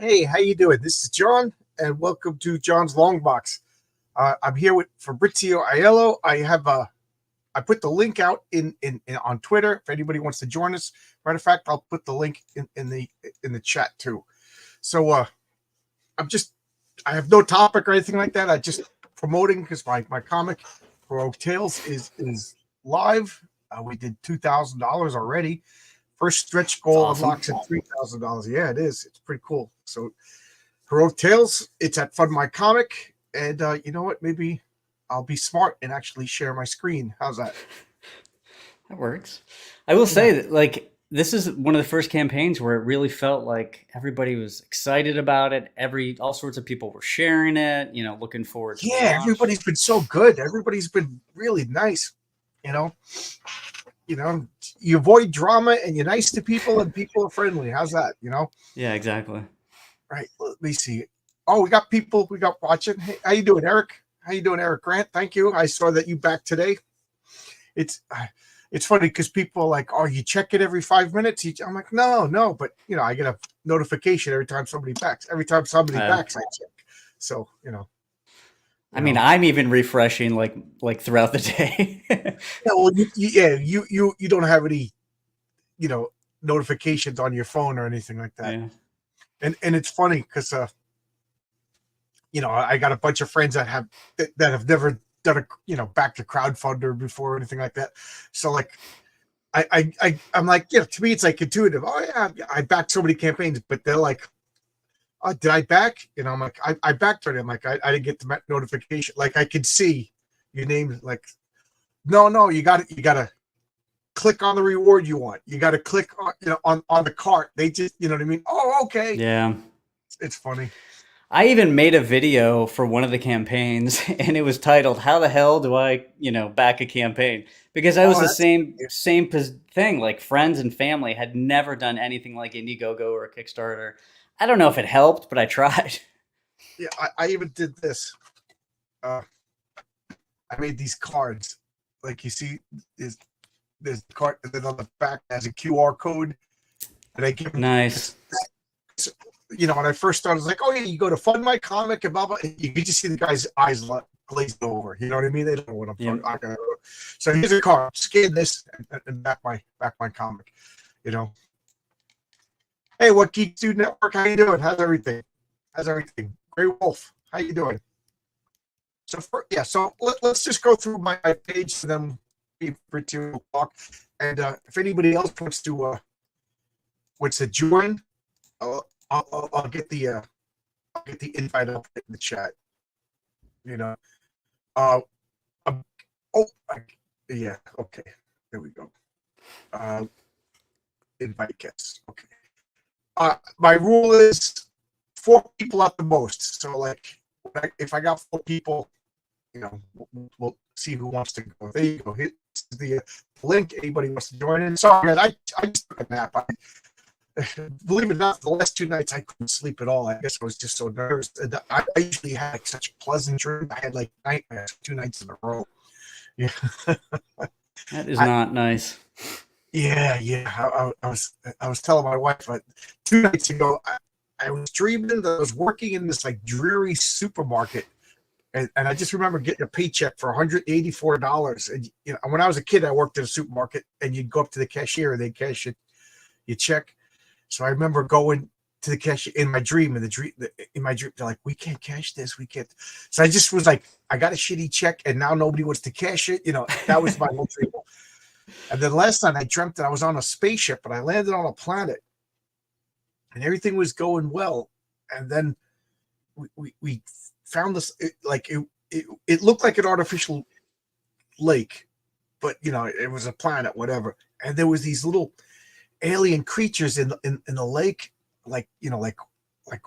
Hey, how you doing? This is John, and welcome to John's Long Box. I'm here with Fabrizio Aiello. I put the link out in on Twitter if anybody wants to join us. Matter of fact, I'll put the link in the chat too. So I have no topic or anything like that. I just promoting because my comic Heroic Tales is live. We did $2,000 already. First stretch goal unlocks at $3,000. Yeah, it is. It's pretty cool. So Heroic Tales, it's at Fund My Comic. And you know what? Maybe I'll be smart and actually share my screen. How's that? That works. I will say that, like, this is one of the first campaigns where it really felt like everybody was excited about it. All sorts of people were sharing it, looking forward to the launch. Everybody's been so good. Everybody's been really nice. You avoid drama and you're nice to people and people are friendly. How's that? Yeah, exactly. Right. Let me see. Oh, we got people watching. Hey, how you doing, Eric? How you doing, Eric Grant? Thank you. I saw that you back today. It's funny because people are like, oh, you check it every 5 minutes. I'm like, no. But, I get a notification every time somebody backs. Every time somebody backs, I check. So, I mean, I'm even refreshing like throughout the day. Yeah, well, you don't have any, notifications on your phone or anything like that. Yeah. And it's funny because I got a bunch of friends that have never done backed a crowdfunder before or anything like that. So like I'm like, to me it's like intuitive. Oh yeah, I backed so many campaigns, but they're like, oh, did I back? I'm like, I backed already. I'm like, I didn't get the notification. Like I could see your name. Like, no, you gotta click on the reward you want. You gotta click on the cart. They just, you know what I mean? Oh, okay. Yeah. It's funny. I even made a video for one of the campaigns, and it was titled, "How the hell do I, back a campaign?" Because I was the same thing. Like, friends and family had never done anything like Indiegogo or Kickstarter. I don't know if it helped, but I tried. Yeah, I even did this. I made these cards. Like you see, there's the card, and then on the back has a QR code, and I give them. Nice. When I first started, I was like, oh yeah, you go to Fund My Comic and blah blah. And you could just see the guy's eyes glazed over. You know what I mean? They don't know what I'm talking about. So here's a card. Scan this and back my comic. Hey, What Geeks Do Network? How you doing? How's everything? Grey Wolf, how you doing? So let's just go through my page and then be free to talk. And if anybody else wants to join, I'll get the invite up in the chat. Yeah. Okay. There we go. Invite guests. Okay. My rule is 4 people at the most. So like, if I got 4 people, we'll see who wants to go. There you go. Here's the link. Anybody wants to join in? Sorry, I just took a nap. Believe it or not, the last 2 nights I couldn't sleep at all. I guess I was just so nervous. I usually had like such a pleasant dream. I had like nightmares 2 nights in a row. Yeah, that is not nice. Yeah. I was telling my wife 2 nights ago. I was dreaming that I was working in this like dreary supermarket, and I just remember getting a paycheck for $184. And when I was a kid, I worked in a supermarket, and you'd go up to the cashier and they'd cash your check. So I remember going to the cashier in my dream. They're like, we can't cash this. We can't. So I just was like, I got a shitty check, and now nobody wants to cash it. That was my whole dream. And then last night I dreamt that I was on a spaceship and I landed on a planet, and everything was going well. And then we found this, it looked like an artificial lake, but it was a planet, whatever. And there was these little alien creatures in the lake, like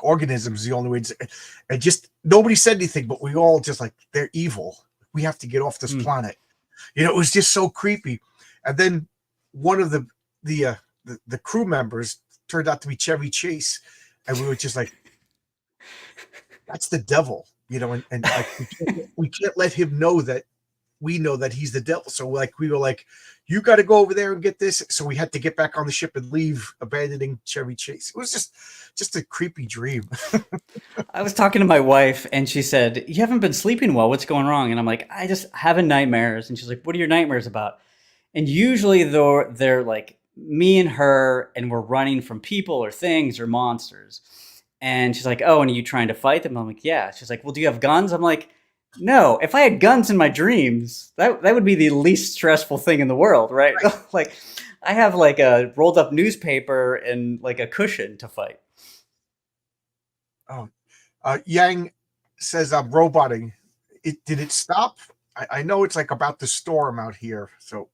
organisms, the only way to, and just nobody said anything, but we all just like, they're evil. We have to get off this planet. It was just so creepy. And then one of the crew members turned out to be Chevy Chase, and we were just like, that's the devil, and like we can't let him know that we know that he's the devil. So like we were like, you got to go over there and get this. So we had to get back on the ship and leave, abandoning Chevy Chase. It was just a creepy dream. I was talking to my wife and she said, "You haven't been sleeping well. What's going wrong?" And I'm like, "I just having nightmares." And she's like, "What are your nightmares about?" And usually they're like me and her, and we're running from people or things or monsters. And she's like, "Oh, and are you trying to fight them?" I'm like, "Yeah." She's like, "Well, do you have guns?" I'm like, "No. If I had guns in my dreams, that would be the least stressful thing in the world, right?" Like, I have like a rolled up newspaper and like a cushion to fight. Oh, Yang says I'm roboting. Did it stop? I know it's like about to storm out here. So,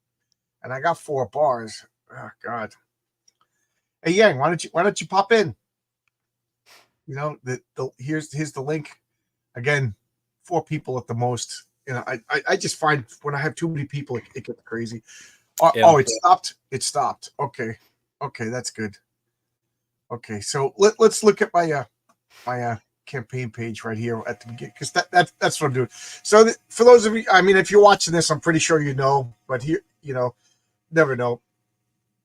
and I got 4 bars. Oh God. Hey Yang, why don't you pop in? You know, here's the link. Again, 4 people at the most. You know, I just find when I have too many people, it gets crazy. Yeah. Oh, it stopped. It stopped. Okay, that's good. Okay, so let's look at my campaign page right here at the beginning, because that's what I'm doing. So for those of you, I mean, if you're watching this, I'm pretty sure you know, but here, you know, never know.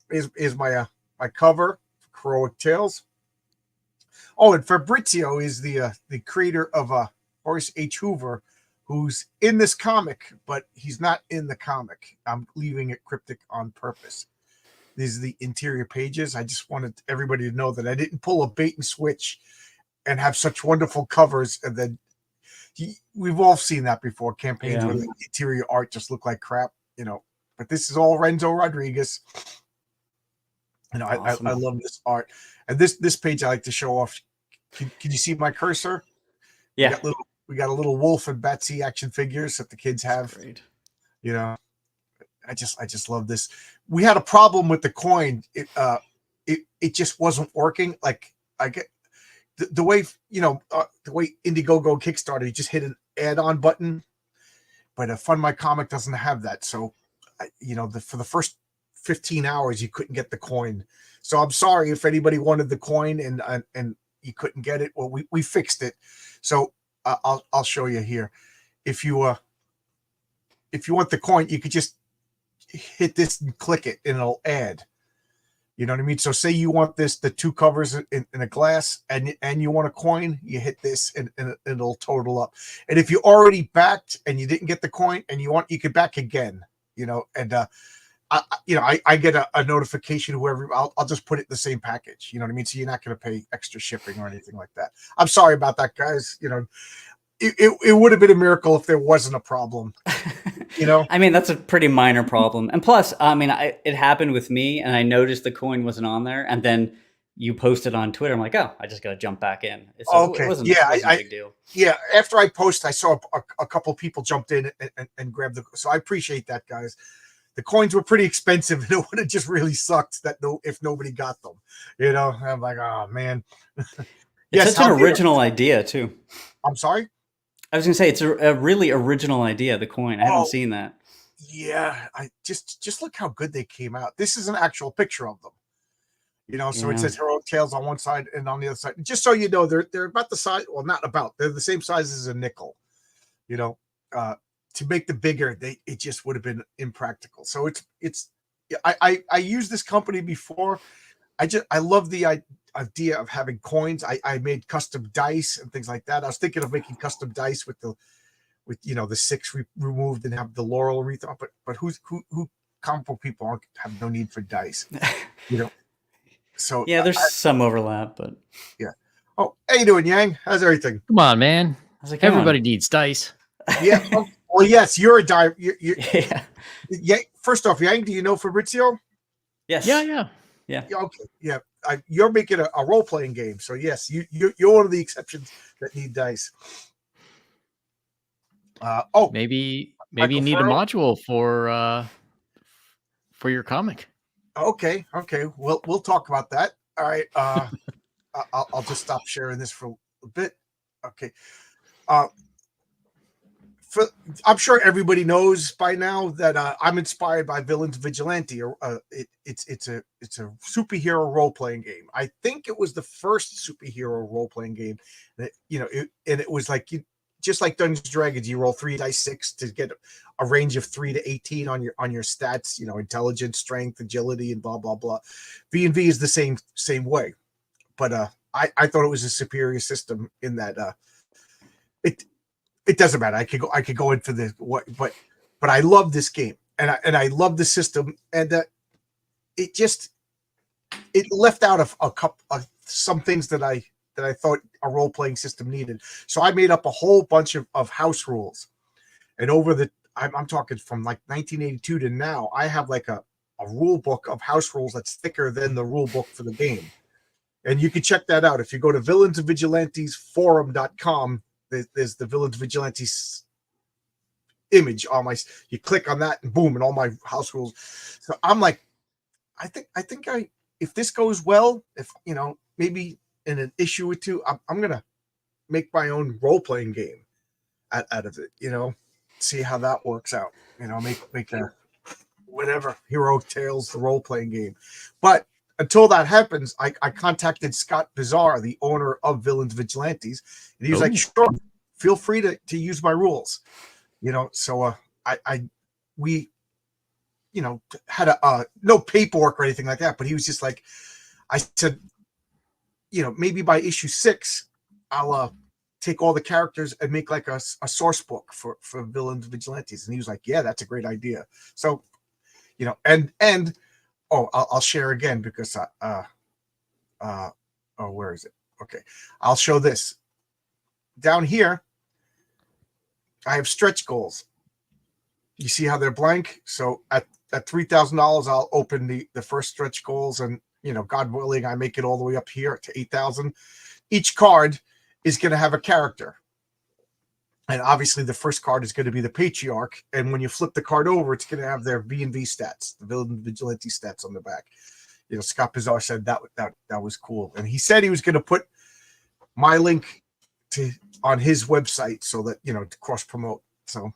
Is my my cover, Heroic Tales. Oh, and Fabrizio is the creator of Horace H. Hoover, who's in this comic, but he's not in the comic. I'm leaving it cryptic on purpose. These are the interior pages. I just wanted everybody to know that I didn't pull a bait and switch and have such wonderful covers, and then we've all seen that before, campaigns where the interior art just looked like crap, you know. But this is all Renzo Rodriguez. You know, awesome. I love this art, and this page I like to show off. Can you see my cursor? Yeah, we got a little Wolf and Betsy action figures that the kids have. Great. You know, I just love this. We had a problem with the coin. It just wasn't working. Like I get the way, you know, the way Indiegogo Kickstarter, you just hit an add-on button, but Fund My Comic doesn't have that. So, you know, for the first 15 hours, you couldn't get the coin. So I'm sorry if anybody wanted the coin and you couldn't get it. Well, we fixed it. So I'll show you here. If you want the coin, you could just hit this and click it, and it'll add. You know what I mean? So say you want the 2 covers in a glass, and you want a coin, you hit this and it'll total up. And if you already backed and you didn't get the coin and you could back again, you know, and I get a notification, whoever, I'll just put it in the same package. You know what I mean? So you're not going to pay extra shipping or anything like that. I'm sorry about that, guys. You know, it would have been a miracle if there wasn't a problem. You know, I mean, that's a pretty minor problem. And plus, I mean, it happened with me, and I noticed the coin wasn't on there, and then you posted on Twitter. I'm like, oh, I just got to jump back in. So okay. It wasn't a big deal. Yeah. After I posted, I saw a couple people jumped in and grabbed the. So I appreciate that, guys. The coins were pretty expensive, and it would have just really sucked if nobody got them. You know, I'm like, oh man. It's such an original idea too. I'm sorry? I was gonna say it's a really original idea. The coin, I haven't seen that. Yeah, I just look how good they came out. This is an actual picture of them. You know, so it says Heroic Tales on one side and on the other side. Just so you know, they're about the size. Well, not about. They're the same size as a nickel. You know, to make them bigger, it just would have been impractical. So it's. I used this company before. I love the idea of having coins. I made custom dice and things like that. I was thinking of making custom dice with you know the 6 removed and have the laurel wreath on. But who comic book people have no need for dice, you know. So yeah, there's some overlap, but yeah. Oh, how you doing, Yang? How's everything? Come on, man. Everybody needs dice. Yeah. Well, yes, you're a die. Yeah. First off, Yang, do you know Fabrizio? Yes. Yeah. Okay. Yeah. You're making a role playing game, so yes, you're one of the exceptions that need dice. Maybe you need a module for your comic. Okay. We'll talk about that. All right. I'll just stop sharing this for a bit. Okay. I'm sure everybody knows by now that I'm inspired by Villains Vigilante. It's a superhero role playing game. I think it was the first superhero role playing game that, you know, and it was like just like Dungeons and Dragons, you roll 3 dice 6 to get a range of 3 to 18 on your stats, intelligence, strength, agility, and blah blah blah. V&V is the same way, but I thought it was a superior system in that it doesn't matter. I could go into this but I love this game, and I love the system, and it left out a couple of some things that I thought a role-playing system needed. So I made up a whole bunch of house rules. And I'm talking from like 1982 to now, I have like a rule book of house rules that's thicker than the rule book for the game. And you can check that out. If you go to villainsandvigilantesforum.com, there's the Villains Vigilantes image you click on that and boom, and all my house rules. So I'm like, I think if this goes well, if maybe in an issue or two, I'm gonna make my own role-playing game out of it, see how that works out, make a whatever Hero Tales, the role-playing game. But until that happens, I contacted Scott Bizarre, the owner of Villains Vigilantes, and he was like, sure, feel free to use my rules, so we had no paperwork or anything like that, but he was just like, I said, maybe by issue 6, I'll take all the characters and make like a source book for Villains Vigilantes. And he was like, yeah, that's a great idea. So, and I'll share again because where is it? Okay. I'll show this. Down here, I have stretch goals. You see how they're blank? So at $3,000, I'll open the first stretch goals, and God willing, I make it all the way up here to 8,000. Each card is going to have a character, and obviously the first card is going to be the patriarch. And when you flip the card over, it's going to have their V&V stats, the Villain Vigilante stats on the back. Scott Bizarre said that was cool, and he said he was going to put my link on his website so that to cross promote. So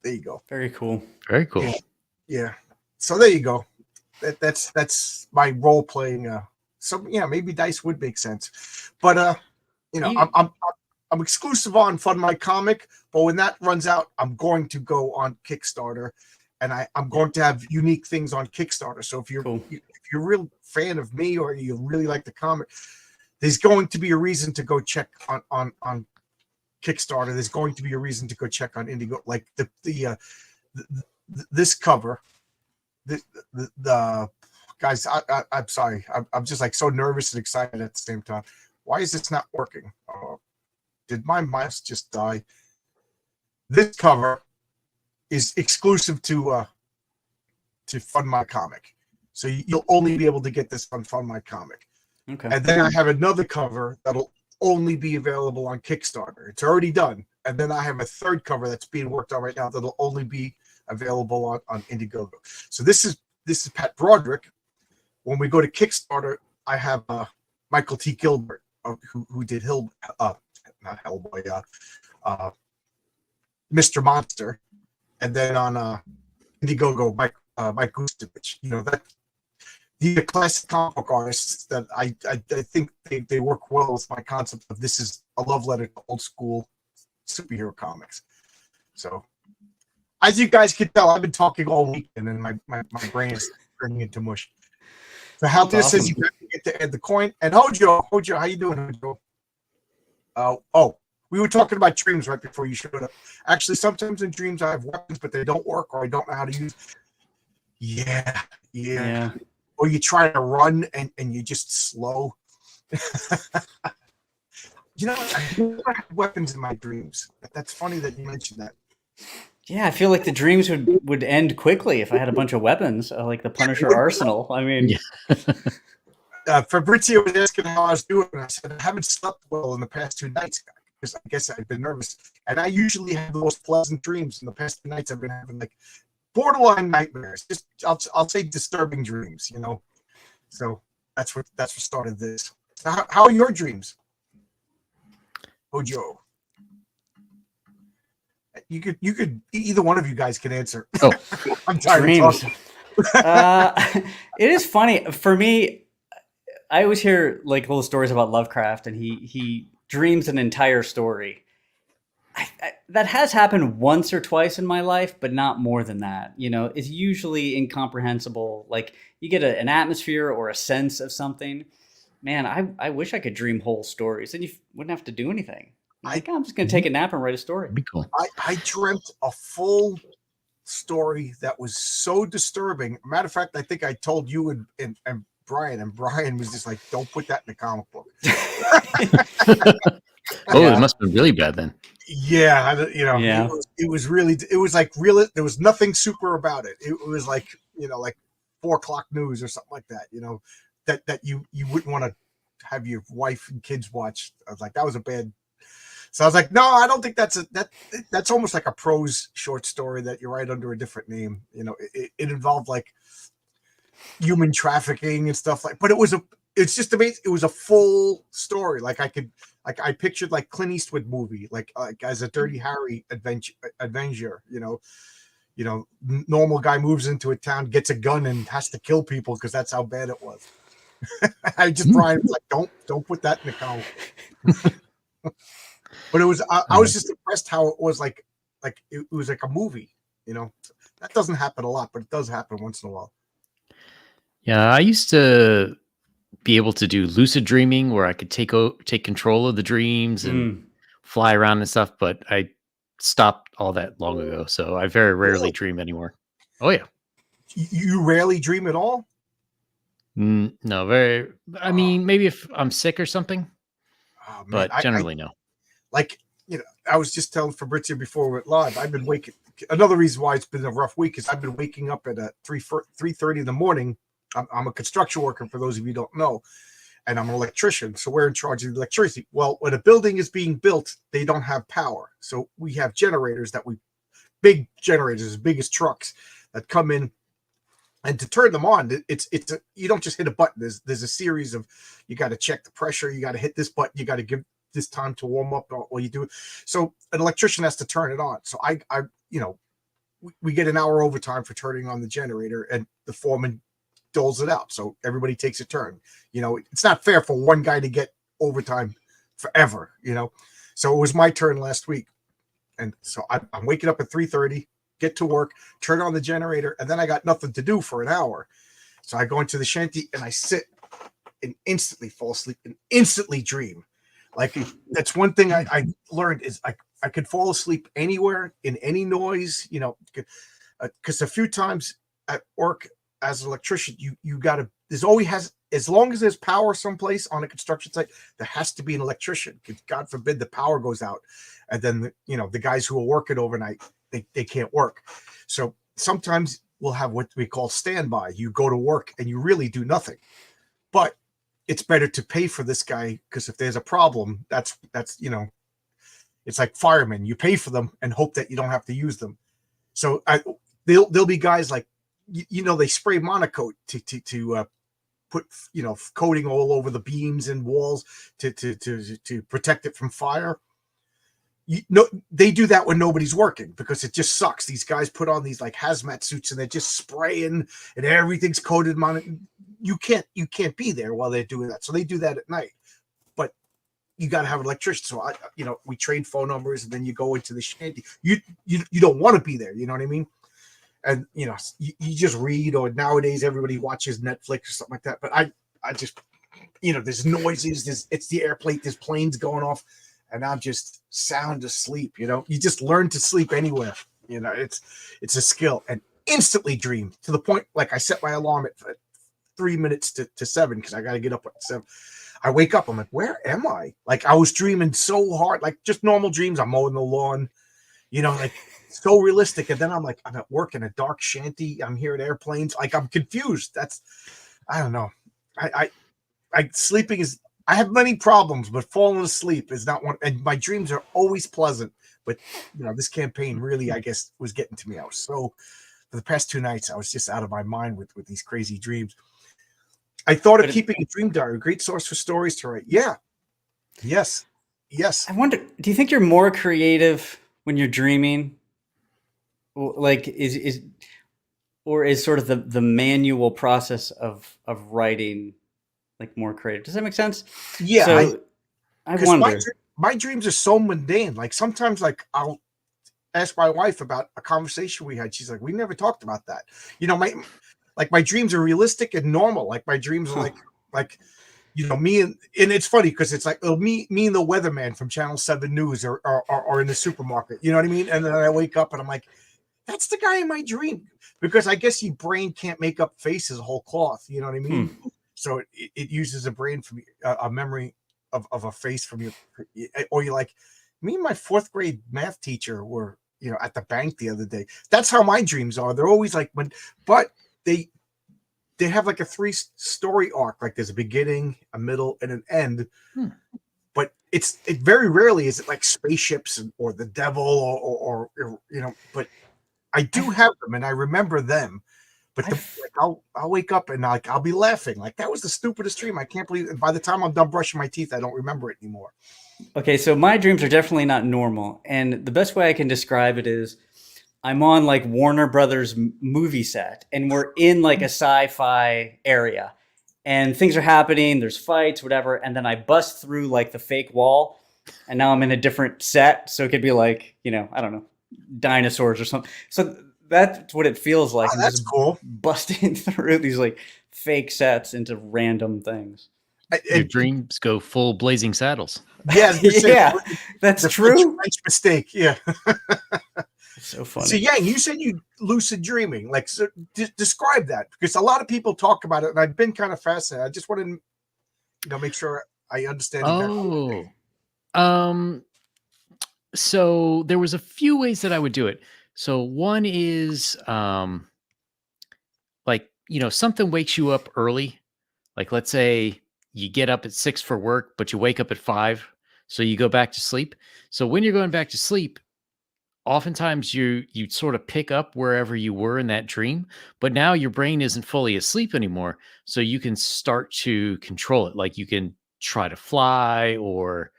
there you go. Very cool. Very cool. Yeah. So there you go. That's my role playing. So maybe dice would make sense, but I'm exclusive on Fund My Comic. But when that runs out, I'm going to go on Kickstarter, and I'm going to have unique things on Kickstarter. So if you're a real fan of me or you really like the comic, there's going to be a reason to go check on Kickstarter. There's going to be a reason to go check on Indigo, like this cover. The guys, I'm sorry. I'm just like so nervous and excited at the same time. Why is this not working? Did my mouse just die? This cover is exclusive to Fund My Comic, so you'll only be able to get this on Fund My Comic. Okay. And then I have another cover that'll only be available on Kickstarter. It's already done. And then I have a third cover that's being worked on right now that'll only be available on Indiegogo. So this is Pat Broderick. When we go to Kickstarter, I have Michael T. Gilbert, who did not Hellboy, Mr. Monster, and then on Indiegogo, Mike Gustovich. That these are classic comic book artists that I think they work well with my concept of this is a love letter to old school superhero comics. So, as you guys can tell, I've been talking all weekend, and my brain is turning into mush. So Haldir says you get to add the coin. And Hojo, how you doing, Hojo? We were talking about dreams right before you showed up. Actually, sometimes in dreams I have weapons, but they don't work, or I don't know how to use. Yeah. Or you try to run and you're just slow. I never had weapons in my dreams. That's funny that you mentioned that. Yeah, I feel like the dreams would end quickly if I had a bunch of weapons, like the Punisher arsenal. I mean, Fabrizio was asking how I was doing, and I said I haven't slept well in the past 2 nights because I guess I've been nervous. And I usually have the most pleasant dreams. In the past 2 nights, I've been having like borderline nightmares. Just I'll say disturbing dreams. So that's what started this. So how are your dreams, Hojo? You could either one of you guys can answer. Oh, I'm tired dreams. of talking. It is funny for me. I always hear like little stories about Lovecraft, and he dreams an entire story. that has happened once or twice in my life, but not more than that. It's usually incomprehensible. Like you get an atmosphere or a sense of something. Man, I wish I could dream whole stories. Then you wouldn't have to do anything. You think, I'm just going to take a nap and write a story. Be cool. I dreamt a full story that was so disturbing. Matter of fact, I think I told you and Brian, and Brian was just like, "Don't put that in the comic book." It must have been really bad then. Yeah, Yeah. It was really, it was like real. There was nothing super about it. It was like, like 4 o'clock news or something like that. That you wouldn't want to have your wife and kids watch. I was like, that was a bad. So I was like, no, I don't think that's almost like a prose short story that you write under a different name. It involved like human trafficking and stuff but it's just amazing. It was a full story. Like I pictured like Clint Eastwood movie, like as a Dirty Harry adventure, normal guy moves into a town, gets a gun and has to kill people because that's how bad it was. Brian was like, don't put that in the column. But it was, I was just impressed how it was like it was like a movie, that doesn't happen a lot, but it does happen once in a while. Yeah. I used to be able to do lucid dreaming where I could take control of the dreams and fly around and stuff, but I stopped all that long ago. So I very rarely dream anymore. Oh yeah. You rarely dream at all? No, I mean, maybe if I'm sick or something, but generally no. Like, I was just telling Fabrizio before we went live, I've been waking. Another reason why it's been a rough week is I've been waking up at 3:30 in the morning. I'm a construction worker, for those of you who don't know, and I'm an electrician. So we're in charge of the electricity. Well, when a building is being built, they don't have power. So we have generators big generators, as big as trucks, that come in. And to turn them on, you don't just hit a button. There's a series of, you got to check the pressure. You got to hit this button. You got to give this time to warm up while you do it. So an electrician has to turn it on. So we get an hour overtime for turning on the generator, and the foreman doles it out. So everybody takes a turn. It's not fair for one guy to get overtime forever, So it was my turn last week. And so I'm waking up at 3:30, get to work, turn on the generator, and then I got nothing to do for an hour. So I go into the shanty and I sit and instantly fall asleep and instantly dream. Like, that's one thing I learned is I could fall asleep anywhere in any noise, because a few times at work as an electrician, you got to, as long as there's power someplace on a construction site, there has to be an electrician. God forbid the power goes out, and then the guys who are working overnight, they can't work. So sometimes we'll have what we call standby. You go to work and you really do nothing, but it's better to pay for this guy, because if there's a problem, that's it's like firemen. You pay for them and hope that you don't have to use them. So there'll be guys like, they spray monocoat to put coating all over the beams and walls to protect it from fire. They do that when nobody's working, because it just sucks. These guys put on these like hazmat suits and they're just spraying and everything's coated on. You can't be there while they're doing that. So they do that at night. But you got to have an electrician. So we trade phone numbers, and then you go into the shanty. You don't want to be there. You know what I mean? And you just read, or nowadays everybody watches Netflix or something like that. But I just there's noises. It's the airplane. There's planes going off. And I'm just sound asleep. You just learn to sleep anywhere. It's a skill. And instantly dream, to the point, like I set my alarm at 3 minutes to 7, because I got to get up at 7. I wake up, I'm like, where am I? Like, I was dreaming so hard, like just normal dreams. I'm mowing the lawn, like so realistic. And then I'm like, I'm at work in a dark shanty. I'm hearing airplanes. Like, I'm confused. I don't know. Sleeping is, I have many problems, but falling asleep is not one. And my dreams are always pleasant. But, this campaign really, I guess, was getting to me. I was so, for the past 2 nights, I was just out of my mind with these crazy dreams. I thought of keeping a dream diary, a great source for stories to write. Yeah. Yes. I wonder, do you think you're more creative when you're dreaming? Like, is sort of the manual process of writing like more creative? Does that make sense? Yeah. So I wonder. my dreams are so mundane. Like sometimes, like I'll ask my wife about a conversation we had. She's like, "We never talked about that." You know, my dreams are realistic and normal. Like my dreams are like me and it's funny because it's like me and the weatherman from Channel 7 News are in the supermarket. You know what I mean? And then I wake up and I'm like, that's the guy in my dream, because I guess your brain can't make up faces whole cloth. You know what I mean? So it uses a brain from a memory of a face from you, or you're like, me and my 4th grade math teacher were at the bank the other day. That's how my dreams are. They're always like but they have like a 3-story arc. Like there's a beginning, a middle, and an end. But it very rarely is it like spaceships or the devil or but I do have them and I remember them. But I'll wake up and I'll be laughing like that was the stupidest dream. I can't believe. And by the time I'm done brushing my teeth, I don't remember it anymore. Okay, so my dreams are definitely not normal, and the best way I can describe it is I'm on like Warner Brothers movie set, and we're in like a sci-fi area, and things are happening. There's fights, whatever, and then I bust through like the fake wall, and now I'm in a different set. So it could be like I don't know, dinosaurs or something. So that's what it feels like. Oh, that's cool. Busting through these like fake sets into random things. Your dreams go full Blazing Saddles. Yeah, yeah, that's true. French mistake. Yeah. So funny. So yeah, you said you lucid dreaming. Like, so describe that, because a lot of people talk about it, and I've been kind of fascinated. I just wanted to, make sure I understand. So there was a few ways that I would do it. So one is, something wakes you up early. Like, let's say you get up at 6 for work, but you wake up at 5, so you go back to sleep. So when you're going back to sleep, oftentimes you sort of pick up wherever you were in that dream, but now your brain isn't fully asleep anymore. So you can start to control it. Like you can try to fly or,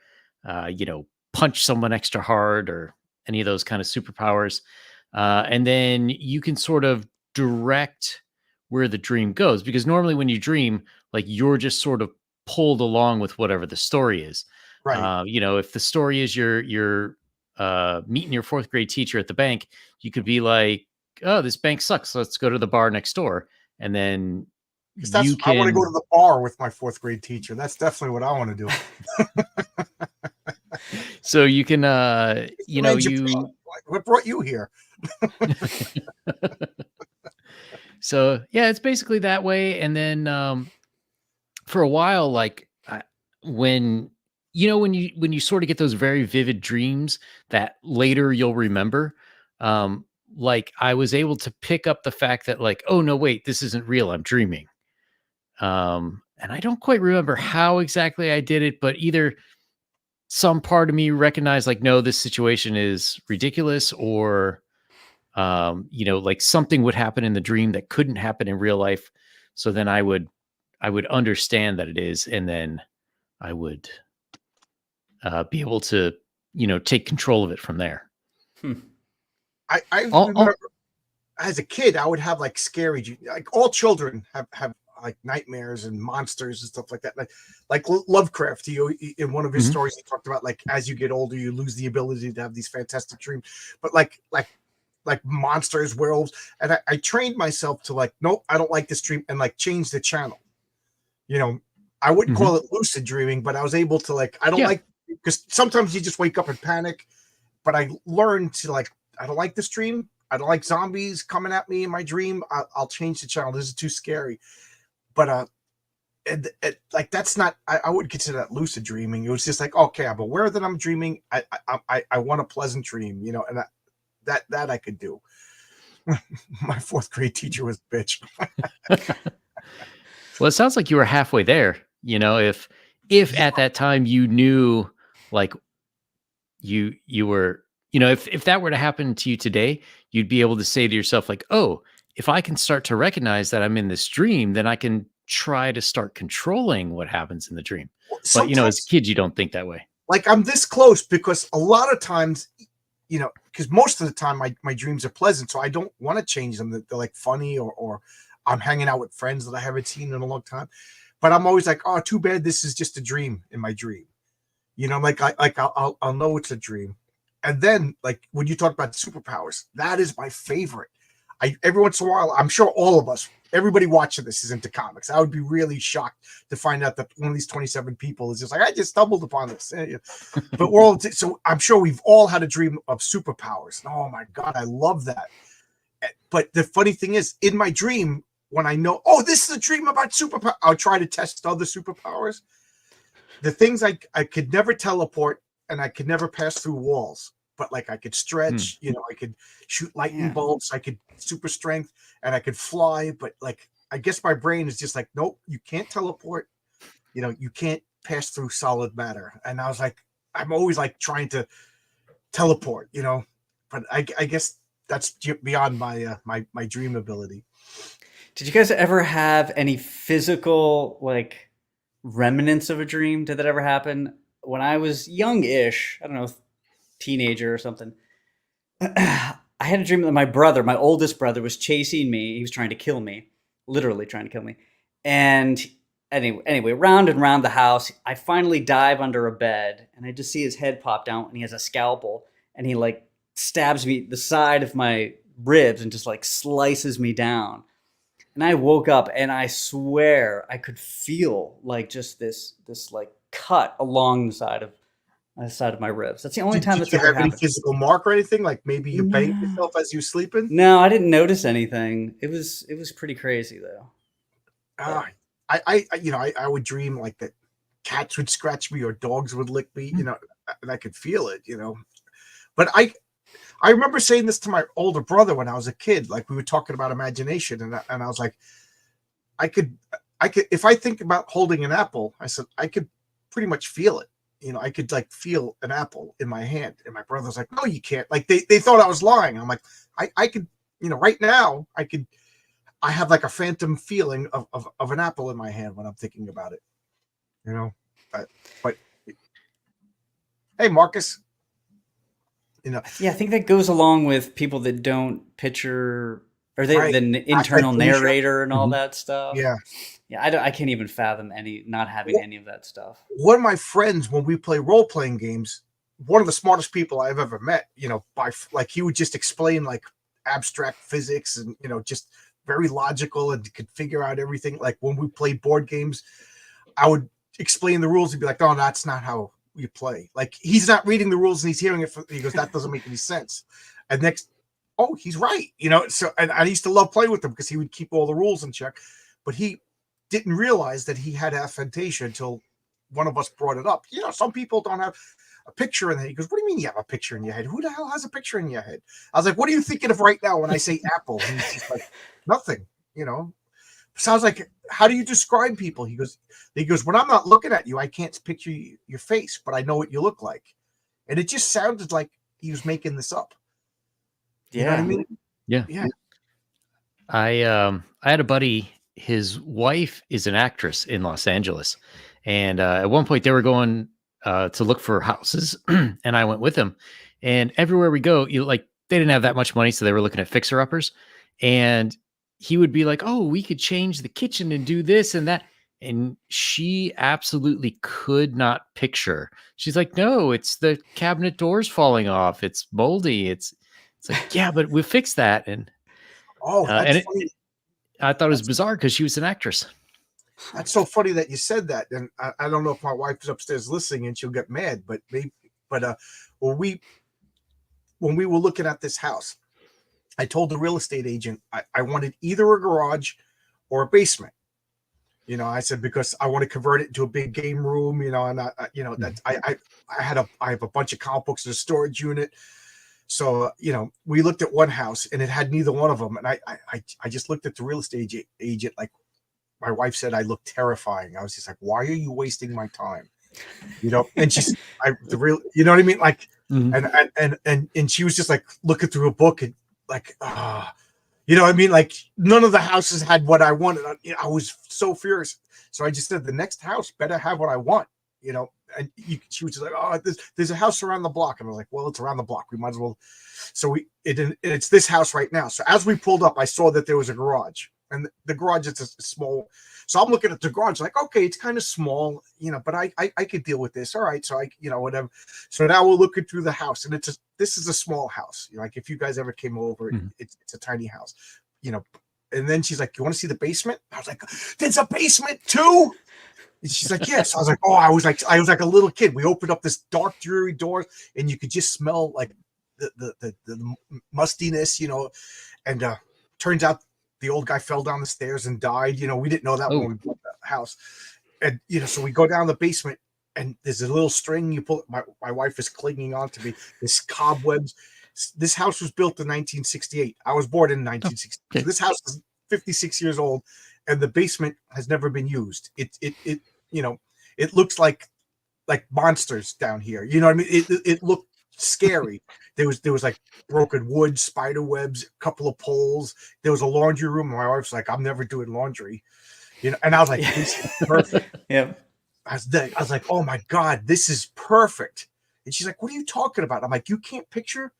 punch someone extra hard or any of those kind of superpowers. And then you can sort of direct where the dream goes, because normally when you dream, like you're just sort of pulled along with whatever the story is. Right. If the story is you're meeting your 4th grade teacher at the bank, you could be like, oh, this bank sucks, let's go to the bar next door. And then I want to go to the bar with my 4th grade teacher. That's definitely what I want to do. So you can what brought you here? So yeah, it's basically that way. And then for a while, like when you sort of get those very vivid dreams that later you'll remember, like I was able to pick up the fact that like, oh no, wait, this isn't real, I'm dreaming. And I don't quite remember how exactly I did it, but either some part of me recognized like, no, this situation is ridiculous, or like something would happen in the dream that couldn't happen in real life. So then I would understand that it is, and then I would be able to, take control of it from there. I remember as a kid, I would have like scary, like all children have like nightmares and monsters and stuff like that. Like Lovecraft, in one of his stories, he talked about like as you get older, you lose the ability to have these fantastic dreams. But like monsters, werewolves, and I trained myself to like, nope, I don't like this dream, and like change the channel. I wouldn't call it lucid dreaming, but I was able to like, I don't like, because sometimes you just wake up and panic. But I learned to like, I don't like this dream. I don't like zombies coming at me in my dream. I'll change the channel. This is too scary. But like that's not. I wouldn't consider that lucid dreaming. It was just like, okay, I'm aware that I'm dreaming. I want a pleasant dream, and that I could do. My 4th grade teacher was a bitch. Well, it sounds like you were halfway there. If at that time you knew, like you were, if that were to happen to you today, you'd be able to say to yourself like, oh, if I can start to recognize that I'm in this dream, then I can try to start controlling what happens in the dream. But as a kid, you don't think that way. Like I'm this close because a lot of times, because most of the time my dreams are pleasant, so I don't want to change them. They're like funny or I'm hanging out with friends that I haven't seen in a long time. But I'm always like, oh, too bad this is just a dream in my dream. You know, I'll know it's a dream. And then, like, when you talk about superpowers, that is my favorite. Every once in a while, I'm sure all of us, everybody watching this is into comics. I would be really shocked to find out that one of these 27 people is just like, I just stumbled upon this. But we're all, so I'm sure we've all had a dream of superpowers. Oh my God, I love that. But the funny thing is, in my dream, when I know, oh, this is a dream about superpower, I'll try to test other superpowers. The things I could never teleport, and I could never pass through walls, but like I could stretch, you know, I could shoot lightning bolts, I could super strength, and I could fly. But like, I guess my brain is just like, nope, you can't teleport. You know, you can't pass through solid matter. And I was like, I'm always like trying to teleport, you know, but I guess that's beyond my my dream ability. Did you guys ever have any physical like remnants of a dream? Did that ever happen? When I was young-ish, I don't know, teenager or something, I had a dream that my brother, my oldest brother, was chasing me. He was trying to kill me, literally trying to kill me. And anyway, round and round the house, I finally dive under a bed, and I just see his head pop down, and he has a scalpel, and he like stabs me the side of my ribs and just like slices me down. And I woke up, and I swear I could feel like just this like cut along the side of my ribs. That's the only time that's ever happened. Did you have any physical mark or anything? Like maybe you banged yourself as you sleeping? No, I didn't notice anything. It was pretty crazy though. I would dream like that cats would scratch me or dogs would lick me, you know, and I could feel it, you know. But I remember saying this to my older brother when I was a kid. Like we were talking about imagination, and I was like, I could if I think about holding an apple, I said I could pretty much feel it. You know, I could like feel an apple in my hand. And my brother's like, no, you can't. Like they thought I was lying. I'm like, I could, you know, right now I have like a phantom feeling of an apple in my hand when I'm thinking about it. You know, but hey, Marcus, you know. Yeah, I think that goes along with people that don't picture or the internal narrator and all that stuff. Yeah. Yeah, I can't even fathom not having any of that stuff. One of my friends, when we play role-playing games, one of the smartest people I've ever met, you know, he would just explain like abstract physics and, you know, just very logical and could figure out everything. Like when we played board games, I would explain the rules and be like, oh, that's not how you play. Like he's not reading the rules and he's hearing it. He goes, that doesn't make any sense. And next, oh, he's right. You know, so, and I used to love playing with him because he would keep all the rules in check, but he didn't realize that he had aphantasia until one of us brought it up. You know, some people don't have a picture in there. He goes, what do you mean you have a picture in your head? Who the hell has a picture in your head? I was like, what are you thinking of right now when I say apple? And he's just like, nothing, you know. So I was like, how do you describe people? He goes, when I'm not looking at you, I can't picture your face, but I know what you look like. And it just sounded like he was making this up. You know what I mean? Yeah. Yeah. I had a buddy, his wife is an actress in Los Angeles. And at one point they were going to look for houses and I went with him. And everywhere we go, they didn't have that much money. So they were looking at fixer-uppers. And he would be like, oh, we could change the kitchen and do this and that. And she absolutely could not picture. She's like, no, it's the cabinet doors falling off. It's moldy. It's like, yeah, but we fixed that. And I thought it was bizarre because she was an actress. That's so funny that you said that. And I don't know if my wife is upstairs listening and she'll get mad, but when we were looking at this house, I told the real estate agent I wanted either a garage or a basement. You know, I said, because I want to convert it into a big game room, you know, and I have a bunch of comic books in a storage unit. So, you know, we looked at one house and it had neither one of them. And I just looked at the real estate agent, like my wife said, I look terrifying. I was just like, why are you wasting my time? You know, and she's, you know what I mean? Like, and she was just like looking through a book and like, you know what I mean? Like none of the houses had what I wanted. I was so furious. So I just said, the next house better have what I want, you know? And she was just like, oh, there's a house around the block. And I was like, well, it's around the block. We might as well. So it's this house right now. So as we pulled up, I saw that there was a garage, and the garage is a small. So I'm looking at the garage like, okay, it's kind of small, but I could deal with this. All right. So whatever. So now we're looking through the house, and this is a small house. Like if you guys ever came over, it's a tiny house, and then she's like, you want to see the basement? I was like, there's a basement too? And she's like, yes. I was like, oh, I was like a little kid. We opened up this dark, dreary door, and you could just smell like the mustiness, and turns out the old guy fell down the stairs and died. We didn't know that when we bought the house. And, so we go down the basement, and there's a little string you pull. My wife is clinging on to me. There's cobwebs. This house was built in 1968. I was born in 1960. So this house is 56 years old, and the basement has never been used. It looks like monsters down here. You know what I mean? It looked scary. There was like broken wood, spider webs, a couple of poles. There was a laundry room. My wife's like, I'm never doing laundry. And I was like, this is perfect. Yeah. I was like, oh my God, this is perfect. And she's like, what are you talking about? I'm like, you can't picture?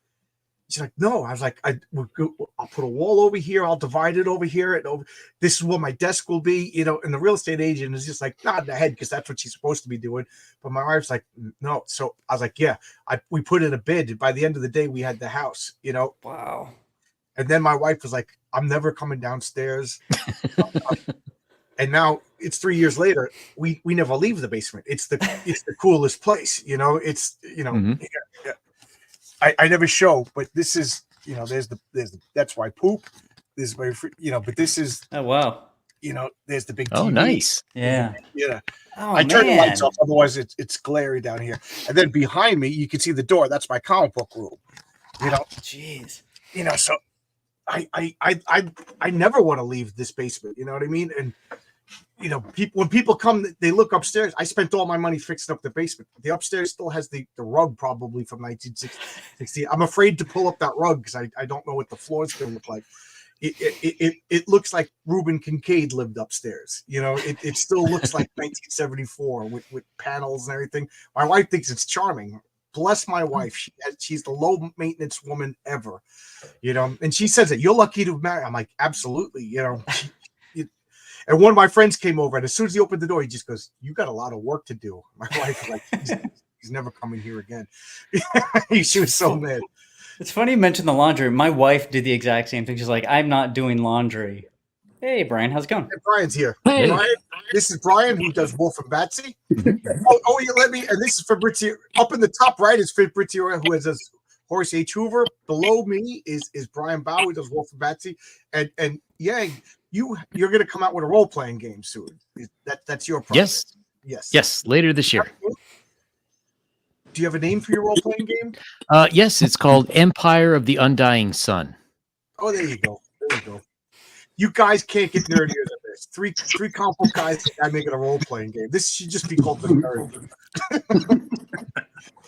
She's like, no. I was like, I'll put a wall over here. I'll divide it over here. And this is where my desk will be, and the real estate agent is just like nodding the head because that's what she's supposed to be doing. But my wife's like, no. So I was like, yeah, we put in a bid. And by the end of the day, we had the house, Wow. And then my wife was like, I'm never coming downstairs. And now it's 3 years later. We never leave the basement. It's the coolest place, It's I never show, but this is there's the that's why I poop. This is my but this is oh wow. There's the big TV. Oh, nice. Yeah. Oh, I turn the lights off, otherwise it's glary down here. And then behind me, you can see the door. That's my comic book room. Jeez. So I never want to leave this basement. You know what I mean? And when people come, they look upstairs. I spent all my money fixing up the basement. The upstairs still has the rug probably from 1960. I'm afraid to pull up that rug because I don't know what the floor is going to look like. It looks like Reuben Kincaid lived upstairs. It still looks like 1974 with panels and everything. My wife thinks it's charming. Bless my wife. She's the low maintenance woman ever. And she says that you're lucky to marry. I'm like, absolutely. And one of my friends came over, and as soon as he opened the door, he just goes, "You got a lot of work to do." My wife was like, "He's never coming here again." She was so mad. It's funny you mentioned the laundry. My wife did the exact same thing. She's like, "I'm not doing laundry." Hey, Brian, how's it going? Hey, Brian's here. Hey. Brian, this is Brian who does Wolf and Batsy. You let me. And this is Fabrizio. Up in the top right is Fabrizio, who has Horace H. Hoover. Below me is Brian Bow, who does Wolf and Batsy. And Yang, you're going to come out with a role playing game soon. That's your project. Yes. Later this year. Do you have a name for your role playing game? Yes, it's called Empire of the Undying Sun. Oh, there you go. You guys can't get nerdier than this. Three comic book guys making a role playing game. This should just be called the nerd.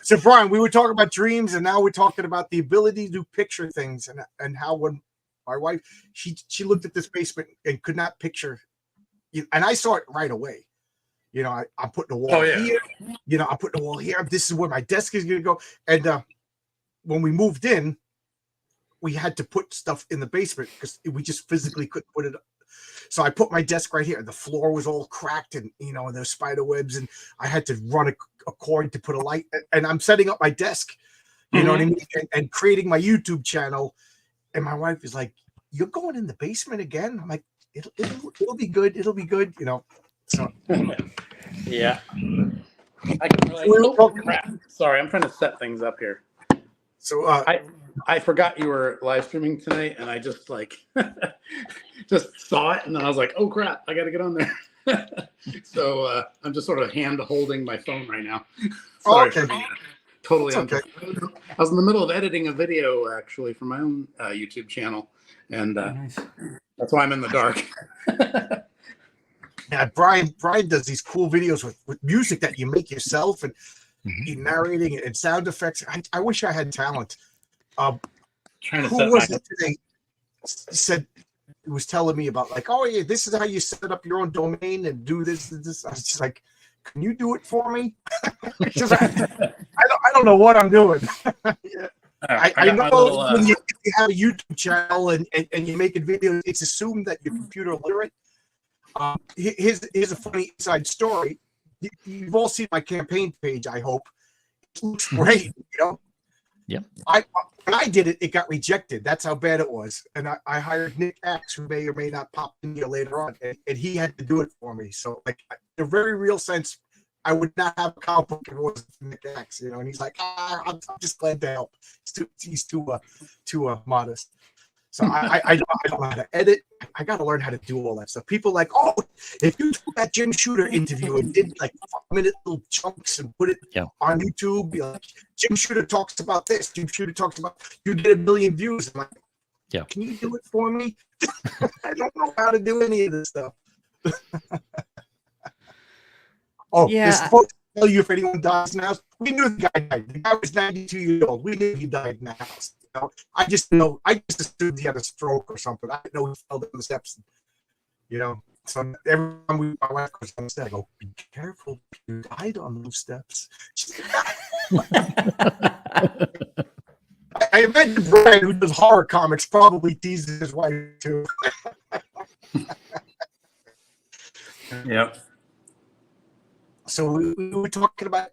So, Brian, we were talking about dreams, and now we're talking about the ability to picture things, and how when my wife she looked at this basement and could not picture, and I saw it right away. I'm putting a wall here. I'm putting a wall here. This is where my desk is going to go. And when we moved in, we had to put stuff in the basement because we just physically couldn't put it up. So I put my desk right here. The floor was all cracked, and and there's spider webs, and I had to run a cord to put a light. And I'm setting up my desk, you know what I mean, and creating my YouTube channel. And my wife is like, "You're going in the basement again?" I'm like, "It'll be good. It'll be good." So yeah. I can relate. Sorry, I'm trying to set things up here. So I forgot you were live streaming tonight, and I just just saw it, and then I was like, "Oh crap, I got to get on there." So I'm just sort of hand holding my phone right now. Sorry for being totally okay. I was in the middle of editing a video actually for my own YouTube channel, and Nice. that's why I'm in the dark. Yeah, Brian does these cool videos with music that you make yourself, and you narrating and sound effects. I wish I had talent. Trying to who set was my it today? Said was telling me about oh yeah, this is how you set up your own domain and do this and this. I was just like, can you do it for me? I don't know what I'm doing. Yeah. I know when you have a YouTube channel and you're making videos, it's assumed that you're computer literate. Here's a funny inside story. You've all seen my campaign page, I hope. It looks great, you know. Yep. When I did it, it got rejected. That's how bad it was. And I hired Nick Axe, who may or may not pop in here later on, and he had to do it for me. So, like, in a very real sense, I would not have a comic book if it wasn't for Nick Axe, you know. And he's like, I'm just glad to help. He's too modest. So I don't know how to edit. I got to learn how to do all that stuff. People are like, oh, if you took that Jim Shooter interview and did like 5-minute little chunks and put it on YouTube, be like, Jim Shooter talks about this. Jim Shooter talks about, you get 1 million views. I'm like, can you do it for me? I don't know how to do any of this stuff. This quote to tell you if anyone dies in the house. We knew the guy died. The guy was 92 years old. We knew he died in the house. You know? I just assumed he had a stroke or something. I didn't know he fell down the steps. You know, so every time my wife goes down the steps, I go, be careful, you died on those steps. I imagine Brian, who does horror comics, probably teases his wife too. Yep. So we were talking about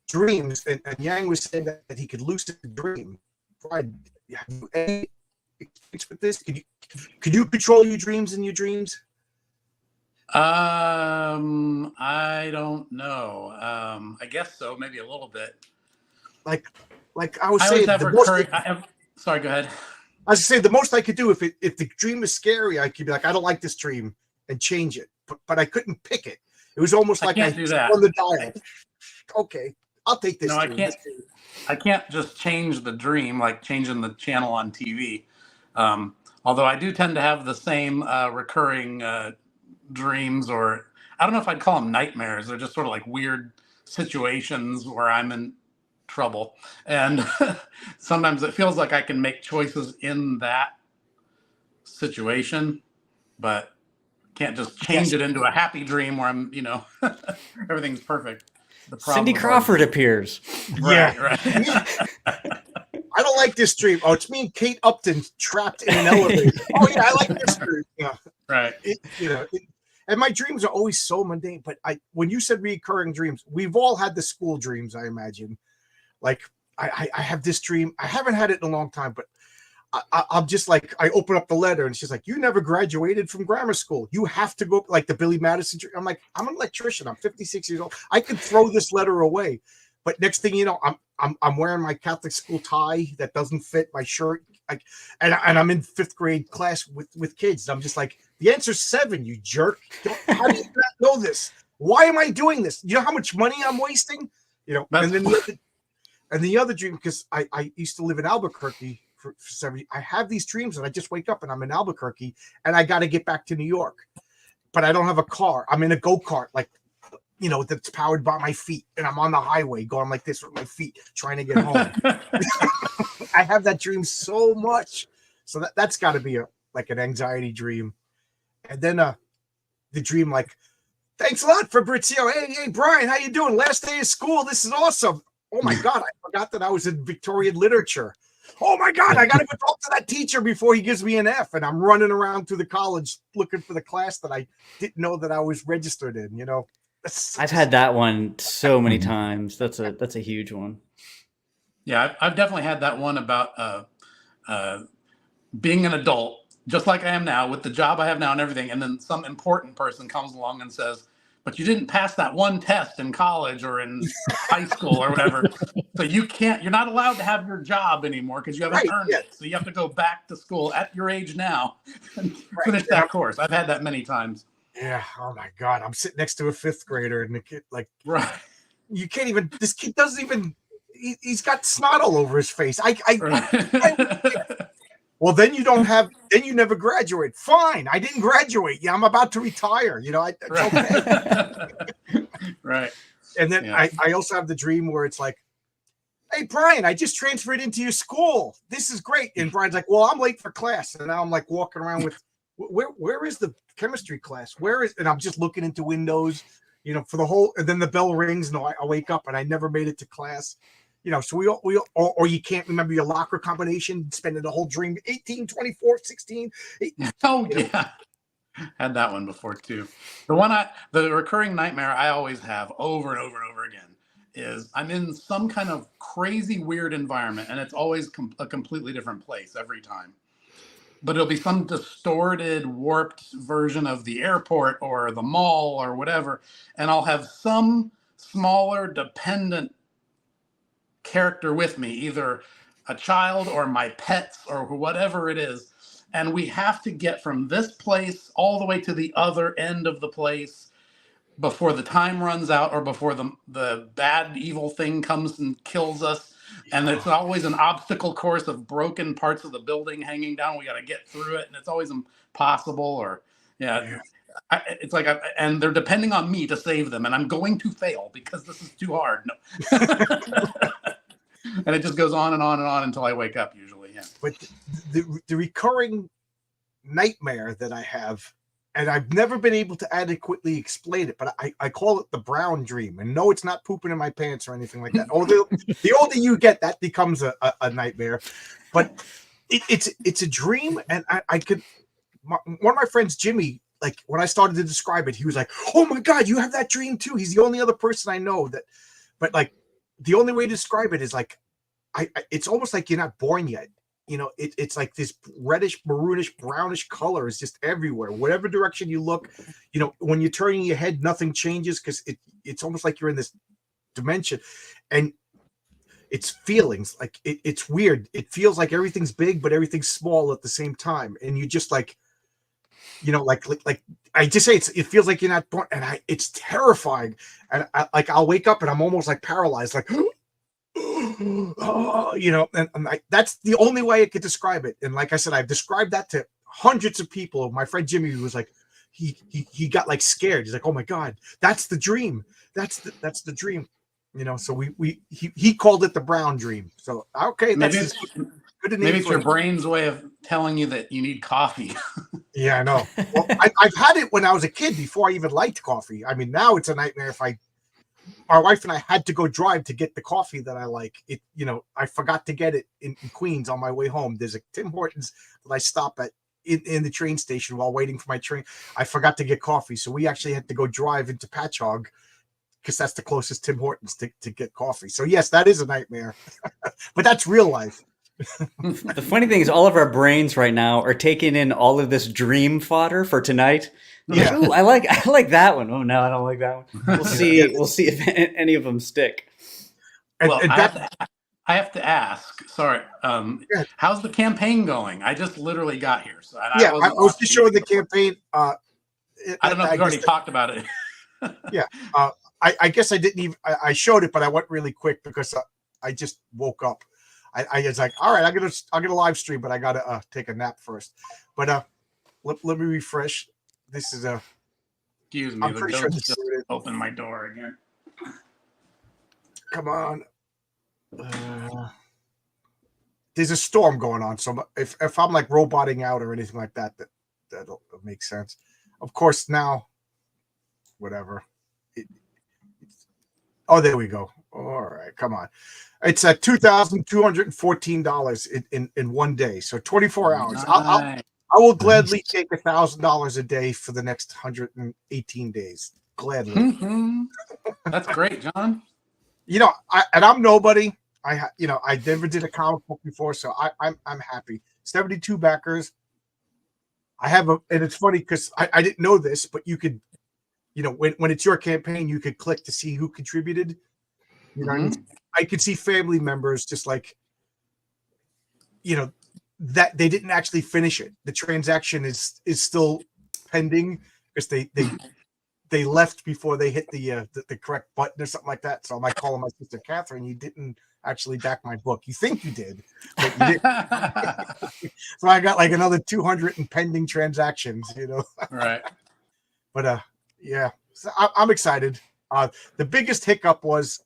dreams, and Yang was saying that he could lucid dream. Brian, have you any experience with this? Could you control your dreams in your dreams? I don't know. I guess so, maybe a little bit. Like I was saying, sorry, go ahead. I was saying the most I could do if the dream is scary, I could be like, I don't like this dream and change it, but I couldn't pick it. It was almost like I do that on the dial. Okay, I'll take this. No, I can't just change the dream like changing the channel on TV. Although I do tend to have the same recurring dreams, or I don't know if I'd call them nightmares. They're just sort of like weird situations where I'm in trouble, and sometimes it feels like I can make choices in that situation, but can't just change it into a happy dream where I'm, everything's perfect. Cindy Crawford appears. Right. I don't like this dream. Oh, it's me and Kate Upton trapped in an elevator. Oh yeah, I like this dream. Yeah. Right. And my dreams are always so mundane. But when you said recurring dreams, we've all had the school dreams, I imagine. Like I have this dream. I haven't had it in a long time, but I'm just like, I open up the letter and she's like, you never graduated from grammar school. You have to go, like the Billy Madison dream. I'm like, I'm an electrician. I'm 56 years old. I could throw this letter away. But next thing you know, I'm wearing my Catholic school tie that doesn't fit my shirt. And I'm in 5th grade class with kids. I'm just like, the answer's 7, you jerk. How do you not know this? Why am I doing this? You know how much money I'm wasting? And then the other dream, because I used to live in Albuquerque for 70. I have these dreams and I just wake up and I'm in Albuquerque and I got to get back to New York, but I don't have a car. I'm in a go-kart, that's powered by my feet, and I'm on the highway going like this with my feet trying to get home. I have that dream so much. So that's got to be like an anxiety dream. And then the dream, like, thanks a lot, Fabrizio. Hey, Brian, how you doing? Last day of school. This is awesome. Oh my God, I forgot that I was in Victorian literature. Oh my God, I got to go talk to that teacher before he gives me an F. And I'm running around through the college looking for the class that I didn't know that I was registered in, I've had that one so many times. That's a huge one. Yeah, I've definitely had that one about being an adult, just like I am now, with the job I have now and everything. And then some important person comes along and says, but you didn't pass that one test in college or in high school or whatever. So you're not allowed to have your job anymore because you haven't earned it. So you have to go back to school at your age now and finish that course. I've had that many times. Yeah. Oh my God. I'm sitting next to a 5th grader and the kid, right. You can't even, this kid doesn't even, he's got snot all over his face. Well, then you never graduate. Fine. I didn't graduate. Yeah, I'm about to retire. It's okay. Right. And then I also have the dream where it's like, hey, Brian, I just transferred into your school. This is great. And Brian's like, well, I'm late for class. And now I'm like walking around with, where is the chemistry class? And I'm just looking into windows, for the whole, and then the bell rings and I wake up and I never made it to class. So we or you can't remember your locker combination, spending the whole dream, 18, 24, 16. Oh, yeah. Had that one before too. The recurring nightmare I always have over and over and over again is I'm in some kind of crazy weird environment, and it's always a completely different place every time. But it'll be some distorted, warped version of the airport or the mall or whatever, and I'll have some smaller dependent character with me, either a child or my pets or whatever it is. And we have to get from this place all the way to the other end of the place before the time runs out or before the bad evil thing comes and kills us. And it's always an obstacle course of broken parts of the building hanging down. We got to get through it, and it's always impossible. Or it's like, and they're depending on me to save them, and I'm going to fail because this is too hard. No. And it just goes on and on and on until I wake up usually. Yeah. But the recurring nightmare that I have, and I've never been able to adequately explain it, but I call it the brown dream. And no, it's not pooping in my pants or anything like that. The older you get, that becomes a nightmare. But it's a dream, and I could. One of my friends, Jimmy, like when I started to describe it, he was like, "Oh my God, you have that dream too." He's the only other person I know that. But like, the only way to describe it is like, it's almost like you're not born yet. You know, it's like this reddish, maroonish, brownish color is just everywhere. Whatever direction you look, you know, when you're turning your head, nothing changes because it's almost like you're in this dimension, and it's feelings like it's weird. It feels like everything's big, but everything's small at the same time, and you just like, you know, like I just say it feels like you're not born, and it's terrifying. And I'll wake up and I'm almost like paralyzed, like. Oh, you know, and that's the only way I could describe it. And like I said, I've described that to hundreds of people. My friend Jimmy was like, he got like scared. He's like, "Oh my God, that's the dream. That's the dream." You know, so he called it the brown dream. So okay, that's maybe it's your brain's way of telling you that you need coffee. Yeah, I know. Well, I've had it when I was a kid before I even liked coffee. I mean, now it's a nightmare if my wife and I had to go drive to get the coffee that I like. It, you know, I forgot to get it in Queens on my way home. There's a Tim Hortons that I stop at in the train station while waiting for my train. I forgot to get coffee, so we actually had to go drive into Patchogue because that's the closest Tim Hortons to get coffee. So yes, that is a nightmare, but that's real life. The funny thing is, all of our brains right now are taking in all of this dream fodder for tonight. Yeah, ooh, I like that one. Oh no, I don't like that one. We'll see. We'll see if any of them stick. Well, I have to ask. Sorry, how's the campaign going? I just literally got here, so I was just showing the campaign. I don't know if you already talked about it. Yeah, I guess I didn't even. I showed it, but I went really quick because I just woke up. I was like, all right, I'm gonna live stream, but I gotta take a nap first. But let me refresh. This is excuse me. I'm pretty sure this just open my door again. Come on. There's a storm going on, so if I'm like roboting out or anything like that, that'll make sense. Of course, now, whatever. Oh, there we go. All right, come on. It's at $2,214 in 1 day, so 24 hours. Nice. I will gladly take $1,000 a day for the next 118 days. Gladly. Mm-hmm. That's great, John. You know, I'm nobody. I never did a comic book before, so I'm happy. 72 backers. I have and it's funny because I didn't know this, but you could, you know, when it's your campaign, you could click to see who contributed. You know, what I mean? I could see family members just like, you know, that they didn't actually finish it. The transaction is still pending because they left before they hit the correct button or something like that. So I might call my sister Catherine. You didn't actually back my book. You think you did, but you didn't. So I got like another 200 in pending transactions. You know, right? But yeah, so I'm excited. The biggest hiccup was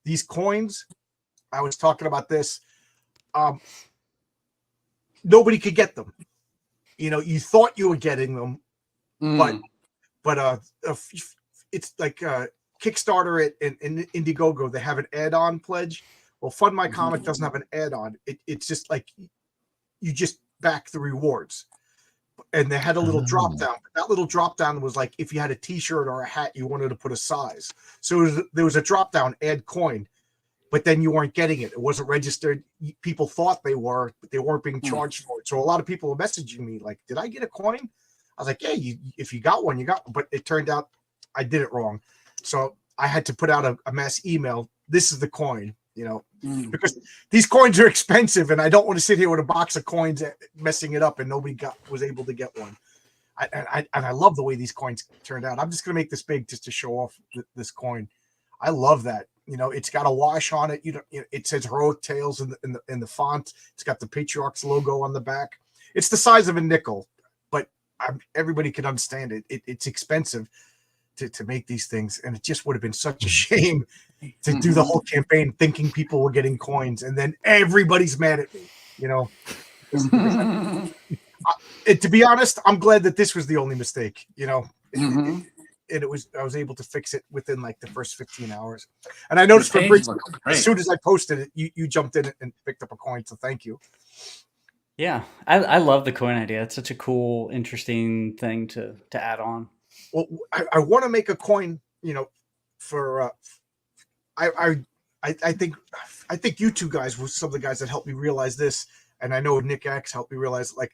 these coins. I was talking about this. Nobody could get them. You know, you thought you were getting them, but it's like Kickstarter and Indiegogo. They have an add-on pledge. Well, Fund My Comic doesn't have an add-on. It's just like you just back the rewards. and they had a little drop down. That little drop down was like if you had a T-shirt or a hat, you wanted to put a size. So there was a drop down, add coin, but then you weren't getting it. It wasn't registered. People thought they were, but they weren't being charged for it. So a lot of people were messaging me like, "Did I get a coin?" I was like, "Yeah, if you got one, you got one." But it turned out I did it wrong. So I had to put out a mass email. This is the coin, because these coins are expensive, and I don't want to sit here with a box of coins messing it up, and nobody was able to get one. I love the way these coins turned out. I'm just gonna make this big just to show off this coin. I love that. It's got a wash on it. It says Heroic Tales in the font. It's got the Patriarch's logo on the back. It's the size of a nickel, but everybody can understand it. It's expensive to make these things, and it just would have been such a shame to do the whole campaign thinking people were getting coins, and then everybody's mad at me. And to be honest, I'm glad that this was the only mistake. And I was able to fix it within like the first 15 hours. And I noticed for Bridge, as soon as I posted it, you jumped in and picked up a coin. So thank you. Yeah, I love the coin idea. It's such a cool, interesting thing to add on. Well, I want to make a coin, for I think you two guys were some of the guys that helped me realize this, and I know Nick X helped me realize, like,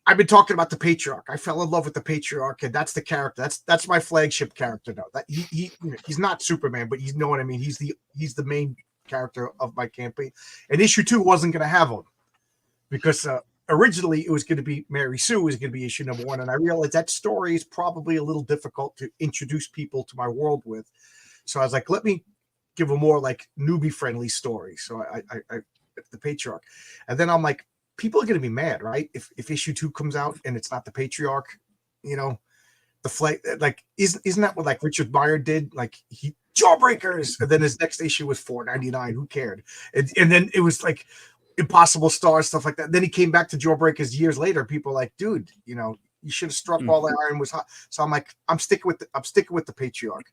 I've been talking about the Patriarch. I fell in love with the Patriarch, and that's the character. That's my flagship character now. That he's not Superman, but you know what I mean. He's the main character of my campaign. And issue 2 wasn't going to have him because originally it was going to be Mary Sue was going to be issue number 1, and I realized that story is probably a little difficult to introduce people to my world with. So I was like, let me give a more like newbie friendly story. So I the Patriarch, and then I'm like, people are going to be mad, right? If issue 2 comes out and it's not the Patriarch, the flag, like, isn't that what like Richard Meyer did? Like he Jawbreakers, and then his next issue was $4.99. Who cared? And then it was like Impossible Stars, stuff like that. Then he came back to Jawbreakers years later. People are like, dude, you should have struck while the iron was hot. So I'm like, I'm sticking with the Patriarch,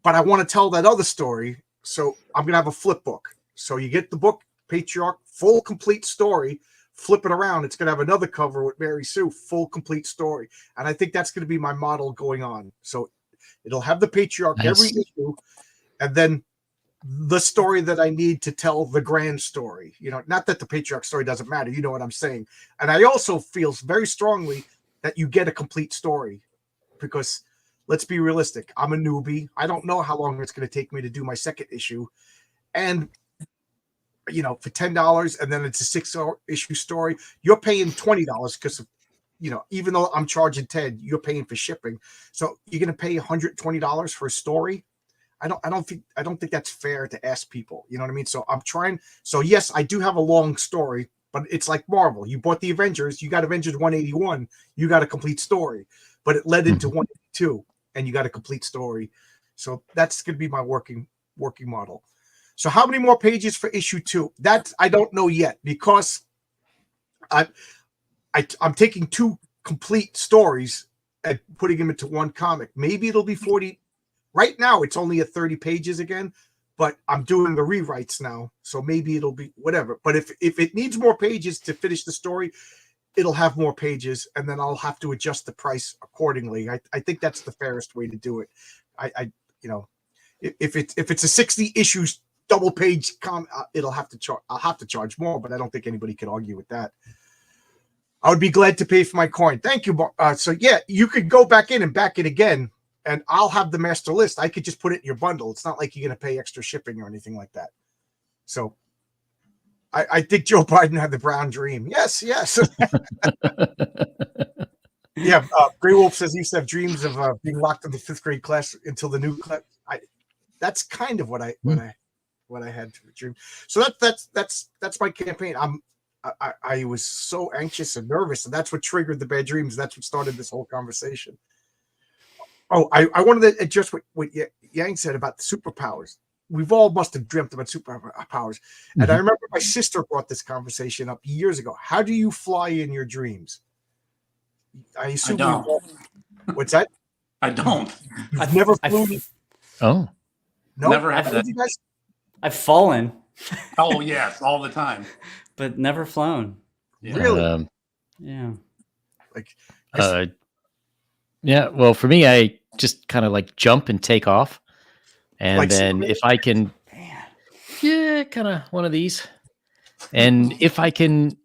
but I want to tell that other story. So I'm gonna have a flip book. So you get the book Patriarch, full complete story. Flip it around, it's going to have another cover with Mary Sue, full complete story. And I think that's going to be my model going on. So it'll have the Patriarch every issue, and then the story that I need to tell the grand story. Not that the Patriarch story doesn't matter. You know what I'm saying? And I also feel very strongly that you get a complete story, because let's be realistic. I'm a newbie. I don't know how long it's going to take me to do my second issue. And for $10, and then it's a 6-issue story, you're paying $20 because, even though I'm charging $10, you're paying for shipping. So you're going to pay $120 for a story. I don't think that's fair to ask people. You know what I mean? So I'm trying. So yes, I do have a long story, but it's like Marvel. You bought the Avengers, you got Avengers 181, you got a complete story, but it led into 182, and you got a complete story. So that's going to be my working model. So how many more pages for issue 2? That I don't know yet, because I'm taking 2 complete stories and putting them into one comic. Maybe it'll be 40. Right now it's only at 30 pages again, but I'm doing the rewrites now, so maybe it'll be whatever. But if it needs more pages to finish the story, it'll have more pages, and then I'll have to adjust the price accordingly. I think that's the fairest way to do it. If it's a 60 issues double page I'll have to charge more, but I don't think anybody could argue with that. I would be glad to pay for my coin. Thank you. So yeah, you could go back in and back it again, and I'll have the master list. I could just put it in your bundle. It's not like you're going to pay extra shipping or anything like that. So I think Joe Biden had the brown dream. Yes. Yeah. Grey Wolf says he used to have dreams of being locked in the 5th grade class until the new class. That's kind of what I had to dream. So that's my campaign. I was so anxious and nervous, and that's what triggered the bad dreams. That's what started this whole conversation. Oh, I wanted to address what Yang said about the superpowers. We've all must have dreamt about superpowers. And I remember my sister brought this conversation up years ago. How do you fly in your dreams? I assume I don't. What's that? I don't. I've never flown. Oh. No, never had that. You guys? I've fallen. Oh yes, all the time, but never flown. Yeah. Really? Yeah. Like, Yeah. Well, for me, I just kind of like jump and take off. And Like then Superman? if I can, yeah, kind of one of these. And if I can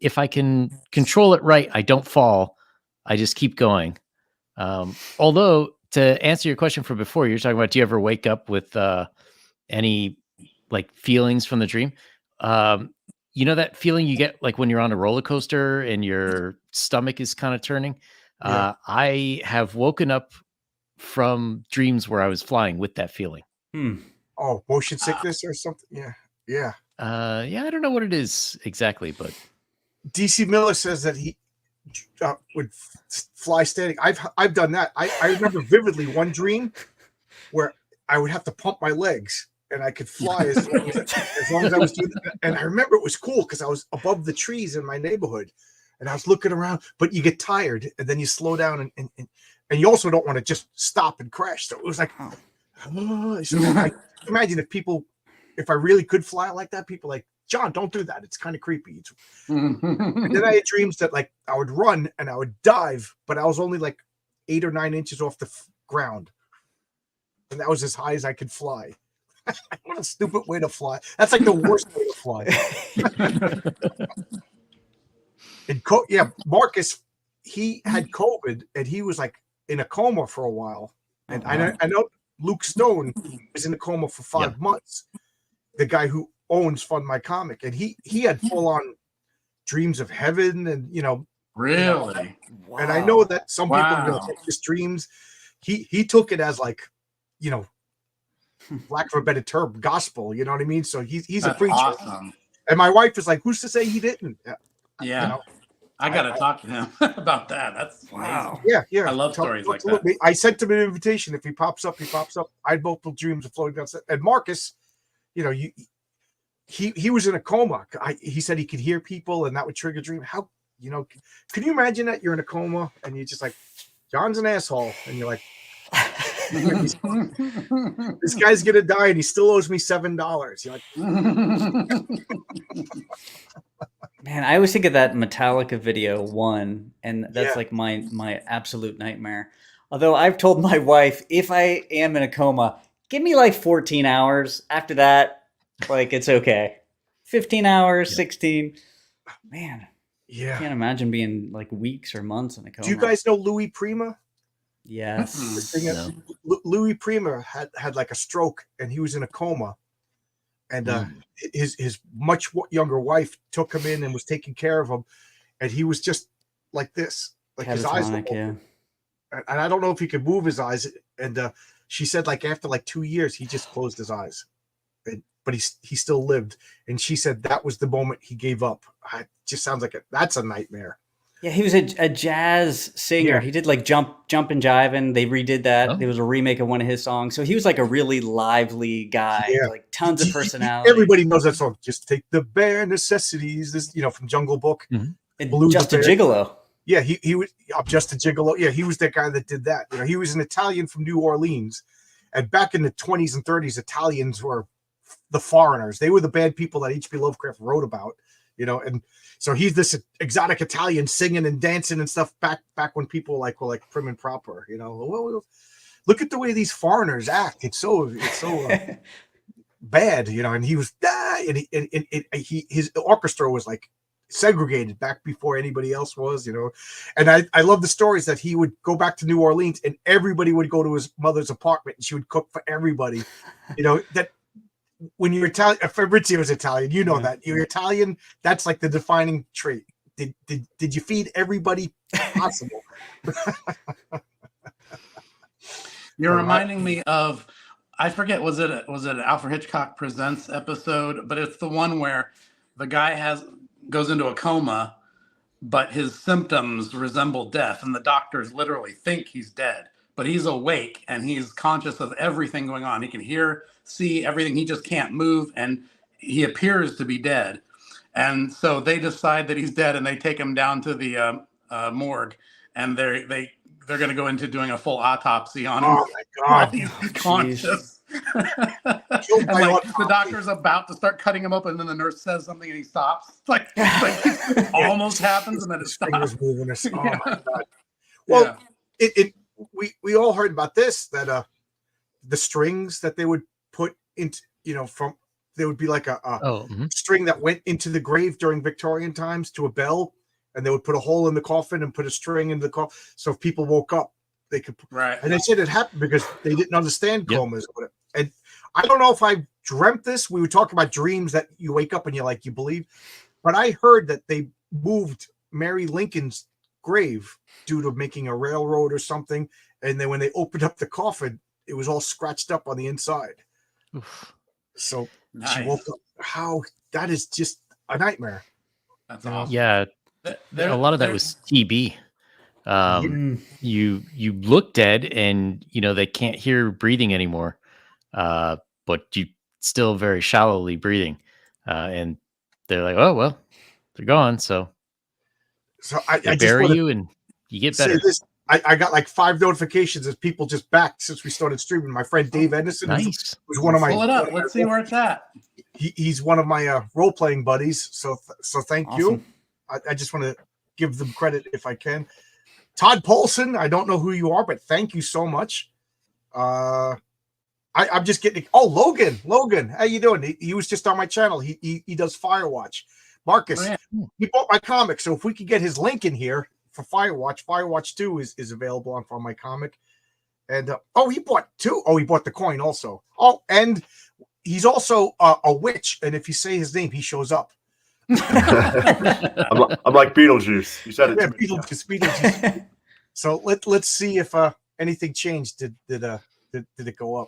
control it right, I don't fall. I just keep going. Although to answer your question from before, you're talking about, do you ever wake up with any like feelings from the dream? You know that feeling you get like when you're on a roller coaster and your stomach is kind of turning? Yeah. I have woken up from dreams where I was flying with that feeling. Oh, motion sickness or something? Yeah. Yeah. Yeah, I don't know what it is exactly, but DC Miller says that he would fly standing. I've done that. I remember vividly one dream where I would have to pump my legs and I could fly as long as I was doing that. And I remember it was cool because I was above the trees in my neighborhood and I was looking around, but you get tired and then you slow down and you also don't want to just stop and crash. So it was like, so I imagine if I really could fly like that, people like, John, don't do that. It's kind of creepy. And then I had dreams that like I would run and I would dive, but I was only like 8 or 9 inches off the ground. And that was as high as I could fly. What a stupid way to fly. That's like the worst way to fly. And Marcus, he had COVID and he was like in a coma for a while. And I know Luke Stone was in a coma for 5 months. The guy who owns Fund My Comic, and he had full on dreams of heaven, and really. Wow. And I know that some people are going to take his dreams. He took it as like, lack of a better term, gospel. You know what I mean? So he's a preacher. Awesome. And my wife is like, "Who's to say he didn't?" Yeah. I got to talk to him about that. That's wow. Amazing. Yeah. I love stories like that. I sent him an invitation. If he pops up, he pops up. I had multiple dreams of floating down. And Marcus, he was in a coma. He said he could hear people and that would trigger a dream. How, can you imagine that you're in a coma and you're just like, John's an asshole. And you're like, this guy's going to die and he still owes me $7. You're like, man, I always think of that Metallica video 1, and that's like my absolute nightmare. Although I've told my wife, if I am in a coma, give me like 14 hours. After that, like, it's okay. 15 hours, 16. Man. Yeah. I can't imagine being like weeks or months in a coma. Do you guys know Louis Prima? Yes. No. Louis Prima had like a stroke and he was in a coma. And his much younger wife took him in and was taking care of him. And he was just like this. Like his eyes were open. And I don't know if he could move his eyes. And she said like after like 2 years, he just closed his eyes. But he still lived. And she said that was the moment he gave up. It just sounds like that's a nightmare. Yeah, he was a jazz singer. Yeah. He did like Jump and Jivin'. They redid that. Oh. There was a remake of one of his songs. So he was like a really lively guy, like tons of personality. Everybody knows that song. Just take the bare necessities. This, from Jungle Book. Mm-hmm. Just a Gigolo. Yeah, he was Just a Gigolo. Yeah, he was that guy that did that. He was an Italian from New Orleans, and back in the 20s and 30s, Italians were the foreigners. They were the bad people that H.P. Lovecraft wrote about. And so he's this exotic Italian singing and dancing and stuff back when people were like prim and proper. Well, look at the way these foreigners act. It's so bad. And he was and his orchestra was like segregated back before anybody else was. And I love the stories that he would go back to New Orleans and everybody would go to his mother's apartment and she would cook for everybody. That. When you're Italian, Fabrizio's Italian, that you're Italian. That's like the defining trait. Did you feed everybody possible? You're reminding me of, I forget, was it an Alfred Hitchcock Presents episode? But it's the one where the guy goes into a coma, but his symptoms resemble death, and the doctors literally think he's dead, but he's awake and he's conscious of everything going on. He can hear, see everything. He just can't move, and he appears to be dead. And so they decide that he's dead, and they take him down to the morgue, and they're going to go into doing a full autopsy on him. Oh my God! He's conscious. And like the doctor's about to start cutting him open, and then the nurse says something, and he stops. It's like it almost happens, and then it stops. Moving. Oh my God! Well, we all heard about this, that the strings that they would put into, there would be like a string that went into the grave during Victorian times to a bell, and they would put a hole in the coffin and put a string in the coffin, so if people woke up, they could. Right. And they said it happened because they didn't understand comas. And I don't know if I dreamt this. We were talking about dreams that you wake up and you believe, but I heard that they moved Mary Lincoln's grave due to making a railroad or something, and then when they opened up the coffin, it was all scratched up on the inside. Oof. So she woke up. How that is just a nightmare. That's awesome. Yeah, a lot of that was TB. You look dead, and they can't hear breathing anymore, but you still very shallowly breathing, and they're like, oh well, they're gone. So I bury you, and you get better. I got like 5 notifications as people just backed since we started streaming. My friend Dave Edison was one of my. Pull it up. Let's see where it's at. He's one of my role playing buddies. So thank you. I just want to give them credit if I can. Todd Paulson, I don't know who you are, but thank you so much. I'm just getting. Oh, Logan, how you doing? He was just on my channel. He does Firewatch. Marcus, he bought my comic, so if we could get his link in here for Firewatch 2 is available on my comic. And he bought 2. Oh, he bought the coin also. Oh, and he's also a witch, and if you say his name, he shows up. I'm like Beetlejuice. You said it. Yeah, Beetlejuice. So let's see if anything changed. Did it go up?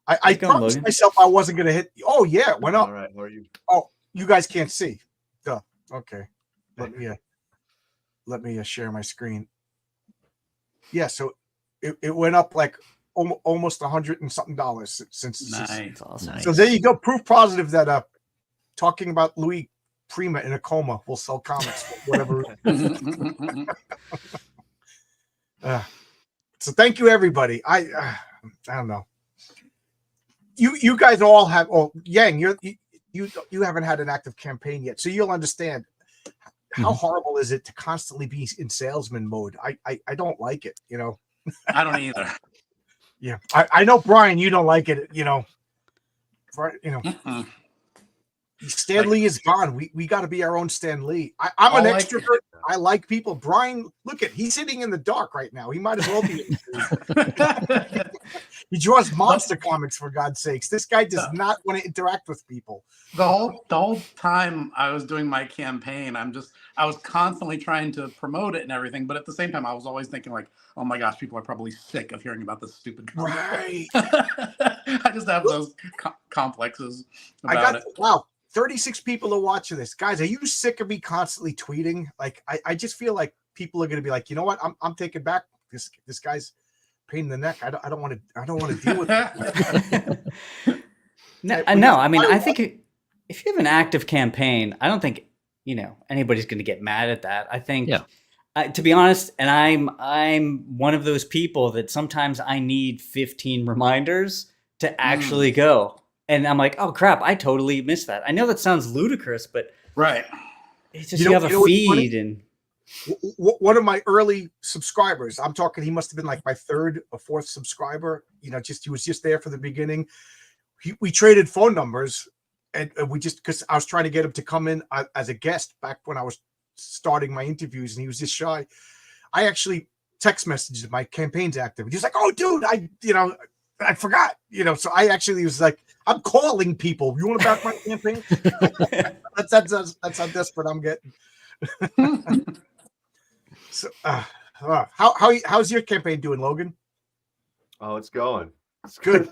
I promised myself I wasn't going to hit. Oh yeah, it went up. All right, how are you? Oh, you guys can't see. Duh. Okay. Let me share my screen. Yeah, so it went up like almost $100 and something since. Nice. Awesome. So there you go. Proof positive that talking about Louis Prima in a coma will sell comics, whatever. So thank you, everybody. I don't know. You guys all have. Oh, Yang, you haven't had an active campaign yet, so you'll understand how horrible is it to constantly be in salesman mode. I don't like it. I don't either. Yeah, I know, Brian. You don't like it. Stan Lee is gone. We got to be our own Stan Lee. I'm an extrovert. I like people. Brian, look he's sitting in the dark right now. He might as well be. He draws monster comics, for God's sakes. This guy does not want to interact with people. The whole time I was doing my campaign, I was constantly trying to promote it and everything, but at the same time, I was always thinking like, oh my gosh, people are probably sick of hearing about this stupid comic. Right. I just have those complexes about it. Wow. 36 people are watching this. Guys, are you sick of me constantly tweeting? Like, I just feel like people are going to be like, you know what? I'm taking back this guy's pain in the neck. I don't want to deal with it. No, I mean, I think if you have an active campaign, I don't think, anybody's going to get mad at that. I think, to be honest, and I'm one of those people that sometimes I need 15 reminders to actually go. And I'm like, oh crap, I totally missed that. I know that sounds ludicrous, but right, it's just you have a feed. And one of my early subscribers, I'm talking, he must have been like my 3rd or 4th subscriber. He was just there for the beginning. We traded phone numbers, and we just, because I was trying to get him to come in as a guest back when I was starting my interviews, and he was just shy. I actually text messaged my campaign's active. He was like, oh dude, I forgot, so I actually was like, I'm calling people. You want to back my campaign? That's how desperate I'm getting. So, how's your campaign doing, Logan? Oh, it's going. It's good.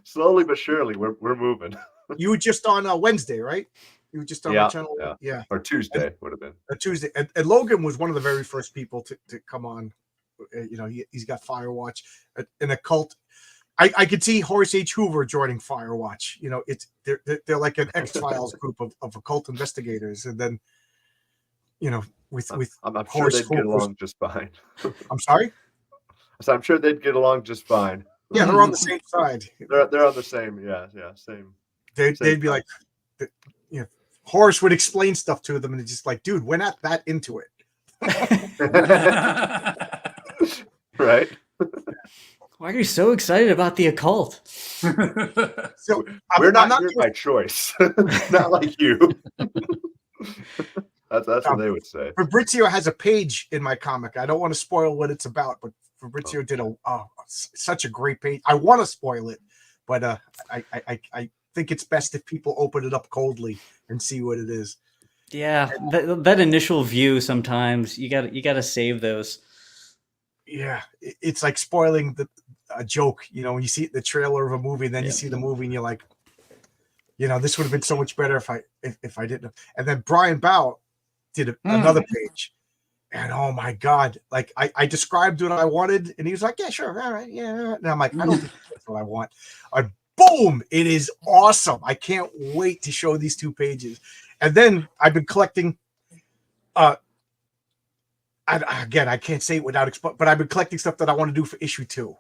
Slowly but surely, we're moving. You were just on Wednesday, right? You were just on my channel. Yeah. Or Tuesday would have been. A Tuesday, and Logan was one of the very first people to come on. He's got Firewatch in a cult. I could see Horace H. Hoover joining Firewatch. They're like an X-Files group of occult investigators, and then with I'm Horace sure they'd get along just fine. I'm sorry. So I'm sure they'd get along just fine. Yeah, they're on the same side. They're on the same, same. They'd be like, you know, Horace would explain stuff to them, and it's just like, dude, we're not that into it. Right? Why are you so excited about the occult? So we're I'm not here by choice. Not like you. That's what they would say. Fabrizio has a page in my comic. I don't want to spoil what it's about, but Fabrizio did such a great page. I want to spoil it, but I think it's best if people open it up coldly and see what it is. Yeah, that initial view, sometimes you got to save those. Yeah, it's like spoiling a joke. You know, when you see the trailer of a movie, and then you see the movie, and you're like, you know, this would have been so much better if I didn't. And then Brian Bow did another page, and oh my god, like I described what I wanted, and he was like, yeah, sure, all right, yeah. And I'm like, I don't think that's what I want. And boom, it is awesome. I can't wait to show these 2 pages. And then I've been collecting. Again, I can't say it without but I've been collecting stuff that I want to do for issue 2.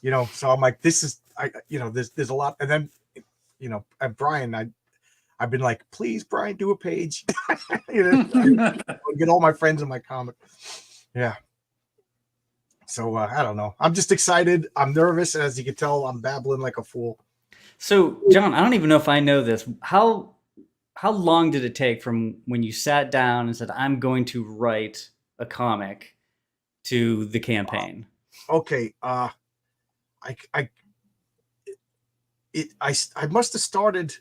You know, so I'm like, this is there's a lot. And then, you know, at Brian, I've been like, please, Brian, do a page. You know, get all my friends in my comic. Yeah. So I don't know. I'm just excited. I'm nervous, as you can tell. I'm babbling like a fool. So, John, I don't even know if I know this. How long did it take from when you sat down and said, I'm going to write a comic, to the campaign? Okay. I must have started.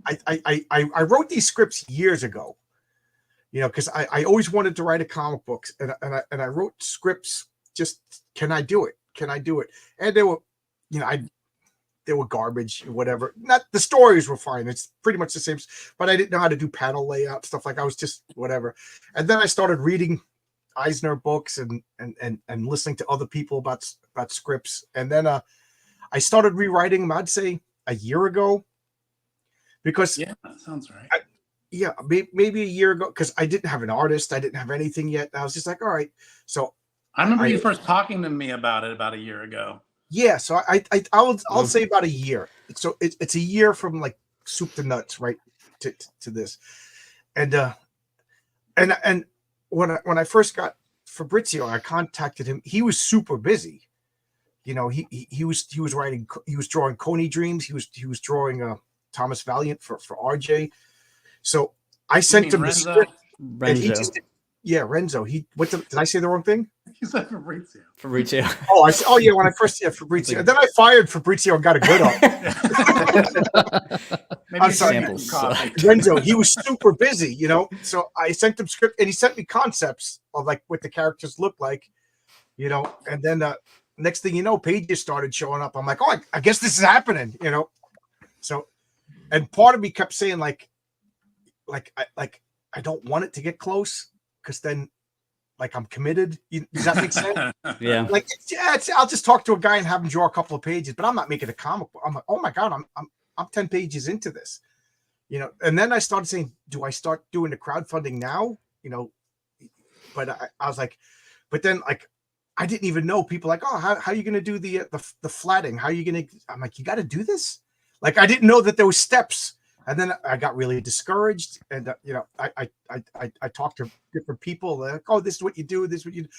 I wrote these scripts years ago, you know, because I always wanted to write a comic book, and I wrote scripts. Just, can I do it? Can I do it? And they were, you know, they were garbage, whatever. Not the stories were fine. It's pretty much the same, but I didn't know how to do panel layout stuff. Like, I was just whatever. And then I started reading Eisner books and listening to other people about scripts. And then I started rewriting them, I'd say a year ago, because that sounds right. Maybe a year ago, because I didn't have an artist. I didn't have anything yet. I was just like, all right. So I remember you first talking to me about it about a year ago. Yeah, so I'll say about a year. So it's a year from like soup to nuts, right, to this, and when I first got Fabrizio, I contacted him. He was super busy. You know, he was drawing Coney Dreams. He was drawing Thomas Valiant for RJ. So I sent him the script. Renzo. Renzo. Did I say the wrong thing? You said Fabrizio. Fabrizio. Oh yeah, when I first Fabrizio. And then I fired Fabrizio and got a good one. I'm sorry. Renzo, he was super busy, you know. So I sent him script, and he sent me concepts of like what the characters look like, you know. And then next thing you know, pages started showing up. I'm like, oh, I guess this is happening, you know. So, and part of me kept saying I don't want it to get close, because then, like, I'm committed. Does that make sense? Yeah. Like, I'll just talk to a guy and have him draw a couple of pages, but I'm not making a comic book. I'm like, oh my god, I'm 10 pages into this, you know. And then I started saying, do I start doing the crowdfunding now? You know, but I was like, but then, like, I didn't even know. People like, oh, how are you going to do the flatting? How are you going to? I'm like, you got to do this. Like, I didn't know that there were steps. And then I got really discouraged, and you know, I talked to different people. They're like, oh, this is what you do. This is what you do.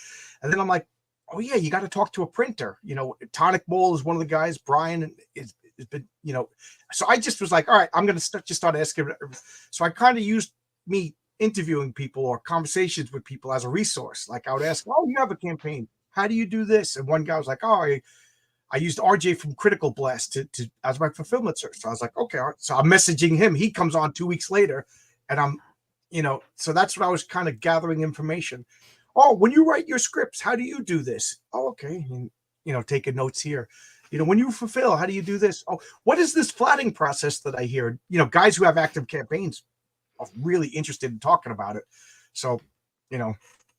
And then I'm like, oh yeah, you got to talk to a printer. You know, Tonic Bowl is one of the guys. Brian has been, you know. So I just was like, all right, I'm going to start asking. So I kind of used me interviewing people or conversations with people as a resource. Like, I would ask, oh, you have a campaign. How do you do this? And one guy was like, oh, I used RJ from Critical Blast to as my fulfillment search. So I was like, okay. So I'm messaging him. He comes on 2 weeks later, and I'm, you know, so that's what I was kind of gathering information. Oh, when you write your scripts, how do you do this? Oh, okay. And, you know, taking notes here. You know, when you fulfill, how do you do this? Oh, what is this flatting process that I hear? You know, guys who have active campaigns are really interested in talking about it. So, you know,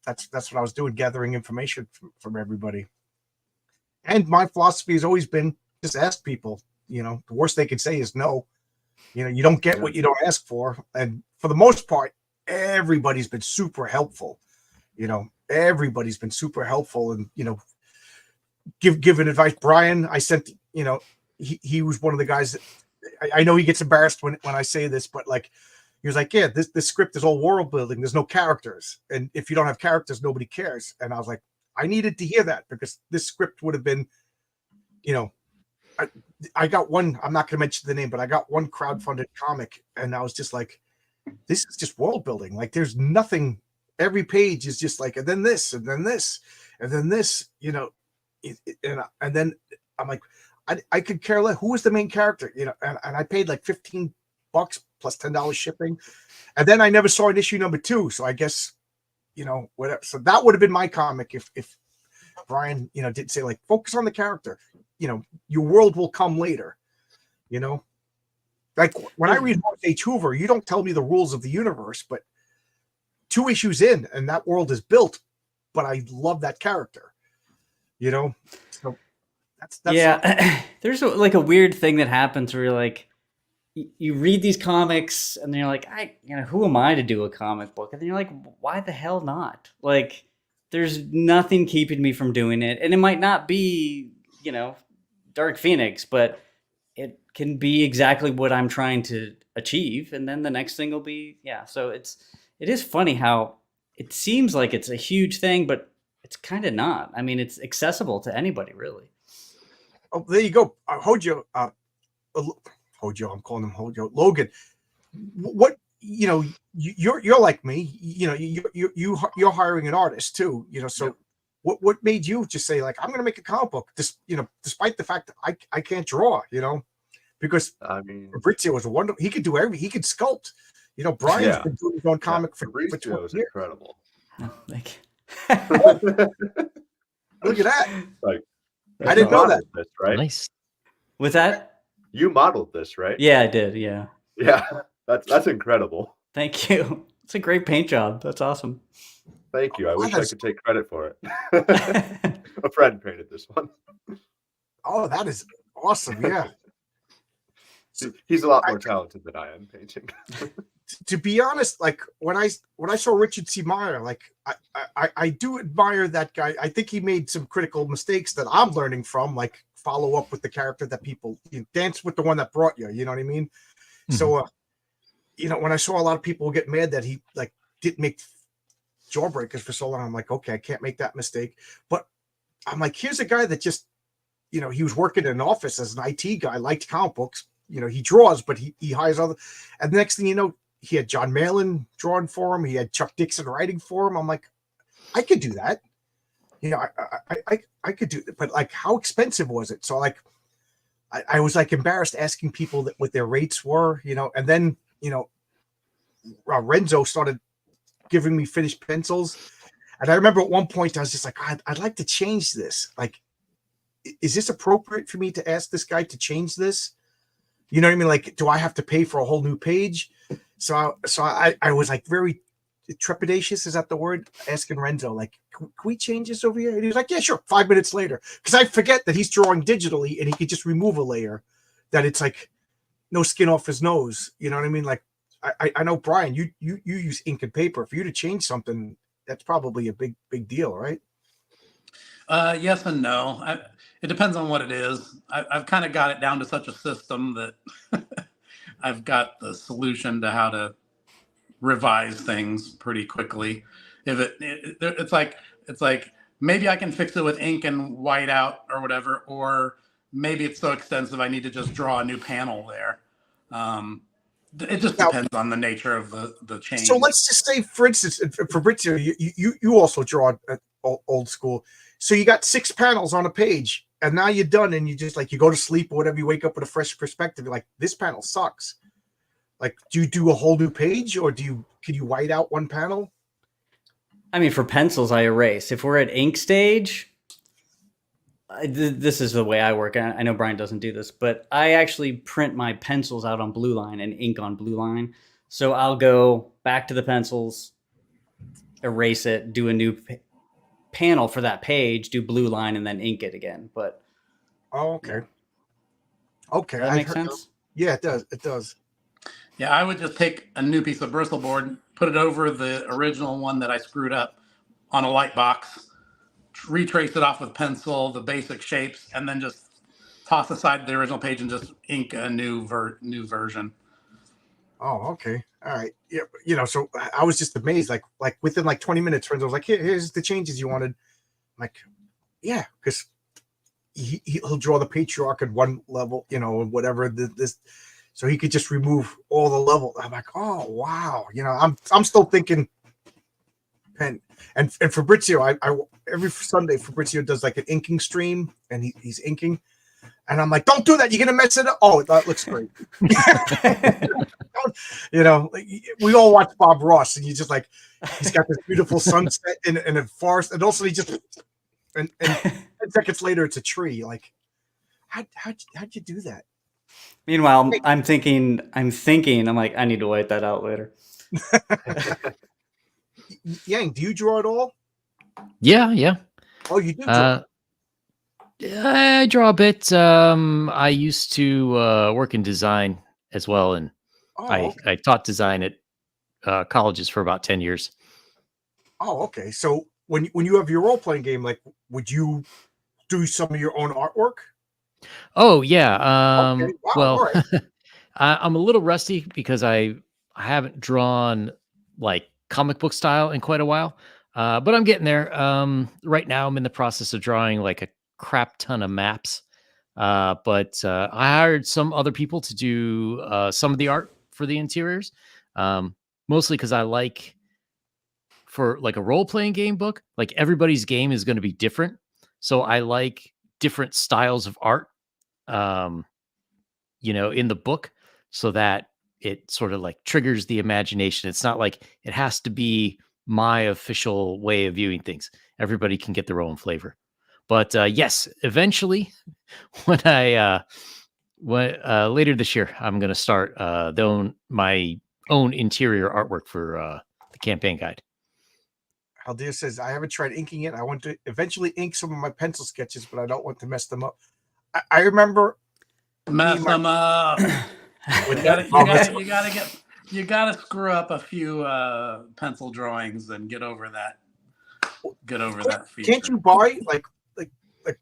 that's what I was doing, gathering information from everybody. And my philosophy has always been just ask people. You know, the worst they could say is no. You know, you don't get what you don't ask for. And for the most part, everybody's been super helpful. You know, everybody's been super helpful. And, you know, giving advice. Brian, I sent, he was one of the guys that I know he gets embarrassed when I say this, but like, he was like, yeah, this script is all world building. There's no characters. And if you don't have characters, nobody cares. And I was like, I needed to hear that because this script would have been, I got one, I'm not going to mention the name, but I got one crowdfunded comic and I was just like, this is just world building. Like there's nothing, every page is just like, and then this, and then this, and then this, and then I'm like, I could care less. Who was the main character? And I paid like $15 plus $10 shipping. And then I never saw an issue number 2. So I guess, whatever. So that would have been my comic if Brian, did say like, focus on the character, your world will come later, like when I read Morris H. Hoover, you don't tell me the rules of the universe, but 2 issues in and that world is built, but I love that character, so that's yeah. There's like a weird thing that happens where you're like, you read these comics and then you're like, who am I to do a comic book? And then you're like, why the hell not? Like, there's nothing keeping me from doing it. And it might not be, Dark Phoenix, but it can be exactly what I'm trying to achieve. And then the next thing will be, So it is funny how it seems like it's a huge thing, but it's kind of not. I mean, it's accessible to anybody, really. Oh, there you go. Hojo, Hojo, I'm calling him Hojo. Logan, what, you're like me, you're hiring an artist too, so what made you just say like, I'm going to make a comic book, despite the fact that I can't draw, because I mean, Fabrizio was a wonderful, he could do he could sculpt, Brian's been doing his own comic for 20 years. Incredible. Like, look at that. Like, I didn't know that. This, right? Nice. with that? You modeled this, right? Yeah, I did. Yeah. Yeah. That's incredible. Thank you. It's a great paint job. That's awesome. Thank you. I wish I could take credit for it. A friend painted this one. Oh, that is awesome. Yeah. He's a lot more talented than I am painting. To be honest, like when I saw Richard C. Meyer, like I do admire that guy. I think he made some critical mistakes that I'm learning from, like follow up with the character that people dance with the one that brought you. You know what I mean? Mm-hmm. So, when I saw a lot of people get mad that he like didn't make Jawbreakers for so long, I'm like, okay, I can't make that mistake. But I'm like, here's a guy that just, he was working in an office as an IT guy, liked comic books. He draws, but he hires other. And the next thing you know, he had John Malin drawing for him. He had Chuck Dixon writing for him. I'm like, I could do that. I could do it. But like, how expensive was it? So like, I was like embarrassed asking people that what their rates were, and then, Renzo started giving me finished pencils. And I remember at one point I was just like, I'd like to change this. Like, is this appropriate for me to ask this guy to change this? You know what I mean? Like, do I have to pay for a whole new page? So I was like very trepidatious. Is that the word? Asking Renzo, like, can we change this over here? And he was like, yeah, sure. 5 minutes later, because I forget that he's drawing digitally and he could just remove a layer. That it's like no skin off his nose. You know what I mean? Like, I know, Brian, you use ink and paper. For you to change something, that's probably a big deal, right? Yes and no. It depends on what it is. I've kind of got it down to such a system that I've got the solution to how to revise things pretty quickly. If it's like maybe I can fix it with ink and white out or whatever, or maybe it's so extensive I need to just draw a new panel there. It just depends on the nature of the change. So let's just say, for instance, Fabrizio, you also draw at old school. So you got 6 panels on a page, and now you're done, and you just like you go to sleep or whatever. You wake up with a fresh perspective. You're like, this panel sucks. Like, do you do a whole new page, or can you white out one panel? I mean, for pencils, I erase. If we're at ink stage, this is the way I work. I know Brian doesn't do this, but I actually print my pencils out on blue line and ink on blue line. So I'll go back to the pencils, erase it, do a new panel for that page, do blue line, and then ink it again. But okay. Does that make sense? Yeah, it does. It does. Yeah, I would just take a new piece of bristol board, put it over the original one that I screwed up on a light box, retrace it off with pencil, the basic shapes, and then just toss aside the original page and just ink a new version. Oh, okay. All right. Yeah. You know, so I was just amazed. Like within like 20 minutes, friends was like, here's the changes you wanted. I'm like, yeah, because he'll draw the patriarch at one level, you know, whatever this, so he could just remove all the level. I'm like, oh wow, you know, I'm still thinking pen. And Fabrizio, I every Sunday Fabrizio does like an inking stream, and he's inking, and I'm like, don't do that, you're gonna mess it up. Oh, that looks great. You know, we all watch Bob Ross, and he's just like, he's got this beautiful sunset in a forest, and also he just and 10 seconds later it's a tree. Like, how'd you do that? Meanwhile, I'm thinking, I'm like, I need to write that out later. Yang, do you draw at all? Yeah. Oh, you do draw. I draw a bit. I used to work in design as well, and I taught design at colleges for about 10 years. Oh, okay. So when you have your role playing game, like, would you do some of your own artwork? Oh yeah. Okay. Wow, well, all right. I'm a little rusty because I haven't drawn like comic book style in quite a while, but I'm getting there. Right now, I'm in the process of drawing like a crap ton of maps, but I hired some other people to do some of the art for the interiors, mostly because I like, for like a role playing game book, like everybody's game is going to be different, so I like different styles of art, you know, in the book, so that it sort of like triggers the imagination. It's not like it has to be my official way of viewing things. Everybody can get their own flavor. But yes, eventually, when later this year, I'm going to start my own interior artwork for the campaign guide. Aldea says, I haven't tried inking it. I want to eventually ink some of my pencil sketches, but I don't want to mess them up. I remember mess them up. You gotta screw up a few pencil drawings and get over that. Feature. Can't you buy like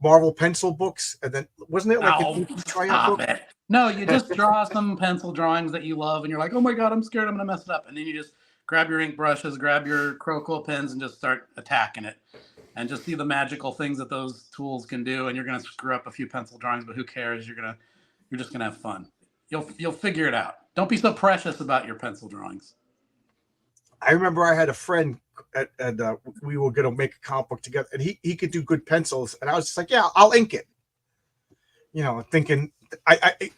Marvel pencil books, and then wasn't it like a stop book? It. No, you just draw some pencil drawings that you love, and you're like, oh my god, I'm scared I'm gonna mess it up, and then you just grab your ink brushes, grab your Crowquill pens, and just start attacking it, and just see the magical things that those tools can do. And you're gonna screw up a few pencil drawings, but who cares? You're just gonna have fun. You'll figure it out. Don't be so precious about your pencil drawings. I remember I had a friend, and we were going to make a comic book together, and he could do good pencils, and I was just like, yeah, I'll ink it. You know, thinking,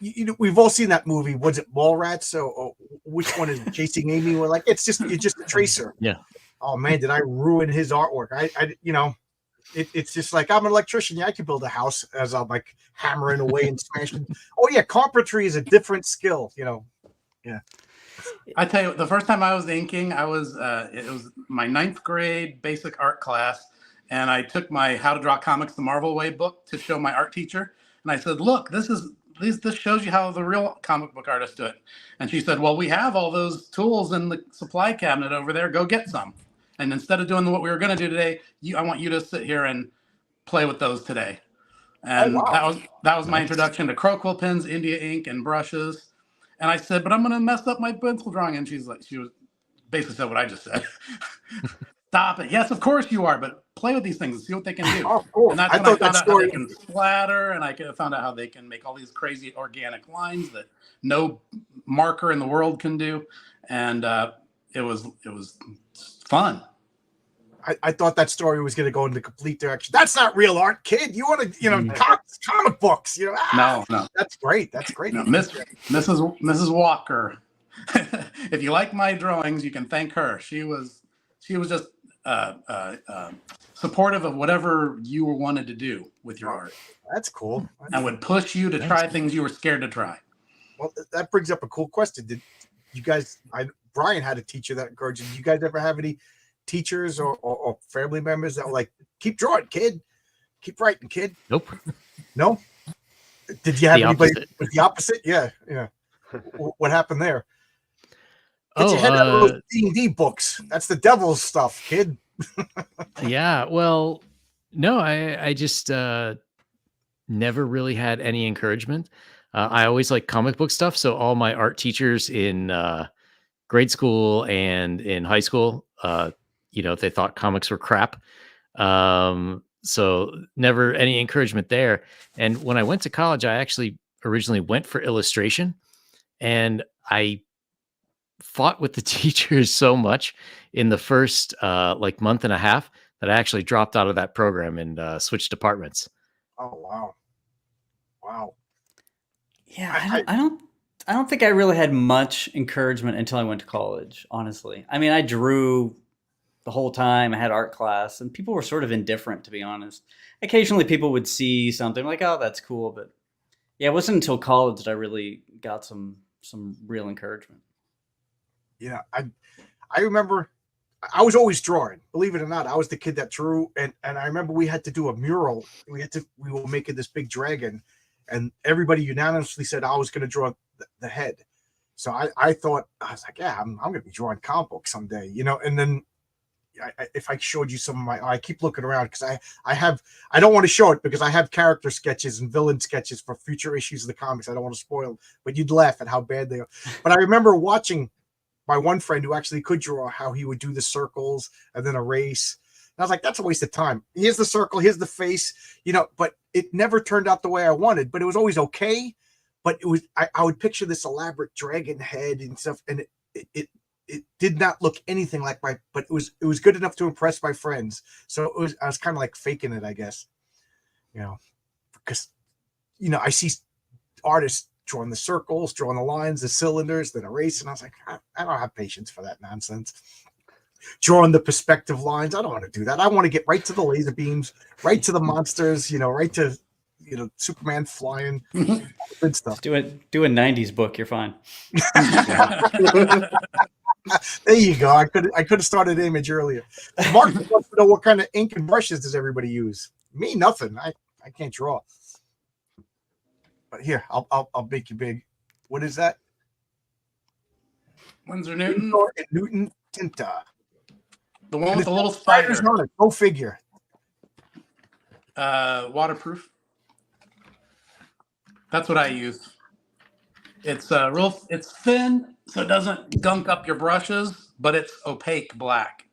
you know, we've all seen that movie. Was it Mallrats? Or which one is Chasing Amy? We're like, you're just a tracer. Yeah. Oh man, did I ruin his artwork? I you know, it's just like, I'm an electrician. Yeah, I can build a house as I'm like hammering away and smashing. Oh yeah, carpentry is a different skill. You know, yeah. I tell you, the first time I was inking, it was my 9th grade basic art class, and I took my How to Draw Comics the Marvel Way book to show my art teacher, and I said, look, this shows you how the real comic book artists do it. And she said, well, we have all those tools in the supply cabinet over there. Go get some. And instead of doing what we were going to do today, I want you to sit here and play with those today. And that was my introduction to Crowquill pens, India ink, and brushes. And I said, but I'm going to mess up my pencil drawing. And she was basically said what I just said. Stop it. Yes, of course you are, but play with these things and see what they can do. Oh, cool. And that's when I found out how they can splatter, and I found out how they can make all these crazy organic lines that no marker in the world can do. And it was fun. I thought that story was going to go in the complete direction. That's not real art, kid. You want to, you know, comic books. You know, no. That's great. That's great. No, Mrs. Walker. If you like my drawings, you can thank her. She was just supportive of whatever you wanted to do with your art. That's cool. And would push you to try things you were scared to try. Well, that brings up a cool question. Did you guys? Brian had a teacher that encouraged you. Did you guys ever have any teachers or family members that were like, keep drawing, kid, keep writing, kid? Nope. No. Did you have anybody with the opposite? Yeah. What happened there? Get your head out of those D&D books. That's the devil's stuff, kid. Yeah. Well, No, I just never really had any encouragement. I always like comic book stuff, so all my art teachers in grade school and in high school, they thought comics were crap. So never any encouragement there. And when I went to college, I actually originally went for illustration, and I fought with the teachers so much in the first like month and a half that I actually dropped out of that program and switched departments. Oh wow, wow. Yeah, I don't think I really had much encouragement until I went to college, honestly. I mean, I drew the whole time. I had art class, and people were sort of indifferent, to be honest. Occasionally, people would see something like, "Oh, that's cool," but yeah, it wasn't until college that I really got some real encouragement. Yeah, I remember I was always drawing. Believe it or not, I was the kid that drew, and I remember we had to do a mural. We were making this big dragon, and everybody unanimously said I was going to draw the head. So I thought, I was like, yeah, I'm going to be drawing comic books someday, And then if I showed you some of my, I keep looking around because I don't want to show it because I have character sketches and villain sketches for future issues of the comics. I don't want to spoil, but you'd laugh at how bad they are. But I remember watching my one friend who actually could draw how he would do the circles and then erase. And I was like, that's a waste of time. Here's the circle, here's the face, but it never turned out the way I wanted, but it was always okay. But it was, I would picture this elaborate dragon head and stuff. And it did not look anything like but it was good enough to impress my friends. So I was kind of like faking it, I guess, because, I see artists drawing the circles, drawing the lines, the cylinders, then erasing. I was like, I don't have patience for that nonsense. Drawing the perspective lines, I don't want to do that. I want to get right to the laser beams, right to the monsters, right to, Superman flying, good stuff. Do a 90s book, you're fine. There you go. I could have started Image earlier. Mark wants to know what kind of ink and brushes does everybody use. Me, nothing. I can't draw. But here, I'll make you big. What is that? Winsor Newton. Newton Tinta. The one with the little spiders on it. Go figure. Waterproof. That's what I use. It's it's thin, so it doesn't gunk up your brushes, but it's opaque black.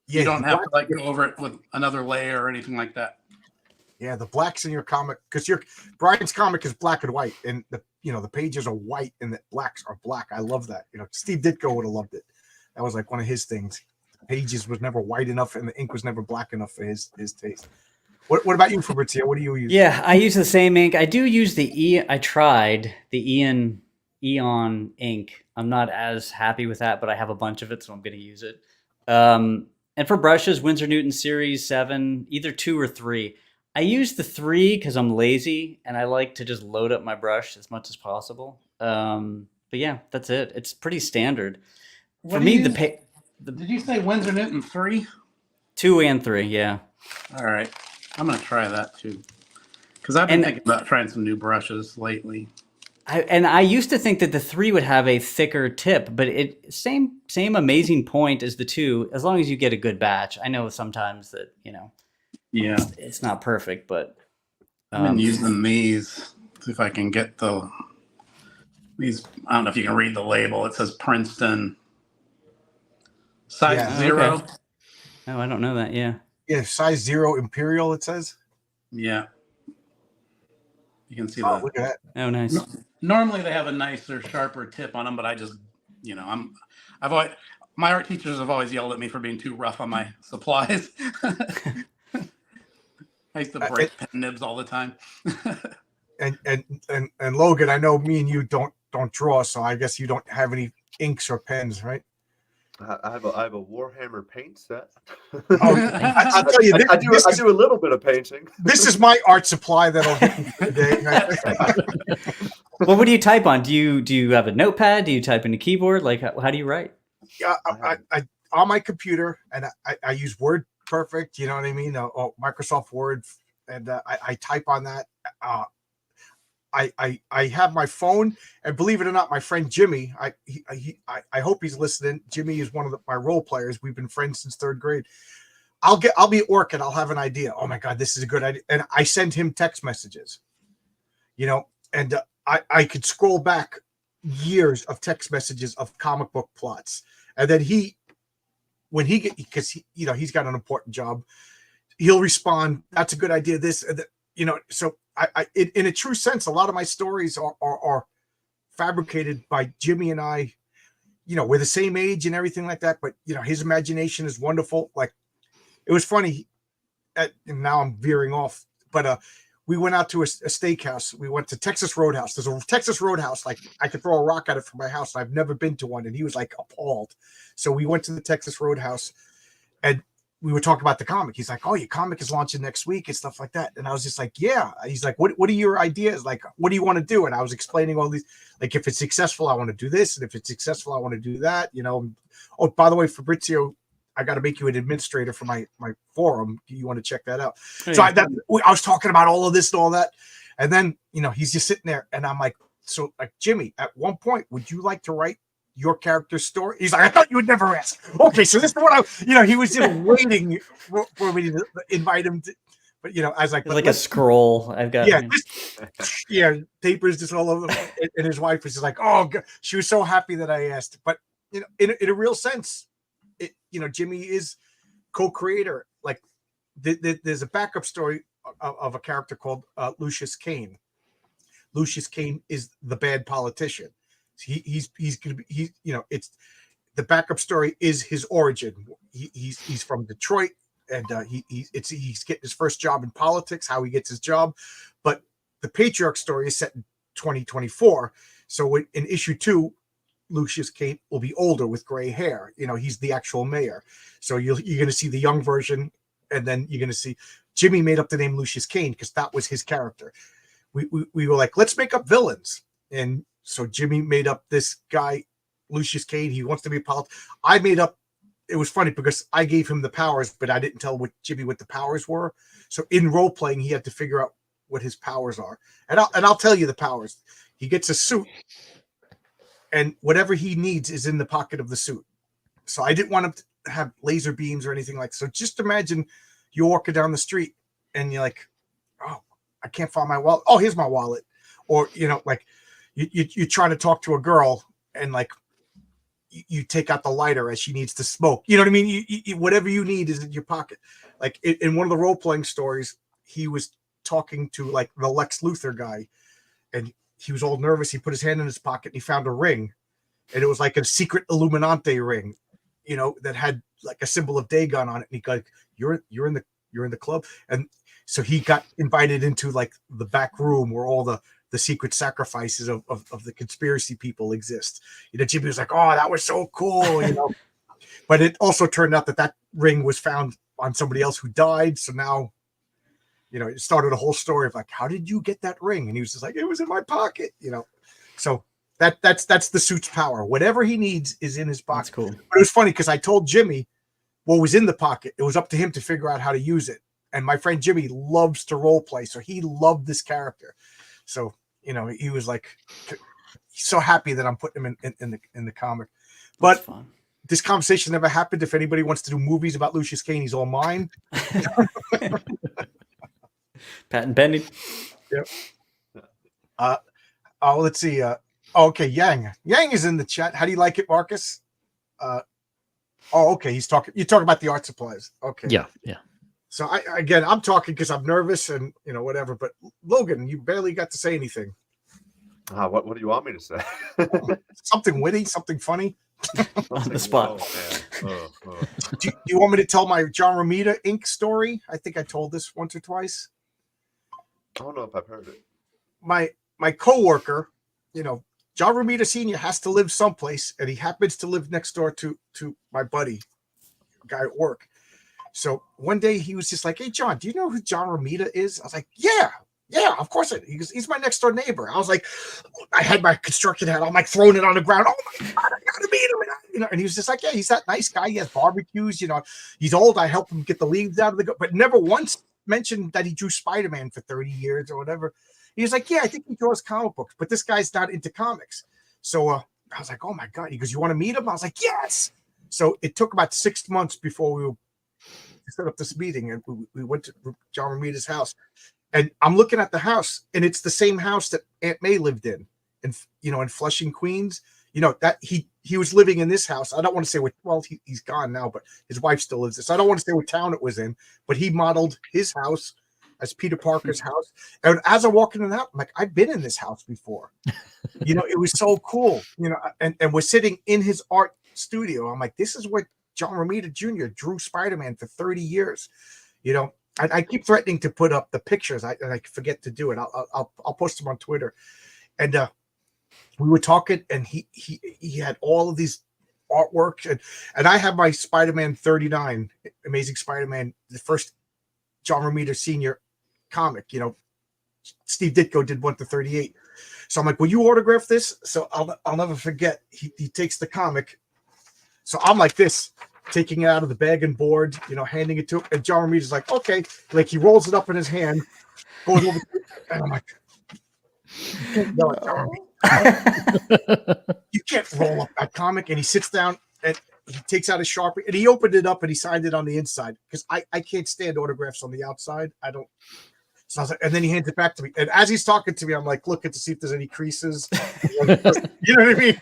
Yeah, you don't have to go over it with another layer or anything like that. Yeah, the blacks in your comic, because Brian's comic is black and white, and the pages are white and the blacks are black. I love that. Steve Ditko would have loved it. That was like one of his things. The pages was never white enough, and the ink was never black enough for his taste. What about you, Fabrizio? What do you use? Yeah, I use the same ink. I do use I tried the Eon ink. I'm not as happy with that, but I have a bunch of it, so I'm going to use it. And for brushes, Winsor Newton Series 7, either 2 or 3. I use the 3 because I'm lazy and I like to just load up my brush as much as possible. But yeah, that's it. It's pretty standard. For me, did you say Winsor Newton 3? 2 and 3, yeah. All right. I'm going to try that too. Because I've been thinking about trying some new brushes lately. I used to think that the 3 would have a thicker tip, but same amazing point as the 2, as long as you get a good batch. I know sometimes that, yeah, it's not perfect, but I've been using these. See if I can get these. I don't know if you can read the label. It says Princeton size 0. Okay. Oh, I don't know that. Yeah. Yeah, size 0 Imperial. It says. Yeah. You can see look at that. Oh, nice. Normally they have a nicer, sharper tip on them, but I just, my art teachers have always yelled at me for being too rough on my supplies. I used to break pen nibs all the time. and Logan, I know me and you don't draw, so I guess you don't have any inks or pens, right? I have a Warhammer paint set. I'll tell you, I do a little bit of painting. This is my art supply that I'll get today. Well, what do you type on? Do you have a notepad? Do you type in a keyboard? Like, how do you write? Yeah, I on my computer, and I use Word Perfect. You know what I mean? Or Microsoft Word, and I type on that. I have my phone, and believe it or not, my friend Jimmy, I hope he's listening. Jimmy is one of my role players. We've been friends since 3rd grade. I'll be at work and I'll have an idea. Oh my God, this is a good idea. And I send him text messages, and I could scroll back years of text messages of comic book plots. And then because he's got an important job, he'll respond, that's a good idea. This, so in a true sense, a lot of my stories are fabricated by Jimmy and I. We're the same age and everything like that, but his imagination is wonderful. Like, it was funny, and now I'm veering off, but we went out to a steakhouse. We went to Texas Roadhouse. There's a Texas Roadhouse, like I could throw a rock at it from my house. I've never been to one, and he was like appalled. So we went to the Texas Roadhouse, and we were talking about the comic. He's like, "Oh, your comic is launching next week and stuff like that." And I was just like, "Yeah." He's like, "What are your ideas? Like, what do you want to do?" And I was explaining all these, like, if it's successful, I want to do this, and if it's successful, I want to do that. Oh, by the way, Fabrizio, I got to make you an administrator for my forum. Do you want to check that out? Oh, so yeah. I was talking about all of this and all that, and then he's just sitting there, and I'm like, "So, like, Jimmy, at one point, would you like to write your character's story?" He's like, "I thought you would never ask." Okay, so this is what he was just waiting for me to invite him to, but I was like, it's like a scroll. I've got papers just all over, and his wife was just like, "Oh," God. She was so happy that I asked. But in a real sense, Jimmy is co-creator. Like, there's a backup story of a character called Lucius Kane. Lucius Kane is the bad politician. He's gonna be, it's the backup story is his origin. He's from Detroit, and he's getting his first job in politics, how he gets his job. But the patriarch story is set in 2024. So in issue 2, Lucius Kane will be older with gray hair. He's the actual mayor. So you're going to see the young version, and then you're going to see Jimmy made up the name Lucius Kane because that was his character. We were like, let's make up villains. And so Jimmy made up this guy, Lucius Kane. He wants to be a politician. I made up, it was funny because I gave him the powers, but I didn't tell Jimmy what the powers were. So in role playing, he had to figure out what his powers are. And I'll tell you the powers. He gets a suit, and whatever he needs is in the pocket of the suit. So I didn't want him to have laser beams or anything like that. So just imagine you're walking down the street and you're like, "Oh, I can't find my wallet. Oh, here's my wallet." Or, like you're trying to talk to a girl, and like you take out the lighter as she needs to smoke. You know what I mean? You whatever you need is in your pocket. Like in one of the role-playing stories, he was talking to like the Lex Luthor guy, and he was all nervous. He put his hand in his pocket and he found a ring, and it was like a secret Illuminati ring, that had like a symbol of Dagon on it. And he got, you're in the club. And so he got invited into like the back room where all the secret sacrifices of the conspiracy people exist. Jimmy was like, "Oh, that was so cool," But it also turned out that ring was found on somebody else who died. So now, it started a whole story of like, how did you get that ring? And he was just like, "It was in my pocket," So that's the suit's power. Whatever he needs is in his pocket. That's cool. But it was funny because I told Jimmy what was in the pocket. It was up to him to figure out how to use it. And my friend Jimmy loves to role play, so he loved this character. So he was like, he's so happy that I'm putting him in the comic. But this conversation never happened. If anybody wants to do movies about Lucius Kane, he's all mine. Patent pending. Yep. Let's see. Okay, Yang is in the chat. How do you like it, Marcus? Okay. You're talking about the art supplies. Okay. Yeah. So I'm talking because I'm nervous and whatever. But Logan, you barely got to say anything. What do you want me to say? Something witty, something funny. On the spot. Do you want me to tell my John Romita Inc. story? I think I told this once or twice. I don't know if I've heard it. My coworker, John Romita Sr. has to live someplace, and he happens to live next door to my buddy, guy at work. So one day he was just like, "Hey, John, do you know who John Romita is?" I was like, Yeah, of course. He's my next door neighbor. I was like, I had my construction hat. I'm like throwing it on the ground. Oh my God, I gotta meet him. And he was just like, "Yeah, he's that nice guy. He has barbecues. He's old. I help him get the leaves out of the but never once mentioned that he drew Spider-Man for 30 years or whatever." He was like, "Yeah, I think he draws comic books, but this guy's not into comics." So I was like, "Oh my God." He goes, "You want to meet him?" I was like, "Yes." So it took about 6 months before we were to set up this meeting, and we went to John Romita's house, and I'm looking at the house, and it's the same house that Aunt May lived in Flushing, Queens. That he was living in this house. I don't want to say what. Well, he's gone now, but his wife still lives there. So I don't want to say what town it was in, but he modeled his house as Peter Parker's house. And as I'm walking in the house, I'm like, I've been in this house before. It was so cool. And we're sitting in his art studio. I'm like, this is where John Romita Jr. drew Spider-Man for 30 years. I keep threatening to put up the pictures. I forget to do it. I'll post them on Twitter. And we were talking, and he had all of these artwork, and I have my Spider-Man 39, Amazing Spider-Man, the first John Romita Sr. comic. Steve Ditko did 1 to 38. So I'm like, will you autograph this? So I'll never forget. He takes the comic. So I'm like this, taking it out of the bag and board, handing it to him. And John Romita's like, okay. Like, he rolls it up in his hand, goes over, and I'm like, you can't roll up that comic. And he sits down and he takes out a Sharpie, and he opened it up and he signed it on the inside, because I can't stand autographs on the outside. I don't. So I was like, and then he hands it back to me. And as he's talking to me, I'm like, looking to see if there's any creases. You know what I mean?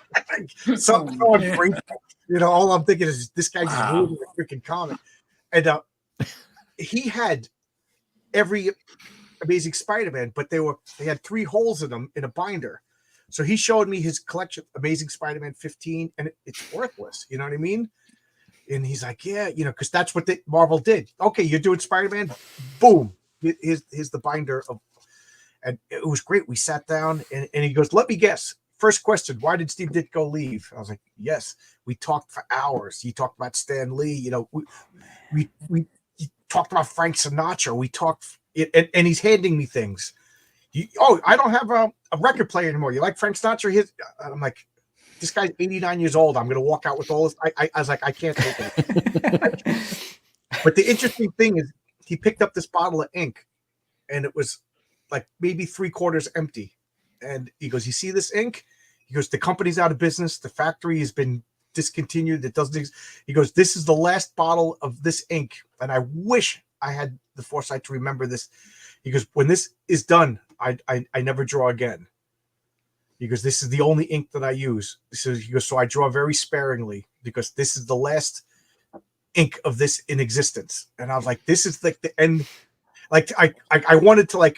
Something great. All I'm thinking is, this guy just ruined the freaking comic. And he had every Amazing Spider-Man, but they had 3 holes in them in a binder. So he showed me his collection, Amazing Spider-Man 15, and it's worthless. You know what I mean? And he's like, yeah, because that's what Marvel did. Okay, you're doing Spider-Man, boom. Here's the binder of, and it was great. We sat down, and he goes, let me guess. First question, why did Steve Ditko leave? I was like, yes. We talked for hours. He talked about Stan Lee. We talked about Frank Sinatra. We talked, and he's handing me things. I don't have a record player anymore. You like Frank Sinatra? I'm like, this guy's 89 years old. I'm going to walk out with all this. I was like, I can't take it. But the interesting thing is, he picked up this bottle of ink, and it was like maybe 3/4 empty. And he goes, you see this ink? He goes, the company's out of business. The factory has been discontinued. It doesn't exist. He goes, this is the last bottle of this ink. And I wish I had the foresight to remember this. He goes, when this is done, I never draw again. He goes, this is the only ink that I use. He goes, so I draw very sparingly, because this is the last ink of this in existence. And I was like, this is like the end. Like, I wanted to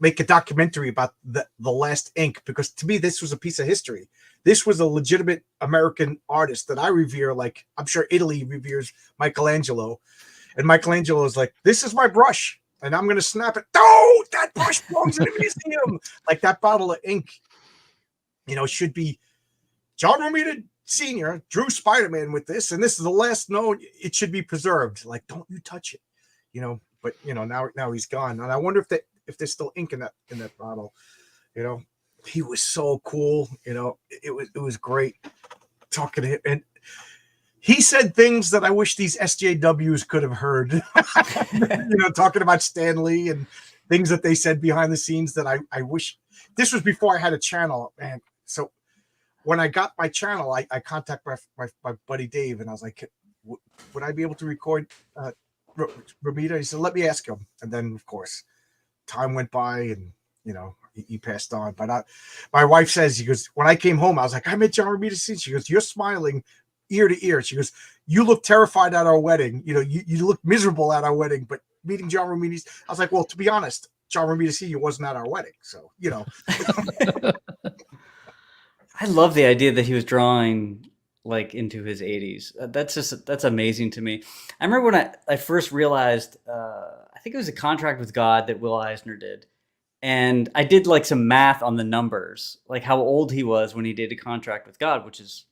make a documentary about the last ink, because to me, this was a piece of history. This was a legitimate American artist that I revere. Like, I'm sure Italy reveres Michelangelo, and Michelangelo is like, this is my brush, and I'm going to snap it. No, that brush belongs in a museum. Like, that bottle of ink, should be John Romita Sr. drew Spider-Man with this, and this is the last known. It should be preserved. Like, don't you touch it, But now he's gone, and I wonder if there's still ink in that bottle. He was so cool. It was great talking to him, and he said things that I wish these SJWs could have heard. Talking about Stan Lee and things that they said behind the scenes that I wish. This was before I had a channel, man. So when I got my channel, I contacted my buddy Dave, and I was like, would I be able to record Romita? He said, let me ask him. And then, of course, time went by, and he passed on. But my wife says, he goes, when I came home, I was like, I met John Romita Sr. She goes, you're smiling ear to ear. She goes, you look terrified at our wedding. You look miserable at our wedding, but meeting John Romita, I was like, well, to be honest, John Romita Sr. wasn't at our wedding, so I love the idea that he was drawing into his 80s. That's amazing to me. I remember when I first realized, I think it was A Contract with God that Will Eisner did. And I did some math on the numbers, like how old he was when he did A Contract with God, which is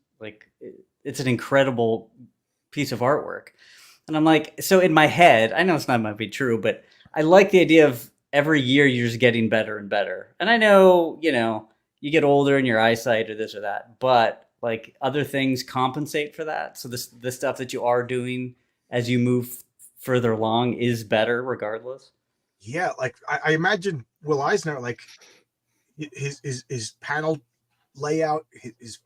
it's an incredible piece of artwork. And I'm like, so in my head, I know it's not might be true, but I like the idea of every year you're just getting better and better. And I know, you get older and your eyesight or this or that, but other things compensate for that. So the stuff that you are doing as you move further along is better regardless. Yeah. I imagine Will Eisner, his panel layout, his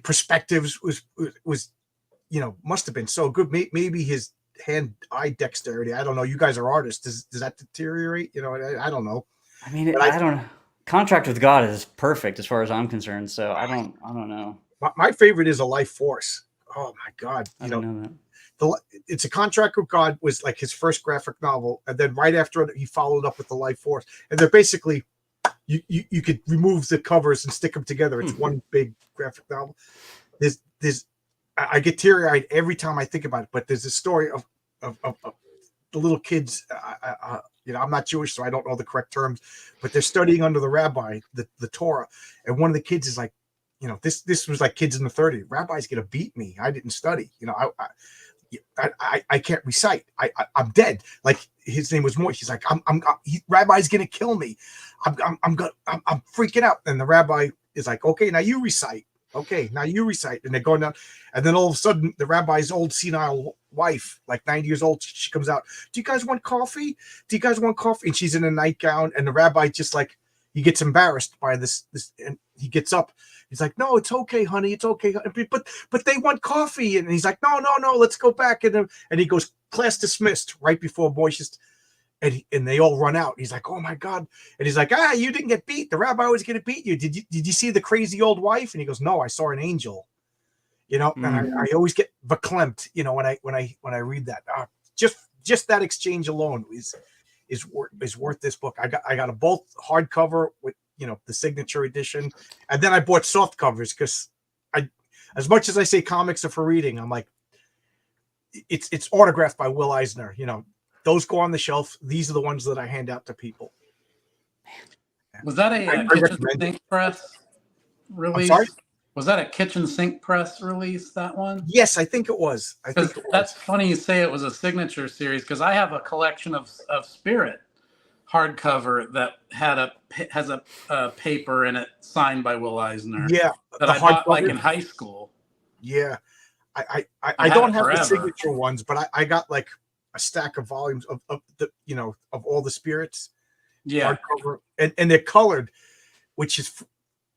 perspectives was must have been so good. Maybe his hand-eye dexterity. I don't know. You guys are artists. Does that deteriorate? You know, I don't know. I mean, I don't know. Contract with God is perfect as far as I'm concerned. So I don't know. My favorite is A Life Force. Oh my God. I don't know that. It's a Contract with God was like his first graphic novel, and then right after it, he followed up with The Life Force, and they're basically you could remove the covers and stick them together. It's one big graphic novel. I get teary-eyed every time I think about it, but there's a story of the little kids. I'm not Jewish, so I don't know the correct terms, but they're studying under the rabbi, the Torah, and one of the kids is like, this was like kids in the 30s. Rabbi's gonna beat me. I didn't study. I can't recite. I'm dead. Like his name was Moy. He's like, Rabbi's gonna kill me. I'm freaking out. And the rabbi is like, okay, now you recite. Okay, now you recite. And they're going down. And then all of a sudden, the rabbi's old senile wife, like 90 years old, she comes out. Do you guys want coffee? Do you guys want coffee? And she's in a nightgown. And the rabbi just like, he gets embarrassed by this, and he gets up. He's like, no, it's okay, honey. It's okay. But they want coffee. And he's like, no, let's go back. And he goes, class dismissed right before Moishes. And they all run out. He's like, oh my God. And he's like, you didn't get beat. The rabbi was going to beat you. Did you see the crazy old wife? And he goes, no, I saw an angel. And I always get verklempt, when I read that. Just that exchange alone is worth this book. I got a both hardcover with the signature edition, and then I bought soft covers because as much as I say comics are for reading, I'm like, it's autographed by Will Eisner. Those go on the shelf. These are the ones that I hand out to people. Was that a kitchen sink press release? I'm sorry? Was that a kitchen sink press release, that one? Yes, I think it was. That's funny you say it was a signature series, because I have a collection of Spirit hardcover that has a paper in it signed by Will Eisner. Yeah, that I bought like in high school. Yeah, I don't have the signature ones, but I got like a stack of volumes of the of all the Spirits. Yeah, hardcover, and they're colored, which is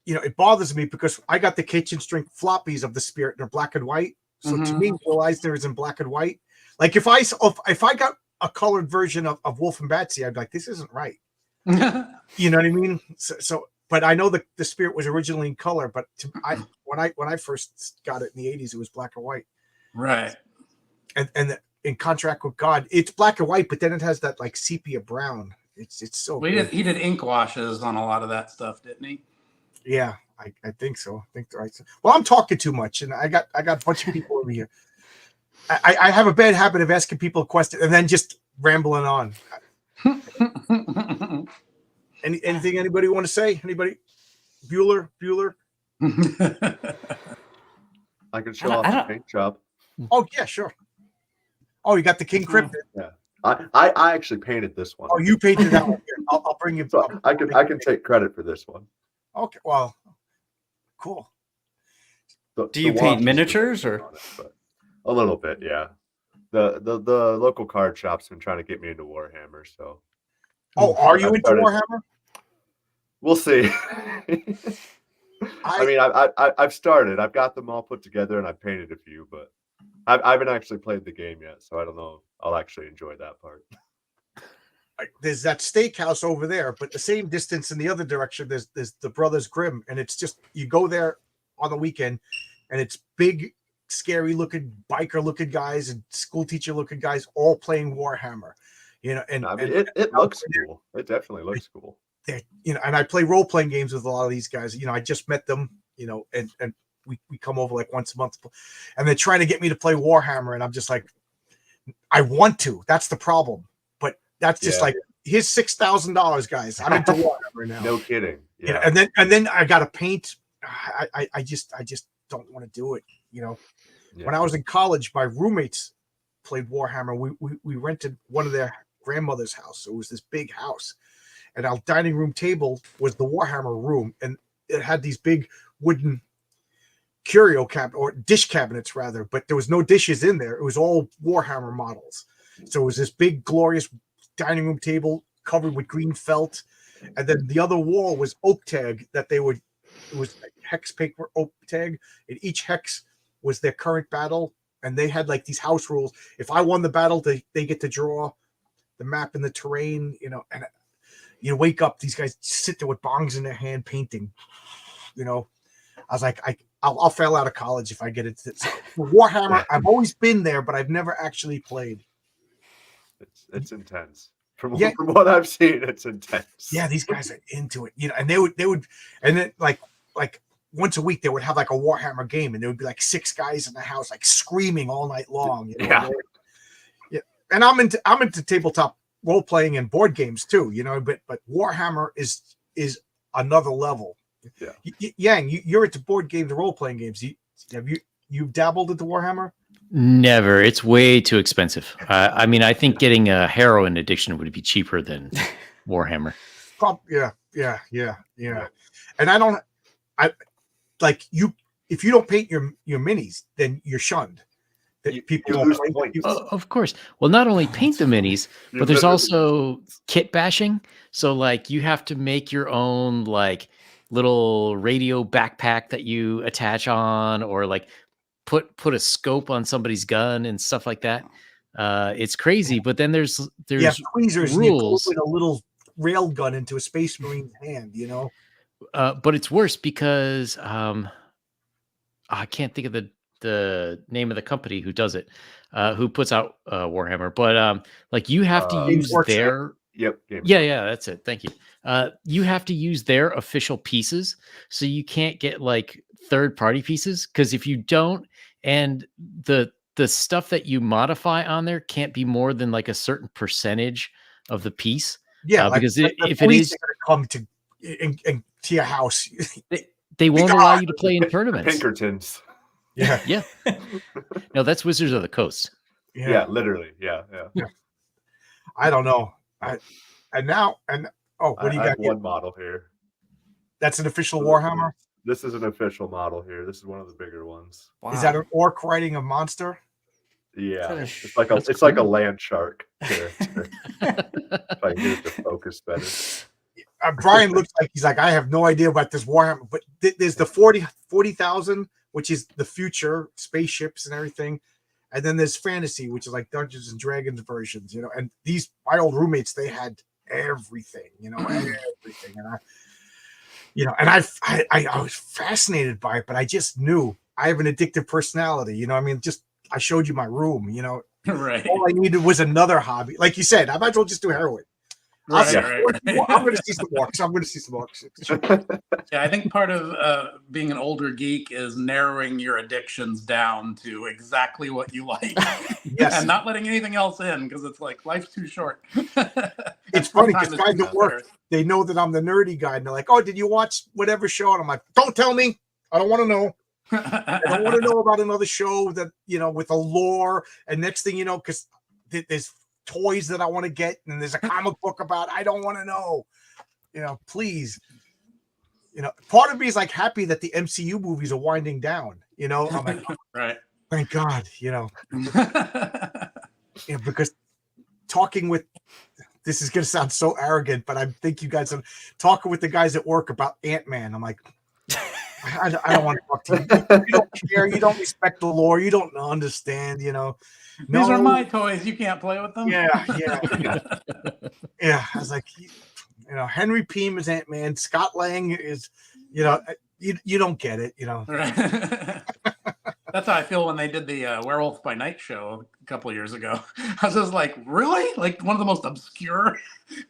it bothers me because I got the kitchen sink floppies of the Spirit and they're black and white. So to me, Will Eisner is in black and white. Like if I got a colored version of Wolf and Batsy, I'd be like, this isn't right. You know what I mean? So but I know the Spirit was originally in color, but when I first got it in the 80s, it was black and white. Right. And in Contract with God, it's black and white, but then it has that like sepia brown. It's so good. He did ink washes on a lot of that stuff, didn't he? Yeah, I think so. I think right. Well, I'm talking too much, and I got a bunch of people over here. I have a bad habit of asking people a question and then just rambling on. Anything anybody want to say? Anybody? Bueller? I can show off the paint job. Oh yeah, sure. Oh, you got the King Cryptid. Yeah. I actually painted this one. Oh, you painted that one. I'll bring you. So I can take credit for this one. Okay, well, cool. Do you paint miniatures or? A little bit, yeah. The local card shop's been trying to get me into Warhammer, so. Oh, are you into Warhammer? We'll see. I mean, I've started. I've got them all put together, and I've painted a few, but I haven't actually played the game yet, so I don't know if I'll actually enjoy that part. There's that steakhouse over there, but the same distance in the other direction, there's the Brothers Grimm, and it's just you go there on the weekend, and it's big, scary looking biker looking guys and school teacher looking guys all playing Warhammer. And I mean, it looks cool. It definitely looks cool. And I play role playing games with a lot of these guys. I just met them. And we come over like once a month, and they're trying to get me to play Warhammer, and I'm just like, I want to. That's the problem. But that's just like, here's $6,000, guys. I'm into Warhammer now. No kidding. Yeah. And then I got to paint. I just don't want to do it. When I was in college, my roommates played Warhammer. We rented one of their grandmother's house. It was this big house, and our dining room table was the Warhammer room, and it had these big wooden curio cabinet or dish cabinets rather, but there was no dishes in there. It was all Warhammer models. So it was this big glorious dining room table covered with green felt, and then the other wall was oak tag that it was hex paper oak tag, and each hex was their current battle, and they had like these house rules. If I won the battle, they get to draw the map and the terrain, you know, and you wake up, these guys sit there with bongs in their hand painting, you know. I was like, I'll fail out of college if I get it. So Warhammer, I've always been there, but I've never actually played. It's intense. From what I've seen, it's intense. Yeah, these guys are into it, you know, and they would, and then like once a week they would have like a Warhammer game, and there would be like 6 guys in the house like screaming all night long. You know? Yeah. And I'm into tabletop role playing and board games too, you know, but Warhammer is another level. Yeah. Yang, you're into board games, role playing games. You've dabbled into Warhammer? Never. It's way too expensive. I mean, I think getting a heroin addiction would be cheaper than Warhammer. Yeah. And I like you. If you don't paint your minis, then you're shunned. People lose points. Of course. Well, not only paint the minis, but there's also kit bashing. So like you have to make your own like little radio backpack that you attach on, or like put a scope on somebody's gun and stuff like that. It's crazy. But then there's tweezers rules. With a little rail gun into a Space Marine's hand, you know. But it's worse because I can't think of the name of the company who does it, who puts out Warhammer. But like you have to use their yeah, that's it. Thank you. You have to use their official pieces, so you can't get like third-party pieces, because if you don't, and the stuff that you modify on there can't be more than like a certain percentage of the piece. Yeah, because if it is come to your house, they won't allow you to play in tournaments. Pinkertons. Yeah. No, that's Wizards of the Coast. Yeah, literally. Yeah. I don't know. What do you got? One model here. That's an official Warhammer. This is an official model here. This is one of the bigger ones. Wow. Is that an orc riding a monster? Yeah, it's like a land shark character. If I get it to focus better. Brian looks like he's like, I have no idea about this Warhammer, but there's the 40,000, which is the future spaceships and everything, and then there's fantasy, which is like Dungeons and Dragons versions, you know. And my old roommates, they had everything, you know, everything, and I was fascinated by it, but I just knew I have an addictive personality, you know. I mean, I showed you my room, you know. Right. All I needed was another hobby, like you said. I might as well just do heroin. Right. I'm going to see some walks. Yeah, I think part of being an older geek is narrowing your addictions down to exactly what you like, and not letting anything else in, because it's like life's too short. It's funny because guys at work, they know that I'm the nerdy guy, and they're like, "Oh, did you watch whatever show?" And I'm like, "Don't tell me. I don't want to know. I don't want to know about another show that, you know, with a lore." And next thing you know, because there's toys that I want to get, and there's a comic book about, I don't want to know, you know, please, you know. Part of me is like happy that the MCU movies are winding down, you know. I'm like, right, thank God, you know. Because talking with, this is going to sound so arrogant, but I think you guys are talking with the guys at work about Ant-Man. I'm like, I don't want to talk to you. You don't care. You don't respect the lore. You don't understand, you know. These are my toys. You can't play with them. Yeah. I was like, you know, Henry Pym is Ant-Man. Scott Lang is, you know, you don't get it, you know. Right. That's how I feel when they did the Werewolf by Night show a couple of years ago. I was just like, really? Like, one of the most obscure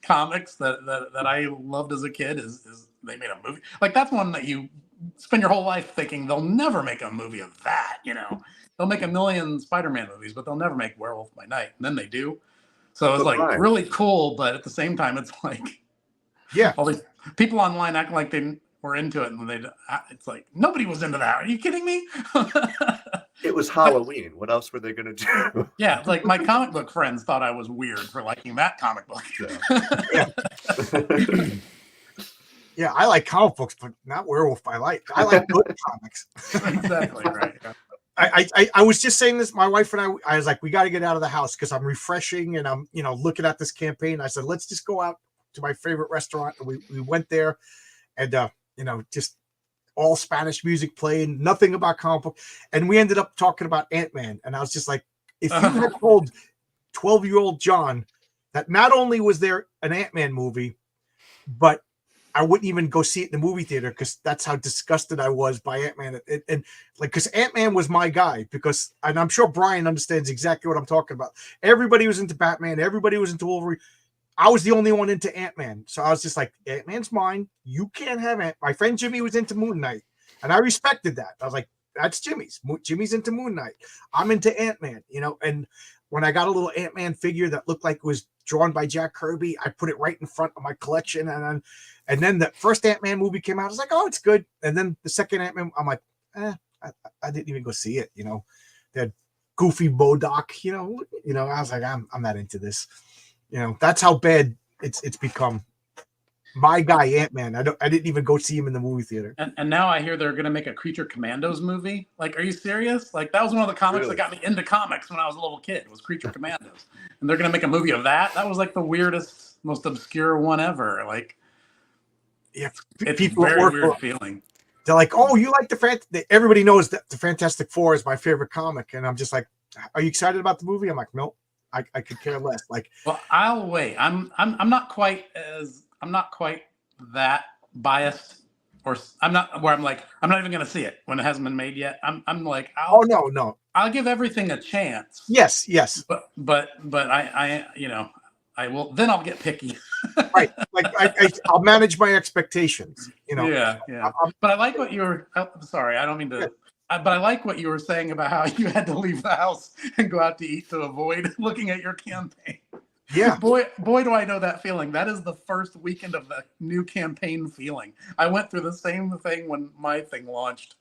comics that I loved as a kid is they made a movie. Like, that's one that you spend your whole life thinking they'll never make a movie of that, you know. They'll make a million Spider-Man movies, but they'll never make Werewolf by Night. And then they do. So it's like really cool, but at the same time, it's like, all these people online acting like they were into it, and it's like, nobody was into that. Are you kidding me? It was Halloween. What else were they going to do? Yeah, like my comic book friends thought I was weird for liking that comic book. Yeah, I like comic books, but not Werewolf by Night. I like good comics. Exactly, right. I was just saying this, my wife and I was like, we got to get out of the house because I'm refreshing and I'm, you know, looking at this campaign. I said, let's just go out to my favorite restaurant. And we went there, and, you know, just all Spanish music playing, nothing about comic book. And we ended up talking about Ant-Man. And I was just like, if you had told 12-year-old John that not only was there an Ant-Man movie, but I wouldn't even go see it in the movie theater because that's how disgusted I was by Ant-Man. And like, because Ant-Man was my guy, and I'm sure Brian understands exactly what I'm talking about. Everybody was into Batman. Everybody was into Wolverine. I was the only one into Ant-Man. So I was just like, Ant-Man's mine. You can't have Ant. My friend Jimmy was into Moon Knight, and I respected that. I was like, that's Jimmy's. Jimmy's into Moon Knight. I'm into Ant-Man, and when I got a little Ant-Man figure that looked like it was drawn by Jack Kirby, I put it right in front of my collection. And then the first Ant-Man movie came out. I was like, oh, it's good. And then the second Ant-Man, I'm like, I didn't even go see it. That goofy Bodoc, I was like, I'm not into this. That's how bad it's become. My guy, Ant-Man. I didn't even go see him in the movie theater. And now I hear they're going to make a Creature Commandos movie. Like, are you serious? Like, that was one of the comics that got me into comics when I was a little kid, was Creature Commandos. And they're going to make a movie of that? That was like the weirdest, most obscure one ever. Like, yeah, it's people a very weird feeling. They're like, oh, you like everybody knows that the Fantastic Four is my favorite comic. And I'm just like, are you excited about the movie? I'm like, nope, I could care less. Like, well, I'll wait. I'm not quite that biased, or I'm not where I'm like, I'm not even going to see it when it hasn't been made yet. I'm like, no. I'll give everything a chance. Yes. But I will. Then I'll get picky. Right. Like I'll manage my expectations. Yeah. But I like what you were. Sorry, I don't mean to. But I like what you were saying about how you had to leave the house and go out to eat to avoid looking at your campaign. Yeah. Boy, do I know that feeling. That is the first weekend of the new campaign feeling. I went through the same thing when my thing launched.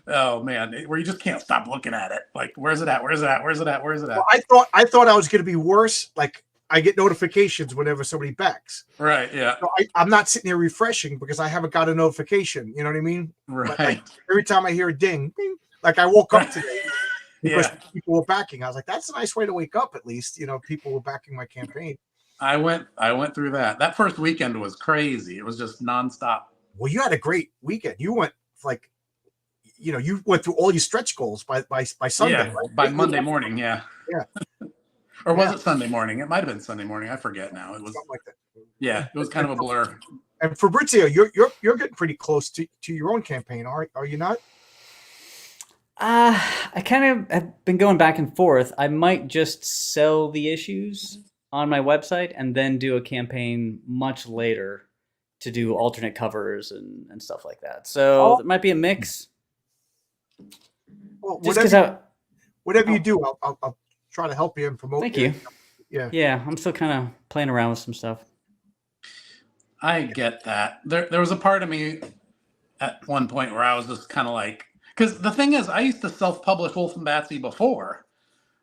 Oh man, where you just can't stop looking at it. Like, where's it at? Where's it at? Where's it at? Where's it at? Well, I thought I was going to be worse. Like, I get notifications whenever somebody backs. Right. Yeah. So I'm not sitting here refreshing because I haven't got a notification. You know what I mean? Right. Like, every time I hear a ding, bing, like I woke up today because people were backing. I was like, that's a nice way to wake up. At least, people were backing my campaign. I went through that. That first weekend was crazy. It was just nonstop. Well, you had a great weekend. You went like, you went through all your stretch goals by Sunday. Yeah, right? by Monday morning. Yeah. Yeah. Or was it Sunday morning? It might have been Sunday morning. I forget now. It was something like that. Yeah, it was kind of a blur. And Fabrizio, you're getting pretty close to your own campaign, are you not? I kind of have been going back and forth. I might just sell the issues on my website and then do a campaign much later to do alternate covers and stuff like that. So it might be a mix. Well, just because whatever you do, I'll try to help you and promote. Thank you. Yeah, I'm still kind of playing around with some stuff. I get that. There was a part of me at one point where I was just kind of like, because the thing is, I used to self-publish Wolf and Batsy before.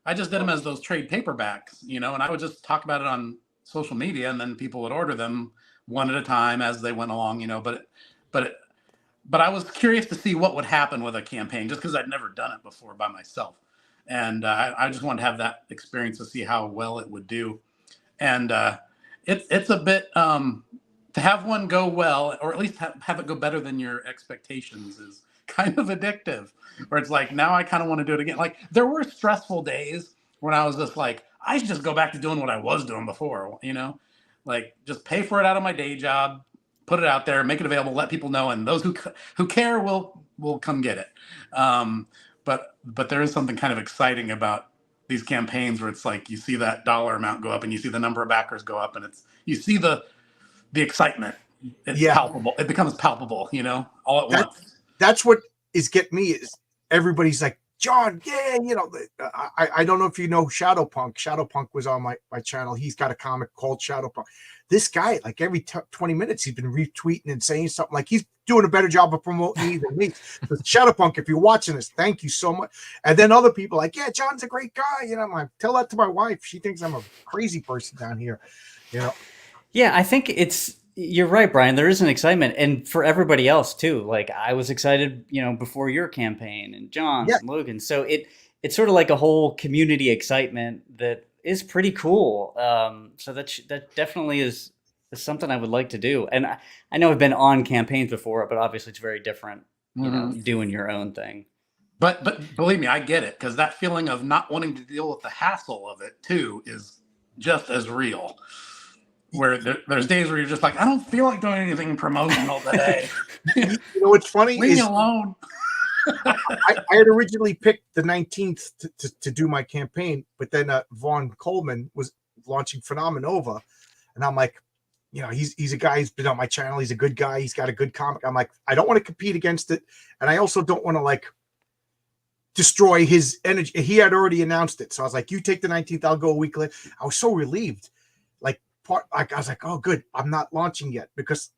I just did them as those trade paperbacks, and I would just talk about it on social media, and then people would order them one at a time as they went along, But I was curious to see what would happen with a campaign, just because I'd never done it before by myself. And I just wanted to have that experience to see how well it would do. And it's a bit to have one go well, or at least have it go better than your expectations, is kind of addictive. Where it's like, now I kind of want to do it again. Like, there were stressful days when I was just like, I should just go back to doing what I was doing before, like just pay for it out of my day job, put it out there, make it available, let people know, and those who care will come get it. But there is something kind of exciting about these campaigns where it's like you see that dollar amount go up and you see the number of backers go up, and you see the excitement. It's palpable. It becomes palpable, all at once. That's what is getting me is everybody's like, John, I don't know if you know Shadowpunk. Shadowpunk was on my channel. He's got a comic called Shadowpunk. This guy, like every 20 minutes, he's been retweeting and saying something. Like, he's doing a better job of promoting me than me. So Shadowpunk, if you're watching this, thank you so much. And then other people like, yeah, John's a great guy. I'm like, tell that to my wife. She thinks I'm a crazy person down here. Yeah, I think you're right, Brian. There is an excitement, and for everybody else too. Like, I was excited, before your campaign and John's and Logan. So it's sort of like a whole community excitement that is pretty cool. So that definitely is something I would like to do. And I know I've been on campaigns before, but obviously it's very different doing your own thing. But believe me, I get it, because that feeling of not wanting to deal with the hassle of it too is just as real. Where there's days where you're just like, I don't feel like doing anything promotional today. You know what's funny Leave me is alone. I had originally picked the 19th to do my campaign, but then Vaughn Coleman was launching Phenomenova, and I'm like, he's a guy who's been on my channel. He's a good guy. He's got a good comic. I'm like, I don't want to compete against it, and I also don't want to like destroy his energy. He had already announced it, so I was like, you take the 19th, I'll go a week later. I was so relieved. I was like, oh, good, I'm not launching yet, because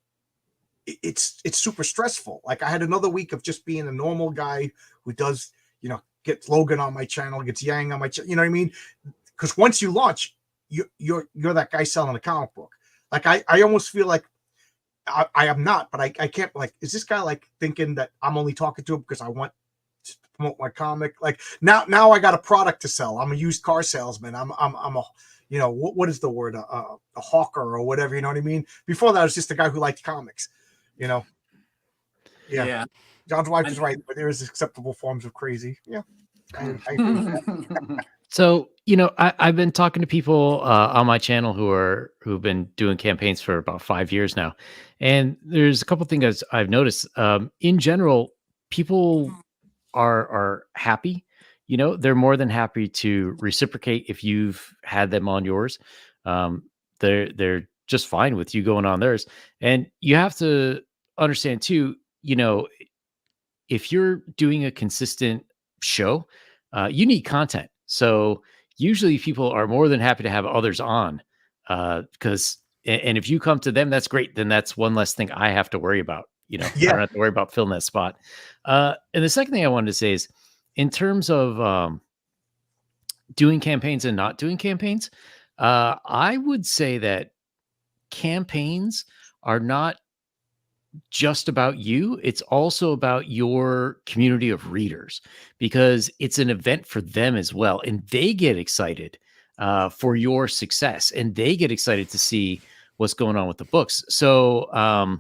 it's super stressful. Like, I had another week of just being a normal guy who does, gets Logan on my channel, gets Yang on my channel. You know what I mean? Because once you launch, you're that guy selling a comic book. Like, I almost feel like I am not, but I can't. Like, is this guy like thinking that I'm only talking to him because I want to promote my comic? Like, now I got a product to sell. I'm a used car salesman. I'm a what is the word? A hawker or whatever, you know what I mean? Before that, I was just a guy who liked comics, Yeah. John's wife is right, but there is acceptable forms of crazy. Yeah. I agree with that. So, I've been talking to people on my channel who've been doing campaigns for about 5 years now. And there's a couple things I've noticed. In general, people are happy. They're more than happy to reciprocate if you've had them on yours. They're just fine with you going on theirs. And you have to understand too, if you're doing a consistent show, you need content. So usually people are more than happy to have others on, because if you come to them, that's great. Then that's one less thing I have to worry about. I don't have to worry about filling that spot. And the second thing I wanted to say is, in terms of doing campaigns and not doing campaigns, I would say that campaigns are not just about you. It's also about your community of readers, because it's an event for them as well. And they get excited for your success, and they get excited to see what's going on with the books. So I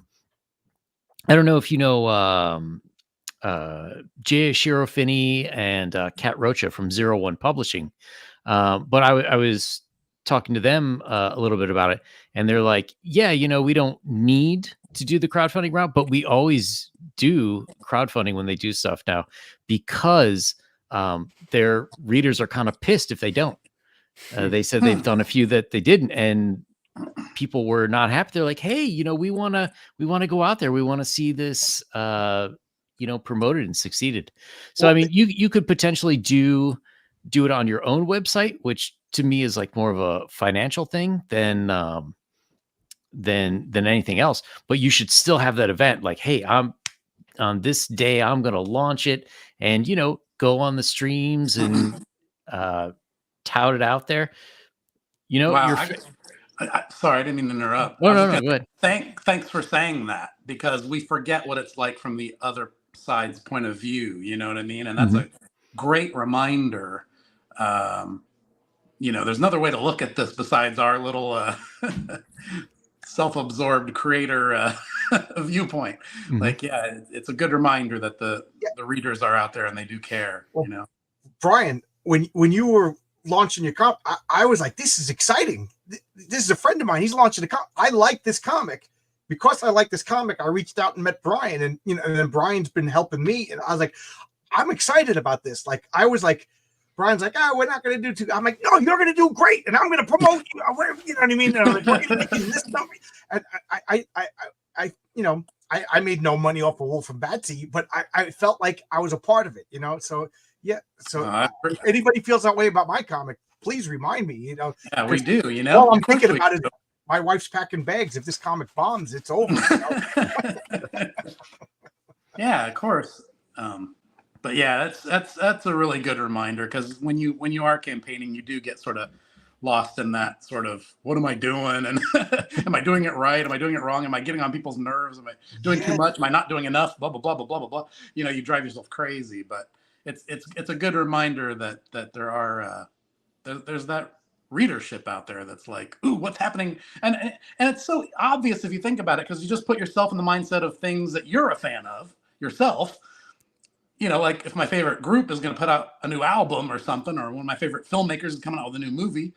don't know if you know Jay Shirofini and Kat Rocha from 01 Publishing. But I was talking to them a little bit about it, and they're like, yeah, we don't need to do the crowdfunding route, but we always do crowdfunding when they do stuff now, because their readers are kind of pissed if they don't. They said they've done a few that they didn't, and people were not happy. They're like, hey, we want to go out there. We want to see this, promoted and succeeded. So, I mean, you could potentially do it on your own website, which to me is like more of a financial thing than anything else. But you should still have that event. Like, hey, I'm on this day, I'm going to launch it, and, go on the streams and tout it out there. Wow, sorry, I didn't mean to interrupt. No, go ahead. Thanks for saying that, because we forget what it's like from the other side's point of view. You know what I mean? And that's a great reminder. There's another way to look at this besides our little self-absorbed creator viewpoint. Like, yeah, it's a good reminder that the readers are out there and they do care. Well, Brian, when you were launching your comic, I was like, this is exciting. This is a friend of mine. He's launching a comic. I like this comic. Because I like this comic, I reached out and met Brian, and and then Brian's been helping me, and I was like, I'm excited about this. Like, I was like, Brian's like, we're not going to do too. I'm like, no, you're going to do great, and I'm going to promote you. You know what I mean? And I'm like, we're going to make this number. And I made no money off of Wolf and Batsy, but I felt like I was a part of it. So yeah. So if anybody feels that way about my comic, please remind me. Yeah, we do. All I'm thinking about it. My wife's packing bags. If this comic bombs, it's over. Yeah, of course. But yeah, that's a really good reminder, because when you are campaigning, you do get sort of lost in that sort of, what am I doing? And am I doing it right? Am I doing it wrong? Am I getting on people's nerves? Am I doing too much? Am I not doing enough? Blah, blah, blah, blah, blah, blah, blah. You drive yourself crazy. But it's a good reminder that there are there's that readership out there that's like, ooh, what's happening? And it's so obvious if you think about it, because you just put yourself in the mindset of things that you're a fan of. yourself, you know, like if my favorite group is going to put out a new album or something, or one of my favorite filmmakers is coming out with a new movie,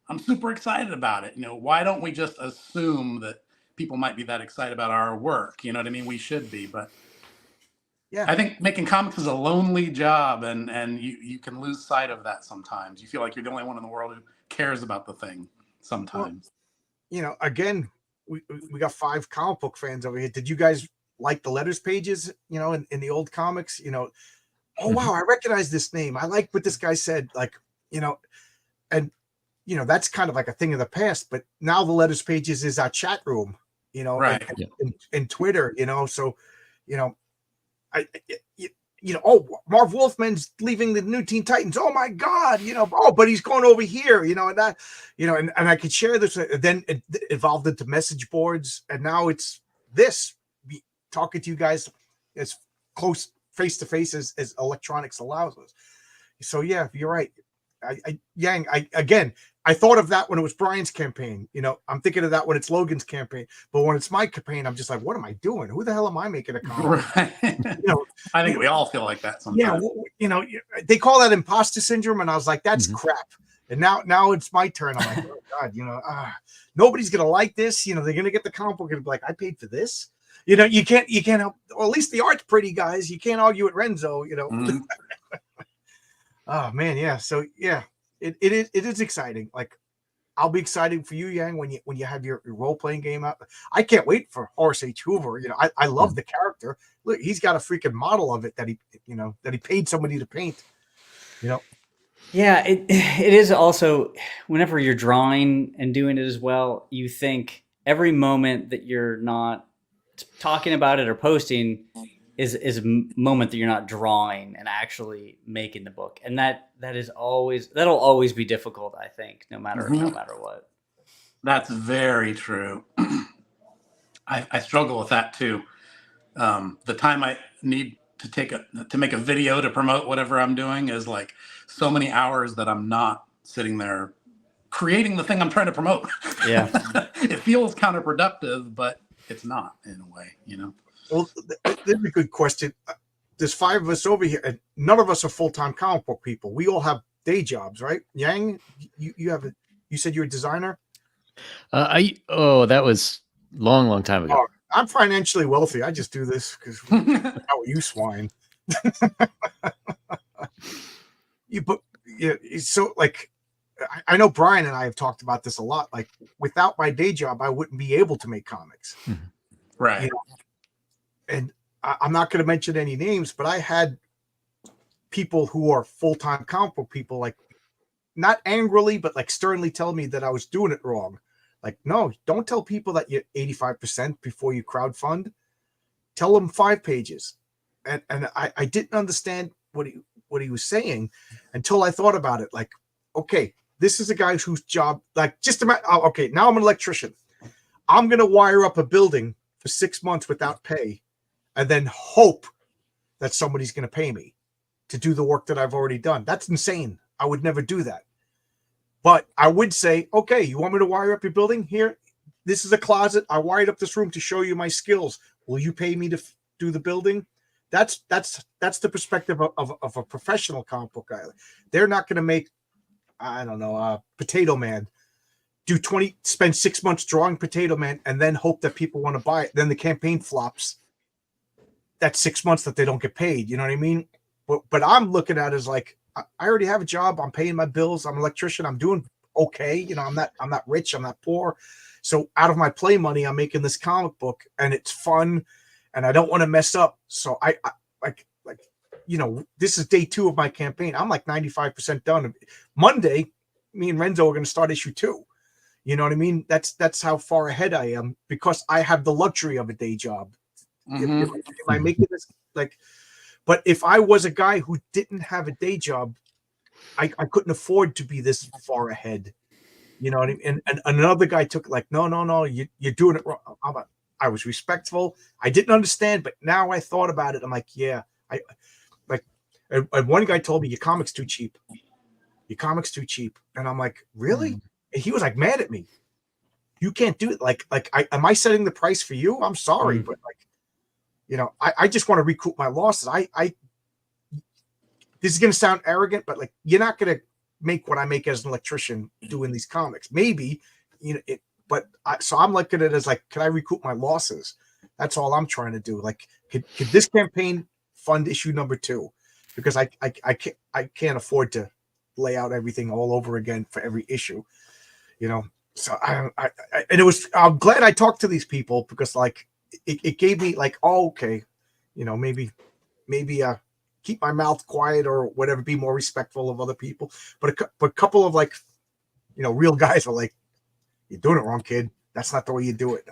I'm super excited about it. You know, why don't we just assume that people might be that excited about our work? You know what I mean? We should be, but Yeah. I think making comics is a lonely job, and you can lose sight of that sometimes. You feel like you're the only one in the world who cares about the thing sometimes. Well, you know, again, we got 5 comic book fans over here. Did you guys like the letters pages, you know, in the old comics? You know, oh wow, I recognize this name. I like what this guy said. Like, you know, and you know, that's kind of like a thing of the past, but now the letters pages is our chat room, you know, Right. and Twitter, you know, so, you know, you know, oh, Marv Wolfman's leaving the new Teen Titans. Oh my God, you know, oh, but he's going over here, you know, and that, you know, and I could share this. Then it evolved into message boards, and now it's this talking to you guys as close face to face as electronics allows us. So yeah, you're right. Yang, again, I thought of that when it was Brian's campaign. You know, I'm thinking of that when it's Logan's campaign. But when it's my campaign, I'm just like, what am I doing? Who the hell am I making a comment? Right. You know, I think we all feel like that sometimes. yeah, you know, they call that imposter syndrome, and I was like, that's crap. And now it's my turn. I'm like, oh God, you know, nobody's gonna like this. You know, they're gonna get the comic book and be like, I paid for this. You know, you can't help. Well, at least the art's pretty, guys. You can't argue with Renzo. You know. Oh man, yeah. So yeah, it is exciting. Like, I'll be excited for you, Yang, when you have your role playing game out. I can't wait for Horace H. Hoover. You know, I love the character. Look, he's got a freaking model of it that he paid somebody to paint. You know. Yeah, it is also, whenever you're drawing and doing it as well, you think every moment that you're not talking about it or posting is a moment that you're not drawing and actually making the book, and that'll always be difficult, I think, no matter what. That's very true. I struggle with that too. The time I need to make a video to promote whatever I'm doing is like so many hours that I'm not sitting there creating the thing I'm trying to promote. Yeah. It feels counterproductive, but it's not, in a way, you know. Well, that's a good question. There's 5 of us over here, and none of us are full-time comic book people. We all have day jobs, right? Yang, you said you're a designer? That was long time ago. Oh, I'm financially wealthy. I just do this because how are you, swine? So like, I know Brian and I have talked about this a lot. Like, without my day job, I wouldn't be able to make comics. Right. You know? And I'm not going to mention any names, but I had people who are full-time comic book people, like, not angrily, but like sternly tell me that I was doing it wrong. Like, no, don't tell people that you're 85% before you crowdfund. Tell them 5 pages. And I didn't understand what he was saying until I thought about it. Like, okay, this is a guy whose job, like, just imagine, okay, now I'm an electrician. I'm going to wire up a building for 6 months without pay, and then hope that somebody's going to pay me to do the work that I've already done. That's insane. I would never do that. But I would say, okay, you want me to wire up your building? Here, this is a closet. I wired up this room to show you my skills. Will you pay me to do the building? That's the perspective of a professional comic book guy. They're not going to make, I don't know, Potato Man. Spend 6 months drawing Potato Man and then hope that people want to buy it. Then the campaign flops. That's 6 months that they don't get paid. You know what I mean? But I'm looking at it as like, I already have a job. I'm paying my bills. I'm an electrician. I'm doing okay. You know, I'm not rich. I'm not poor. So out of my play money, I'm making this comic book, and it's fun, and I don't want to mess up. So I like, you know, this is day 2 of my campaign. I'm like 95% done. Monday, me and Renzo are going to start issue 2. You know what I mean? That's how far ahead I am, because I have the luxury of a day job. If I make it this, like, but if I was a guy who didn't have a day job, I couldn't afford to be this far ahead. You know what I mean? And another guy took like, no, you're doing it wrong. I was respectful. I didn't understand, but now I thought about it. I'm like, yeah, and one guy told me, your comic's too cheap. Your comic's too cheap. And I'm like, really? And he was like mad at me. You can't do it. Am I setting the price for you? I'm sorry, but like, I just want to recoup my losses. This is going to sound arrogant, but like, you're not going to make what I make as an electrician doing these comics. Maybe, so I'm looking at it as like, can I recoup my losses? That's all I'm trying to do. Like, could this campaign fund issue number 2? Because I can't afford to lay out everything all over again for every issue, So I'm glad I talked to these people, because like it gave me like, oh, okay, maybe keep my mouth quiet or whatever, be more respectful of other people. But a couple of like, real guys are like, you're doing it wrong, kid. That's not the way you do it.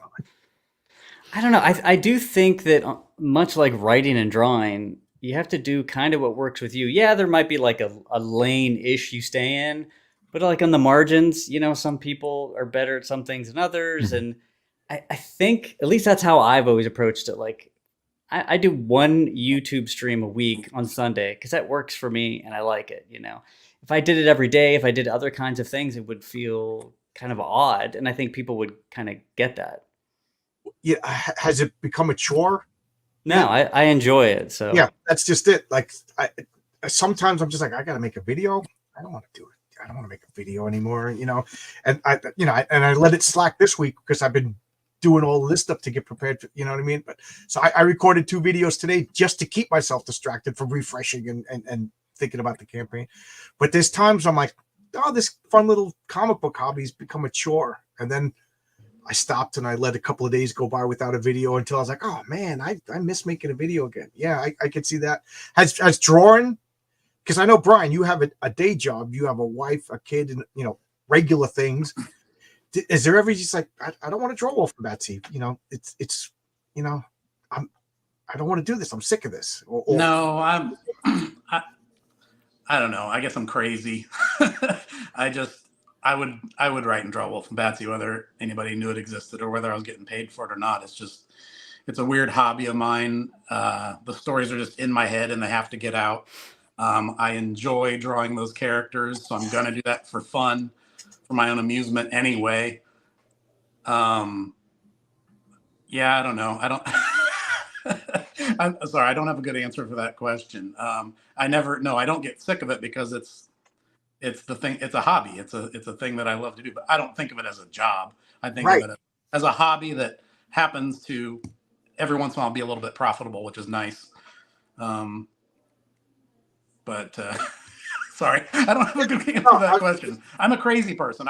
I don't know. I do think that much like writing and drawing, you have to do kind of what works with you. Yeah, there might be like a lane-ish you stay in, but like on the margins, some people are better at some things than others. And I think at least that's how I've always approached it. Like I do one YouTube stream a week on Sunday because that works for me and I like it. If I did it every day, if I did other kinds of things, it would feel kind of odd. And I think people would kind of get that. Yeah. Has it become a chore? No, I enjoy it. So yeah, that's just it. Like sometimes I'm just like, I got to make a video. I don't want to do it. I don't want to make a video anymore, and I let it slack this week because I've been doing all this stuff to get prepared for, you know what I mean? But so I recorded 2 videos today just to keep myself distracted from refreshing and thinking about the campaign. But there's times I'm like, oh, this fun little comic book hobby's become a chore. And then I stopped and I let a couple of days go by without a video until I was like, oh man, I miss making a video again. Yeah, I could see that. Has drawing, because I know, Brian, you have a day job, you have a wife, a kid, and regular things. Is there ever just like, I don't want to draw Wolf and Batsy? It's I don't want to do this. I'm sick of this. No, I don't know. I guess I'm crazy. I would write and draw Wolf and Batsy, whether anybody knew it existed or whether I was getting paid for it or not. It's a weird hobby of mine. The stories are just in my head and they have to get out. I enjoy drawing those characters, so I'm going to do that for fun, for my own amusement anyway. Yeah, I don't know. I'm sorry, I don't have a good answer for that question. I don't get sick of it because it's the thing. It's a hobby. It's a thing that I love to do, but I don't think of it as a job. I think of it as a hobby that happens to every once in a while be a little bit profitable, which is nice. But sorry, I don't have a good answer to that question. I'm a crazy person.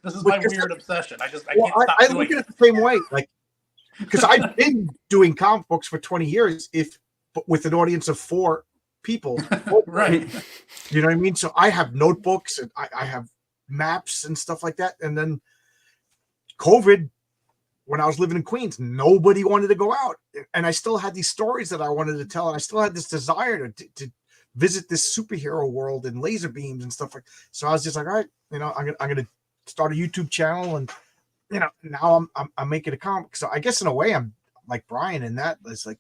This is my weird obsession. I can't stop I doing look at it it the same way, like, because I've been doing comic books for 20 years, but with an audience of 4 people. Right. You know what I mean? So I have notebooks and I have maps and stuff like that. And then COVID, when I was living in Queens, nobody wanted to go out. And I still had these stories that I wanted to tell. And I still had this desire to visit this superhero world and laser beams and stuff like that. So I was just like, all right, I'm gonna start a YouTube channel, and now I'm making a comic. So I guess in a way I'm like Brian in that. It's like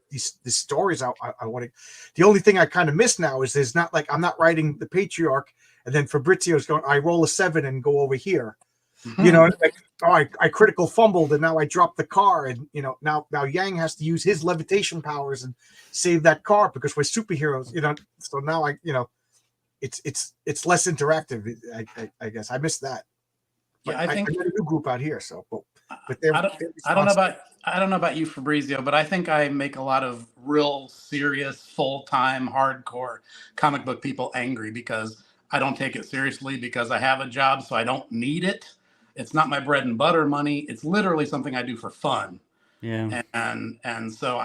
these stories I want to. The only thing I kind of miss now is there's not like, I'm not writing the Patriarch and then Fabrizio's going, I roll a 7 and go over here. Like, oh, I critical fumbled and now I dropped the car, and now Yang has to use his levitation powers and save that car because we're superheroes. So now it's less interactive. I guess I miss that. Yeah, I think I got a new group out here. So, but I don't know about you, Fabrizio, but I think I make a lot of real serious, full-time, hardcore comic book people angry because I don't take it seriously because I have a job, so I don't need it. It's not my bread and butter money. It's literally something I do for fun. Yeah. And so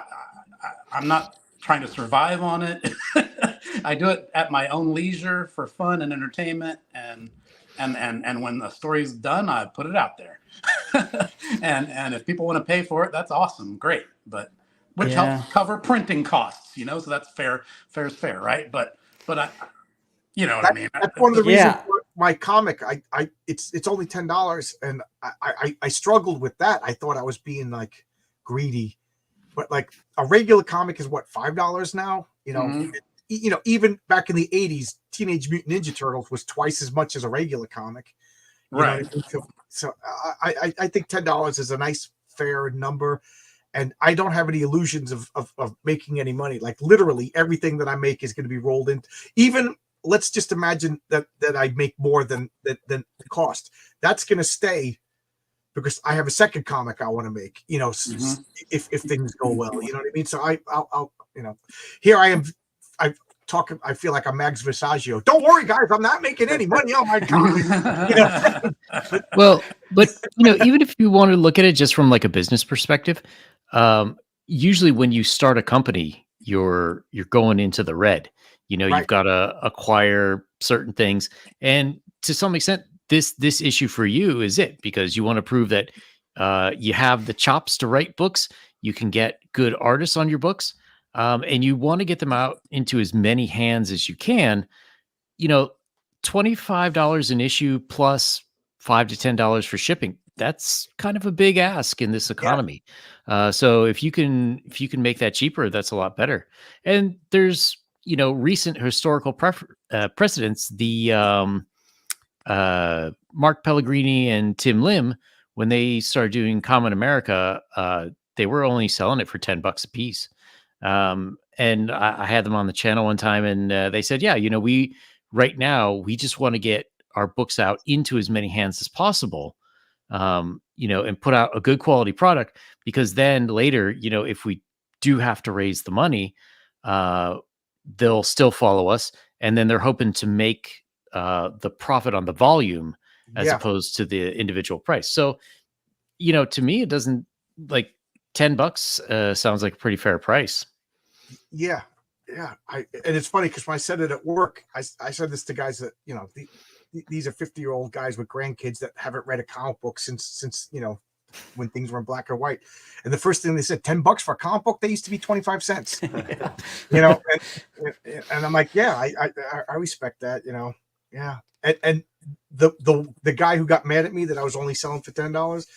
I'm not trying to survive on it. I do it at my own leisure for fun and entertainment. And when the story's done, I put it out there. and if people want to pay for it, that's awesome. Great. But which helps cover printing costs, so that's fair. Fair is fair, right? But I, what I mean? That's one of the reasons for my comic. It's only $10, and I struggled with that. I thought I was being like greedy, but like a regular comic is what, $5 now. Even back in the 80s, Teenage Mutant Ninja Turtles was twice as much as a regular comic. Right. So I think $10 is a nice fair number, and I don't have any illusions of making any money. Like literally everything that I make is going to be rolled in. Even let's just imagine that I make more than the cost. That's going to stay because I have a second comic I want to make. You know, if things go well, you know what I mean. So I'll you know, here I am. I feel like I'm Max Visaggio. Don't worry, guys, I'm not making any money on my comic. You know? Well, but you know, even if you want to look at it just from like a business perspective, usually when you start a company, you're going into the red. You know, you've got to acquire certain things, and to some extent, this issue for you is it because you want to prove that you have the chops to write books, you can get good artists on your books, and you want to get them out into as many hands as you can. You know, $25 an issue plus $5 to $10 for shipping. That's kind of a big ask in this economy. So if you can make that cheaper, that's a lot better. And there's, you know, recent historical precedents. The Mark Pellegrini and Tim Lim, when they started doing Common America, they were only selling it for $10 a piece. And I had them on the channel one time, and they said, yeah, you know, right now we just want to get our books out into as many hands as possible, you know, and put out a good quality product, because then later, you know, if we do have to raise the money, they'll still follow us. And then they're hoping to make the profit on the volume as opposed to the individual price. So, you know, to me, it doesn't like $10 sounds like a pretty fair price. Yeah. And it's funny because when I said it at work, I said this to guys that, you know, these are 50-year-old guys with grandkids that haven't read a comic book since, you know, when things were in black or white. And the first thing they said, $10 for a comic book, they used to be 25 cents, you know? And I'm like, yeah, I respect that, you know? Yeah. And the guy who got mad at me that I was only selling for $10,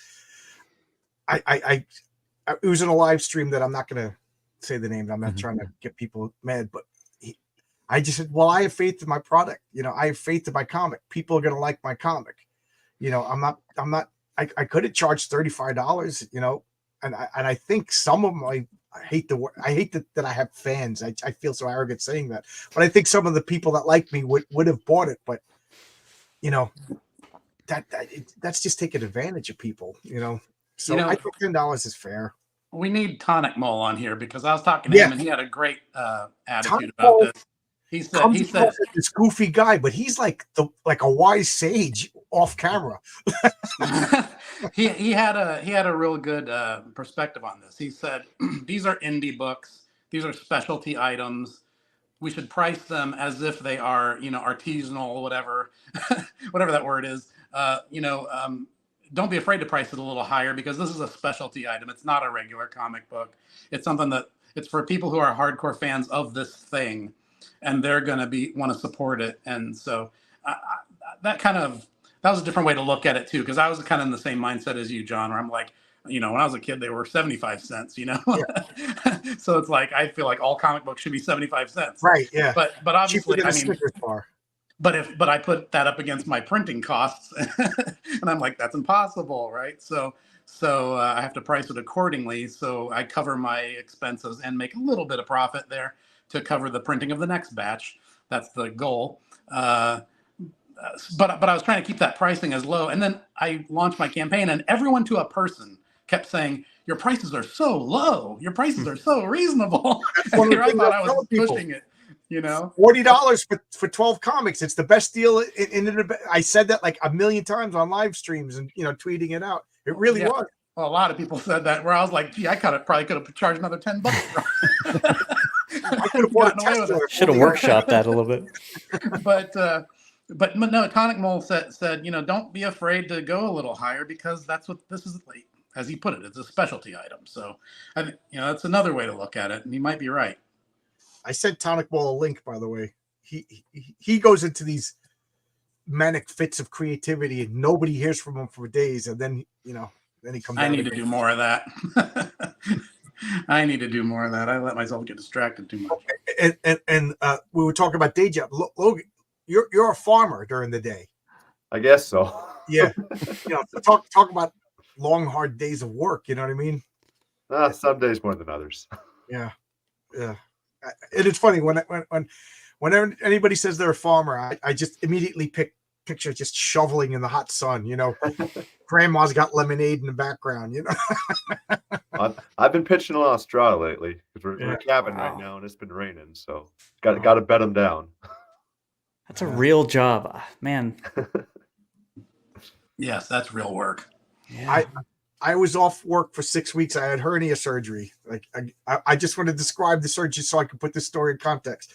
it was in a live stream that I'm not going to say the name. I'm not trying to get people mad, but I just said, well, I have faith in my product. You know, I have faith in my comic. People are going to like my comic. You know, I could have charged $35, you know, and I think some of them, I hate that I have fans. I feel so arrogant saying that, but I think some of the people that like me would have bought it, but you know, that's just taking advantage of people, you know? So you know, I think $10 is fair. We need Tonic Mole on here because I was talking to him and he had a great attitude about this. He said this goofy guy, but he's like a wise sage off camera. he had a real good perspective on this. He said these are indie books, these are specialty items. We should price them as if they are, you know, artisanal, whatever that word is. You know, don't be afraid to price it a little higher because this is a specialty item. It's not a regular comic book. It's something that it's for people who are hardcore fans of this thing, and they're going to want to support it. And so that was a different way to look at it too, because I was kind of in the same mindset as you, John, where I'm like, you know, when I was a kid, they were 75 cents, you know? Yeah. So it's like, I feel like all comic books should be 75 cents. Right. Yeah. But obviously, I mean, but I put that up against my printing costs and I'm like, that's impossible. Right. So I have to price it accordingly. So I cover my expenses and make a little bit of profit there to cover the printing of the next batch. That's the goal. But I was trying to keep that pricing as low. And then I launched my campaign and everyone to a person kept saying, your prices are so low. Your prices are so reasonable. And here I thought I was pushing it. You know, $40 for 12 comics. It's the best deal. I said that like a million times on live streams and, you know, tweeting it out. It really was. Well, a lot of people said that where I was like, gee, I probably could have charged another $10. I could have bought a Tesla. Should have workshopped that a little bit. But no, Tonic Mole said, you know, don't be afraid to go a little higher because that's what this is like, as he put it, it's a specialty item. So I think, you know, that's another way to look at it. And he might be right. I sent Tonic Mole a link, by the way. He goes into these manic fits of creativity and nobody hears from him for days. And then, you know, then he comes I need to do more of that. I need to do more of that. I let myself get distracted too much. Okay. And we were talking about day job. Logan, you're a farmer during the day. I guess so. Yeah. You know, talk about long, hard days of work. You know what I mean? Some days more than others. Yeah. And it's funny whenever anybody says they're a farmer, I just immediately picture just shoveling in the hot sun. Grandma's got lemonade in the background. I've been pitching a lot of straw lately because we're cabbing right now and it's been raining, so got to bed them down. That's a real job, man. Yes, that's real work. Yeah. I was off work for 6 weeks. I had hernia surgery. Like I just want to describe the surgery so I can put this story in context.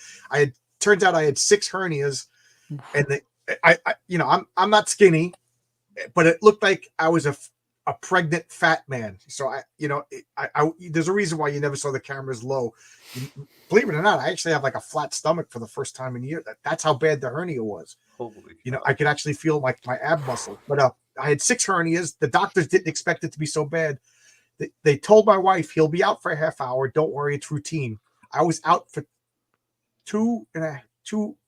Turns out I had 6 hernias, and I'm not skinny, but it looked like I was a pregnant fat man. So there's a reason why you never saw the cameras low. Believe it or not, I actually have like a flat stomach for the first time in a year. That's how bad the hernia was. Holy I could actually feel like my ab muscle. But I had 6 hernias. The doctors didn't expect it to be so bad. They told my wife, he'll be out for a half hour. Don't worry, it's routine. I was out for 2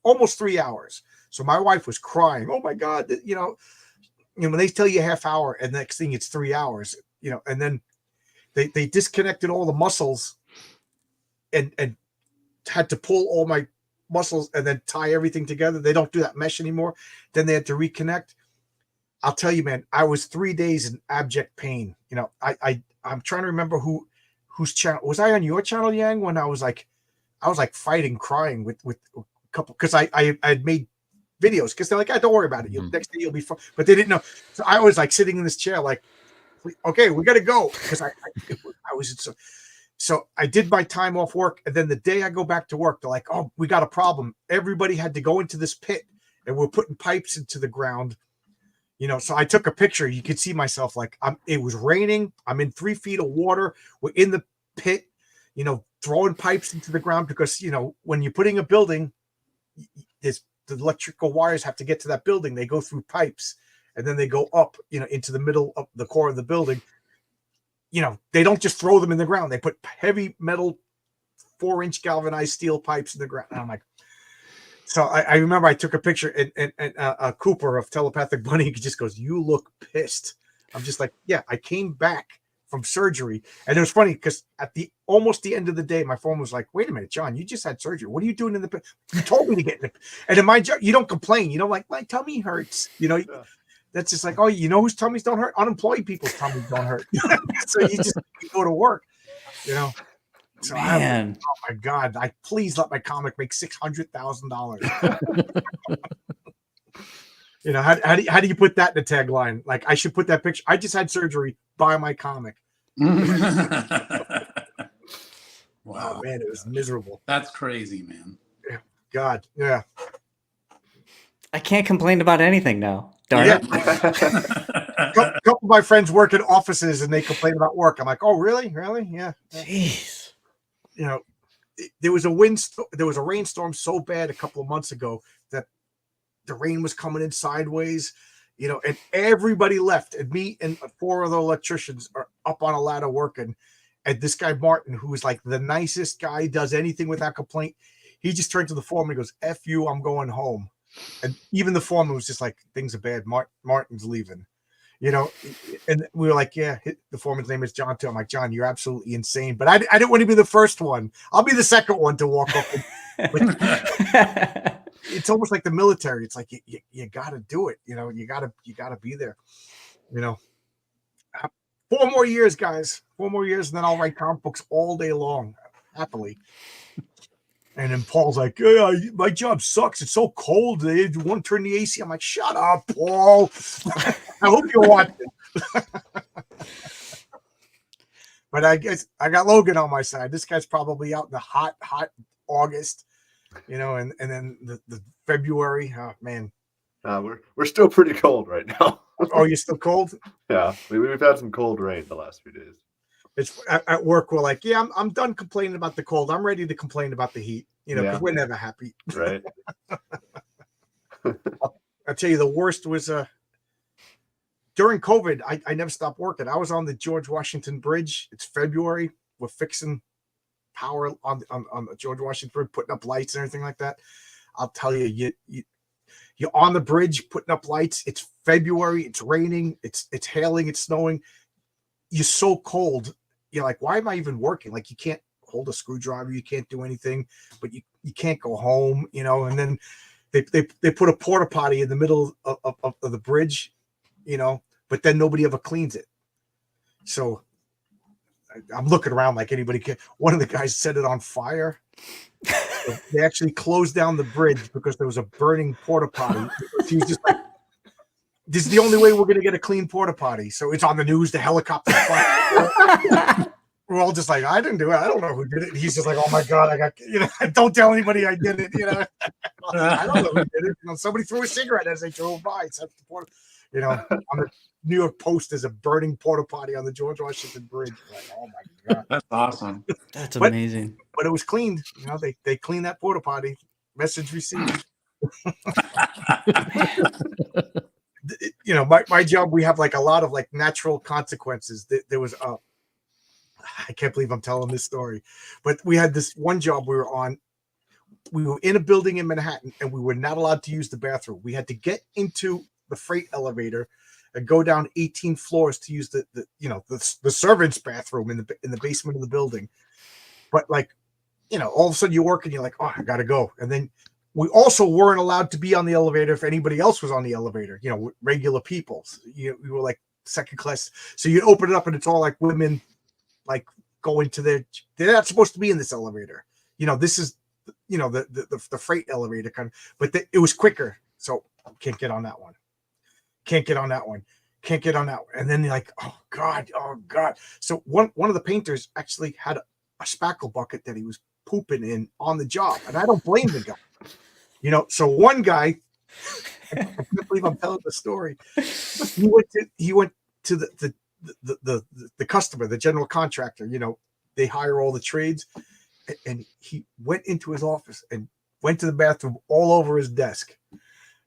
almost 3 hours. So my wife was crying. Oh my God, when they tell you a half hour and the next thing it's 3 hours, and then they disconnected all the muscles and had to pull all my muscles and then tie everything together. They don't do that mesh anymore. Then they had to reconnect. I'll tell you, man, I was 3 days in abject pain. I'm trying to remember whose channel was I on your channel, Yang, when I was like fighting, crying with a couple, because I had made videos because they're like, don't worry about it. Next day you'll be fine. But they didn't know. So I was like sitting in this chair, like, okay, we got to go, because I was so I did my time off work, and then the day I go back to work, they're like, oh, we got a problem. Everybody had to go into this pit, and we're putting pipes into the ground. So I took a picture. You could see myself, like, it was raining. I'm in 3 feet of water. We're in the pit, throwing pipes into the ground because, when you're putting a building, the electrical wires have to get to that building. They go through pipes, and then they go up, into the middle of the core of the building. They don't just throw them in the ground. They put heavy metal 4-inch galvanized steel pipes in the ground. And I'm like, so I remember I took a picture, and Cooper of Telepathic Bunny just goes, "You look pissed." I'm just like, yeah, I came back from surgery. And it was funny because at almost the end of the day, my phone was like, wait a minute, John, you just had surgery. What are you doing in the pit? You told me to get in the pit. And in my job, you don't complain. Like, my tummy hurts. Yeah. That's just like, oh, whose tummies don't hurt? Unemployed people's tummies don't hurt. So you go to work, So Man. oh my God! Please let my comic make $600,000. How do you put that in the tagline? Like, I should put that picture. I just had surgery. Buy my comic. Wow, Oh man, it was miserable. That's crazy, man. Yeah. God, yeah. I can't complain about anything now. Darn it. A couple of my friends work in offices and they complain about work. I'm like, oh, really? Yeah. Jeez. There was a rainstorm so bad a couple of months ago that the rain was coming in sideways, and everybody left, and me and 4 other electricians are up on a ladder working. And this guy, Martin, who is like the nicest guy, does anything without complaint. He just turned to the foreman and goes, F you, I'm going home. And even the foreman was just like, things are bad. Martin's leaving, and we were like, yeah, the foreman's name is John too. I'm like, John, you're absolutely insane. But I didn't want to be the first one. I'll be the second one to walk up. It's almost like the military. It's like, you got to do it. You got to be there, 4 more years, guys, 4 more years. And then I'll write comic books all day long, happily. And then Paul's like, yeah, my job sucks. It's so cold. They want to turn the AC. I'm like, shut up, Paul. I hope you're watching. But I guess I got Logan on my side. This guy's probably out in the hot August, and then the February. Oh, man. We're still pretty cold right now. Oh, you're still cold? Yeah, we've had some cold rain the last few days. It's at work. We're like, yeah, I'm done complaining about the cold. I'm ready to complain about the heat, because we're never happy. Right. I'll tell you, the worst was during COVID. I never stopped working. I was on the George Washington Bridge. It's February. We're fixing power on the George Washington Bridge, putting up lights and everything like that. I'll tell you, you're on the bridge putting up lights. It's February. It's raining. It's hailing. It's snowing. You're so cold. you're like, why am I even working? Like, you can't hold a screwdriver, you can't do anything, but you can't go home, you know. And then they put a porta potty in the middle of the bridge, you know, but then nobody ever cleans it. So I'm looking around like anybody can. One of the guys set it on fire. So they actually closed down the bridge because there was a burning porta potty. He was just like, this is the only way we're going to get a clean porta potty. So it's on the news, the helicopter fire. We're all just like, I didn't do it. I don't know who did it. He's just like, oh my God, I got, you know, don't tell anybody I did it. You know, I don't know who did it. You know, somebody threw a cigarette as they drove by. You know, on the New York Post, there's a burning porta potty on the George Washington Bridge. Like, oh my God. That's awesome. That's amazing. But it was cleaned. You know, they cleaned that porta potty. Message received. You know, my job, we have like a lot of like natural consequences. There was I can't believe I'm telling this story, but we had this one job we were on. We were in a building in Manhattan and we were not allowed to use the bathroom. We had to get into the freight elevator and go down 18 floors to use the servants' bathroom in the basement of the building. But like, you know, all of a sudden you're working, you're like, oh, I gotta go. And then we also weren't allowed to be on the elevator if anybody else was on the elevator, you know, regular people. So, we were like second class. So you open it up and it's all like women like going to they're not supposed to be in this elevator. You know, this is, you know, the freight elevator kind of, but it was quicker. So can't get on that one. Can't get on that one. Can't get on that one. And then you're like, oh God. So one of the painters actually had a spackle bucket that he was pooping in on the job. And I don't blame the guy. You know, so one guy, I can't believe I'm telling the story. He went to the customer, the general contractor. You know, they hire all the trades, and he went into his office and went to the bathroom all over his desk.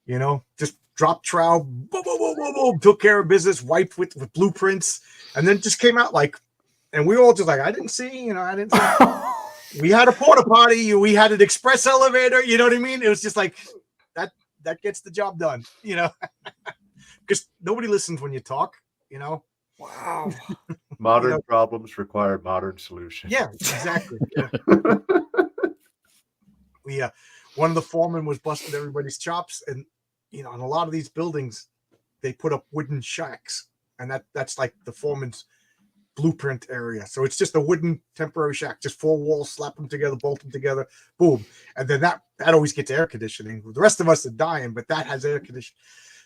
You know, just dropped trowel, boom, boom, boom, boom, boom, took care of business, wiped with blueprints, and then just came out like, and we all just like, I didn't see, you know, I didn't see. We had a porta potty, we had an express elevator, you know what I mean? It was just like that gets the job done, you know, because nobody listens when you talk, you know. Wow. Modern problems require modern solutions. Yeah, exactly. Yeah. One of the foremen was busting everybody's chops, and you know, in a lot of these buildings, they put up wooden shacks, and that's like the foreman's blueprint area. So it's just a wooden temporary shack, just 4 walls, slap them together, bolt them together, boom. And then that always gets air conditioning. The rest of us are dying, but that has air conditioning.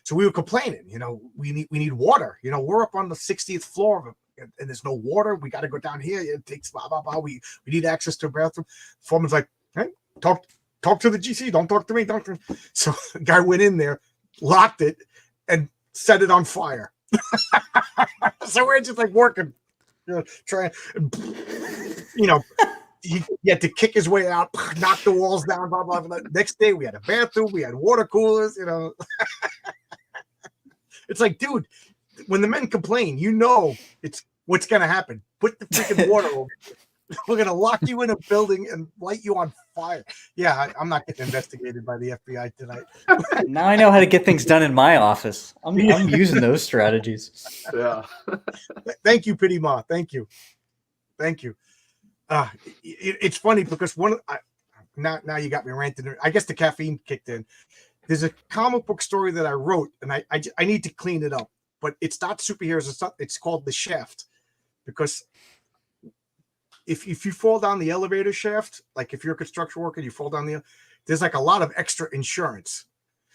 So we were complaining, you know, we need water. You know, we're up on the 60th floor and there's no water. We got to go down here. It takes blah, blah, blah. We need access to a bathroom. The foreman's like, hey, talk to the GC. Don't talk to me. Don't. So the guy went in there, locked it, and set it on fire. So we're just like working. You know, trying, you know, he had to kick his way out, knock the walls down, blah, blah, blah. Next day, we had a bathroom, we had water coolers, you know. It's like, dude, when the men complain, you know it's what's going to happen. Put the freaking water over. We're going to lock you in a building and light you on fire. Yeah, I'm not getting investigated by the FBI tonight. Now I know how to get things done in my office. I'm using those strategies. Yeah. Thank you, Pity Ma. Thank you. It's funny because now you got me ranting. I guess the caffeine kicked in. There's a comic book story that I wrote, and I need to clean it up. But it's not superheroes. It's called The Shaft, because if you fall down the elevator shaft, like if you're a construction worker, you fall down there's like a lot of extra insurance.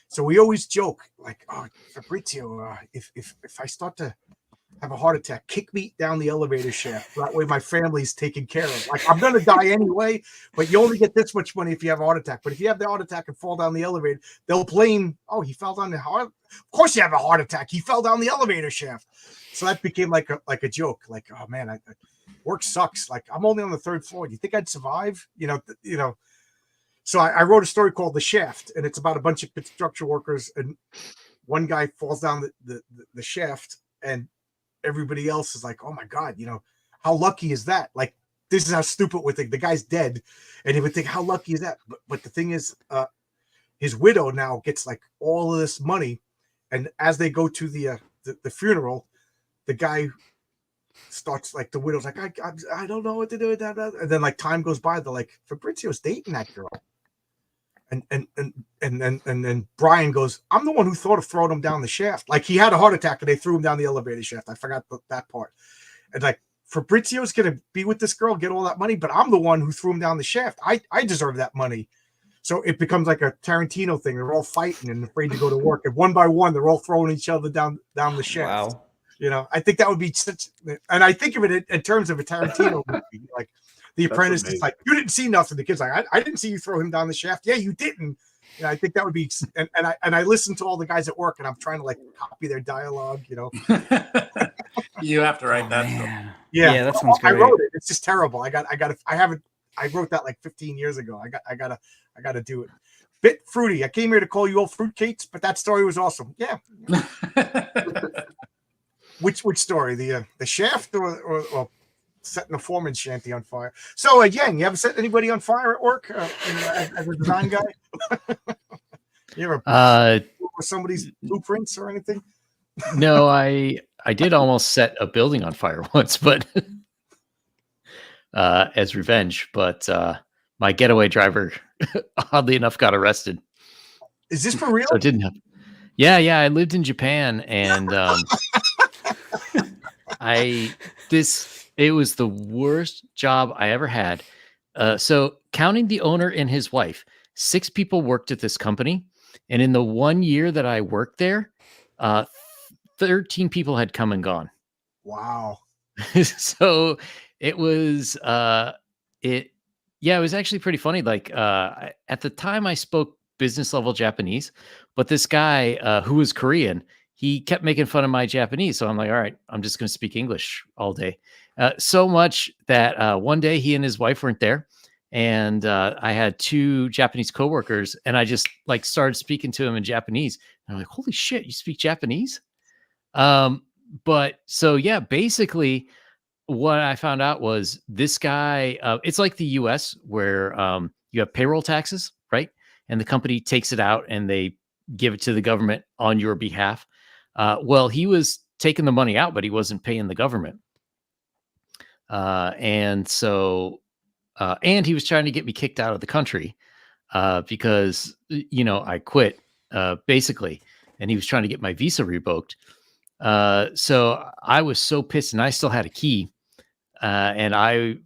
So we always joke like, oh, Fabrizio, if I start to have a heart attack, kick me down the elevator shaft. That way my family's taken care of. Like, I'm going to die anyway, but you only get this much money if you have a heart attack. But if you have the heart attack and fall down the elevator, they'll blame, oh, he fell down the heart. Of course you have a heart attack. He fell down the elevator shaft. So that became like a joke. Like, oh man, work sucks. Like, I'm only on the 3rd floor. Do you think I'd survive? You know. So I wrote a story called The Shaft, and it's about a bunch of construction workers, and one guy falls down the shaft, and everybody else is like, oh my God, you know, how lucky is that? Like, this is how stupid we think. The guy's dead, and he would think, how lucky is that? But the thing is, his widow now gets like all of this money, and as they go to the funeral, the guy starts like the widow's like, I don't know what to do with that. And then like time goes by, they're like, Fabrizio's dating that girl. And then Brian goes, I'm the one who thought of throwing him down the shaft. Like he had a heart attack and they threw him down the elevator shaft. I forgot that part. And like Fabrizio's gonna be with this girl, get all that money, but I'm the one who threw him down the shaft. I deserve that money. So it becomes like a Tarantino thing. They're all fighting and afraid to go to work. And one by one, they're all throwing each other down the shaft. Wow. You know, I think that would be such, and I think of it in terms of a Tarantino movie. Like the apprentice is like, you didn't see nothing. The kid's like, I didn't see you throw him down the shaft. Yeah, you didn't. You know, I think that would be, and I listen to all the guys at work, and I'm trying to like copy their dialogue. You know, you have to write that stuff. Yeah, that sounds great. I wrote it. It's just terrible. I wrote that like 15 years ago. I gotta do it. Bit fruity. I came here to call you all fruitcakes, but that story was awesome. Yeah. Which story? The shaft or setting a foreman shanty on fire? So Yang, you ever set anybody on fire at work as a design guy? You ever somebody's blueprints or anything? No, I did almost set a building on fire once, but as revenge. But my getaway driver, oddly enough, got arrested. Is this for real? So it didn't happen. Yeah. I lived in Japan, and it was the worst job I ever had. So counting the owner and his wife, 6 people worked at this company, and in the 1 year that I worked there, 13 people had come and gone. Wow. So it was it was actually pretty funny. Like at the time I spoke business level Japanese, but this guy who was Korean, he kept making fun of my Japanese. So I'm like, all right, I'm just going to speak English all day. So much that one day he and his wife weren't there, and I had 2 Japanese coworkers, and I just like started speaking to him in Japanese. And I'm like, holy shit, you speak Japanese? But so yeah, basically what I found out was this guy, it's like the US where you have payroll taxes, right? And the company takes it out and they give it to the government on your behalf. Well, he was taking the money out, but he wasn't paying the government. And so, and he was trying to get me kicked out of the country because, I quit basically, and he was trying to get my visa revoked. So I was so pissed, and I still had a key. And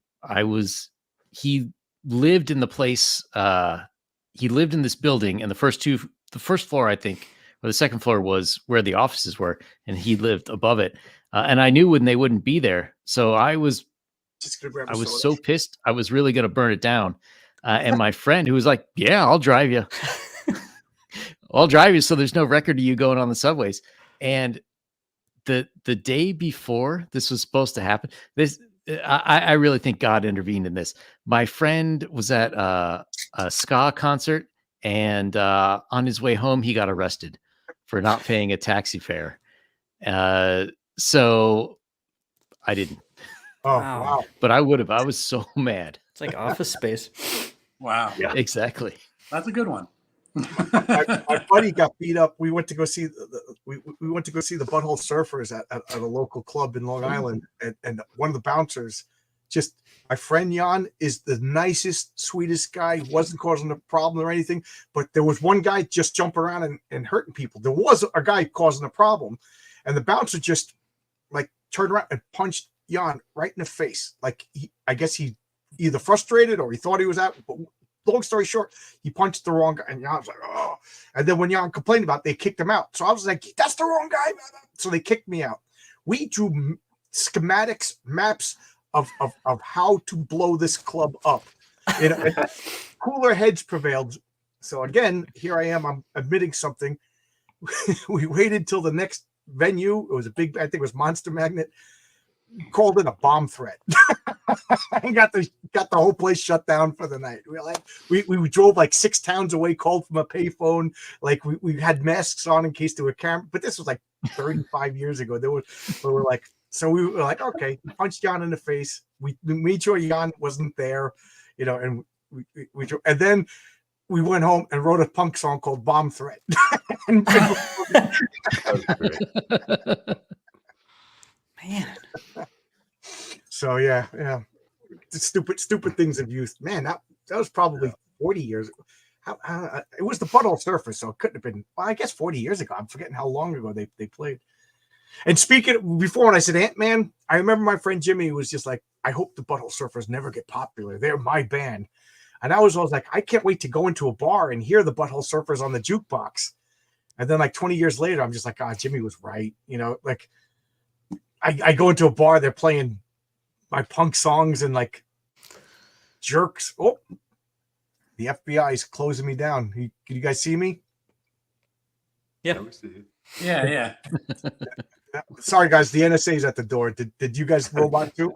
he lived in the place, he lived in this building, and the first floor, I think, or the second floor was where the offices were, and he lived above it. And I knew when they wouldn't be there. So I was so pissed. I was really going to burn it down. And my friend, who was like, yeah, I'll drive you. I'll drive you. So there's no record of you going on the subways. And the day before this was supposed to happen, I really think God intervened in this. My friend was at a ska concert, and on his way home, he got arrested for not paying a taxi fare. So I didn't. Oh, wow. But I would have. I was so mad. It's like Office Space. Wow. Yeah, exactly. That's a good one. my buddy got beat up. We went to go see we went to go see the Butthole Surfers at a local club in Long Island, and one of the bouncers, just my friend Jan, is the nicest, sweetest guy. He wasn't causing a problem or anything, but there was one guy just jumping around and hurting people. There was a guy causing a problem, and the bouncer just like turned around and punched Jan right in the face. Like I guess he either frustrated or he thought he was out. But long story short, he punched the wrong guy, and Jan was like, oh. And then when Jan complained about it, they kicked him out. So I was like, that's the wrong guy. So they kicked me out. We drew schematics, maps of how to blow this club up. Cooler heads prevailed. So again, here I am. I'm admitting something. We waited till the next venue. It was a big, I think it was Monster Magnet. Called in a bomb threat. And got the whole place shut down for the night. We drove like 6 towns away, called from a payphone. Like we had masks on in case there were cameras, but this was like 35 years ago. We were like, okay, punched Jan in the face. We made sure Jan wasn't there, and we and then we went home and wrote a punk song called Bomb Threat. Man. So yeah. The stupid things of youth. Man, that was probably 40 years. It was the Butthole Surfers, so it couldn't have been. Well, I guess 40 years ago. I'm forgetting how long ago they played. And speaking before, when I said Ant-Man, I remember my friend Jimmy was just like, "I hope the Butthole Surfers never get popular. They're my band." And I was always like, I can't wait to go into a bar and hear the Butthole Surfers on the jukebox. And then like 20 years later, I'm just like, Jimmy was right. Like I go into a bar, they're playing my punk songs and like jerks. Oh, the FBI is closing me down. Can you guys see me? Yeah. we see you. Yeah. Sorry, guys. The NSA is at the door. Did you guys robot too?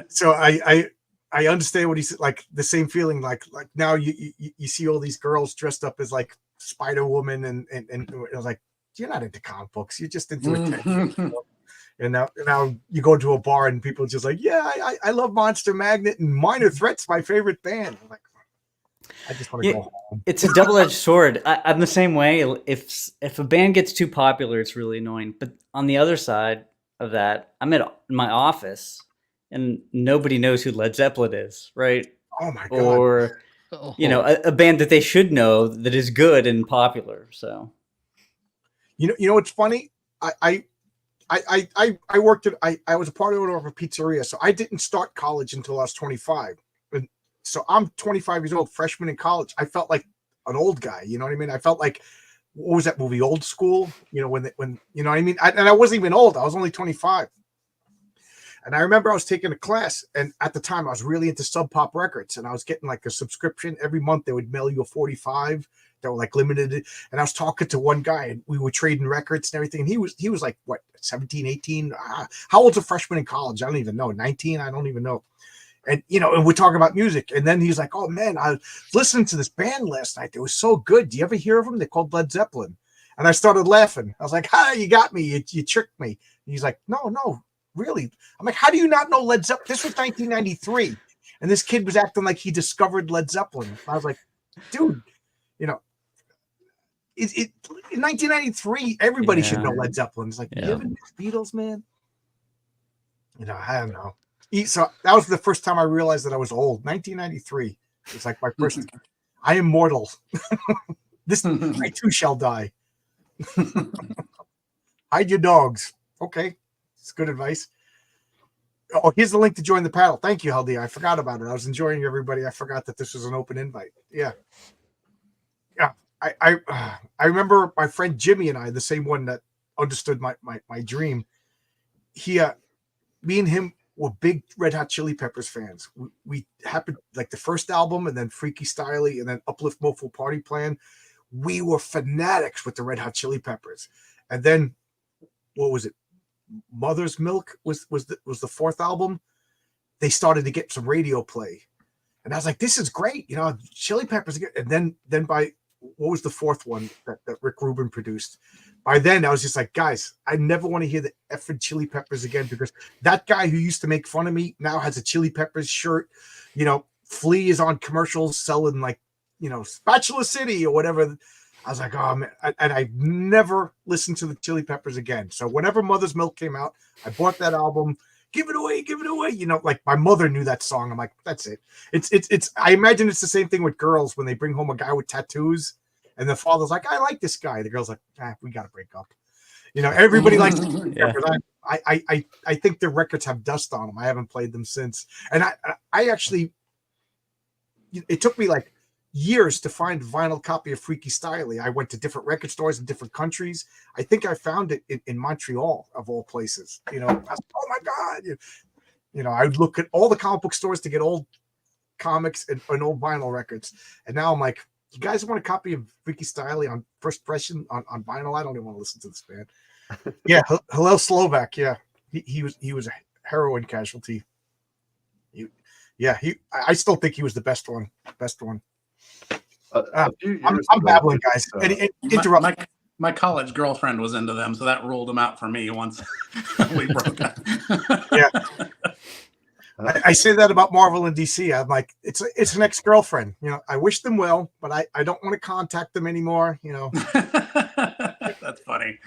So I understand what he said. Like the same feeling. Like now you see all these girls dressed up as like Spider Woman, and I was like, you're not into comic books. You're just into attention. And now you go to a bar and people are just like, yeah, I love Monster Magnet and Minor Threat's my favorite band. I'm like, I just want to go home. It's a double-edged sword. I'm the same way. If a band gets too popular, it's really annoying. But on the other side of that, I'm in my office and nobody knows who Led Zeppelin is, right? Oh my God. Or a band that they should know that is good and popular. So you know what's funny? I worked at I was a party owner of a pizzeria, so I didn't start college until I was 25. And so I'm 25 years old, freshman in college. I felt like an old guy, you know what I mean? I felt like, what was that movie, Old School? When you know what I mean? And I wasn't even old. I was only 25. And I remember I was taking a class, and at the time I was really into Sub Pop Records, and I was getting like a subscription every month. They would mail you a 45 that were like limited. And I was talking to one guy, and we were trading records and everything. And he was like, what, 17, 18? How old's a freshman in college? I don't even know. 19? I don't even know. And, and we're talking about music. And then he's like, oh, man, I was listening to this band last night. They were so good. Do you ever hear of them? They're called Led Zeppelin. And I started laughing. I was like, you got me. You tricked me. And he's like, no, really? I'm like, how do you not know Led Zeppelin? This was 1993. And this kid was acting like he discovered Led Zeppelin. I was like, dude, in 1993, everybody should know Led Zeppelin. It's like, you ever know Beatles, man? I don't know. So that was the first time I realized that I was old. 1993. It's like my first. I am mortal. I too shall die. Hide your dogs. Okay, it's good advice. Oh, here's the link to join the paddle. Thank you, Haldi. I forgot about it. I was enjoying everybody. I forgot that this was an open invite. Yeah. I remember my friend Jimmy and I, the same one that understood my dream. Me and him were big Red Hot Chili Peppers fans. We happened like the first album, and then Freaky Styley, and then Uplift Mofo Party Plan. We were fanatics with the Red Hot Chili Peppers. And then what was it? Mother's Milk was the fourth album. They started to get some radio play, and I was like, "This is great." Chili Peppers. And then by what was the fourth one that Rick Rubin produced? By then, I was just like, guys, I never want to hear the effing Chili Peppers again, because that guy who used to make fun of me now has a Chili Peppers shirt. Flea is on commercials selling like, Spatula City or whatever. I was like, oh man, and I never listened to the Chili Peppers again. So whenever Mother's Milk came out, I bought that album. Give it away. Like my mother knew that song. I'm like, that's it. It's. I imagine it's the same thing with girls when they bring home a guy with tattoos, and the father's like, I like this guy. The girl's like, we got to break up. Everybody likes the Chili Peppers. I think their records have dust on them. I haven't played them since, and I actually, it took me like years to find a vinyl copy of Freaky Styley. I went to different record stores in different countries. I think I found it in Montreal, of all places. I was like, oh my God. I would look at all the comic book stores to get old comics and old vinyl records. And now I'm like, you guys want a copy of Freaky Styley on first impression on vinyl? I don't even want to listen to this band. Yeah, Hillel Slovak. Yeah, he was a heroin casualty. I still think he was the best one. I'm babbling, guys. Interrupt. My college girlfriend was into them, so that ruled them out for me once we broke up. Yeah. I say that about Marvel and DC. I'm like, it's an ex-girlfriend. I wish them well, but I don't want to contact them anymore. That's funny.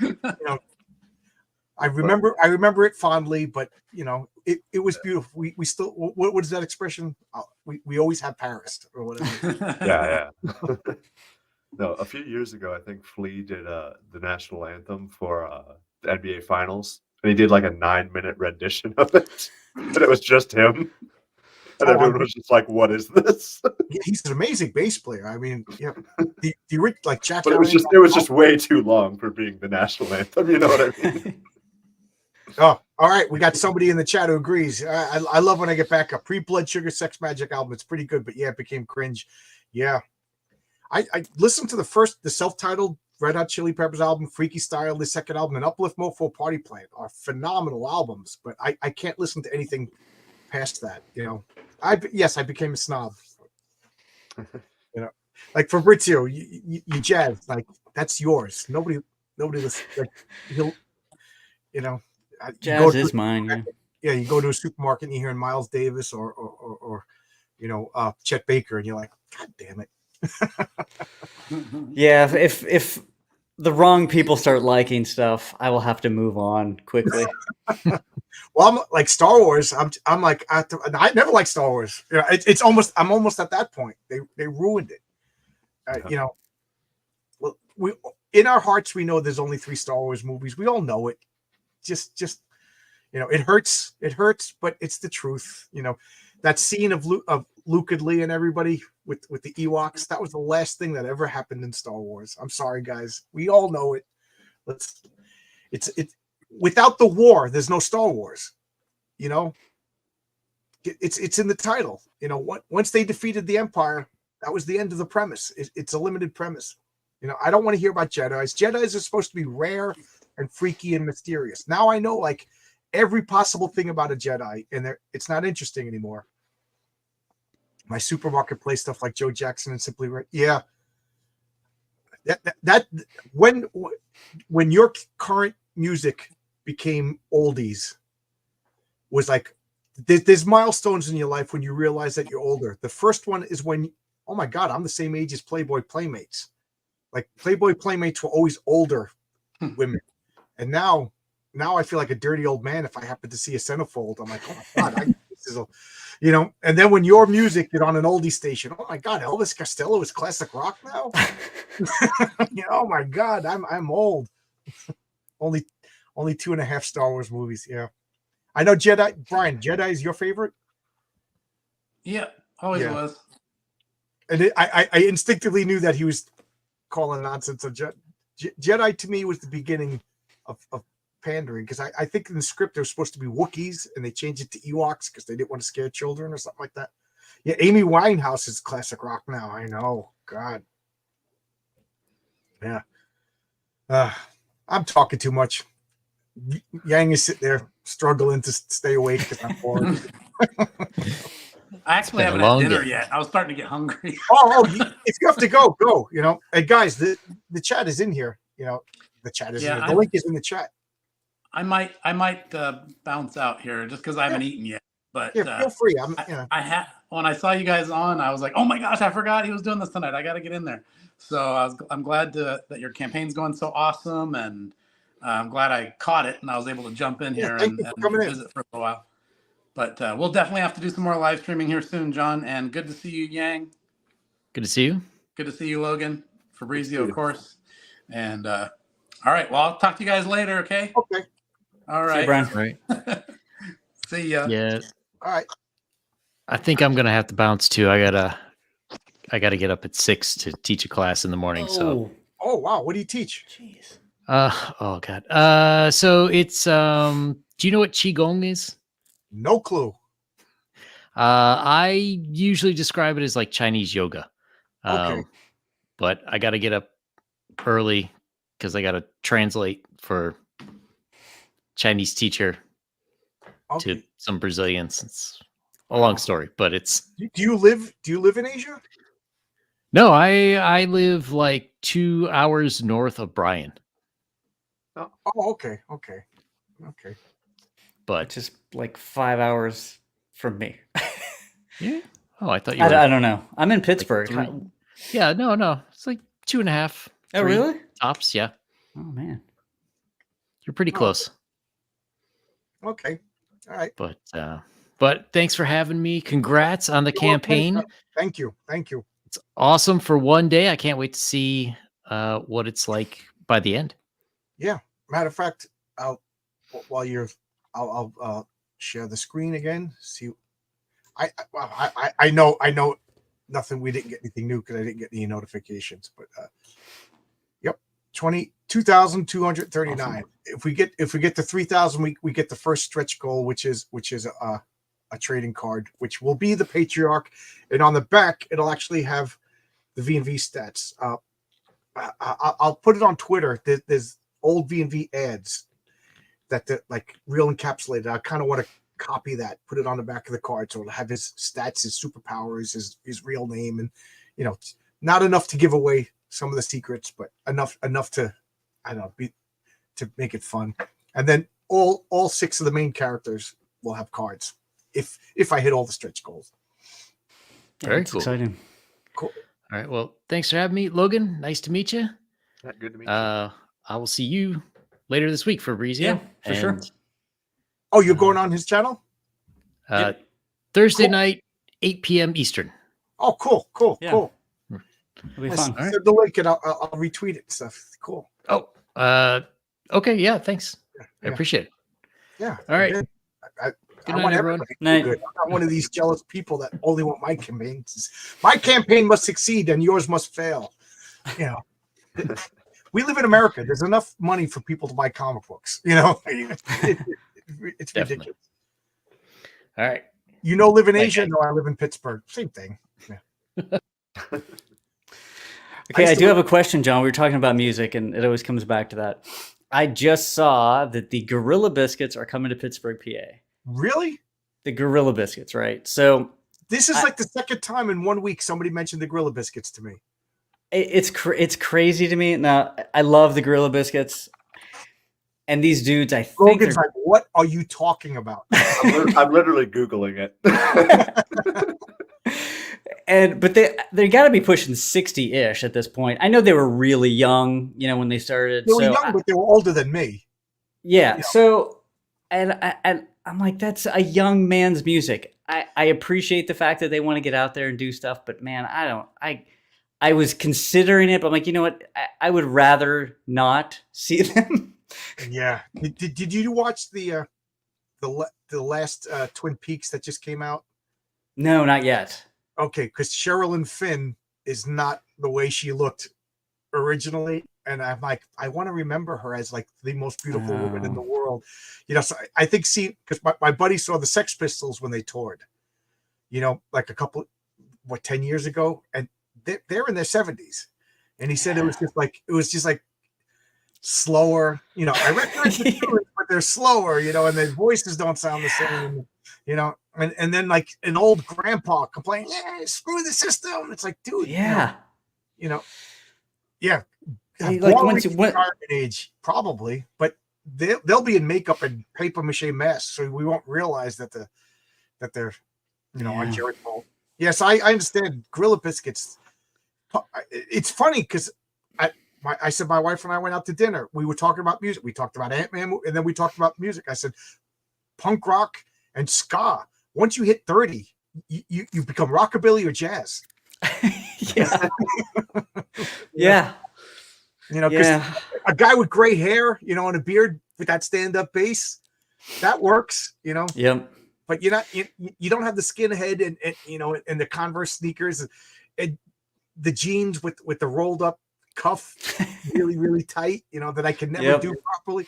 I remember it fondly, but you know, it was beautiful. We still, what is that expression? We always have Paris or whatever. Yeah. No, a few years ago, I think Flea did the national anthem for the NBA Finals, and he did like a 9-minute rendition of it, and it was just him, and everyone was just like, "What is this?" He's an amazing bass player. I mean, yeah, like Jack. But it was just way too long for being the national anthem. You know what I mean? Oh, all right. We got somebody in the chat who agrees. I love when I get back up. Pre-Blood Sugar Sex Magic album. It's pretty good, but yeah, it became cringe. Yeah. I listened to the self-titled Red Hot Chili Peppers album, Freaky Style, the second album, and Uplift Mofo Party Plan are phenomenal albums, but I can't listen to anything past that. You know, I became a snob. You know, like Fabrizio, you jazz, like that's yours. Nobody listens. Like he'll, you know, jazz is mine. Yeah, you go to a supermarket and you hear Miles Davis or you know, Chet Baker, and you're like, God damn it. Yeah, if the wrong people start liking stuff, I will have to move on quickly. Well, I'm like Star Wars. I'm like I never liked Star Wars. You know, I'm almost at that point. They ruined it. You know, well, we in our hearts we know there's only 3 Star Wars movies. We all know it. Just you know, it hurts, but it's the truth. You know, that scene of Luke and Leia and everybody with the Ewoks, that was the last thing that ever happened in Star Wars. I'm sorry, guys. We all know it. It's without the war, there's no Star Wars. You know, it's in the title. You know, once they defeated the Empire, that was the end of the premise. It's a limited premise. You know, I don't want to hear about Jedis. Jedis are supposed to be rare and freaky and mysterious. Now I know like every possible thing about a Jedi, and it's not interesting anymore. My supermarket play stuff like Joe Jackson and Simply Red. Yeah. That when your current music became oldies was like there's milestones in your life when you realize that you're older. The first one is when, oh my God, I'm the same age as Playboy Playmates. Like Playboy Playmates were always older women. And now I feel like a dirty old man if I happen to see a centerfold. I'm like, oh my God, this is you know. And then when your music is on an oldie station, oh my God, Elvis Costello is classic rock now. You know, oh my God, I'm old. only 2.5 Star Wars movies. Yeah, I know Jedi. Brian, Jedi is your favorite. Yeah, always was. And I instinctively knew that he was calling nonsense. Of Jedi to me was the beginning of pandering, because I think in the script there was supposed to be Wookiees and they changed it to Ewoks because they didn't want to scare children or something like that. Yeah, Amy Winehouse is classic rock now. I know. God. Yeah. I'm talking too much. Yang is sitting there struggling to stay awake because I'm bored. I actually haven't had dinner yet. I was starting to get hungry. If you have to go, you know. Hey guys, the chat is in here. You know, the chat is in here. The link is in the chat. I might bounce out here just because I haven't eaten yet. But feel free. When I saw you guys on, I was like, oh my gosh, I forgot he was doing this tonight. I got to get in there. So I'm glad that your campaign's going so awesome, and I'm glad I caught it and I was able to jump in here and visit for a while. But we'll definitely have to do some more live streaming here soon, John. And good to see you, Yang. Good to see you. Good to see you, Logan. Fabrizio, of course. And all right. Well, I'll talk to you guys later. Okay. Okay. All right. See you, Brian. All right. See ya. Yeah. All right. I think I'm gonna have to bounce too. I gotta get up at 6 to teach a class in the morning. So. Oh wow, what do you teach? Jeez. Oh God. So it's do you know what Qigong is? No clue. I usually describe it as like Chinese yoga. Okay. But I got to get up early because I got to translate for Chinese teacher to some Brazilians. It's a long story, but it's. Do you live in Asia? No, I live like 2 hours north of Bryan. Oh, okay. But just like 5 hours from me. Yeah. Oh, I thought you were. I don't know. I'm in Pittsburgh. Like yeah, no. It's like 2.5. Oh, really? Tops, yeah. Oh man. You're pretty close. Okay. All right. But thanks for having me. Congrats on the campaign. Thank you. Thank you. It's awesome for one day. I can't wait to see what it's like by the end. Yeah. Matter of fact, I'll share the screen again. See, I know nothing. We didn't get anything new because I didn't get any notifications. But yep, 2,239. Awesome. If we get to 3,000, we get the first stretch goal, which is a trading card, which will be the Patriarch, and on the back it'll actually have the V&V stats. I'll put it on Twitter. There's old V&V ads that like real encapsulated. I kind of want to copy that, put it on the back of the card, so it'll have his stats, his superpowers, his real name, and not enough to give away some of the secrets, but enough to to make it fun. And then all 6 of the main characters will have cards if I hit all the stretch goals. Very cool. Exciting. Cool. All right. Well, thanks for having me, Logan. Nice to meet you. Yeah, good to meet you. I will see you later this week, Fabrizio. Yeah, for sure. Oh, you're going on his channel? Thursday night, 8 p.m. Eastern. Oh, cool. Yeah. Cool. It'll be fun. Send the link and I'll retweet it and stuff. Cool. Oh, okay. Yeah, thanks. I appreciate it. Yeah. All right. Good night, everyone. Night. I'm not one of these jealous people that only want my campaigns. My campaign must succeed and yours must fail. We live in America. There's enough money for people to buy comic books. It's ridiculous. All right. Live in Asia? No, I live in Pittsburgh. Same thing. Yeah. Okay, I do have a question, John. We were talking about music, and it always comes back to that. I just saw that the Gorilla Biscuits are coming to Pittsburgh, PA. Really? The Gorilla Biscuits, right? So this is like the second time in 1 week somebody mentioned the Gorilla Biscuits to me. It's crazy to me. Now, I love the Gorilla Biscuits. And these dudes, I think Logan's like, what are you talking about? I'm literally Googling it. But they got to be pushing 60-ish at this point. I know they were really young, when they started. They were young, but they were older than me. Yeah. So, and I'm like, that's a young man's music. I appreciate the fact that they want to get out there and do stuff, but man, I was considering it, but I'm like, you know what? I would rather not see them. Yeah. Did you watch the last Twin Peaks that just came out? No, not yet. Okay, because Sherilyn Finn is not the way she looked originally, and I'm like, I want to remember her as like the most beautiful woman in the world. So I think because my buddy saw the Sex Pistols when they toured, like a couple, 10 years ago, and they're in their 70s, and he said it was just like slower. I recognize the tunes, but they're slower, and their voices don't sound the same, and then like an old grandpa complaining, yeah, screw the system. It's like, dude, yeah, yeah. Like once you went age, probably, but they'll be in makeup and paper mache masks, so we won't realize that they're on Jared Paul. Yes, I understand. Gorilla Biscuits. It's funny because I said my wife and I went out to dinner. We were talking about music. We talked about Ant-Man, and then we talked about music. I said, punk rock and ska. Once you hit 30, you become rockabilly or jazz. Yeah. Yeah. Because a guy with gray hair, and a beard with that stand-up bass, that works. Yep. But you don't have the skinhead and the Converse sneakers and the jeans with the rolled up cuff really, really tight, that I can never do properly.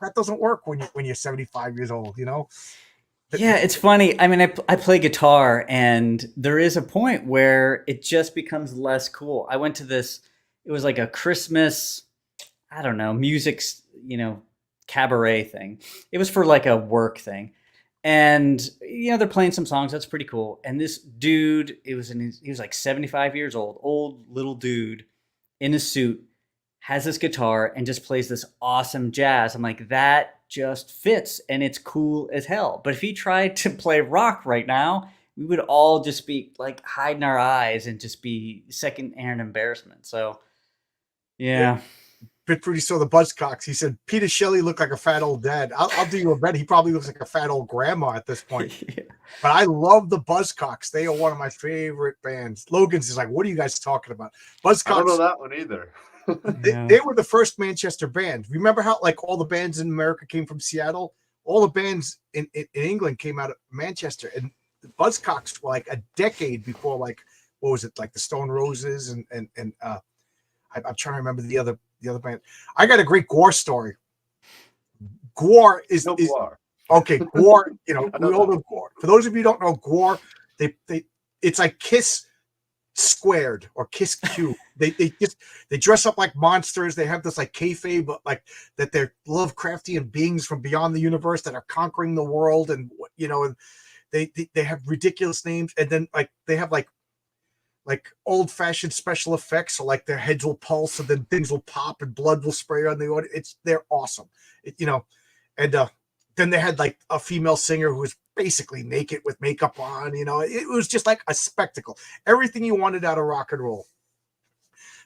That doesn't work when you're 75 years old, Yeah, it's funny. I mean, I play guitar, and there is a point where it just becomes less cool. I went to this, it was like a Christmas, I don't know, music, cabaret thing. It was for like a work thing. And, they're playing some songs. That's pretty cool. And this dude, he was like 75 years old little dude in a suit, has this guitar and just plays this awesome jazz. I'm like, that just fits and it's cool as hell. But if he tried to play rock right now, we would all just be like hiding our eyes and just be second-hand embarrassment. So, yeah. Bitfruity saw the Buzzcocks. He said, Peter Shelley looked like a fat old dad. I'll do you a bet. He probably looks like a fat old grandma at this point. Yeah. But I love the Buzzcocks. They are one of my favorite bands. Logan's is like, what are you guys talking about? Buzzcocks. I don't know that one either. They were the first Manchester band. Remember how like all the bands in America came from Seattle? All the bands in England came out of Manchester. And the Buzzcocks were like a decade before, like, what was it, like the Stone Roses and I'm trying to remember the other band. I got a great Gore story. Gore is Gore. Okay, Gore. You know, we all know. know Gore. For those of you who don't know Gore, it's like Kiss squared or Kiss cube. They dress up like monsters. They have this like kayfabe, but like that they're Lovecraftian beings from beyond the universe that are conquering the world, and you know, and they have ridiculous names, and then like they have like old-fashioned special effects, so like their heads will pulse and then things will pop and blood will spray on the audience. They're awesome, you know. And then they had like a female singer who was basically naked with makeup on, you know. It was just like a spectacle, everything you wanted out of rock and roll.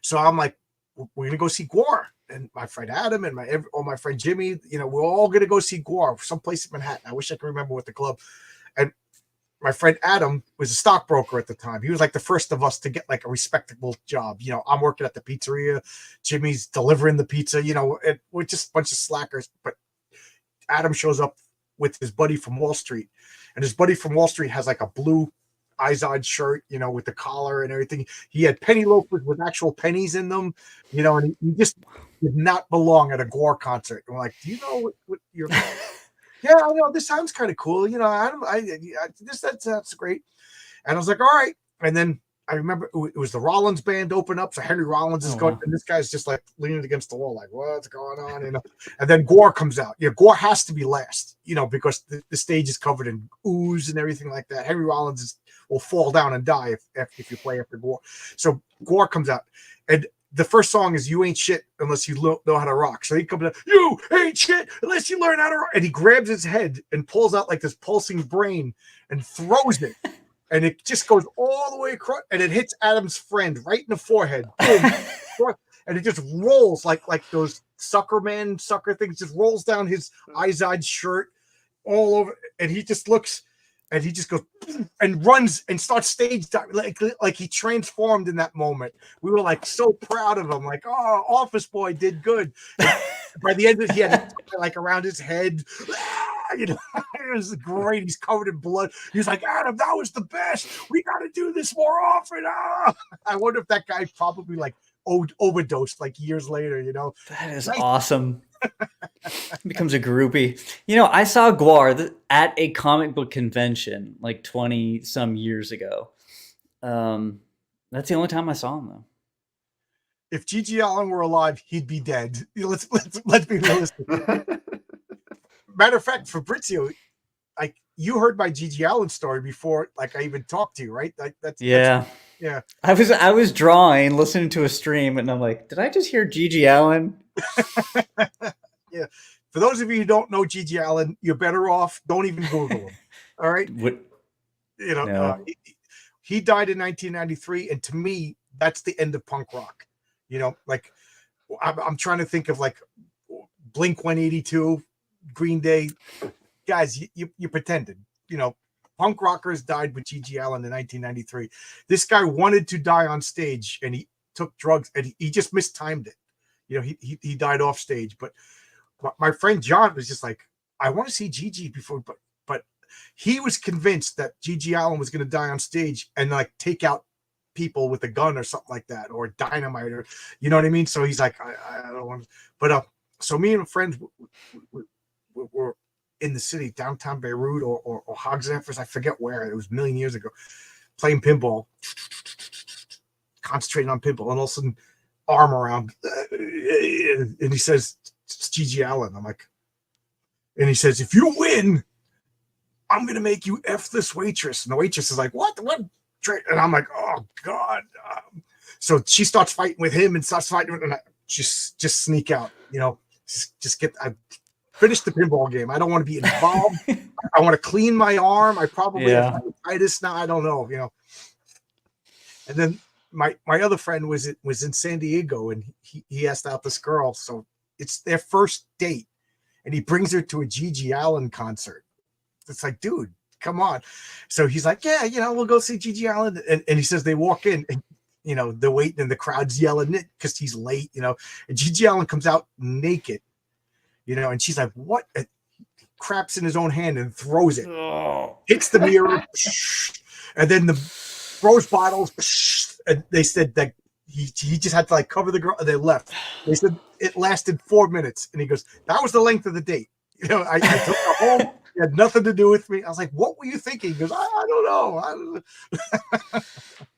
So I'm like, we're gonna go see Gore, and my friend Adam and my friend Jimmy, you know, we're all gonna go see Gore someplace in Manhattan. I wish I could remember what the club. And my friend Adam was a stockbroker at the time. He was like the first of us to get like a respectable job. You know, I'm working at the pizzeria. Jimmy's delivering the pizza, you know, and we're just a bunch of slackers. But Adam shows up with his buddy from Wall Street. And his buddy from Wall Street has like a blue Izod shirt, you know, with the collar and everything. He had penny loafers with actual pennies in them, you know, and he just did not belong at a Gore concert. And we're like, do you know what you're... Yeah, I know this sounds kind of cool. You know, that's great. And I was like, all right. And then I remember it was the Rollins band open up. So Henry Rollins is going, and this guy's just like leaning against the wall, like, what's going on? You know, and then Gore comes out. Yeah, Gore has to be last, you know, because the stage is covered in ooze and everything like that. Henry Rollins will fall down and die if you play after Gore. So Gore comes out, and the first song is "You Ain't Shit Unless You Know How to Rock." So he comes out, "You ain't shit unless you learn how to rock," and he grabs his head and pulls out like this pulsing brain and throws it, and it just goes all the way across, and it hits Adam's friend right in the forehead, boom, and it just rolls like those sucker things, just rolls down his Izod shirt all over, and he just looks. And he just goes and runs and starts stage diving, like he transformed in that moment. We were like so proud of him, like, oh, Office Boy did good. And by the end of it, he had it like around his head. You know, it was great. He's covered in blood. He's like, Adam, that was the best. We got to do this more often. Ah! I wonder if that guy probably like overdosed like years later. You know, that is awesome. Becomes a groupie. You know, I saw Gore at a comic book convention like 20 some years ago. That's the only time I saw him though. If G.G. Allen were alive, he'd be dead. Let's be realistic. Matter of fact, Fabrizio, like you heard my G.G. Allen story before, like I even talked to you, right? That's yeah. I was drawing, listening to a stream, and I'm like, did I just hear G.G. Allen? Yeah. For those of you who don't know G.G. Allen, you're better off. Don't even Google him. All right. What? You know, he died in 1993, and to me, that's the end of punk rock. You know, like I'm trying to think of like Blink 182, Green Day, guys. You pretended. You know, punk rockers died with G.G. Allen in 1993. This guy wanted to die on stage, and he took drugs, and he just mistimed it. You know, he died off stage, but my friend John was just like, I want to see Gigi before, but he was convinced that G.G. Allen was going to die on stage and like take out people with a gun or something like that, or dynamite, or you know what I mean. So he's like, I don't want to. But so me and my friends were in the city, downtown Beirut or Hogs Zephyrs, I forget where. It was a million years ago, playing pinball, concentrating on pinball, and all of a sudden, arm around, and he says, it's G.G. Allen. I'm like, and he says, if you win, I'm gonna make you F this waitress. And the waitress is like, what? And I'm like, oh God. So she starts fighting with him and starts fighting, and I just sneak out. You know, just get. I finish the pinball game. I don't want to be involved. I want to clean my arm. I probably have hepatitis now. I don't know. You know. And then my other friend was in San Diego, and he asked out this girl, so it's their first date, and he brings her to a Gigi Allen concert. It's like, dude, come on. So he's like, yeah, we'll go see Gigi Allen, and he says they walk in, and they're waiting, and the crowd's yelling it because he's late, and Gigi Allen comes out naked, and she's like, what? And craps in his own hand and throws it, hits the mirror, and then throws bottles, and they said that he just had to like cover the girl, and they left. They said it lasted 4 minutes, and he goes, that was the length of the date. I took her home. It had nothing to do with me. I was like, what were you thinking? He goes, I don't know.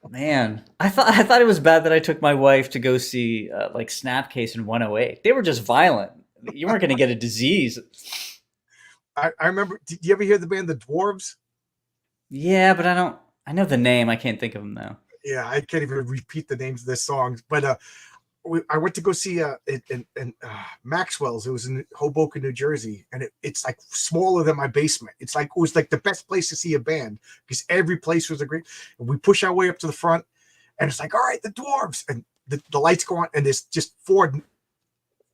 Man, I thought it was bad that I took my wife to go see like Snapcase and 108. They were just violent. You weren't going to get a disease. I remember. Did you ever hear the band The Dwarves? Yeah, but I know the name. I can't think of them though. Yeah, I can't even repeat the names of their songs. But I went to go see in Maxwell's. It was in Hoboken, New Jersey, and it's like smaller than my basement. It was like the best place to see a band because every place was a great. And we push our way up to the front, and it's like, all right, the Dwarves, and the lights go on, and there's just 4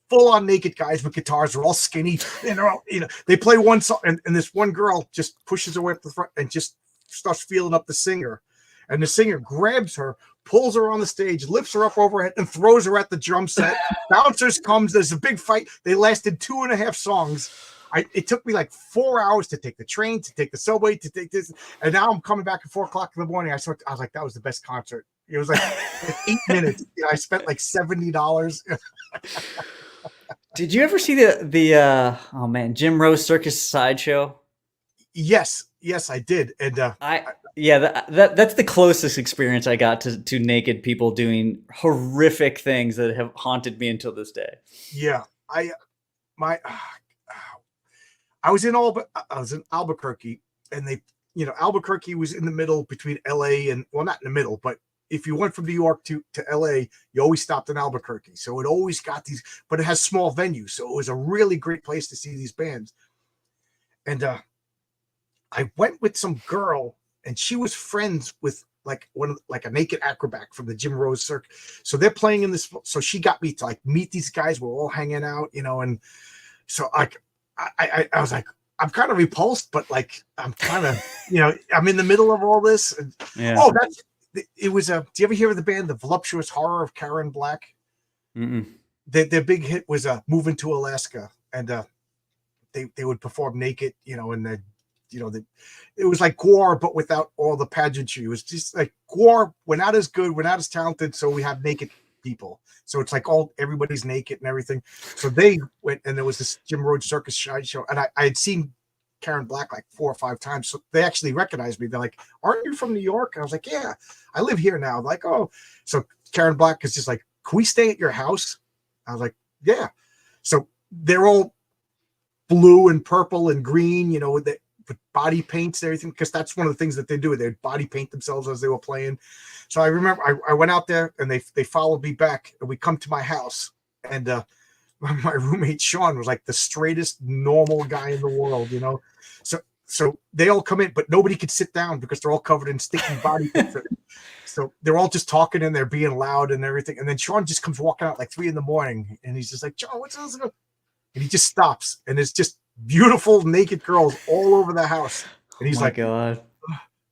full-on naked guys with guitars. They're all skinny, and they're all, they play one song, and this one girl just pushes her way up to the front and just starts feeling up the singer, and the singer grabs her, pulls her on the stage, lifts her up overhead, and throws her at the drum set. Bouncers comes. There's a big fight. They lasted 2.5 songs. It took me like 4 hours to take the train, to take the subway, to take this, and now I'm coming back at 4 o'clock in the morning. I was like, that was the best concert. It was like 8 minutes. I spent like $70. Did you ever see the oh man, Jim Rose Circus Sideshow? Yes, I did, and that's the closest experience I got to naked people doing horrific things that have haunted me until this day. Yeah, I was in Albuquerque, and Albuquerque was in the middle between LA and, well, not in the middle, but if you went from New York to LA, you always stopped in Albuquerque. So it always got these, but it has small venues. So it was a really great place to see these bands. And I went with some girl, and she was friends with like a naked acrobat from the Jim Rose Circus. So they're playing in this. So she got me to like meet these guys. We're all hanging out, and so I was like, I'm kind of repulsed, but like, I'm kind of, I'm in the middle of all this. And, yeah. Oh, it was do you ever hear of the band, The Voluptuous Horror of Karen Black? Mm-mm. Their big hit was Moving to Alaska. And they would perform naked, and it was like Gore, but without all the pageantry. It was just like Gore. We're not as good. We're not as talented. So we have naked people. So it's like everybody's naked and everything. So they went, and there was this Jim Rose Circus show. And I had seen Karen Black like 4 or 5 times. So they actually recognized me. They're like, aren't you from New York? And I was like, yeah, I live here now. They're like, oh. So Karen Black is just like, can we stay at your house? I was like, yeah. So they're all blue and purple and green, with body paints and everything, because that's one of the things that they do. They body paint themselves as they were playing. So I remember I went out there, and they followed me back, and we come to my house, and my roommate Sean was like the straightest normal guy in the world, So they all come in, but nobody could sit down because they're all covered in stinking body paint. So they're all just talking, and they're being loud and everything. And then Sean just comes walking out like 3 a.m, and he's just like, John, what's this? And he just stops, and it's just beautiful naked girls all over the house. And he's like, God.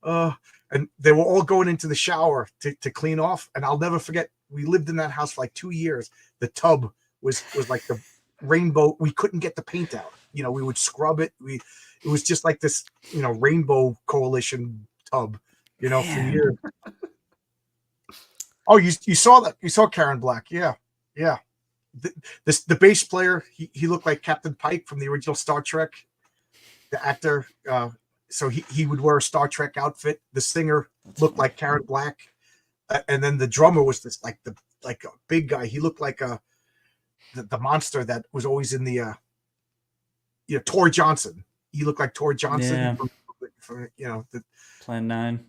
And they were all going into the shower to clean off. And I'll never forget, we lived in that house for like 2 years. The tub was like the rainbow. We couldn't get the paint out. We would scrub it. It was just like this, rainbow coalition tub, for years. Oh, you saw that? You saw Karen Black? Yeah. The bass player, he looked like Captain Pike from the original Star Trek. The actor, so he would wear a Star Trek outfit. The singer looked like Karen Black, and then the drummer was this like a big guy. He looked like the monster that was always in the Tor Johnson. He looked like Tor Johnson. Yeah. From the Plan 9.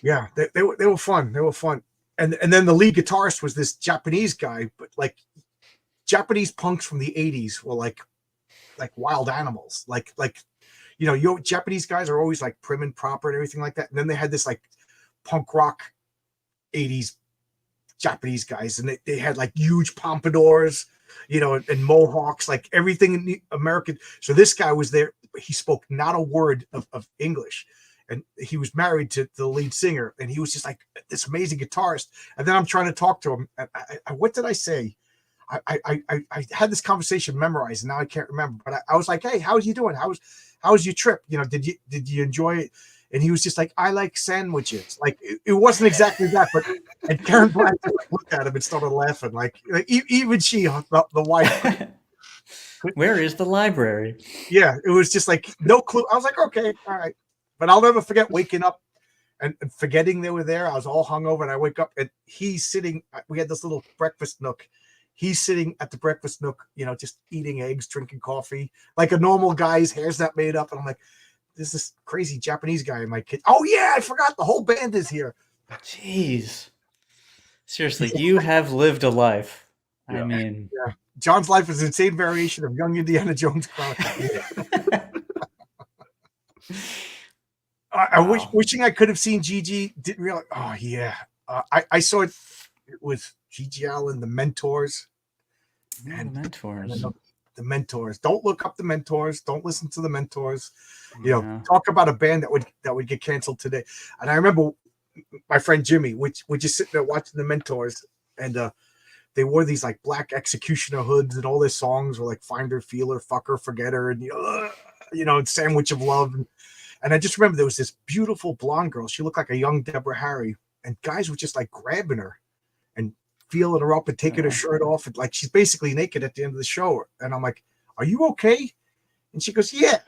Yeah, they were fun. They were fun. And then the lead guitarist was this Japanese guy, but like Japanese punks from the 80s were like wild animals. Like your Japanese guys are always like prim and proper and everything like that. And then they had this like punk rock 80s Japanese guys, and they had like huge pompadours, you know, and mohawks, like everything in the American. So this guy was there. He spoke not a word of English, and he was married to the lead singer, and he was just like this amazing guitarist. And then I'm trying to talk to him. And what did I say? I had this conversation memorized, and now I can't remember. But I was like, "Hey, how's you doing? How's your trip? You know, did you enjoy it?" And he was just like, "I like sandwiches." Like it wasn't exactly that, but and Karen Black looked at him and started laughing. Like even she, the wife. Where is the library? Yeah, it was just like no clue. I was like, okay, all right. But I'll never forget waking up and forgetting they were there. I was all hungover, and I wake up and he's sitting. We had this little breakfast nook. He's sitting at the breakfast nook, you know, just eating eggs, drinking coffee, like a normal guy. His hair's not made up, and I'm like, "There's this crazy Japanese guy in my kid." Oh yeah, I forgot the whole band is here. Jeez, seriously, you have lived a life. Yeah. I mean, Yeah. John's life is an insane variation of young Indiana Jones Chronicles. Wishing I could have seen Gigi. Didn't realize. Oh yeah, I saw it. It was Gigi Allen, the Mentors. and Mentors. The Mentors. Don't look up the Mentors. Don't listen to the Mentors. You know, talk about a band that would get canceled today. And I remember my friend Jimmy, which just sitting there watching the Mentors, and they wore these like black executioner hoods, and all their songs were like Finder, Feeler, Fucker, Forgetter, and you know, Sandwich of Love. And I just remember there was this beautiful blonde girl. She looked like a young Deborah Harry, and guys were just like grabbing her and feeling her up and taking her shirt off, and like she's basically naked at the end of the show. And I'm like, "Are you okay?" And she goes, "Yeah."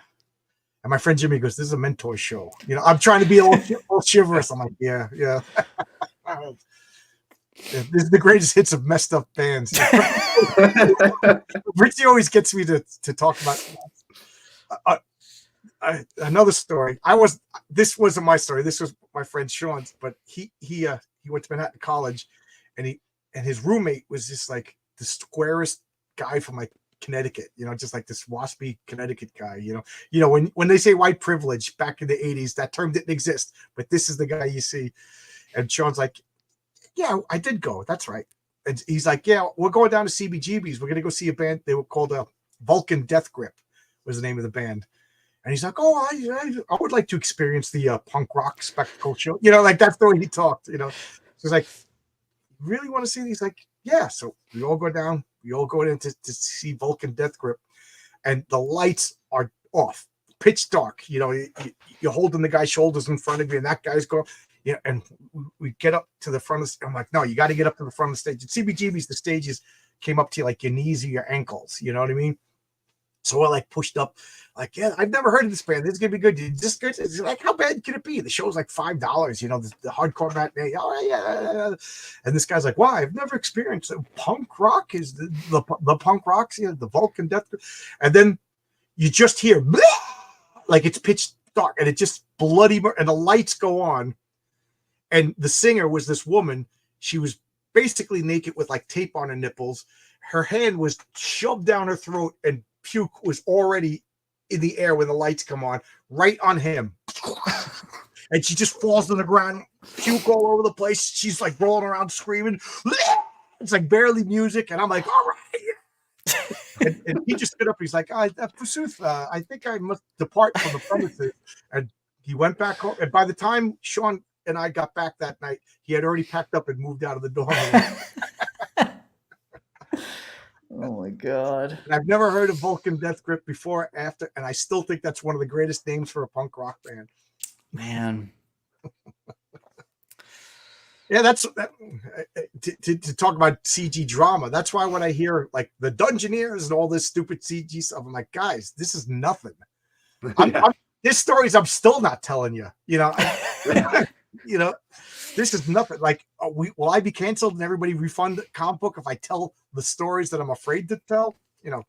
And my friend Jimmy goes, "This is a Mentor show." You know, I'm trying to be a little chivalrous. I'm like, "Yeah, yeah." This is the greatest hits of messed up bands. Richie always gets me to talk about another story. This wasn't my story. This was my friend Sean's, but he went to Manhattan College, and his roommate was just like the squarest guy from like Connecticut, you know, just like this waspy Connecticut guy, you know, when they say white privilege back in the 80s, that term didn't exist, but this is the guy you see. And Sean's like, "Yeah, I did go. That's right." And he's like, "Yeah, we're going down to CBGB's. We're going to go see a band." They were called Vulcan Death Grip was the name of the band. And he's like, "Oh, I would like to experience the punk rock spectacle show." You know, like that's the way he talked, you know. So he's like, "Really want to see these?" Like, "Yeah." So we all go down. We all go in to see Vulcan Death Grip. And the lights are off. Pitch dark. You know, you're holding the guy's shoulders in front of you, and that guy's going, you know, and we get up to the front of the, I'm like, "No, you got to get up to the front of the stage." At CBGB's, the stages came up to you like your knees or your ankles. You know what I mean? So we're like pushed up, like, "Yeah, I've never heard of this band. This is gonna be good. This good." It's like, how bad can it be? The show's like $5, you know, the hardcore matinee. Oh yeah. And this guy's like, "Wow, I've never experienced it. Punk rock is the punk rocks, you know, the Vulcan Death." And then you just hear "Bleh!" Like it's pitch dark, and it just bloody, and the lights go on. And the singer was this woman. She was basically naked with like tape on her nipples. Her hand was shoved down her throat, and puke was already in the air when the lights come on, right on him. And she just falls on the ground, puke all over the place. She's like rolling around screaming. It's like barely music. And I'm like, "All right." And he just stood up. He's like, "Forsooth, I think I must depart from the premises." And he went back home. And by the time Sean and I got back that night, he had already packed up and moved out of the dorm. Oh my God. And I've never heard of Vulcan Death Grip before or after, and I still think that's one of the greatest names for a punk rock band. Man. Yeah, that's to talk about CG drama. That's why when I hear like the Dungeoneers and all this stupid CG stuff, I'm like, guys, this is nothing. This stories I'm still not telling you. You know, you know, this is nothing. Like, will I be canceled and everybody refund the comic book if I tell the stories that I'm afraid to tell? You know,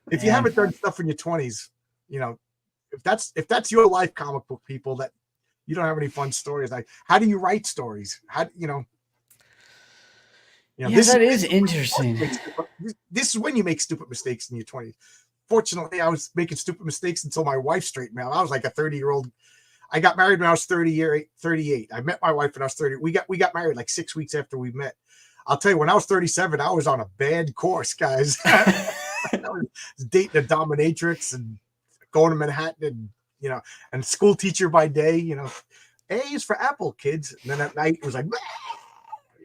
if you haven't done stuff in your 20s, you know, if that's your life, comic book people, that you don't have any fun stories. Like, how do you write stories? How you know? Yeah, that is interesting. This is when you make stupid mistakes in your 20s. Fortunately, I was making stupid mistakes until my wife straightened me out. I was like a 30-year-old. I got married when I was 38. I met my wife when I was 30. We got married like 6 weeks after we met. I'll tell you, when I was 37, I was on a bad course, guys. I was dating a dominatrix and going to Manhattan and, and school teacher by day, A is for apple, kids. And then at night it was like,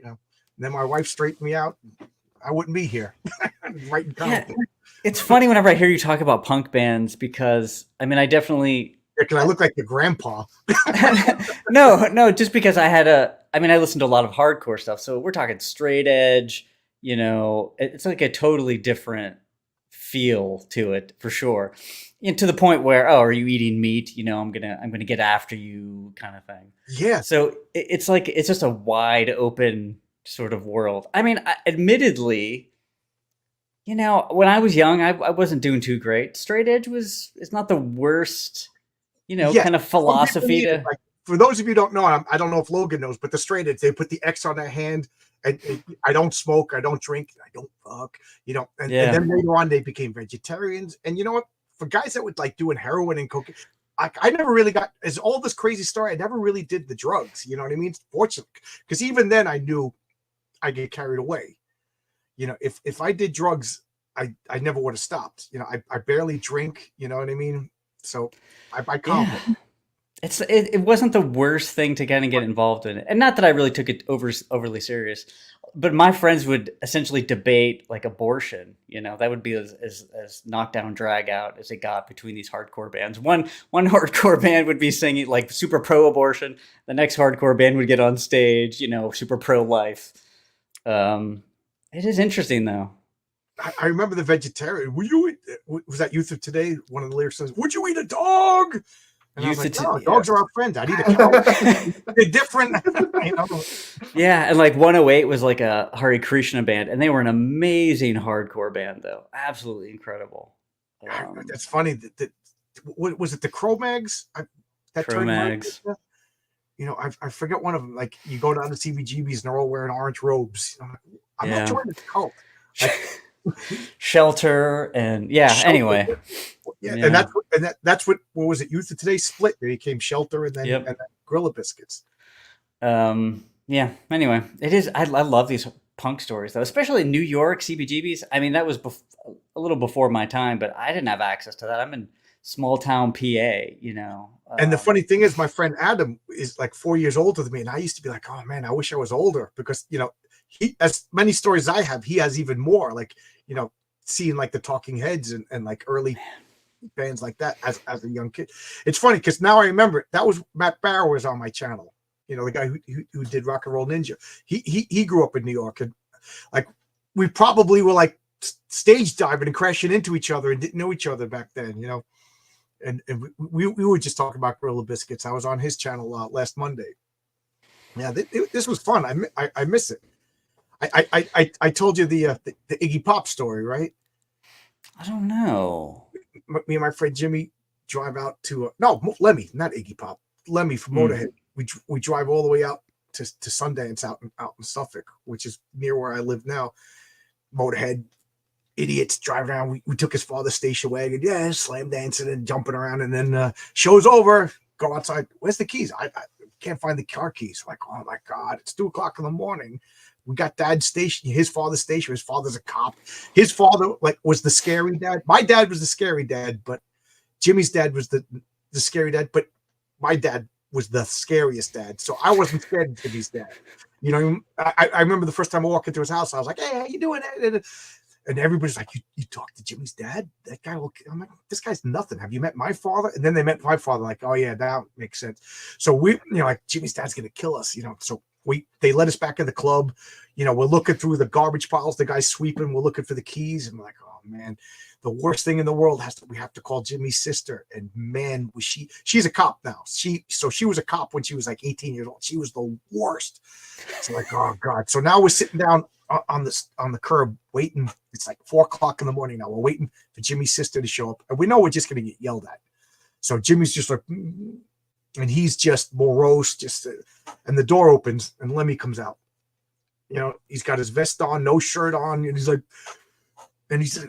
and then my wife straightened me out. I wouldn't be here. Right in yeah, it's funny whenever I hear you talk about punk bands because I definitely. Because I look like your grandpa. No, just because I listened to a lot of hardcore stuff. So we're talking straight edge, it's like a totally different feel to it for sure. And to the point where, are you eating meat? I'm gonna get after you kind of thing. Yeah. So it's like, it's just a wide open sort of world. Admittedly, when I was young, I wasn't doing too great. Straight edge is not the worst, kind of philosophy to. Like, for those of you who don't know, I don't know if Logan knows, but the straight edge, they put the X on their hand, and I don't smoke, I don't drink, I don't fuck, and then later on they became vegetarians. And you know what? For guys that would like doing heroin and cocaine, I never really got, as all this crazy story, I never really did the drugs. You know what I mean? Fortunately, because even then I knew I get carried away. If I did drugs, I never would have stopped. I barely drink. You know what I mean? So I calm it. It wasn't the worst thing to kind of get involved in it, and not that I really took it overly serious. But my friends would essentially debate like abortion. That would be as knockdown drag out as it got between these hardcore bands. One hardcore band would be singing like super pro abortion. The next hardcore band would get on stage, super pro life. It is interesting though. I remember the vegetarian. Was that Youth of Today? One of the lyrics says, "Would you eat a dog?" And I was like, no, dogs are our friends. I'd eat a cow. They're different. Yeah, and like 108 was like a Hare Krishna band, and they were an amazing hardcore band, though. Absolutely incredible. That's funny. That what was it? The Cro-Mags? Cro-Mags. I forget one of them. Like you go down to CBGBs and they're all wearing orange robes. I'm not joining the cult. Shelter and Shelter. Anyway. And that's what was it? Youth of Today split. They became Shelter and then Gorilla Biscuits. Anyway, it is. I love these punk stories though, especially in New York CBGBs. That was a little before my time, but I didn't have access to that. I'm in small town PA, And the funny thing is, my friend Adam is like 4 years older than me, and I used to be like, oh man, I wish I was older because he, as many stories as I have, he has even more. Like seeing like the Talking Heads and like early bands like that as a young kid. It's funny because now I remember that was Matt Barrow was on my channel. The guy who did Rock and Roll Ninja. He grew up in New York, and like we probably were like stage diving and crashing into each other and didn't know each other back then. And we were just talking about Gorilla Biscuits. I was on his channel last Monday. Yeah, this was fun. I miss it. I told you the Iggy Pop story, right? I don't know. Me and my friend Jimmy drive out to Lemmy, not Iggy Pop. Lemmy from Motorhead. We drive all the way out to Sundance out in Suffolk, which is near where I live now. Motorhead idiots drive around. We took his father's station wagon, slam dancing and jumping around, and then show's over. Go outside. Where's the keys? I can't find the car keys. Like, oh my God, it's 2:00 in the morning. We got dad's station, his father's station. His father's a cop. His father was the scary dad. My dad was the scary dad, but Jimmy's dad was the scary dad. But my dad was the scariest dad. So I wasn't scared of Jimmy's dad. I remember the first time I walked into his house, I was like, hey, how you doing? And everybody's like, you talked to Jimmy's dad? That guy I'm like, this guy's nothing. Have you met my father? And then they met my father, like, oh yeah, that makes sense. So we, like Jimmy's dad's gonna kill us, so they let us back in the club. We're looking through the garbage piles, the guy's sweeping, we're looking for the keys, and we're like, oh man, the worst thing in the world we have to call Jimmy's sister. And man, was she's a cop now. She was a cop when she was like 18 years old. She was the worst. So like, oh God. So now we're sitting down on the curb waiting. It's like 4:00 in the morning now. We're waiting for Jimmy's sister to show up, and we know we're just gonna get yelled at. So Jimmy's just like, and he's just morose, and the door opens and Lemmy comes out. He's got his vest on, no shirt on, and he's like,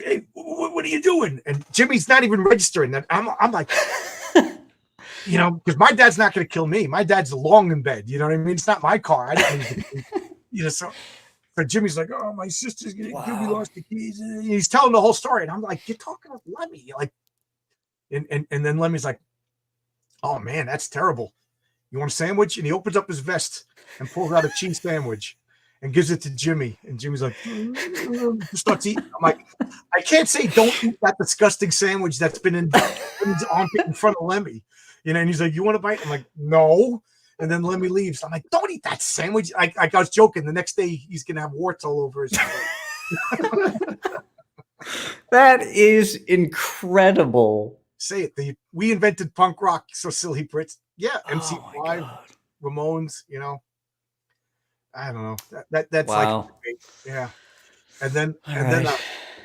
hey, what are you doing? And Jimmy's not even registering that. I'm like, you know, because my dad's not going to kill me. My dad's long in bed. You know what I mean? It's not my car. I didn't need to, you know, so Jimmy's like, oh, my sister's going to give me lost the keys. And he's telling the whole story. And I'm like, you're talking with Lemmy. Like, and then Lemmy's like, oh, man, that's terrible. You want a sandwich? And he opens up his vest and pulls out a cheese sandwich and gives it to Jimmy. And Jimmy's like, starts eating. I'm like, I can't say don't eat that disgusting sandwich that's been in his armpit in front of Lemmy. You know, and he's like, you want to bite? I'm like, no. And then Lemmy leaves. I'm like, don't eat that sandwich. I was joking. The next day, he's going to have warts all over his face. That is incredible. Say it. We invented punk rock, so silly Brits. Yeah, MC5, Ramones, you know. I don't know. That's wow. Like, yeah. And then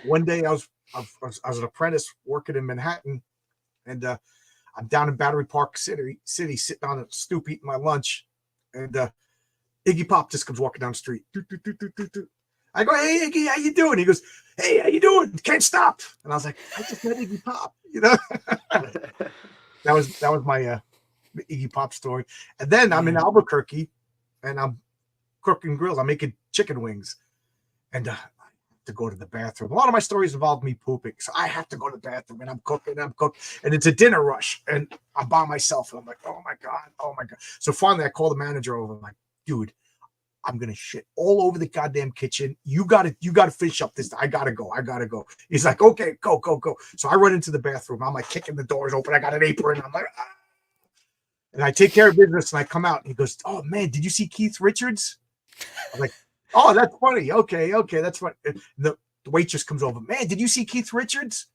one day I was an apprentice working in Manhattan, and I'm down in Battery Park City, sitting on a stoop eating my lunch, and Iggy Pop just comes walking down the street. I go, hey Iggy, how you doing? He goes, hey, how you doing? Can't stop. And I was like, I just met Iggy Pop, you know. that was my Iggy Pop story. And then I'm in Albuquerque, and I'm cooking grills. I'm making chicken wings, and I have to go to the bathroom. A lot of my stories involve me pooping, so I have to go to the bathroom, and I'm cooking, and it's a dinner rush, and I'm by myself, and I'm like, oh my god. So finally, I call the manager over. I'm like, dude, I'm gonna shit all over the goddamn kitchen. You gotta finish up this. I gotta go. He's like, okay, go. So I run into the bathroom. I'm like kicking the doors open. I got an apron. I'm like, ah. And I take care of business, and I come out, and he goes, oh man, did you see Keith Richards? I'm like, oh, that's funny. Okay, that's funny. The waitress comes over. Man, did you see Keith Richards?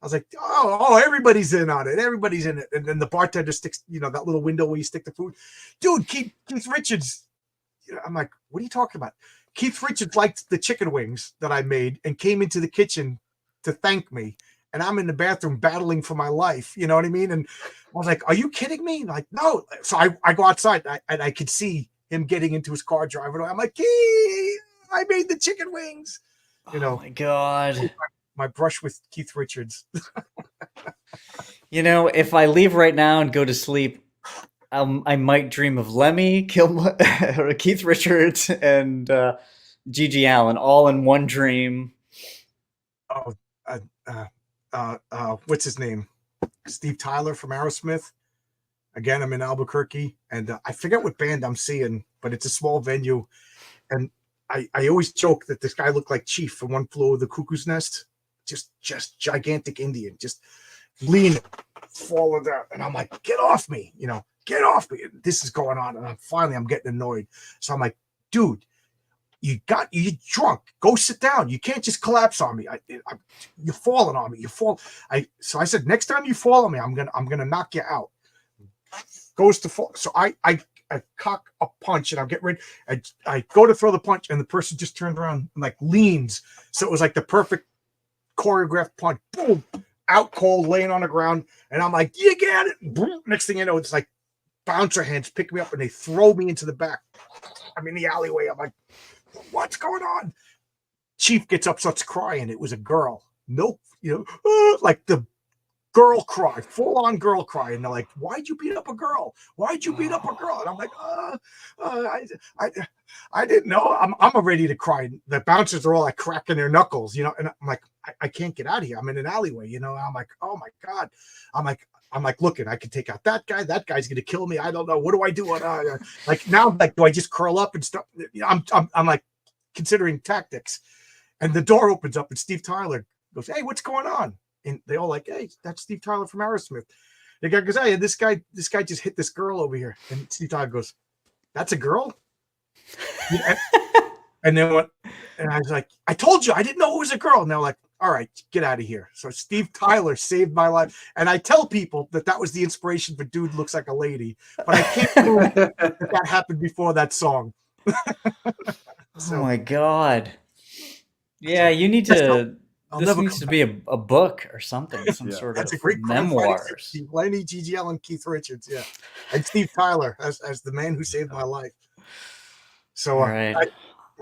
I was like, oh, everybody's in on it. Everybody's in it. And then the bartender sticks, you know, that little window where you stick the food. Dude, Keith Richards. I'm like, what are you talking about? Keith Richards liked the chicken wings that I made and came into the kitchen to thank me. And I'm in the bathroom battling for my life. You know what I mean? And I was like, are you kidding me? Like, no. So I go outside and I could see him getting into his car driving away. I'm like, I made the chicken wings. You know, oh my God. My brush with Keith Richards. You know, if I leave right now and go to sleep, I might dream of Lemmy, or Keith Richards, and Gigi Allen all in one dream. What's his name? Steve Tyler from Aerosmith. Again, I'm in Albuquerque, and I forget what band I'm seeing, but it's a small venue. And I always joke that this guy looked like Chief from One Flew Over the Cuckoo's Nest. Just gigantic Indian, just leaning, falling down. And I'm like, get off me, you know, get off me. This is going on. And I'm getting annoyed. So I'm like, dude, you're drunk. Go sit down. You can't just collapse on me. You're falling on me. So I said, next time you fall on me, I'm gonna knock you out. Goes to fall. So I cock a punch, and I'm getting ready. I go to throw the punch, and the person just turned around and like leans. So it was like the perfect choreographed punch. Boom, out cold, laying on the ground, and I'm like, you get it. Boom. Next thing you know, it's like bouncer hands pick me up and they throw me into the back. I'm in the alleyway. I'm like, what's going on? Chief gets up, starts crying. It was a girl. Nope, you know, like the girl cry, full on girl cry. And they're like, why'd you beat up a girl? Why'd you beat up a girl? And I'm like, I didn't know. I'm ready to cry. The bouncers are all like cracking their knuckles, you know, and I'm like, I can't get out of here. I'm in an alleyway, you know. I'm like, oh my God. I'm like, looking, I can take out that guy. That guy's gonna kill me. I don't know. What do I do? Like now, I'm like, do I just curl up and stuff? I'm like considering tactics. And the door opens up, and Steve Tyler goes, hey, what's going on? And they all like, hey, that's Steve Tyler from Aerosmith. The guy goes, hey, this guy just hit this girl over here. And Steve Tyler goes, that's a girl? And then what? And I was like, I told you, I didn't know it was a girl. And they're like, all right, get out of here. So Steve Tyler saved my life. And I tell people that was the inspiration for Dude Looks Like a Lady. But I can't believe that happened before that song. Oh my God. Yeah, you need to... This needs to be a book or something, some sort of memoirs. Lenny, Gigi Allen, Keith Richards, yeah, and Steve Tyler as the man who saved my life. So right.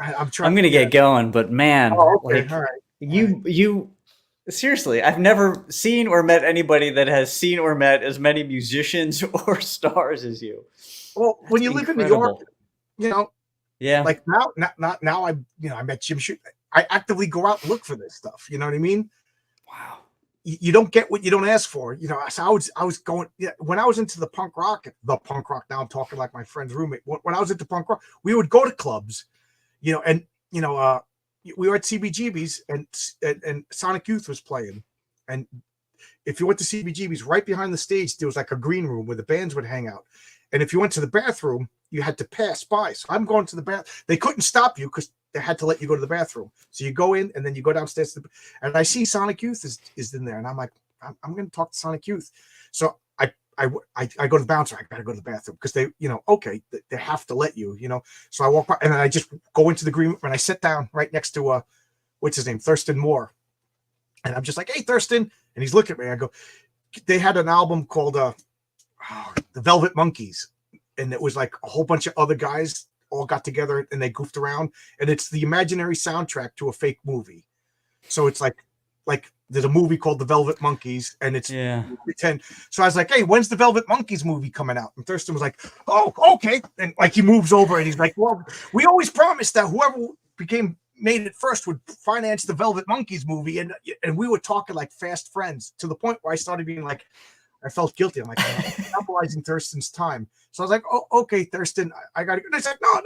I'm trying. I'm gonna get going, but man, all right. You Seriously, I've never seen or met anybody that has seen or met as many musicians or stars as you. Well, That's when you live in New York, incredible. you know, Yeah. like now I met Jim Shoot. I actively go out and look for this stuff. You know what I mean? Wow. You don't get what you don't ask for. You know, so I was going, when I was into the punk rock. Now I'm talking like my friend's roommate. When I was into punk rock, we would go to clubs, and we were at CBGB's and Sonic Youth was playing. And if you went to CBGB's, right behind the stage, there was like a green room where the bands would hang out. And if you went to the bathroom, you had to pass by. So I'm going to the bath. They couldn't stop you because they had to let you go to the bathroom. So you go in and then you go downstairs and I see Sonic Youth is in there. And I'm like, I'm going to talk to Sonic Youth. So I go to the bouncer. I got to go to the bathroom because they, okay, they have to let you, So I walk by and then I just go into the green room and I sit down right next to, what's his name? Thurston Moore. And I'm just like, hey, Thurston. And he's looking at me. I go, they had an album called The Velvet Monkeys. And it was like a whole bunch of other guys all got together and they goofed around. And it's the imaginary soundtrack to a fake movie. So it's like there's a movie called The Velvet Monkeys and it's pretend. So I was like, hey, when's the Velvet Monkeys movie coming out? And Thurston was like, oh, okay. And like he moves over and he's like, well, we always promised that whoever made it first would finance the Velvet Monkeys movie. And we were talking like fast friends to the point where I started being like, I felt guilty. I'm like, I'm monopolizing Thurston's time. So I was like, oh, okay, Thurston, I got to go. And I said, no.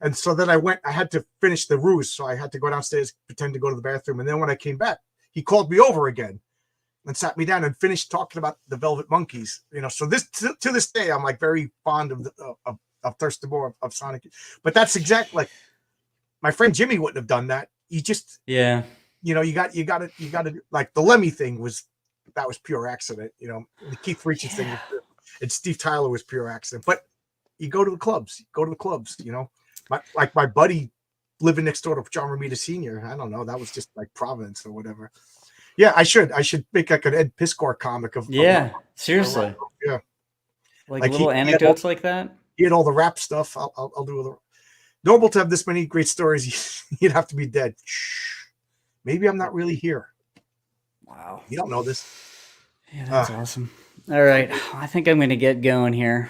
And so then I had to finish the ruse. So I had to go downstairs, pretend to go to the bathroom. And then when I came back, he called me over again and sat me down and finished talking about the Velvet Monkeys. So this to this day, I'm like very fond of Thurston Moore of Sonic. But that's exactly like my friend Jimmy wouldn't have done that. He just, you got to like the Lemmy thing was pure accident. The Keith Richards thing and Steve Tyler was pure accident. But you go to the clubs, my buddy living next door to John Romita Sr. I don't know. That was just like Providence or whatever. Yeah, I should make like an Ed Piskor comic of seriously. Yeah. Like little anecdotes like that. He had all the rap stuff. I'll do the normal to have this many great stories. You'd have to be dead. Shh. Maybe I'm not really here. Wow. You don't know this. Yeah, that's awesome. All right. I think I'm going to get going here.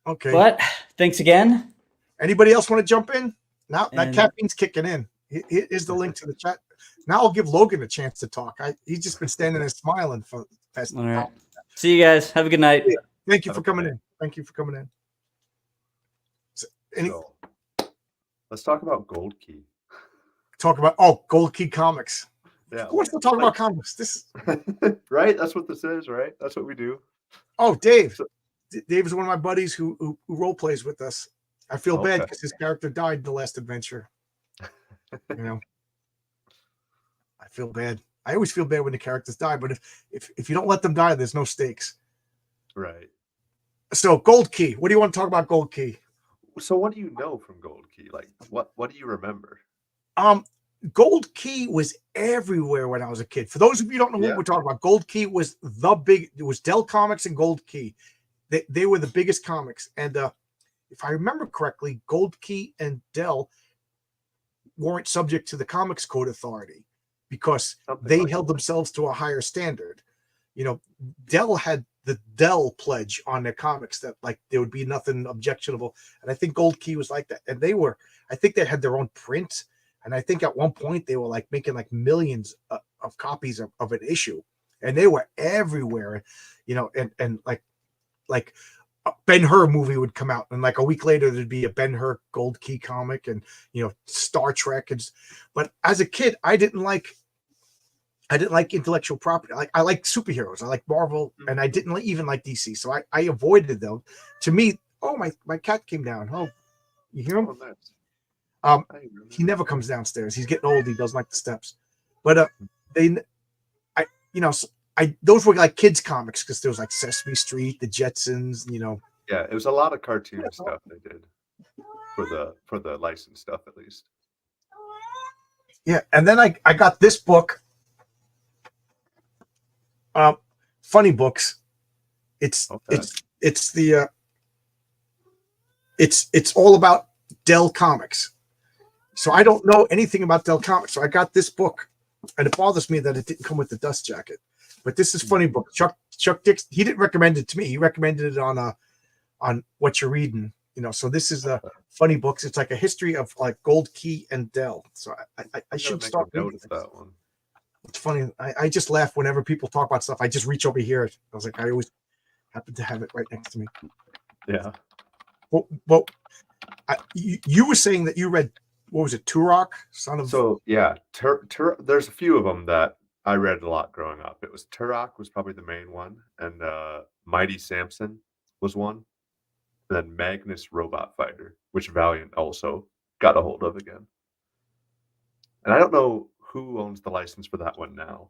Okay. But thanks again. Anybody else want to jump in? Now that caffeine's kicking in. Here's the link to the chat. Now I'll give Logan a chance to talk. He's just been standing there smiling for the past. All right. See you guys. Have a good night. Yeah. Thank you for coming in. Thank you for coming in. So, let's talk about Gold Key. Gold Key Comics. Yeah. Who wants to talk about comics? This right? That's what this is, right? That's what we do. Oh, Dave. Dave is one of my buddies who role plays with us. I feel bad because his character died in the last adventure. I feel bad. I always feel bad when the characters die, but if you don't let them die, there's no stakes. Right. So Gold Key. What do you want to talk about Gold Key? So what do you know from Gold Key? Like what do you remember? Gold Key was everywhere when I was a kid. For those of you who don't know what we're talking about, Gold Key was it was Dell Comics and Gold Key. They were the biggest comics. And if I remember correctly, Gold Key and Dell weren't subject to the Comics Code Authority because they held themselves to a higher standard. Dell had the Dell pledge on their comics that like there would be nothing objectionable. And I think Gold Key was like that. And I think they had their own print. And I think at one point they were like making like millions of copies of an issue, and they were everywhere, and like a Ben-Hur movie would come out, and like a week later there'd be a Ben-Hur Gold Key comic, and Star Trek. But as a kid, I didn't like intellectual property. I like superheroes. I like Marvel, and I didn't even like DC. So I avoided them. To me, my cat came down. Oh, you hear him? Oh, nice. He never comes downstairs. He's getting old. He doesn't like the steps. But those were like kids comics because there was like Sesame Street, the Jetsons. Yeah, it was a lot of cartoon stuff they did for the licensed stuff at least. Yeah, and then I got this book. Funny Books. It's all about Dell Comics. So I don't know anything about Dell Comics. So I got this book and it bothers me that it didn't come with the dust jacket. But this is funny book. Chuck Dix, he didn't recommend it to me. He recommended it on What You're Reading. So this is a funny books. It's like a history of like Gold Key and Dell. So I should start reading that one. It's funny. I just laugh whenever people talk about stuff. I just reach over here. I was like, I always happen to have it right next to me. Yeah. Well, you were saying that you read, what was it, Turok? So yeah, there's a few of them that I read a lot growing up. It was Turok was probably the main one, and Mighty Samson was one, and then Magnus Robot Fighter, which Valiant also got a hold of again. And I don't know who owns the license for that one now,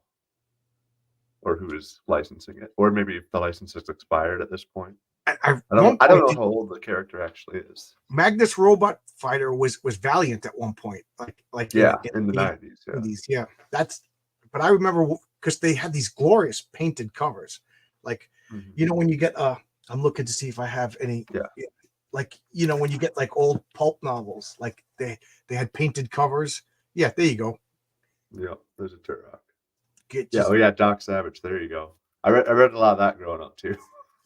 or who is licensing it, or maybe if the license has expired at this point. I don't know how old the character actually is. Magnus Robot Fighter was Valiant at one point, like in the 90s. Yeah. 90s, yeah. But I remember because they had these glorious painted covers, like when you get I'm looking to see if I have any. Yeah. Like when you get like old pulp novels, like they had painted covers. Yeah, there you go. Yeah, there's a Turok. Doc Savage. There you go. I read a lot of that growing up too.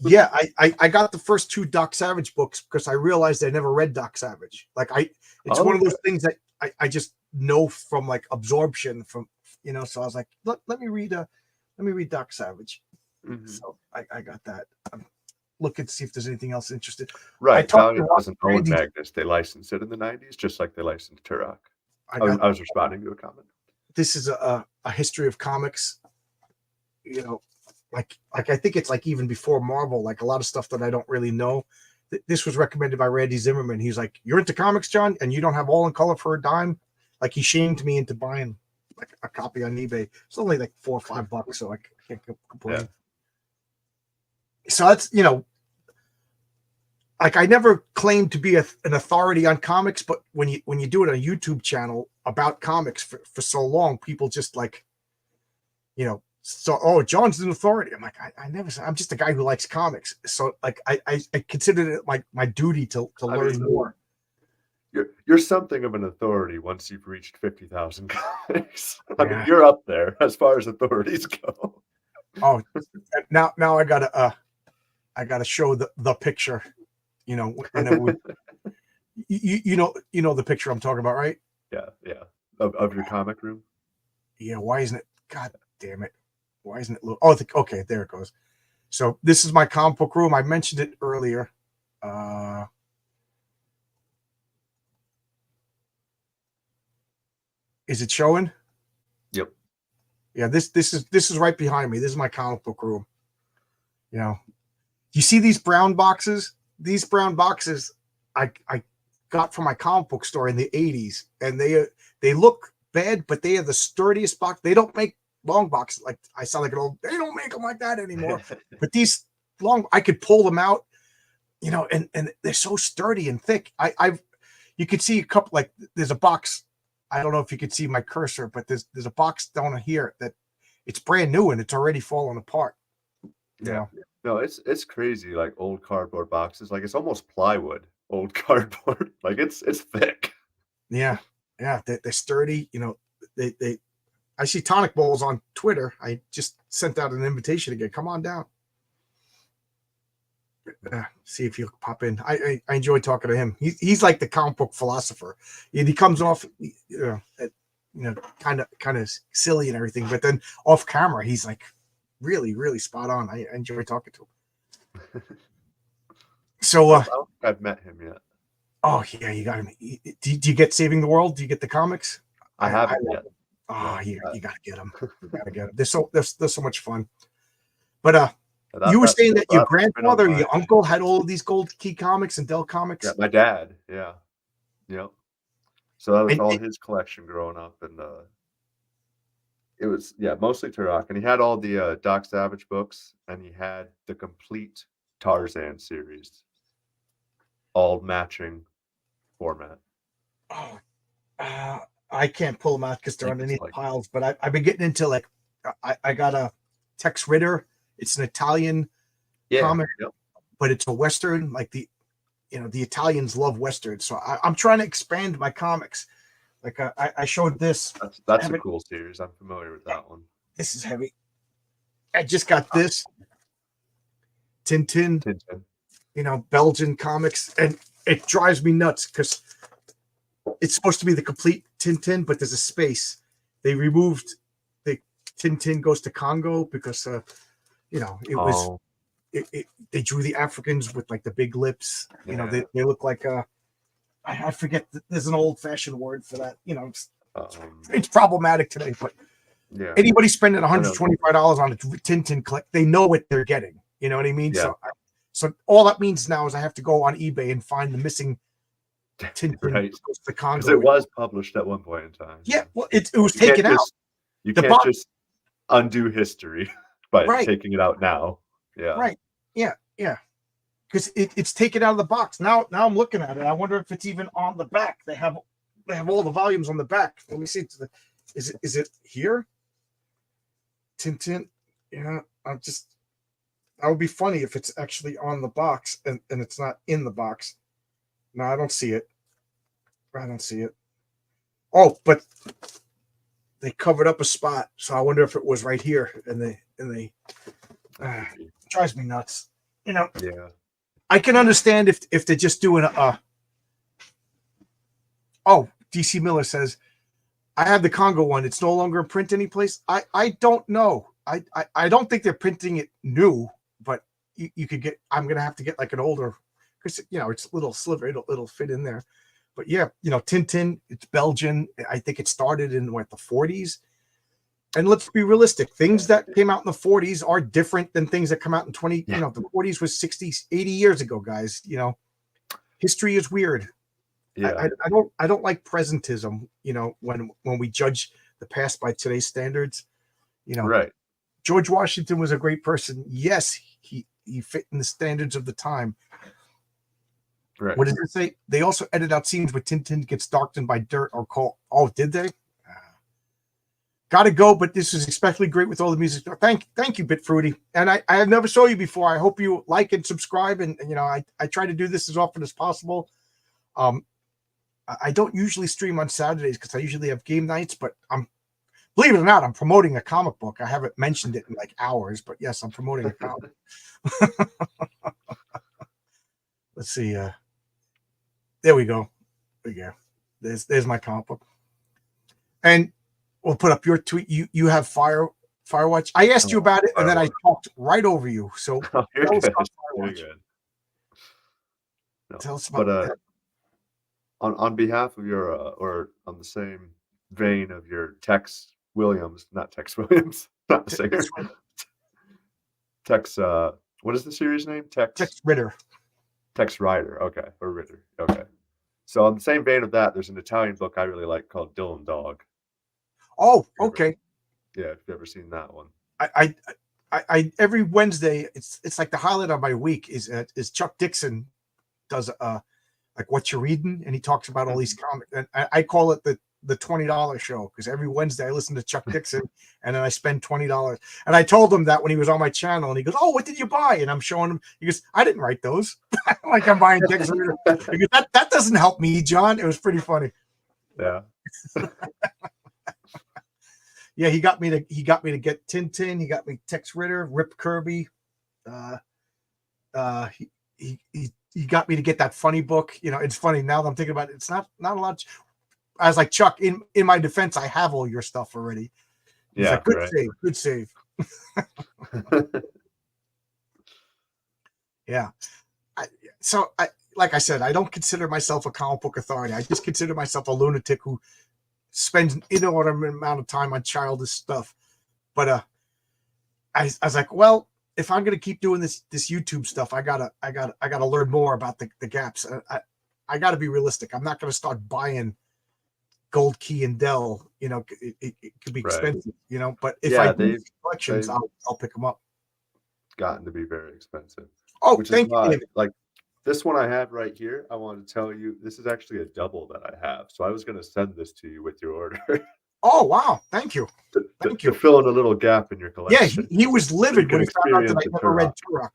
Yeah, I got the first 2 Doc Savage books because I realized I never read Doc Savage. Like it's one of those things that I just know from like absorption from So I was like, let me read Doc Savage. So I got that. I'm looking to see if there's anything else interested. Right, Valiant doesn't own Magnus. They licensed it in the 90s, just like they licensed Turok. I was responding to a comment. This is a history of comics. Like I think it's like even before Marvel, like a lot of stuff that I don't really know. This was recommended by Randy Zimmerman. He's like, "You're into comics, John, and you don't have All in Color for a dime." Like he shamed me into buying like a copy on eBay. It's only like $4 or $5, so I can't complain. Yeah. So that's like I never claimed to be an authority on comics, but when you do it on a YouTube channel about comics for so long, people just like, so John's an authority. I'm like, I never said. I'm just a guy who likes comics. So like I considered it my duty to learn more. You're something of an authority once you've reached 50,000 comics. I mean, you're up there as far as authorities go. Oh, now I gotta show the picture. Whenever you know the picture I'm talking about, right? Yeah. Of your comic room. Yeah. Why isn't it? God damn it! Why isn't it? Okay, there it goes. So this is my comic book room. I mentioned it earlier. Is it showing? Yep. Yeah. This is right behind me. This is my comic book room. You see these brown boxes? These brown boxes I got from my comic book store in the 80s, and they look bad, but they are the sturdiest box. They don't make long boxes. Like I sound like they don't make them like that anymore. But these long, I could pull them out, and they're so sturdy and thick. You could see a couple, like there's a box. I don't know if you could see my cursor, but there's a box down here that it's brand new and it's already falling apart. Yeah. No, it's crazy. Like old cardboard boxes, like it's almost plywood. Old cardboard, like it's thick. Yeah, they're sturdy. They. I see Tonic Bowls on Twitter. I just sent out an invitation again. Come on down. See if he'll pop in. I enjoy talking to him. He's like the comic book philosopher. He comes off, kind of silly and everything, but then off camera, he's like really, really spot on. I enjoy talking to him. So I don't think I've met him yet. Oh yeah, you got him. Do you get Saving the World? Do you get the comics? I haven't yet. Oh, you got to get them. You got to get them. They're so much fun. But you were saying that your grandfather, your uncle had all of these Gold Key comics and Dell comics. Yeah, my dad. Yeah. Yep. So that was all his collection growing up, and it was mostly Turok, and he had all the Doc Savage books, and he had the complete Tarzan series, all matching format. Oh, I can't pull them out because they're underneath piles. But I've been getting into like I got a Tex Ritter. It's an Italian comic, but it's a Western. Like the Italians love Westerns, so I'm trying to expand my comics. Like I showed this. That's a cool series. I'm familiar with that one. This is heavy. I just got this Tintin. Belgian comics, and it drives me nuts because it's supposed to be the complete Tintin, but there's a space. They removed the Tintin goes to Congo because it was they drew the Africans with like the big lips. They look like I forget. There's an old-fashioned word for that. It's problematic today, but anybody spending $125 on a Tintin click, they know what they're getting. You know what I mean? Yeah. So all that means now is I have to go on eBay and find the missing Tintin. Right. The Congo. Because it was published at one point in time. Yeah, well, it was taken out. You can't just undo history by taking it out now. Yeah. Right. Yeah. Because it's taken out of the box. Now I'm looking at it. I wonder if it's even on the back. They have all the volumes on the back. Let me see. Is it here? Tintin. Yeah. That would be funny if it's actually on the box and it's not in the box. No, I don't see it. Oh, but they covered up a spot, so I wonder if it was right here. And they drives me nuts. Yeah. I can understand if they're just doing DC Miller says, I have the Congo one. It's no longer in print anyplace. I don't know. I don't think they're printing it new, but you could get. I'm gonna have to get like an older, because it's a little sliver. It'll fit in there. But yeah, Tintin. It's Belgian. I think it started in the 40s. And let's be realistic. Things that came out in the 40s are different than things that come out in 20. The 40s was 60, 80 years ago, guys. History is weird. Yeah. I don't like presentism. When we judge the past by today's standards. Right. George Washington was a great person. Yes, he fit in the standards of the time. Right. What did it say? They also edit out scenes where Tintin gets darkened by dirt or coal. Oh, did they? Gotta go, but this is especially great with all the music. Thank you, Bit Fruity. And I have never saw you before. I hope you like and subscribe. And I try to do this as often as possible. I don't usually stream on Saturdays because I usually have game nights, but believe it or not, I'm promoting a comic book. I haven't mentioned it in like hours, but yes, I'm promoting a comic. Let's see. There we go. There's my comic book. And we'll put up your tweet. You have Firewatch. I asked you about it, and then I talked right over you. So tell us about Firewatch. Tell us about that. On behalf of your, or on the same vein of your Tex Williams, not Tex Williams, not the singer. Tex, what is the series name? Tex Ritter. Tex Rider, okay, or Ritter, okay. So on the same vein of that, there's an Italian book I really like called Dylan Dog. Oh, okay. Yeah, if you've ever seen that one. I every Wednesday, it's like the highlight of my week is Chuck Dixon does like what you're reading, and he talks about all these comics, and I call it the $20 show, because every Wednesday I listen to Chuck Dixon and then I spend $20. And I told him that when he was on my channel, and he goes, "Oh, what did you buy?" And I'm showing him. He goes, "I didn't write those." Like I'm buying Tex Ritter. He goes, that doesn't help me, John. It was pretty funny. Yeah. Yeah, he got me to get Tintin. He got me Tex Ritter, Rip Kirby. He got me to get that funny book. It's funny now that I'm thinking about it. It's not a lot. I was like, Chuck, in my defense, I have all your stuff already. He's like, good save. Yeah. Like I said, I don't consider myself a comic book authority. I just consider myself a lunatic who spends an inordinate amount of time on childish stuff. But I was like, well, if I'm gonna keep doing this YouTube stuff, I gotta learn more about the gaps. I gotta be realistic. I'm not gonna start buying Gold Key and Dell. It could be expensive. But if I do collections, I'll pick them up. Gotten to be very expensive. Oh, which thank is why, you. like this one I have right here, I want to tell you this is actually a double that I have. So I was going to send this to you with your order. Oh wow, thank you. Thank you. To fill in a little gap in your collection. Yeah, he was livid when he found out that I never read Turok.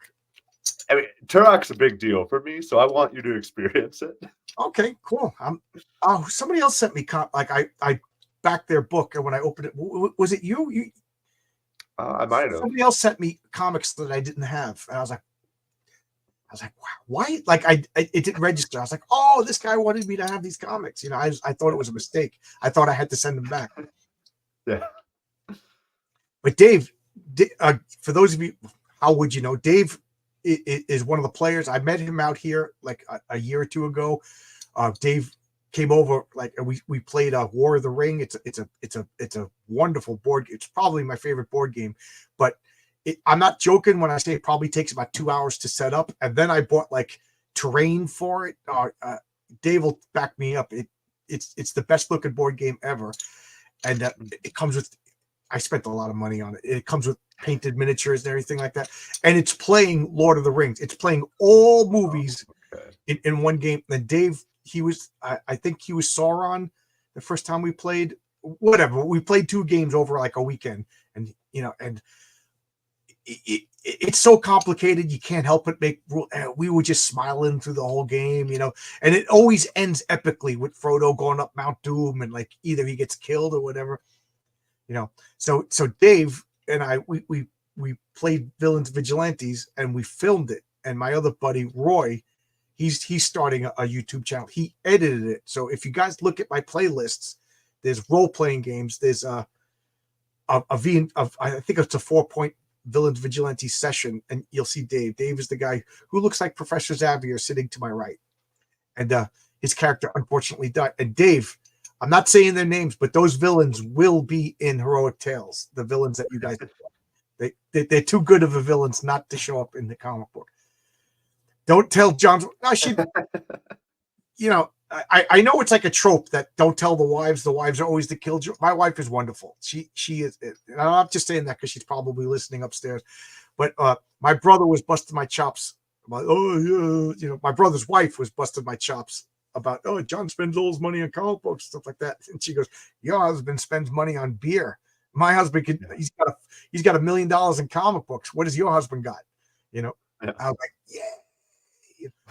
I mean, Turok's a big deal for me, so I want you to experience it. Okay, cool. Somebody else sent me like I backed their book, and when I opened it, was it you? I might have. Somebody else sent me comics that I didn't have, and I was like, wow, why? Like it didn't register. I was like, oh, this guy wanted me to have these comics. You know, I thought it was a mistake. I thought I had to send them back. Yeah. But Dave, for those of you, how would you know? Dave is one of the players. I met him out here like a year or two ago. Dave came over, like we played War of the Ring. It's a wonderful board. It's probably my favorite board game. But I'm not joking when I say it probably takes about 2 hours to set up, and then I bought like terrain for it. Dave will back me up. It's the best looking board game ever, and it comes with. I spent a lot of money on it. It comes with painted miniatures and everything like that, and it's playing Lord of the Rings. It's playing all movies in one game. And Dave, he was, I think he was Sauron the first time we played. Whatever, we played 2 games over like a weekend, and and it's so complicated you can't help but make. We were just smiling through the whole game, and it always ends epically with Frodo going up Mount Doom, and like either he gets killed or whatever. So Dave and I, we played Villains Vigilantes, and we filmed it. And my other buddy Roy, he's starting a YouTube channel. He edited it. So if you guys look at my playlists, there's role playing games. There's I think it's a 4-point Villains Vigilantes session, and you'll see Dave. Dave is the guy who looks like Professor Xavier sitting to my right, and his character unfortunately died. And Dave, I'm not saying their names, but those villains will be in Heroic Tales. The villains that you guys, they're too good of a villains not to show up in the comic book. Don't tell John. I should, I know it's like a trope that don't tell the wives. The wives are always the killjoy. My wife is wonderful. She is. And I'm not just saying that because she's probably listening upstairs. But my brother was busting my chops about, my brother's wife was busting my chops about, John spends all his money on comic books, stuff like that. And she goes, your husband spends money on beer. My husband he's got $1 million in comic books. What does your husband got? I was like, yeah.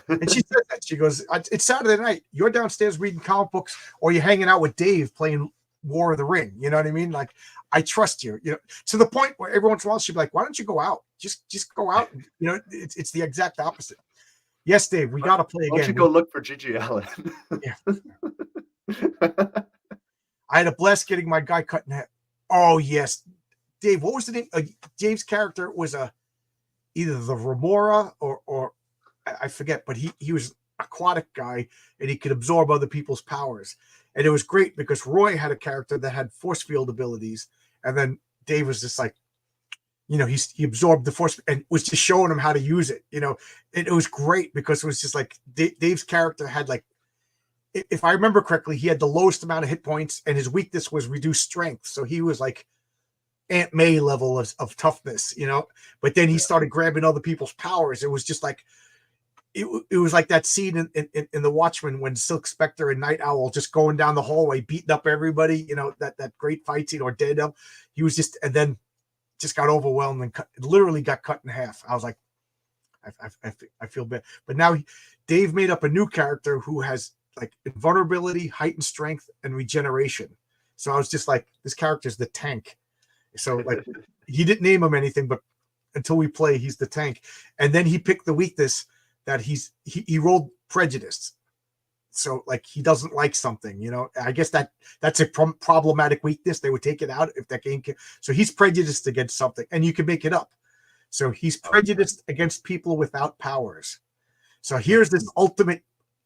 And she said that. She goes, it's Saturday night. You're downstairs reading comic books, or you're hanging out with Dave playing War of the Ring. You know what I mean? Like, I trust you. To the point where every once in a while she'd be like, why don't you go out? Just go out. It's the exact opposite. Yes, Dave, we got to play again. Why don't you go look for Gigi Allen? Yeah. I had a blast getting my guy cut in half. Oh, yes. Dave, what was the name? Dave's character was either the Remora or I forget, but he was an aquatic guy, and he could absorb other people's powers. And it was great because Roy had a character that had force field abilities, and then Dave was just like, he absorbed the force and was just showing him how to use it. It was great because it was just like Dave's character had, like, if I remember correctly, he had the lowest amount of hit points, and his weakness was reduced strength. So he was like Aunt May level of toughness, but then he started grabbing other people's powers. It was just like, it was like that scene in The Watchmen when Silk Spectre and Night Owl just going down the hallway, beating up everybody, that great fight scene, or Daredevil. He was just, and then just got overwhelmed and literally got cut in half. I was like, I feel bad. But now Dave made up a new character who has like invulnerability, heightened strength, and regeneration. So I was just like, this character's the tank. So like, he didn't name him anything, but until we play, he's the tank. And then he picked the weakness that he rolled prejudice. So like, he doesn't like something, I guess that's a problematic weakness. They would take it out if that game so he's prejudiced against something, and you can make it up. So he's prejudiced against people without powers. So here's this ultimate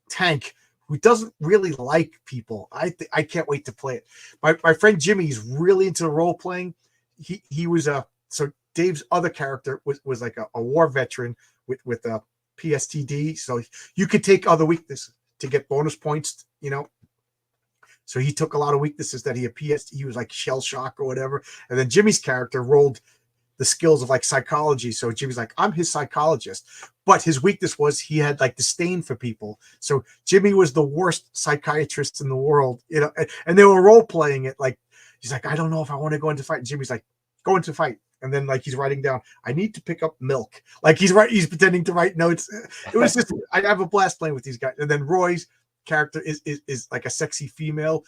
tank who doesn't really like people. I can't wait to play it. My friend Jimmy's really into role playing. He was so Dave's other character was like a war veteran with a PSTD. So you could take other weaknesses to get bonus points, So he took a lot of weaknesses that he was like shell shock or whatever. And then Jimmy's character rolled the skills of like psychology. So Jimmy's like, I'm his psychologist. But his weakness was he had like disdain for people. So Jimmy was the worst psychiatrist in the world, and they were role playing it. Like, he's like, I don't know if I want to go into fight. And Jimmy's like, go into fight. And then like, he's writing down, I need to pick up milk. Like he's pretending to write notes. It was just, I have a blast playing with these guys. And then Roy's character is like a sexy female,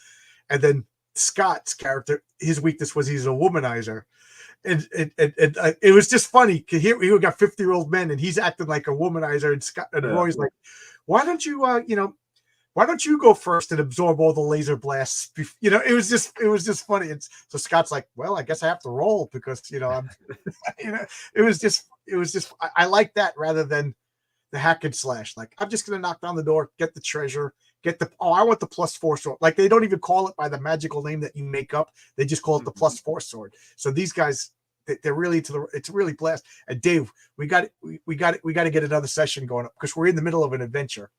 and then Scott's character, his weakness was he's a womanizer. And it was just funny because here we got 50-year-old men and he's acting like a womanizer, and Scott and Roy's like, why don't you why don't you go first and absorb all the laser blasts? It was just funny. And so Scott's like, well, I guess I have to roll because I'm it was just I like that rather than the hack and slash. Like, I'm just gonna knock down the door, get the treasure, I want the +4 sword. Like, they don't even call it by the magical name that you make up. They just call it the +4 sword. So these guys, they're really it's really blast. And Dave, we got to get another session going up because we're in the middle of an adventure.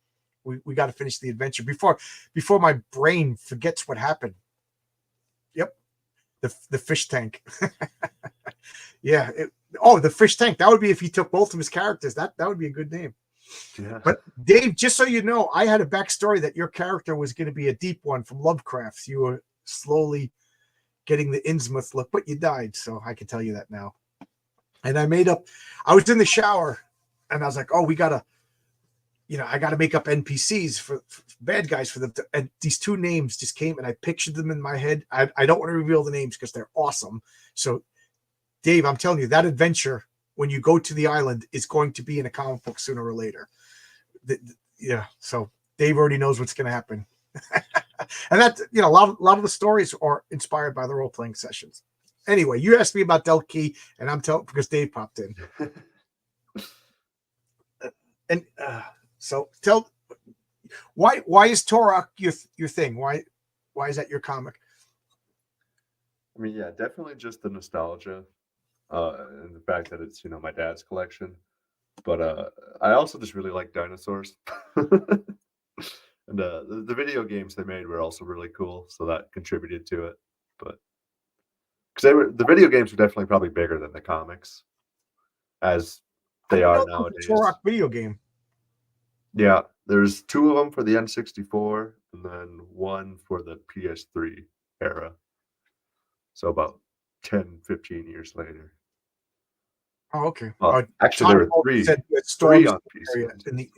We got to finish the adventure before my brain forgets what happened. Yep, the fish tank. Yeah. The fish tank. That would be if he took both of his characters. That would be a good name. Yeah. But Dave, just so you know, I had a backstory that your character was going to be a deep one from Lovecraft. You were slowly getting the Innsmouth look, but you died, so I can tell you that now. And I was in the shower, and I was like, oh, we gotta, I gotta make up NPCs for bad guys for them. And these two names just came, and I pictured them in my head. I don't want to reveal the names because they're awesome. So, Dave, I'm telling you, that adventure, when you go to the island, is going to be in a comic book sooner or later. So Dave already knows what's going to happen. And that, a lot of the stories are inspired by the role-playing sessions. Anyway, you asked me about Del Key, and I'm telling because Dave popped in. And so tell why is Torok your thing? Why is that your comic? I mean, yeah, definitely just the nostalgia, and the fact that it's my dad's collection. But I also just really like dinosaurs. And the video games they made were also really cool, so that contributed to it. But because the video games were definitely probably bigger than the comics, as they are nowadays. Turok video game. Yeah, there's 2 of them for the N64, and then 1 for the PS3 era. So about 10, 15 years later. Oh, okay. Actually, there were 3. Three on PC. And the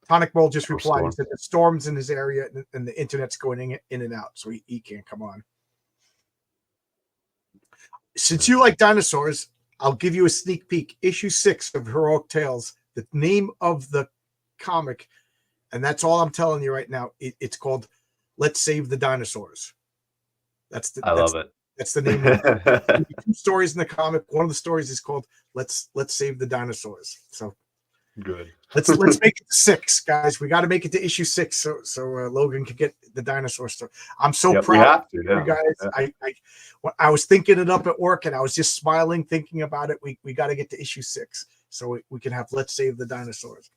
Tonic Roll just replied. He said the storms in his area and the internet's going in and out, so he can't come on. Since you like dinosaurs, I'll give you a sneak peek. Issue 6 of Heroic Tales, the name of the comic, and that's all I'm telling you right now. It's called "Let's Save the Dinosaurs." I love it. That's the name. Of 2 stories in the comic. One of the stories is called "Let's Save the Dinosaurs." So good. Let's make it 6, guys. We got to make it to issue 6 so Logan can get the dinosaur story. I'm so proud of you guys. Yeah. I was thinking it up at work and I was just smiling thinking about it. We got to get to issue 6 so we can have Let's Save the Dinosaurs.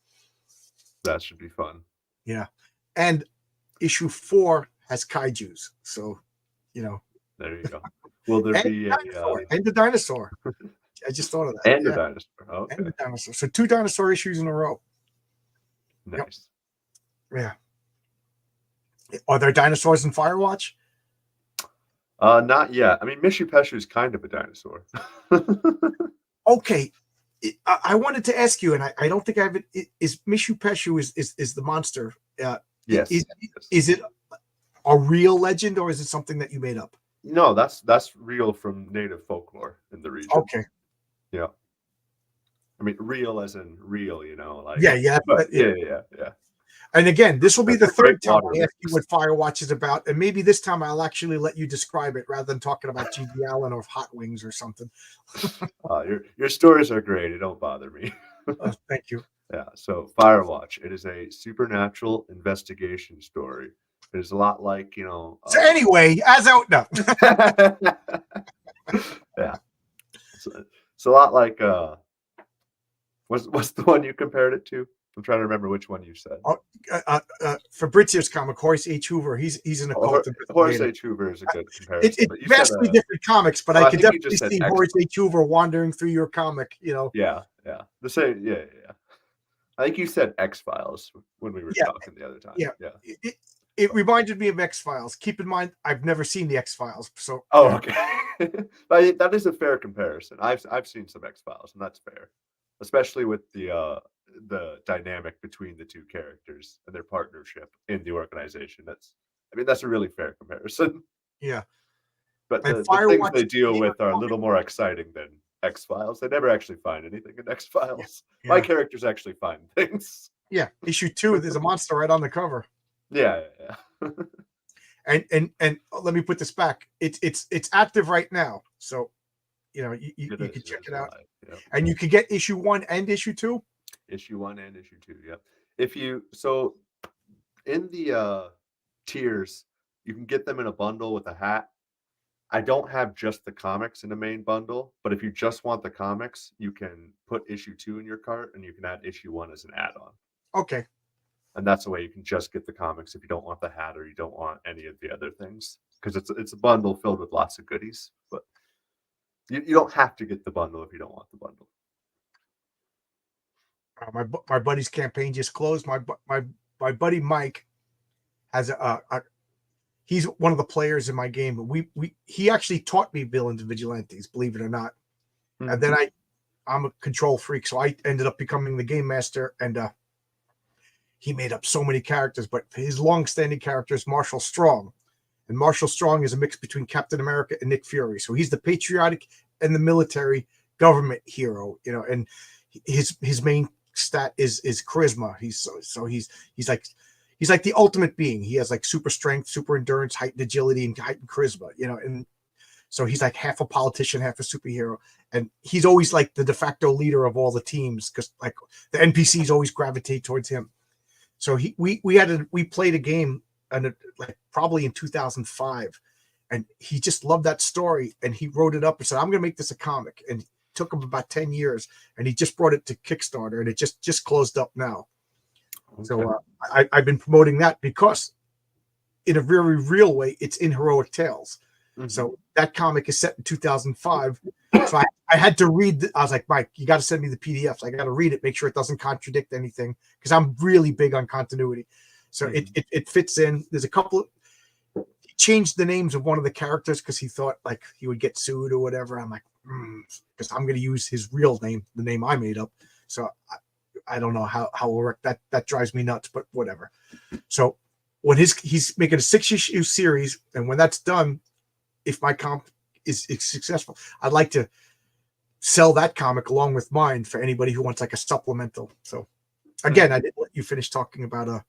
That should be fun. Yeah, and issue 4 has kaijus. So there you go. Will there be the dinosaur? I just thought of that. And the dinosaur. Okay. And the dinosaur. So 2 dinosaur issues in a row. Nice. Yep. Yeah. Are there dinosaurs in Firewatch? Not yet. I mean, Mishu Peshu is kind of a dinosaur. Okay. I wanted to ask you, and I don't think I've. Is Mishu Peshu is the monster? Yes. Is it a real legend or is it something that you made up? No, that's real from native folklore in the region. Okay. Yeah. I mean, real as in real, like yeah. Yeah. And again, this will be the 3rd time I ask you what Firewatch is about, and maybe this time I'll actually let you describe it rather than talking about G.D. Allen or Hot Wings or something. Your stories are great. It don't bother me. Thank you. Yeah. So Firewatch, it is a supernatural investigation story. It is a lot like So anyway, as out no. Yeah. It's a lot like what's the one you compared it to? I'm trying to remember which one you said. Fabrizio's comic, Horace H. Hoover. He's an occult. Horace H. Hoover is a good comparison. It's vastly different comics, but I could definitely see Horace H. Hoover wandering through your comic. Yeah. The same. Yeah. I think you said X-Files when we were talking the other time. Yeah. It reminded me of X-Files. Keep in mind, I've never seen the X-Files, so. Oh, okay. But that is a fair comparison. I've seen some X-Files, and that's fair, especially with the the dynamic between the two characters and their partnership in the organization. That's a really fair comparison. Yeah. But And the things Firewatch they deal being with are a on little more exciting than X-Files. They never actually find anything in X-Files. Yeah. My characters actually find things. Yeah. Issue 2, there's a monster right on the cover. Yeah. And let me put this back. It's active right now. So, you know, you can check it out. Live, yeah. And you can get issue 1 and issue 2. Issue 1 and issue 2, yeah. So in the tiers, you can get them in a bundle with a hat. I don't have just the comics in the main bundle, but if you just want the comics, you can put issue 2 in your cart and you can add issue 1 as an add-on. Okay. And that's the way you can just get the comics if you don't want the hat or you don't want any of the other things, because it's a bundle filled with lots of goodies. But you don't have to get the bundle if you don't want the bundle. My buddy's campaign just closed. My buddy Mike has he's one of the players in my game. He actually taught me Villains and Vigilantes, believe it or not. Mm-hmm. And then I'm a control freak, so I ended up becoming the game master. And he made up so many characters, but his long-standing character is Marshall Strong, and Marshall Strong is a mix between Captain America and Nick Fury. So he's the patriotic and the military government hero, you know. And his main stat is charisma. He's like the ultimate being. He has like super strength, super endurance, heightened agility, and heightened charisma, you know. And so he's like half a politician, half a superhero. And he's always like the de facto leader of all the teams, because like the NPCs always gravitate towards him. So we played a game, and like probably in 2005, and he just loved that story, and he wrote it up and said, "I'm going to make this a comic." And it took him about 10 years, and he just brought it to Kickstarter, and it just closed up now. Okay. So I've been promoting that because, in a very real way, it's in Heroic Tales. Mm-hmm. So that comic is set in 2005. So I had to read. I was like, Mike, you got to send me the PDFs. I got to read it, make sure it doesn't contradict anything, because I'm really big on continuity. So it fits in. There's a couple. He changed the names of one of the characters because he thought like he would get sued or whatever. I'm like, because I'm going to use his real name, the name I made up. So I don't know how it will work. That drives me nuts, but whatever. So when he's making a 6-issue series, and when that's done, if my comp is successful, I'd like to sell that comic along with mine for anybody who wants like a supplemental. So again, I didn't let you finish talking about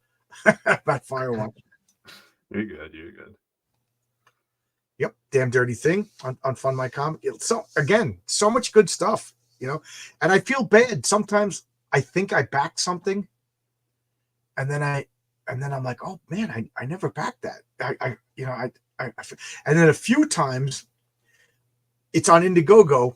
about Firewatch. You're good. Yep, Damn Dirty Thing on Fund My Comic. So again, so much good stuff, you know. And I feel bad sometimes. I think I backed something, and then I'm like, oh man, I never backed that. And then a few times it's on Indiegogo,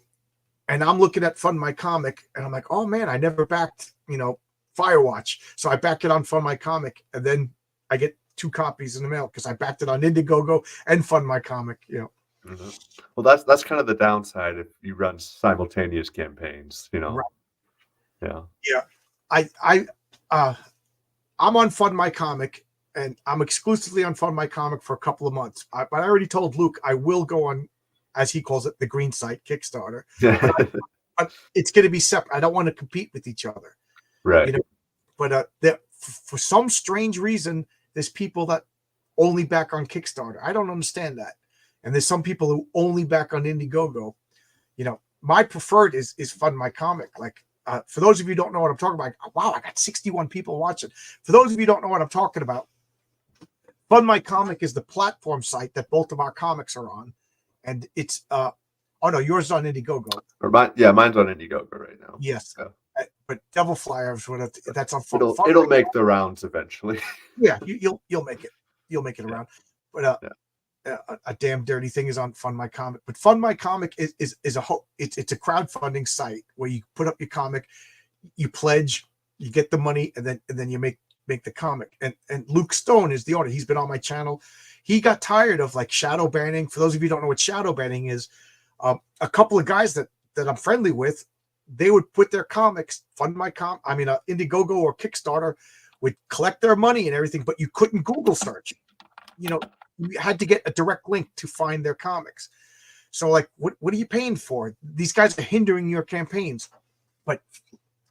and I'm looking at Fund My Comic, and I'm like, oh man, I never backed, you know, Firewatch. So I back it on Fund My Comic, and then I get 2 copies in the mail because I backed it on Indiegogo and Fund My Comic, you know. Mm-hmm. Well, that's kind of the downside if you run simultaneous campaigns, you know. Right. Yeah. I'm on Fund My Comic, and I'm exclusively on Fund My Comic for a couple of months. But I already told Luke I will go on, as he calls it, the green site Kickstarter. But it's going to be separate. I don't want to compete with each other, right? You know? But for some strange reason, there's people that only back on Kickstarter. I don't understand that. And there's some people who only back on Indiegogo. You know, my preferred is Fund My Comic. Like, for those of you who don't know what I'm talking about, wow, I got 61 people watching. For those of you who don't know what I'm talking about, Fund My Comic is the platform site that both of our comics are on. And it's oh no, yours is on Indiegogo. Mine's on Indiegogo right now. Yes. Yeah. But Devil Flyers, that's on Fund. It'll make the rounds eventually. Yeah, you'll make it. You'll make it around. But a Damn Dirty Thing is on Fund My Comic. But Fund My Comic is it's a crowdfunding site where you put up your comic, you pledge, you get the money, and then you make the comic. And Luke Stone is the owner. He's been on my channel. He got tired of like shadow banning. For those of you who don't know what shadow banning is, a couple of guys that I'm friendly with, they would put their comics, Indiegogo or Kickstarter would collect their money and everything, but you couldn't Google search. You know, you had to get a direct link to find their comics. So like, what are you paying for? These guys are hindering your campaigns. But,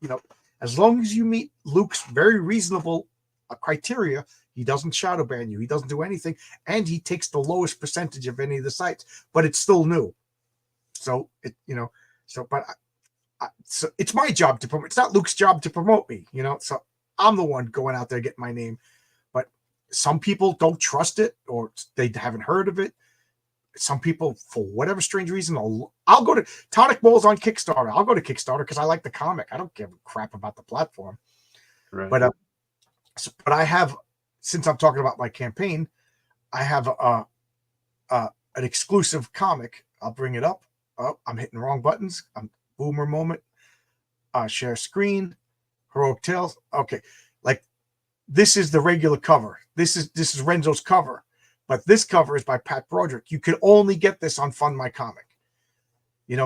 you know, As long as you meet Luke's very reasonable criteria, he doesn't shadow ban you. He doesn't do anything, and he takes the lowest percentage of any of the sites. But it's still new, so so it's my job to promote. It's not Luke's job to promote me, So I'm the one going out there getting my name. But some people don't trust it, or they haven't heard of it. Some people, for whatever strange reason, I'll go to Tonic Bowl's on Kickstarter. I'll go to Kickstarter because I like the comic. I don't give a crap about the platform. Right. But I have, since I'm talking about my campaign, I have an exclusive comic. I'll bring it up. Oh, I'm hitting the wrong buttons. I'm boomer moment. Share screen. Heroic Tales. Okay, like this is the regular cover. This is Renzo's cover. But this cover is by Pat Broderick. You can only get this on Fund My Comic.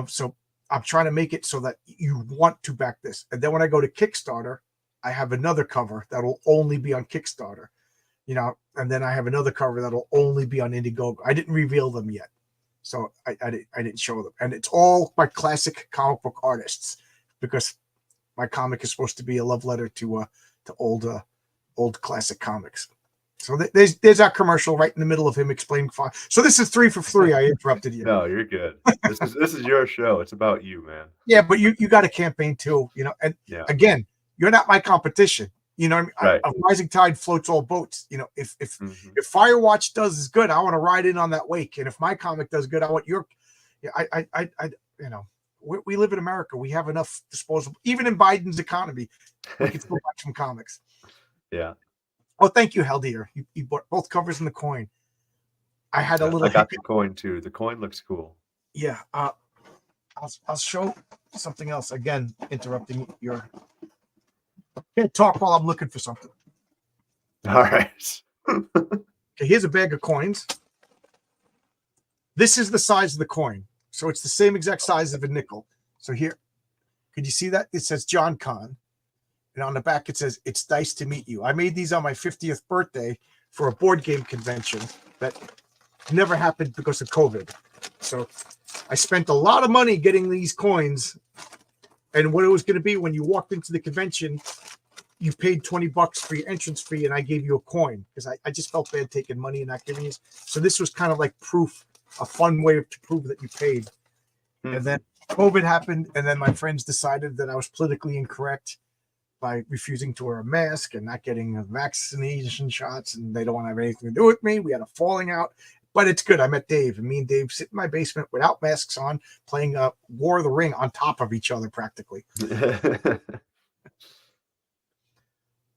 So I'm trying to make it so that you want to back this. And then when I go to Kickstarter, I have another cover that'll only be on Kickstarter. And then I have another cover that'll only be on Indiegogo. I didn't reveal them yet. So I didn't show them. And it's all by classic comic book artists, because my comic is supposed to be a love letter to old classic comics. So there's our commercial right in the middle of him explaining. So this is 3 for 3. I interrupted you. No, you're good. This is your show. It's about you, man. Yeah, but you got a campaign too, And yeah. Again, you're not my competition. What I mean? Right. A rising tide floats all boats. If Firewatch does as good, I want to ride in on that wake. And if my comic does good, I want your. We live in America. We have enough disposable. Even in Biden's economy, we can still buy some comics. Yeah. Oh, thank you, Heldier. You bought both covers and the coin. I had a little. I got the coin too. The coin looks cool. Yeah. I'll show something else. Again, interrupting your. Can't talk while I'm looking for something. All right. Okay, here's a bag of coins. This is the size of the coin. So it's the same exact size of a nickel. So here, could you see that? It says John Con. And on the back, it says, "It's nice to meet you." I made these on my 50th birthday for a board game convention that never happened because of COVID. So I spent a lot of money getting these coins. And what it was going to be, when you walked into the convention, you paid $20 for your entrance fee, and I gave you a coin because I just felt bad taking money and not giving you. So this was kind of like proof, a fun way to prove that you paid. And then COVID happened, and then my friends decided that I was politically incorrect by refusing to wear a mask and not getting vaccination shots, and they don't want to have anything to do with me. We had a falling out, but it's good. I met Dave, and me and Dave sit in my basement without masks on, playing War of the Ring on top of each other practically.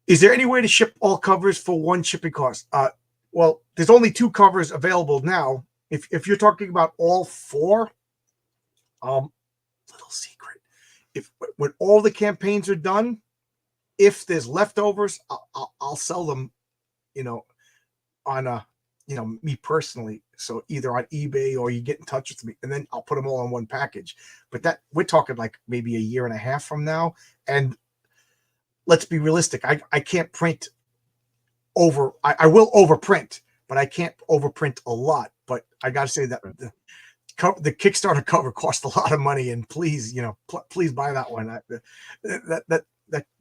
Is there any way to ship all covers for one shipping cost? Well, there's only 2 covers available now. If you're talking about all 4, little secret. When all the campaigns are done, if there's leftovers, I'll sell them, on me personally. So either on eBay or you get in touch with me, and then I'll put them all in one package. But that we're talking like maybe a year and a half from now. And let's be realistic. I can't print over. I will overprint, but I can't overprint a lot. But I got to say that the Kickstarter cover cost a lot of money, and please, please buy that one.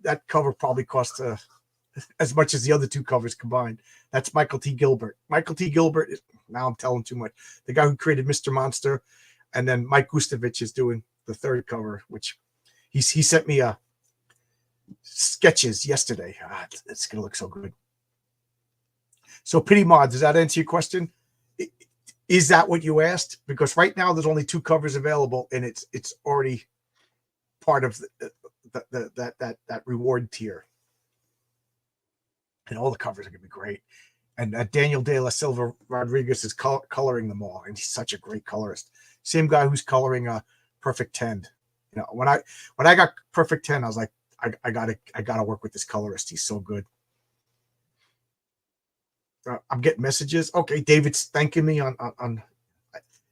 That cover probably cost as much as the other 2 covers combined. That's Michael T. Gilbert. Michael T. Gilbert is, now I'm telling too much, the guy who created Mr. Monster, and then Mike Gustovich is doing the 3rd cover, which he sent me sketches yesterday. It's gonna look so good. So Pity Mod, does that answer your question? Is that what you asked? Because right now there's only 2 covers available, and it's already part of that reward tier. And all the covers are gonna be great. And Daniel De La Silva Rodriguez is coloring them all, and he's such a great colorist. Same guy who's coloring Perfect 10. When I got Perfect 10, I was like, I gotta work with this colorist. He's so good. I'm getting messages. Okay, David's thanking me on.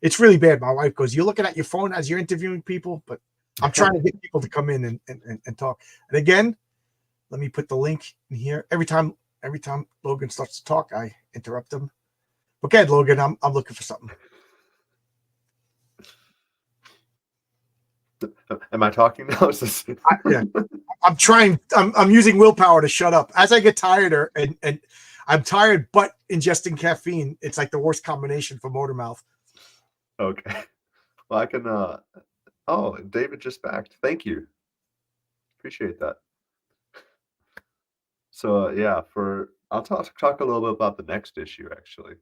It's really bad. My wife goes, "You're looking at your phone as you're interviewing people," but I'm trying to get people to come in and talk. And again, let me put the link in here. Every time Logan starts to talk, I interrupt him. Okay, Logan, I'm looking for something. Am I talking now? Is this... Yeah. I'm trying. I'm using willpower to shut up. As I get tireder, and I'm tired, but ingesting caffeine, it's like the worst combination for motor mouth. Okay. Well, I can. Oh, David just backed. Thank you. Appreciate that. So yeah, I'll talk a little bit about the next issue actually,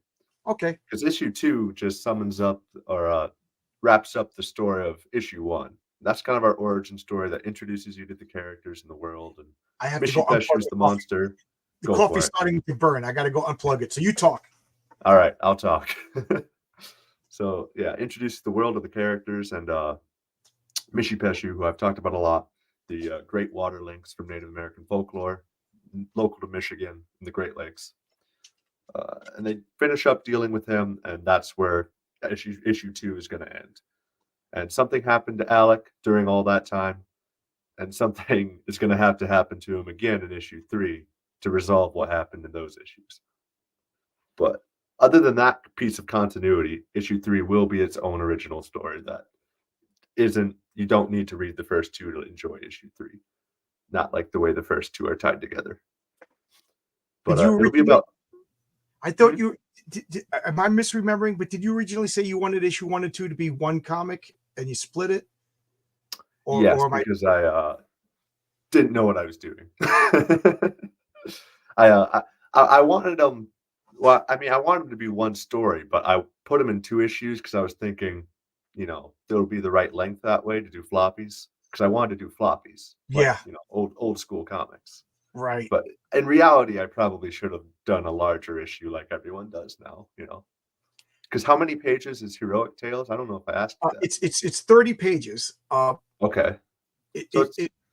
Okay. because issue 2 just summons up or wraps up the story of issue 1. That's kind of our origin story that introduces you to the characters in the world. And I have to go Mishipesh unplug is the the coffee. monster. The Go for coffee's it. starting to burn. I got to go unplug it. So you talk. All right, I'll talk. So yeah, introduce the world of the characters and Mishipeshu, who I've talked about a lot, the great water lynx from Native American folklore, local to Michigan in the Great Lakes. And they finish up dealing with him, and that's where issue 2 is going to end. And something happened to Alec during all that time, and something is going to have to happen to him again in issue 3 to resolve what happened in those issues. But other than that piece of continuity, issue 3 will be its own original story that isn't, you don't need to read the first 2 to enjoy issue 3. Not like the way the first 2 are tied together. But it'll be about... I thought you... am I misremembering? But did you originally say you wanted issue 1 and 2 to be one comic and you split it? Yes, because I didn't know what I was doing. I wanted them... Well, I mean, I wanted them to be one story, but I put them in 2 issues because I was thinking, you know, there'll be the right length that way to do floppies. Because I wanted to do floppies. Like, yeah. You know, old school comics. Right. But in reality, I probably should have done a larger issue like everyone does now, you know. Because how many pages is Heroic Tales? I don't know if I asked you that. It's 30 pages. Okay.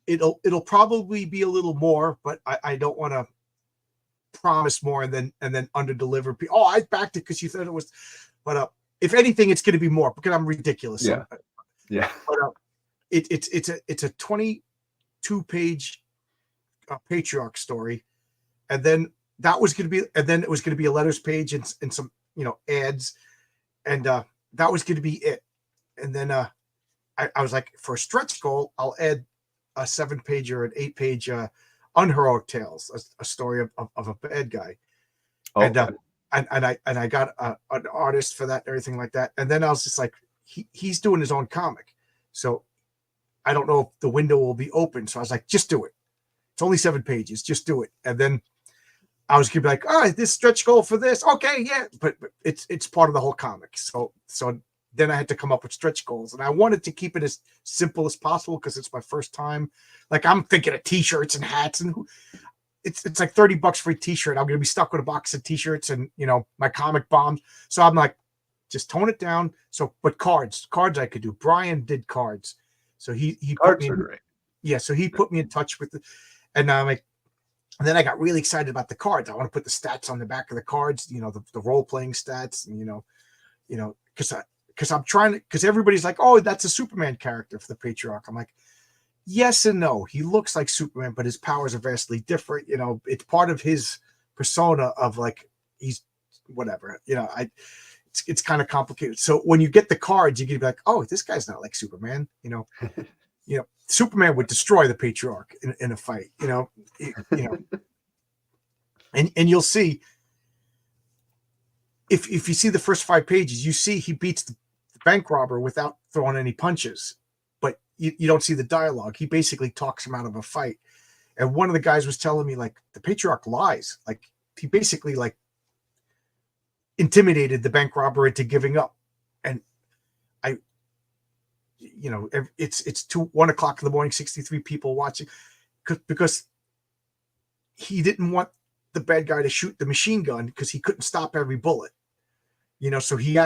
It'll probably be a little more, but I don't want to promise more and then underdeliver. Oh, I backed it because you thought it was, but if anything, it's going to be more because I'm ridiculous. Yeah. Yeah. But it's a 22-page patriarch story, and then that was going to be, and then it was going to be a letters page and some, you know, ads, and that was going to be it. And then I was like, for a stretch goal, I'll add a 7-page or an 8-page unheroic tales, a story of a bad guy. Okay. And I got an artist for that and everything like that. And then I was just like, he's doing his own comic, so I don't know if the window will be open. So I was like, just do it. It's only 7 pages. Just do it. And then I was gonna be like, oh, this stretch goal for this. Okay, yeah. But it's part of the whole comic. So then I had to come up with stretch goals. And I wanted to keep it as simple as possible because it's my first time. Like, I'm thinking of t-shirts and hats, and it's like $30 for a t-shirt. I'm gonna be stuck with a box of t-shirts and, you know, my comic bombs. So I'm like, just tone it down. So, but cards I could do. Brian did cards. So he cards put me are in, great. Yeah, so he put me in touch with and I'm like, and then I got really excited about the cards. I want to put the stats on the back of the cards, you know, the role playing stats, and you know, because I'm trying to, because everybody's like, oh, that's a Superman character for the patriarch. I'm like, yes and no. He looks like Superman, but his powers are vastly different. You know, it's part of his persona of like, he's whatever. You know, it's kind of complicated. So when you get the cards, you can be like, oh, this guy's not like Superman. You know, Superman would destroy the patriarch in a fight. You know, and you'll see if you see the first 5 pages, you see he beats the bank robber without throwing any punches, but you don't see the dialogue. He basically talks him out of a fight. And one of the guys was telling me, like, the patriarch lies. Like, he basically like intimidated the bank robber into giving up. And it's 1 o'clock in the morning, 63 people watching, because he didn't want the bad guy to shoot the machine gun because he couldn't stop every bullet. You know, so he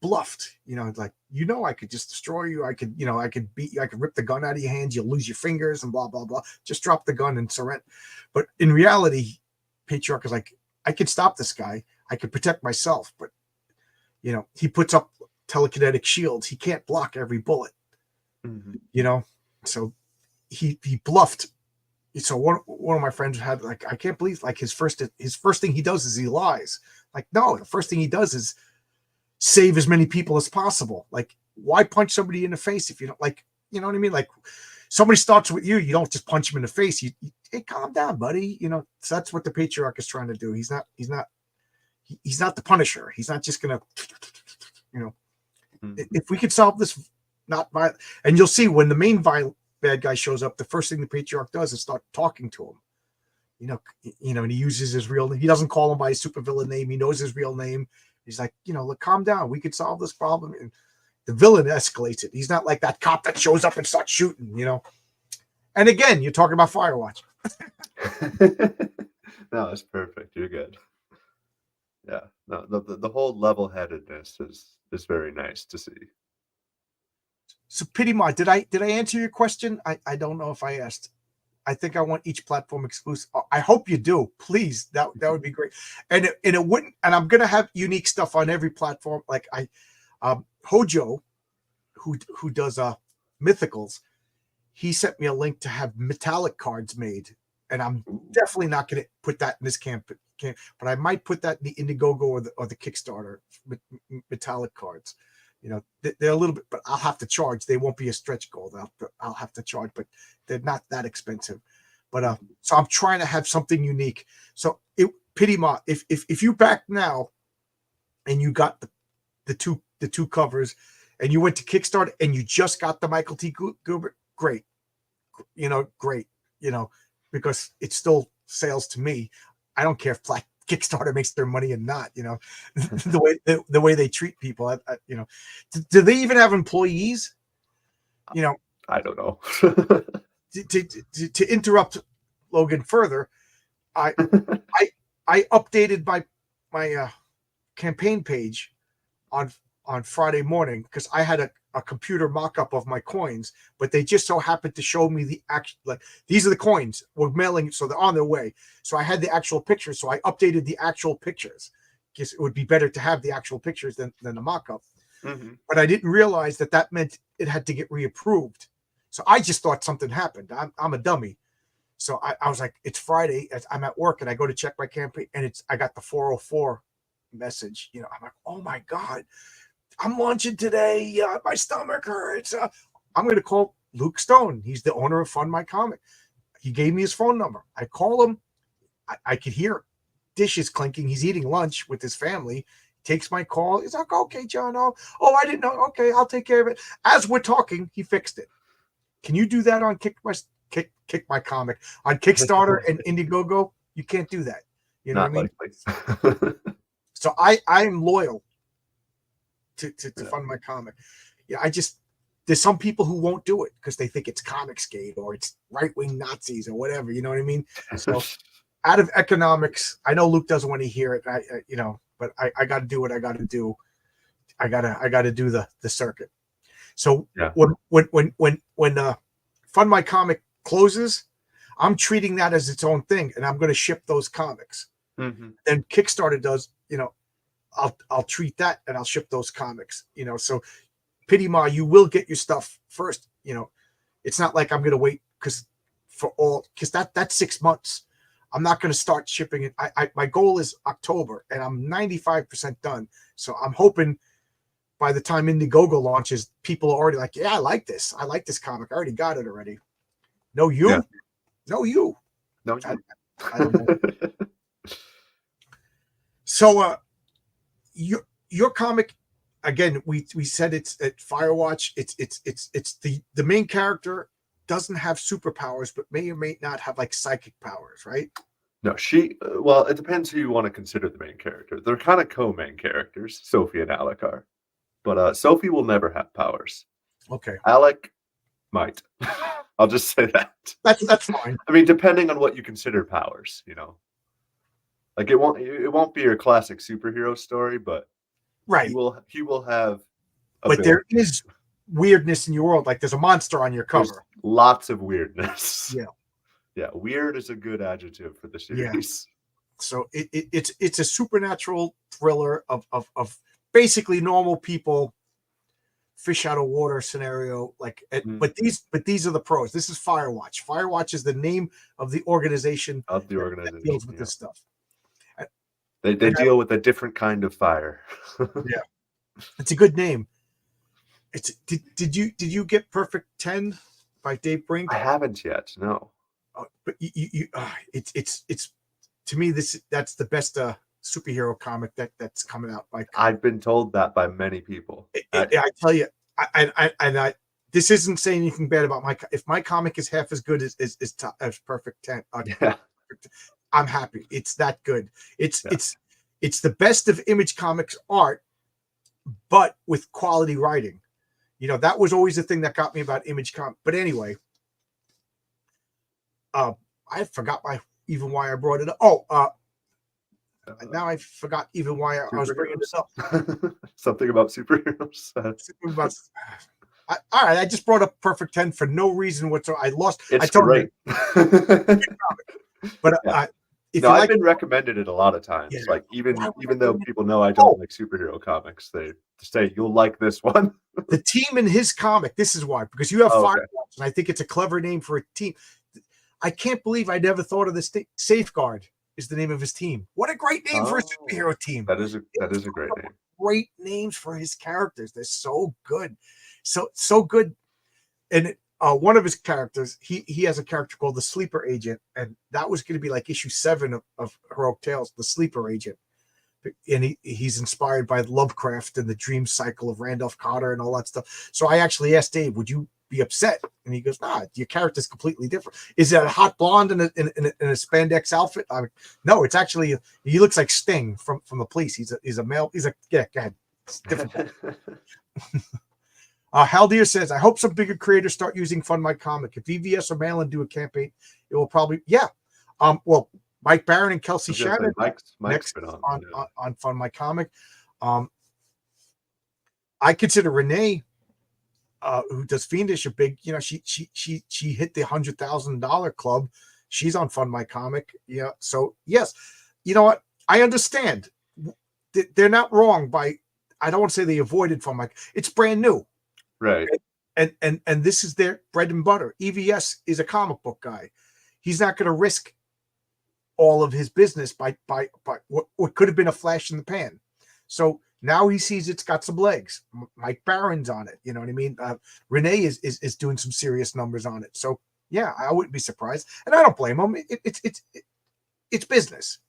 bluffed, you know, like, I could just destroy you. I could beat you. I could rip the gun out of your hands. You'll lose your fingers and blah, blah, blah. Just drop the gun and surrender. But in reality, Patriarch is like, I could stop this guy. I could protect myself. But, you know, he puts up telekinetic shields. He can't block every bullet, you know, so he bluffed. So one of my friends had, like, I can't believe, like, his first thing he does is he lies. Like, no, the first thing he does is save as many people as possible. Like, why punch somebody in the face if you don't, like, you know what I mean? Like somebody starts with you, you don't just punch him in the face. Hey, calm down, buddy. You know, so that's what the patriarch is trying to do. He's not the Punisher. He's not just gonna, you know. If we could solve this, not violent, and you'll see when the main bad guy shows up, the first thing the patriarch does is start talking to him. You know, and he uses his real name. He doesn't call him by his supervillain name. He knows his real name. He's like, you know, look, calm down. We could solve this problem. And the villain escalates it. He's not like that cop that shows up and starts shooting, you know. And again, you're talking about Firewatch. No, it's perfect. You're good. Yeah. No, the whole level-headedness is very nice to see. So Pity Mod, did I answer your question? I don't know if I asked. I think I want each platform exclusive. I hope you do. Please, that would be great. And it wouldn't. And I'm gonna have unique stuff on every platform. Like Hojo, who does mythicals, he sent me a link to have metallic cards made, and I'm definitely not gonna put that in this camp. But I might put that in the Indiegogo or the Kickstarter metallic cards. You know, they're a little bit, but I'll have to charge. They won't be a stretch goal. I'll have to charge, but they're not that expensive. But so I'm trying to have something unique. So Pity Ma, if you back now, and you got the two covers, and you went to Kickstarter and you just got the Michael T. Gilbert, great. You know, great. You know, because it's still sales to me. I don't care if Kickstarter makes their money or not, you know, the way they treat people. You know, do they even have employees? You know, I don't know. to interrupt Logan further, I updated my campaign page on Friday morning because I had a computer mock-up of my coins, but they just so happened to show me the actual, like, these are the coins we're mailing, so they're on their way. So I had the actual pictures, so I updated the actual pictures because it would be better to have the actual pictures than the mock-up. But I didn't realize that meant it had to get reapproved. So I just thought something happened. I'm a dummy. So I was like, it's Friday, I'm at work, and I go to check my campaign, and I got the 404 message. You know, I'm like, oh my God, I'm launching today. My stomach hurts. I'm going to call Luke Stone. He's the owner of Fund My Comic. He gave me his phone number. I call him. I could hear dishes clinking. He's eating lunch with his family. Takes my call. He's like, okay, John. Oh, I didn't know. Okay, I'll take care of it. As we're talking, he fixed it. Can you do that on Kick My Comic on Kickstarter and Indiegogo? You can't do that. You know what I mean? So I'm loyal to Fund My Comic. Yeah, there's some people who won't do it because they think it's Comicsgate or it's right-wing Nazis or whatever. You know what I mean? So out of economics, I know Luke doesn't want to hear it. But I got to do what I got to do. I got to do the circuit. So yeah. when Fund My Comic closes, I'm treating that as its own thing, and I'm going to ship those comics. Then Kickstarter does, you know, I'll treat that and I'll ship those comics. You know, so Pity Ma, you will get your stuff first. You know, it's not like I'm going to wait because that's 6 months. I'm not going to start shipping it. My goal is October, and I'm 95% done. So I'm hoping by the time Indiegogo launches, people are already like, yeah, I like this. I like this comic. I already got it already. No, you. Yeah. No, you. No, you. I don't know. So your comic, again, we said it's at Firewatch. It's the main character doesn't have superpowers, but may or may not have like psychic powers, right? No, well, it depends who you want to consider the main character. They're kind of co-main characters, Sophie and Alec are. But Sophie will never have powers. Okay. Alec might. I'll just say that. That's fine. I mean, depending on what you consider powers, you know. Like it won't be your classic superhero story, but right. He will have but there is weirdness in your world. Like there's a monster on your cover. There's lots of weirdness. Yeah. Yeah, weird is a good adjective for the series. Yeah. So it's a supernatural thriller of basically normal people, fish out of water scenario. Like, but these are the pros. This is Firewatch. Firewatch is the name of the organization that deals with this stuff. They deal with a different kind of fire. Yeah, it's a good name. Did you get Perfect 10 by Dave Brink? I haven't yet. No. But it's to me that's the best superhero comic that's coming out. I've been told that by many people. I tell you, I this isn't saying anything bad about if my comic is half as good as Perfect 10. Yeah. I'm happy. It's that good. It's the best of Image Comics art, but with quality writing. You know, that was always the thing that got me about Image Comics. But anyway, I forgot even why I brought it up. Now I forgot even why I was bringing this up. Something about superheroes. Something about. All right, I just brought up Perfect 10 for no reason whatsoever. I lost. It's great. But I've been recommended it a lot of times. Yeah. Like even though people know I don't like superhero comics, they say you'll like this one. The team in his comic. This is why, because you have Firewatch, and I think it's a clever name for a team. I can't believe I never thought of this. Safeguard is the name of his team. What a great name for a superhero team. That is a great name. Great names for his characters. They're so good. So good. And one of his characters, he has a character called the Sleeper Agent, and that was going to be like issue 7 of Heroic Tales, the Sleeper Agent. And he's inspired by Lovecraft and the dream cycle of Randolph Carter and all that stuff. So I actually asked Dave, would you be upset? And he goes, nah, your character's completely different. Is it a hot blonde in a spandex outfit? No, it's actually, he looks like Sting from the Police. He's a male. Go ahead. It's different. Haldir says, I hope some bigger creators start using Fund My Comic. If EVS or Malin do a campaign, it will probably, well, Mike Barron and Kelsey Shannon Mike's been on Fund My Comic. I consider Renee, who does Fiendish, a big, she hit the $100,000 club. She's on Fund My Comic. Yeah. So yes, you know what? I understand. They're not wrong I don't want to say they avoided Fund My. It's brand new. Right. And this is their bread and butter. EVS is a comic book guy. He's not going to risk all of his business by what could have been a flash in the pan. So now he sees it's got some legs. Mike Barron's on it. You know what I mean? Renee is doing some serious numbers on it. So yeah, I wouldn't be surprised. And I don't blame him. It's business,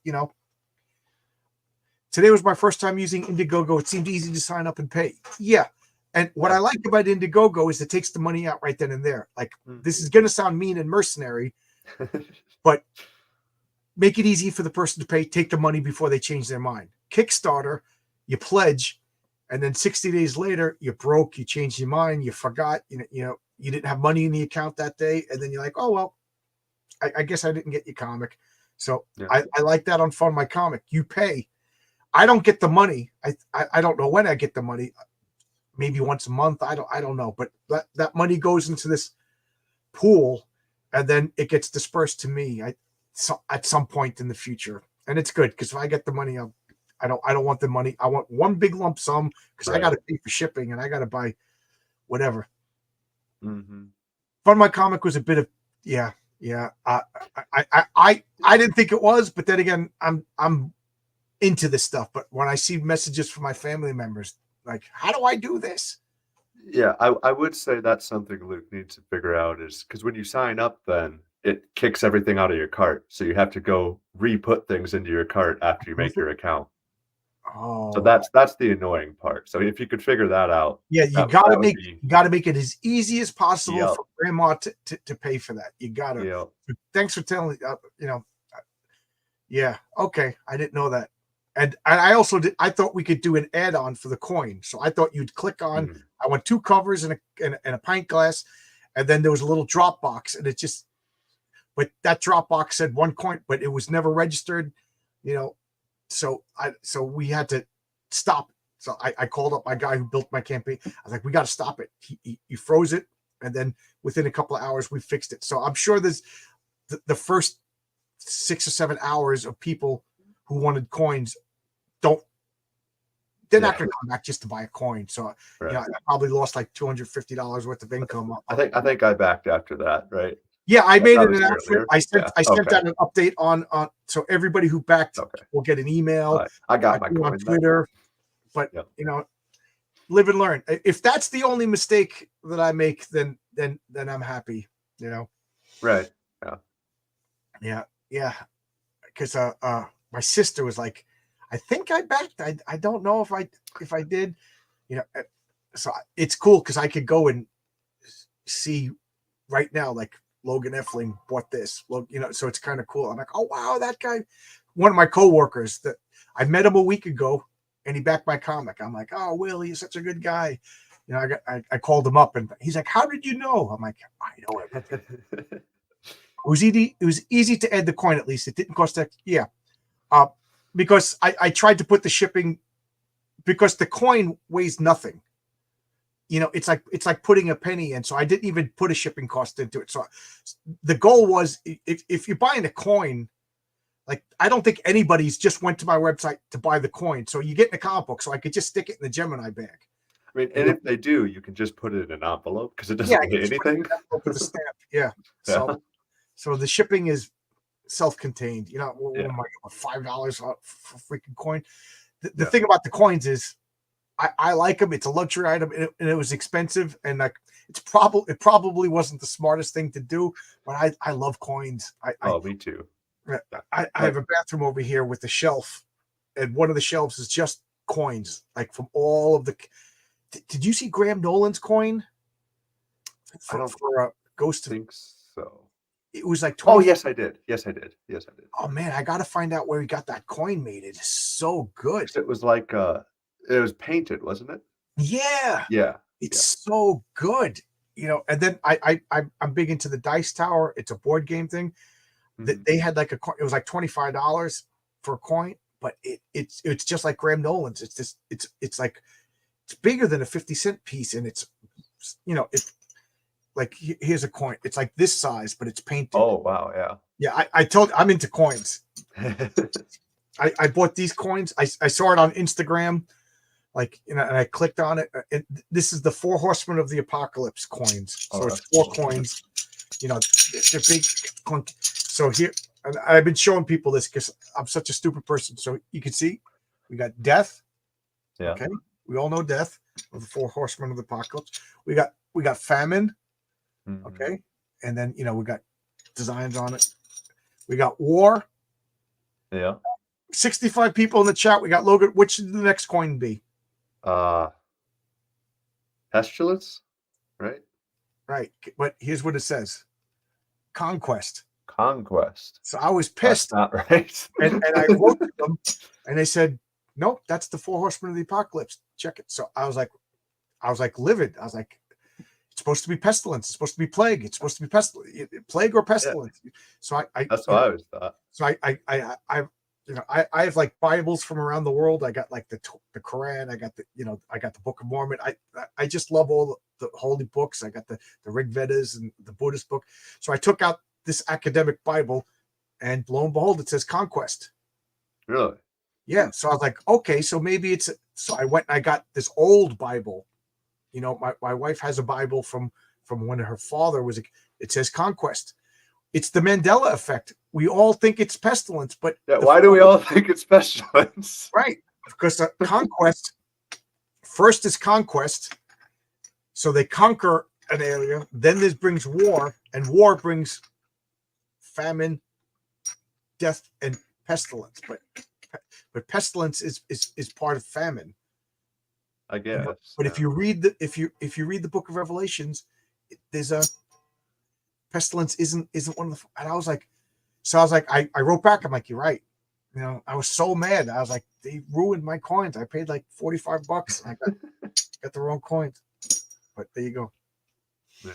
Today was my first time using Indiegogo. It seemed easy to sign up and pay. Yeah. And what I like about Indiegogo is it takes the money out right then and there. Like, this is going to sound mean and mercenary, but make it easy for the person to pay. Take the money before they change their mind. Kickstarter, you pledge, and then 60 days later, you're broke. You changed your mind. You forgot. You didn't have money in the account that day, and then you're like, oh well, I guess I didn't get your comic. So yeah. I like that on Fund My Comic. You pay. I don't get the money. I don't know when I get the money. Maybe once a month. I don't know. But that money goes into this pool, and then it gets dispersed to me at some point in the future. And it's good because if I get the money, I don't want the money. I want one big lump sum because I got to pay for shipping and I got to buy whatever. Mm-hmm. Fund My Comic was a bit of yeah. I didn't think it was, but then again, I'm into this stuff. But when I see messages from my family members, like, how do I do this? Yeah, I would say that's something Luke needs to figure out is because when you sign up, then it kicks everything out of your cart. So you have to go re-put things into your cart after you make your account. Oh, so that's the annoying part. So if you could figure that out, you got to make it as easy as possible for grandma to pay for that. You got to. Thanks for telling me. Yeah. Okay. I didn't know that. And I also I thought we could do an add-on for the coin. So I thought you'd click on. I want 2 covers and a pint glass, and then there was a little drop box, and it just. But that drop box said 1 coin, but it was never registered. So we had to stop. So I called up my guy who built my campaign. I was like, we got to stop it. He froze it, and then within a couple of hours we fixed it. So I'm sure there's the first 6 or 7 hours of people who wanted coins they're not going to come back just to buy a coin. So I probably lost like $250 worth of income. I think I backed after that, right? Yeah, I made an announcement. I sent out an update on so everybody who backed will get an email. I got my coin on Twitter, but live and learn. If that's the only mistake that I make, then I'm happy. You know. Right. Yeah. Yeah. Yeah. Because my sister was like, I think I backed. I don't know if I did. You know. So it's cool because I could go and see right now, like Logan Effling bought this. You know, so it's kind of cool. I'm like, oh wow, that guy. One of my coworkers that I met him a week ago, and he backed my comic. I'm like, oh, Will, he's such a good guy. You know, I called him up, and he's like, how did you know? I'm like, I know everything. It was easy. It was easy to add the coin. At least it didn't cost that. Yeah, because I tried to put the shipping because the coin weighs nothing. You know, it's like putting a penny in. So I didn't even put a shipping cost into it. So the goal was if you're buying a coin, like I don't think anybody's just went to my website to buy the coin. So you get in a comic book, so I could just stick it in the Gemini bag. I mean, and if they do, you can just put it in an envelope because it doesn't weigh anything. With a stamp. Yeah. Yeah. So the shipping is self-contained. You know, Yeah. $5 for freaking coin. The thing about the coins is I like them. It's a luxury item, and it was expensive, and like it probably wasn't the smartest thing to do, but I love coins. Me too. I have a bathroom over here with a shelf, and one of the shelves is just coins, like from all of the. Did you see Graham Nolan's coin? For Ghost of think so. It was like 20. Oh yes, I did. Yes, I did. Oh man, I got to find out where he got that coin made. It is so good. It was like it was painted, wasn't it? Yeah. Yeah. It's so good. You know, and then I'm big into the Dice Tower. It's a board game thing. That they had like a coin. It was like $25 for a coin, but it's just like Graham Nolan's. It's just it's like it's bigger than a 50-cent piece, and it's it's like here's a coin. It's like this size, but it's painted. Oh wow, yeah. Yeah, I told I'm into coins. I bought these coins. I saw it on Instagram, like and I clicked on it. And this is the 4 Horsemen of the Apocalypse coins. So it's 4 coins. You know, they're big. So here, and I've been showing people this because I'm such a stupid person. So you can see, we got death. Yeah. Okay. We all know death of the 4 Horsemen of the Apocalypse. We got famine. Mm-hmm. Okay. And then we got designs on it. We got war. Yeah. 65 people in the chat. We got Logan. Which should the next coin be? Pestilence, right? Right. But here's what it says. Conquest. Conquest. So I was pissed. That's not right. and I wrote to them, and they said, nope, that's the 4 Horsemen of the Apocalypse. Check it. So I was like livid. I was like, it's supposed to be pestilence. It's supposed to be plague. It's supposed to be pestilence, plague or pestilence. Yeah. So that's what I always thought. So I have like Bibles from around the world. I got like the Quran. I got I got the Book of Mormon. I just love all the holy books. I got the Rig Vedas and the Buddhist book. So I took out this academic Bible, and lo and behold, it says Conquest. Really? Yeah. So I was like, okay, so maybe it's. So I went and I got this old Bible. My wife has a Bible from when her father was. It says Conquest. It's the Mandela effect. We all think it's pestilence, but why do we all think it's pestilence? Right, because conquest first is conquest, so they conquer an area. Then this brings war, and war brings famine, death, and pestilence. But pestilence is part of famine. I guess. But if you read the Book of Revelations, there's a pestilence isn't one of the. And I was like, I wrote back. I'm like, you're right. I was so mad. I was like, they ruined my coins. I paid like $45. And I got the wrong coins. But there you go. Yeah.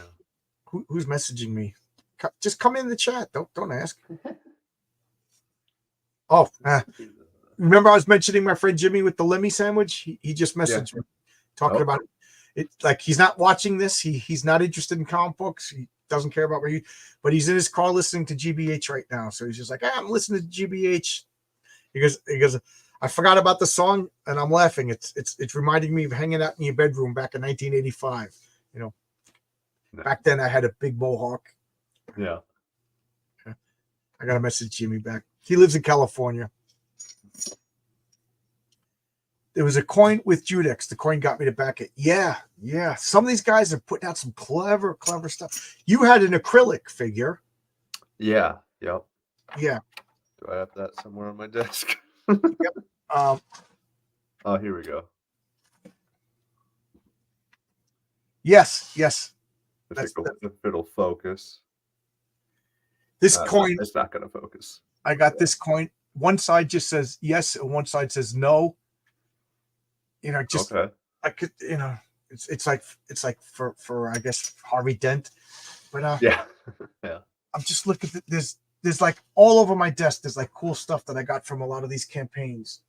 Who's messaging me? Just come in the chat. Don't ask. Oh, remember I was mentioning my friend Jimmy with the Lemmy sandwich? He just messaged me talking about it. Like he's not watching this. He's not interested in comic books. He doesn't care about but he's in his car listening to GBH right now. So he's just like, I'm listening to GBH. He goes, I forgot about the song, and I'm laughing. It's reminding me of hanging out in your bedroom back in 1985. Back then I had a big mohawk. Yeah. I got to message Jimmy back. He lives in California. there was a coin with Judex. The coin got me to back it. Yeah. Some of these guys are putting out some clever stuff. You had an acrylic figure. Yeah. Yep. Yeah. Do I have that somewhere on my desk? Yep. Oh, here we go. Yes. If it'll focus. This coin. It's not going to focus. I got this coin. One side just says yes, and one side says no. Okay. I could, it's like for I guess Harvey Dent, but yeah. I'm just looking at there's like all over my desk. There's like cool stuff that I got from a lot of these campaigns,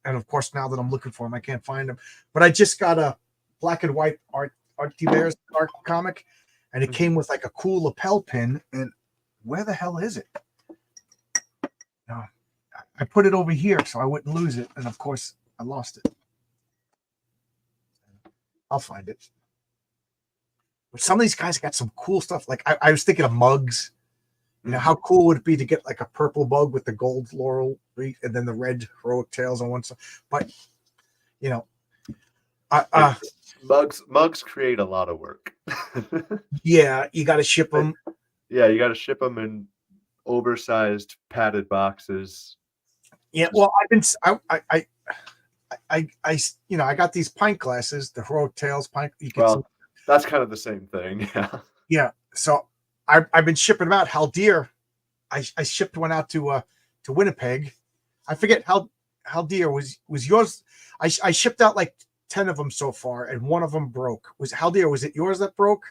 and of course now that I'm looking for them, I can't find them. But I just got a black and white Art Bears art comic, and it came with like a cool lapel pin. And where the hell is it? No, I put it over here so I wouldn't lose it, and of course I lost it. I'll find it. But some of these guys got some cool stuff. Like I was thinking of mugs. How cool would it be to get like a purple mug with the gold laurel wreath and then the red heroic tails on one side? But mugs create a lot of work. Yeah, you got to ship them. Yeah, you got to ship them in oversized padded boxes. Yeah, well, I got these pint glasses, the heroic tails pint. That's kind of the same thing. Yeah. Yeah. So I've been shipping them out. Haldir, I shipped one out to Winnipeg. I forget Haldir was yours. I shipped out like 10 of them so far, and one of them broke. Haldir, was it yours that broke?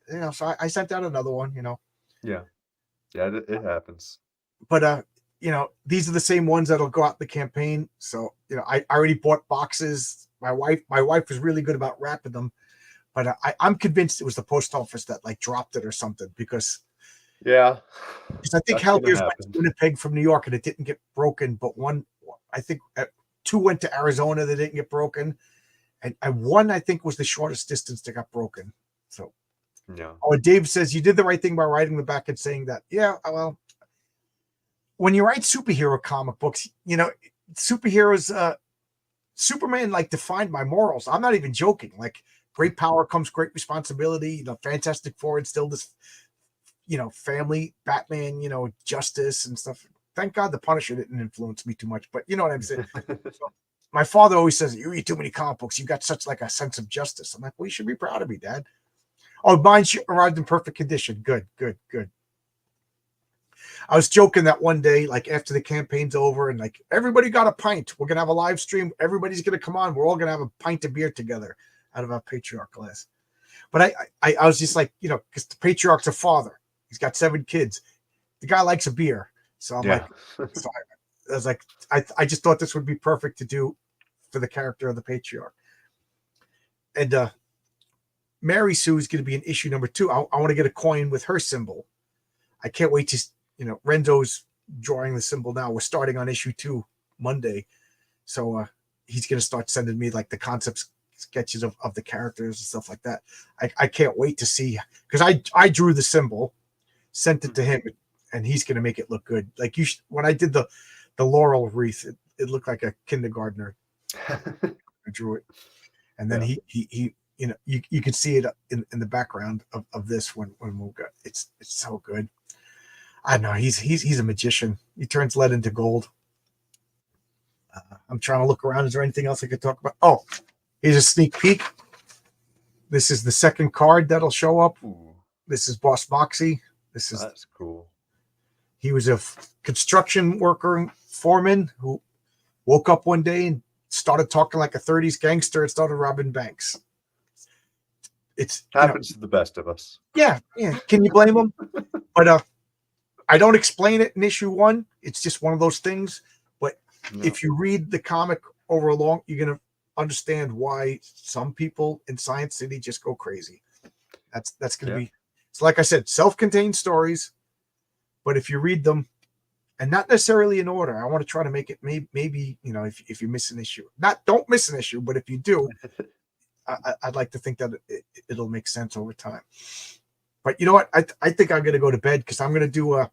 So I sent out another one. Yeah. It happens. But these are the same ones that'll go out the campaign. So I already bought boxes. My wife was really good about wrapping them, but I'm convinced it was the post office that like dropped it or something because I think Haldir's went to Winnipeg from New York and it didn't get broken, but two went to Arizona that didn't get broken, and one I think was the shortest distance that got broken. So Dave says you did the right thing by writing the back and saying that. Yeah, well, when you write superhero comic books, superheroes, Superman like defined my morals. I'm not even joking. Like, great power comes great responsibility. Fantastic Four instilled this, family, Batman, justice and stuff. Thank God the Punisher didn't influence me too much, but you know what I'm saying. So, my father always says, "You read too many comic books. You got such like a sense of justice." I'm like, "Well, you should be proud of me, Dad." Oh, mine arrived in perfect condition. Good. I was joking that one day, like after the campaign's over and like everybody got a pint, we're going to have a live stream. Everybody's going to come on. We're all going to have a pint of beer together out of our patriarch glass. But I was just like, because the patriarch's a father. He's got 7 kids. The guy likes a beer. So I'm like, so I was like, I just thought this would be perfect to do for the character of the patriarch. And Mary Sue is going to be in issue number 2. I want to get a coin with her symbol. I can't wait to, Renzo's drawing the symbol now. We're starting on issue 2 Monday. So he's going to start sending me like the concept sketches of the characters and stuff like that. I can't wait to see, because I drew the symbol, sent it to him, and he's going to make it look good. Like when I did the laurel wreath, it looked like a kindergartner. I drew it. And then he you can see it in the background of this when we'll go. It's so good. I don't know. He's a magician. He turns lead into gold. I'm trying to look around. Is there anything else I could talk about? Oh, here's a sneak peek. This is the second card that'll show up. Ooh. This is Boss Moxie. That's cool. He was a construction worker, foreman, who woke up one day and started talking like a 30s gangster and started robbing banks. It happens to the best of us. Yeah. Can you blame him? But I don't explain it in issue 1. It's just one of those things. But if you read the comic over you're gonna understand why some people in Science City just go crazy. That's gonna be. It's like I said, self-contained stories. But if you read them, and not necessarily in order, I want to try to make it maybe if you miss an issue, don't miss an issue, but if you do. I'd like to think that it'll make sense over time. But you know what? I think I'm gonna go to bed because I'm gonna do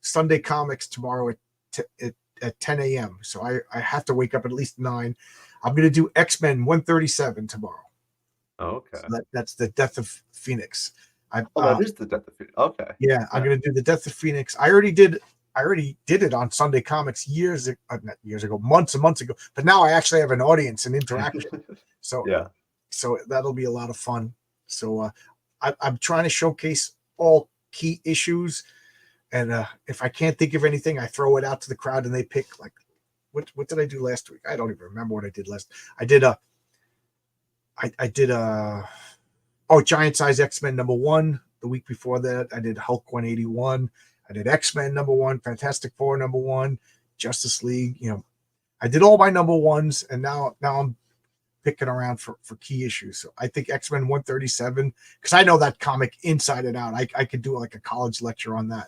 Sunday comics tomorrow at at 10 a.m. So I have to wake up at least 9. I'm going to do X-Men 137 tomorrow. Oh, okay. So that's the Death of Phoenix. That is the Death of Phoenix. Okay. Yeah, I'm going to do the Death of Phoenix. I already did it on Sunday Comics not years ago, months and months ago. But now I actually have an audience and interaction. So Yeah. So that'll be a lot of fun. So I'm trying to showcase all key issues, and if I can't think of anything, I throw it out to the crowd and they pick. Like, what did I do last week? I don't even remember what I did last. I did Giant Size X-Men #1. The week before that, I did Hulk 181. I did X-Men #1, Fantastic Four #1, Justice League. I did all my #1s, and now I'm picking around for key issues. So I think X-Men 137, because I know that comic inside and out. I could do like a college lecture on that.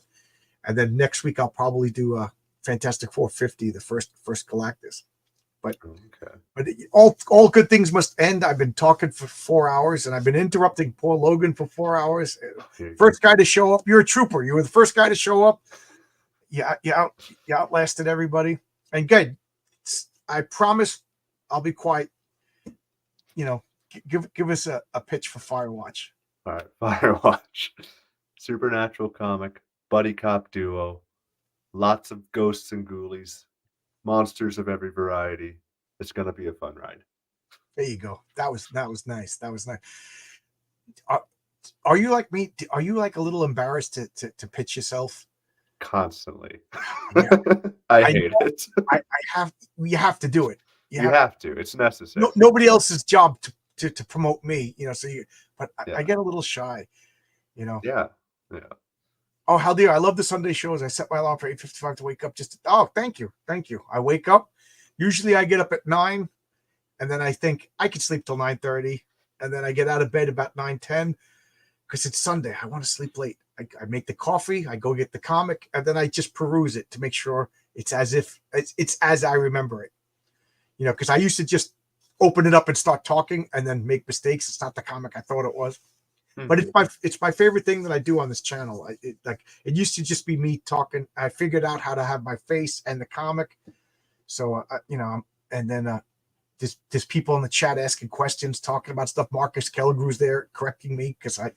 And then next week I'll probably do a Fantastic Four 50, the first Galactus. But all good things must end. I've been talking for 4 hours, and I've been interrupting poor Logan for 4 hours. First guy to show up. You're a trooper. You were the first guy to show up. Yeah, you outlasted everybody. And good. I promise I'll be quiet. Give us a pitch for Firewatch. All right, Firewatch. Supernatural comic, buddy cop duo, lots of ghosts and ghoulies, monsters of every variety. It's gonna be a fun ride. There you go. That was nice. That was nice. Are you like me? Are you like a little embarrassed to pitch yourself? Constantly. Yeah. I hate it. You have to do it. You have to. It's necessary. Nobody else's job to promote me, but I get a little shy, Yeah. Oh, how dear. I love the Sunday shows. I set my alarm for 8:55 to wake up thank you. I wake up. Usually I get up at 9, and then I think I could sleep till 9:30, and then I get out of bed about 9:10 because it's Sunday. I want to sleep late. I make the coffee, I go get the comic, and then I just peruse it to make sure it's as I remember it. Because I used to just open it up and start talking and then make mistakes. It's not the comic I thought it was. Mm-hmm. But it's my favorite thing that I do on this channel. It used to just be me talking. I figured out how to have my face and the comic. So and then there's people in the chat asking questions, talking about stuff. Marcus Kellegrew's there correcting me because I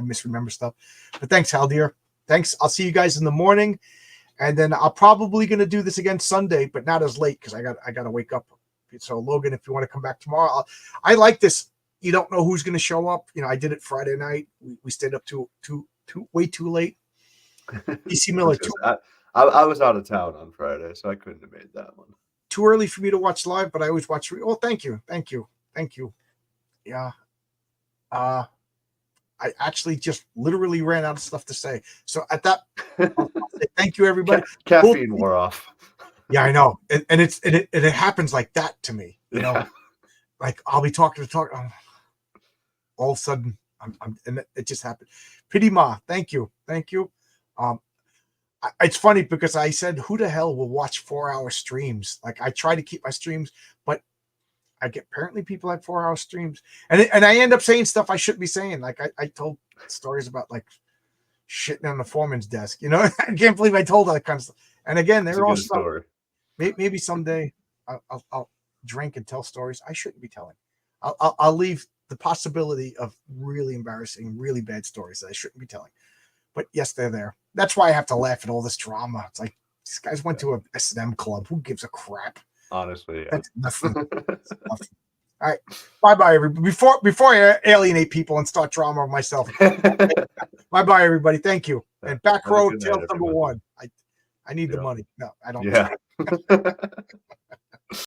misremember stuff. But thanks, Haldir. Thanks. I'll see you guys in the morning, and then I'll probably gonna do this again Sunday, but not as late because I got to wake up. So Logan, if you want to come back tomorrow, I like this. You don't know who's going to show up. I did it Friday night. We stayed up way too late. DC Miller. I was out of town on Friday, so I couldn't have made that one. Too early for me to watch live, but I always watch. Oh, thank you. Yeah. I actually just literally ran out of stuff to say. So at that, I'll say thank you, everybody. Caffeine wore off. Yeah, I know, and it happens like that to me. Like I'll be talking, all of a sudden, and it just happened. Pity Ma, thank you. It's funny because I said, who the hell will watch 4-hour streams? Like I try to keep my streams, but apparently people have 4-hour streams, and I end up saying stuff I shouldn't be saying. Like I told stories about like shitting on the foreman's desk. I can't believe I told that kind of stuff. And again, they're all stuff. Maybe someday I'll drink and tell stories I shouldn't be telling. I'll leave the possibility of really embarrassing, really bad stories that I shouldn't be telling. But yes, they're there. That's why I have to laugh at all this drama. It's like these guys went to a S&M club. Who gives a crap? Honestly, yeah. That's nothing. That's nothing. All right, bye, everybody. Before I alienate people and start drama of myself. Bye, everybody. Thank you. And back row, tail number 1. I need the money. No, I don't. Yeah.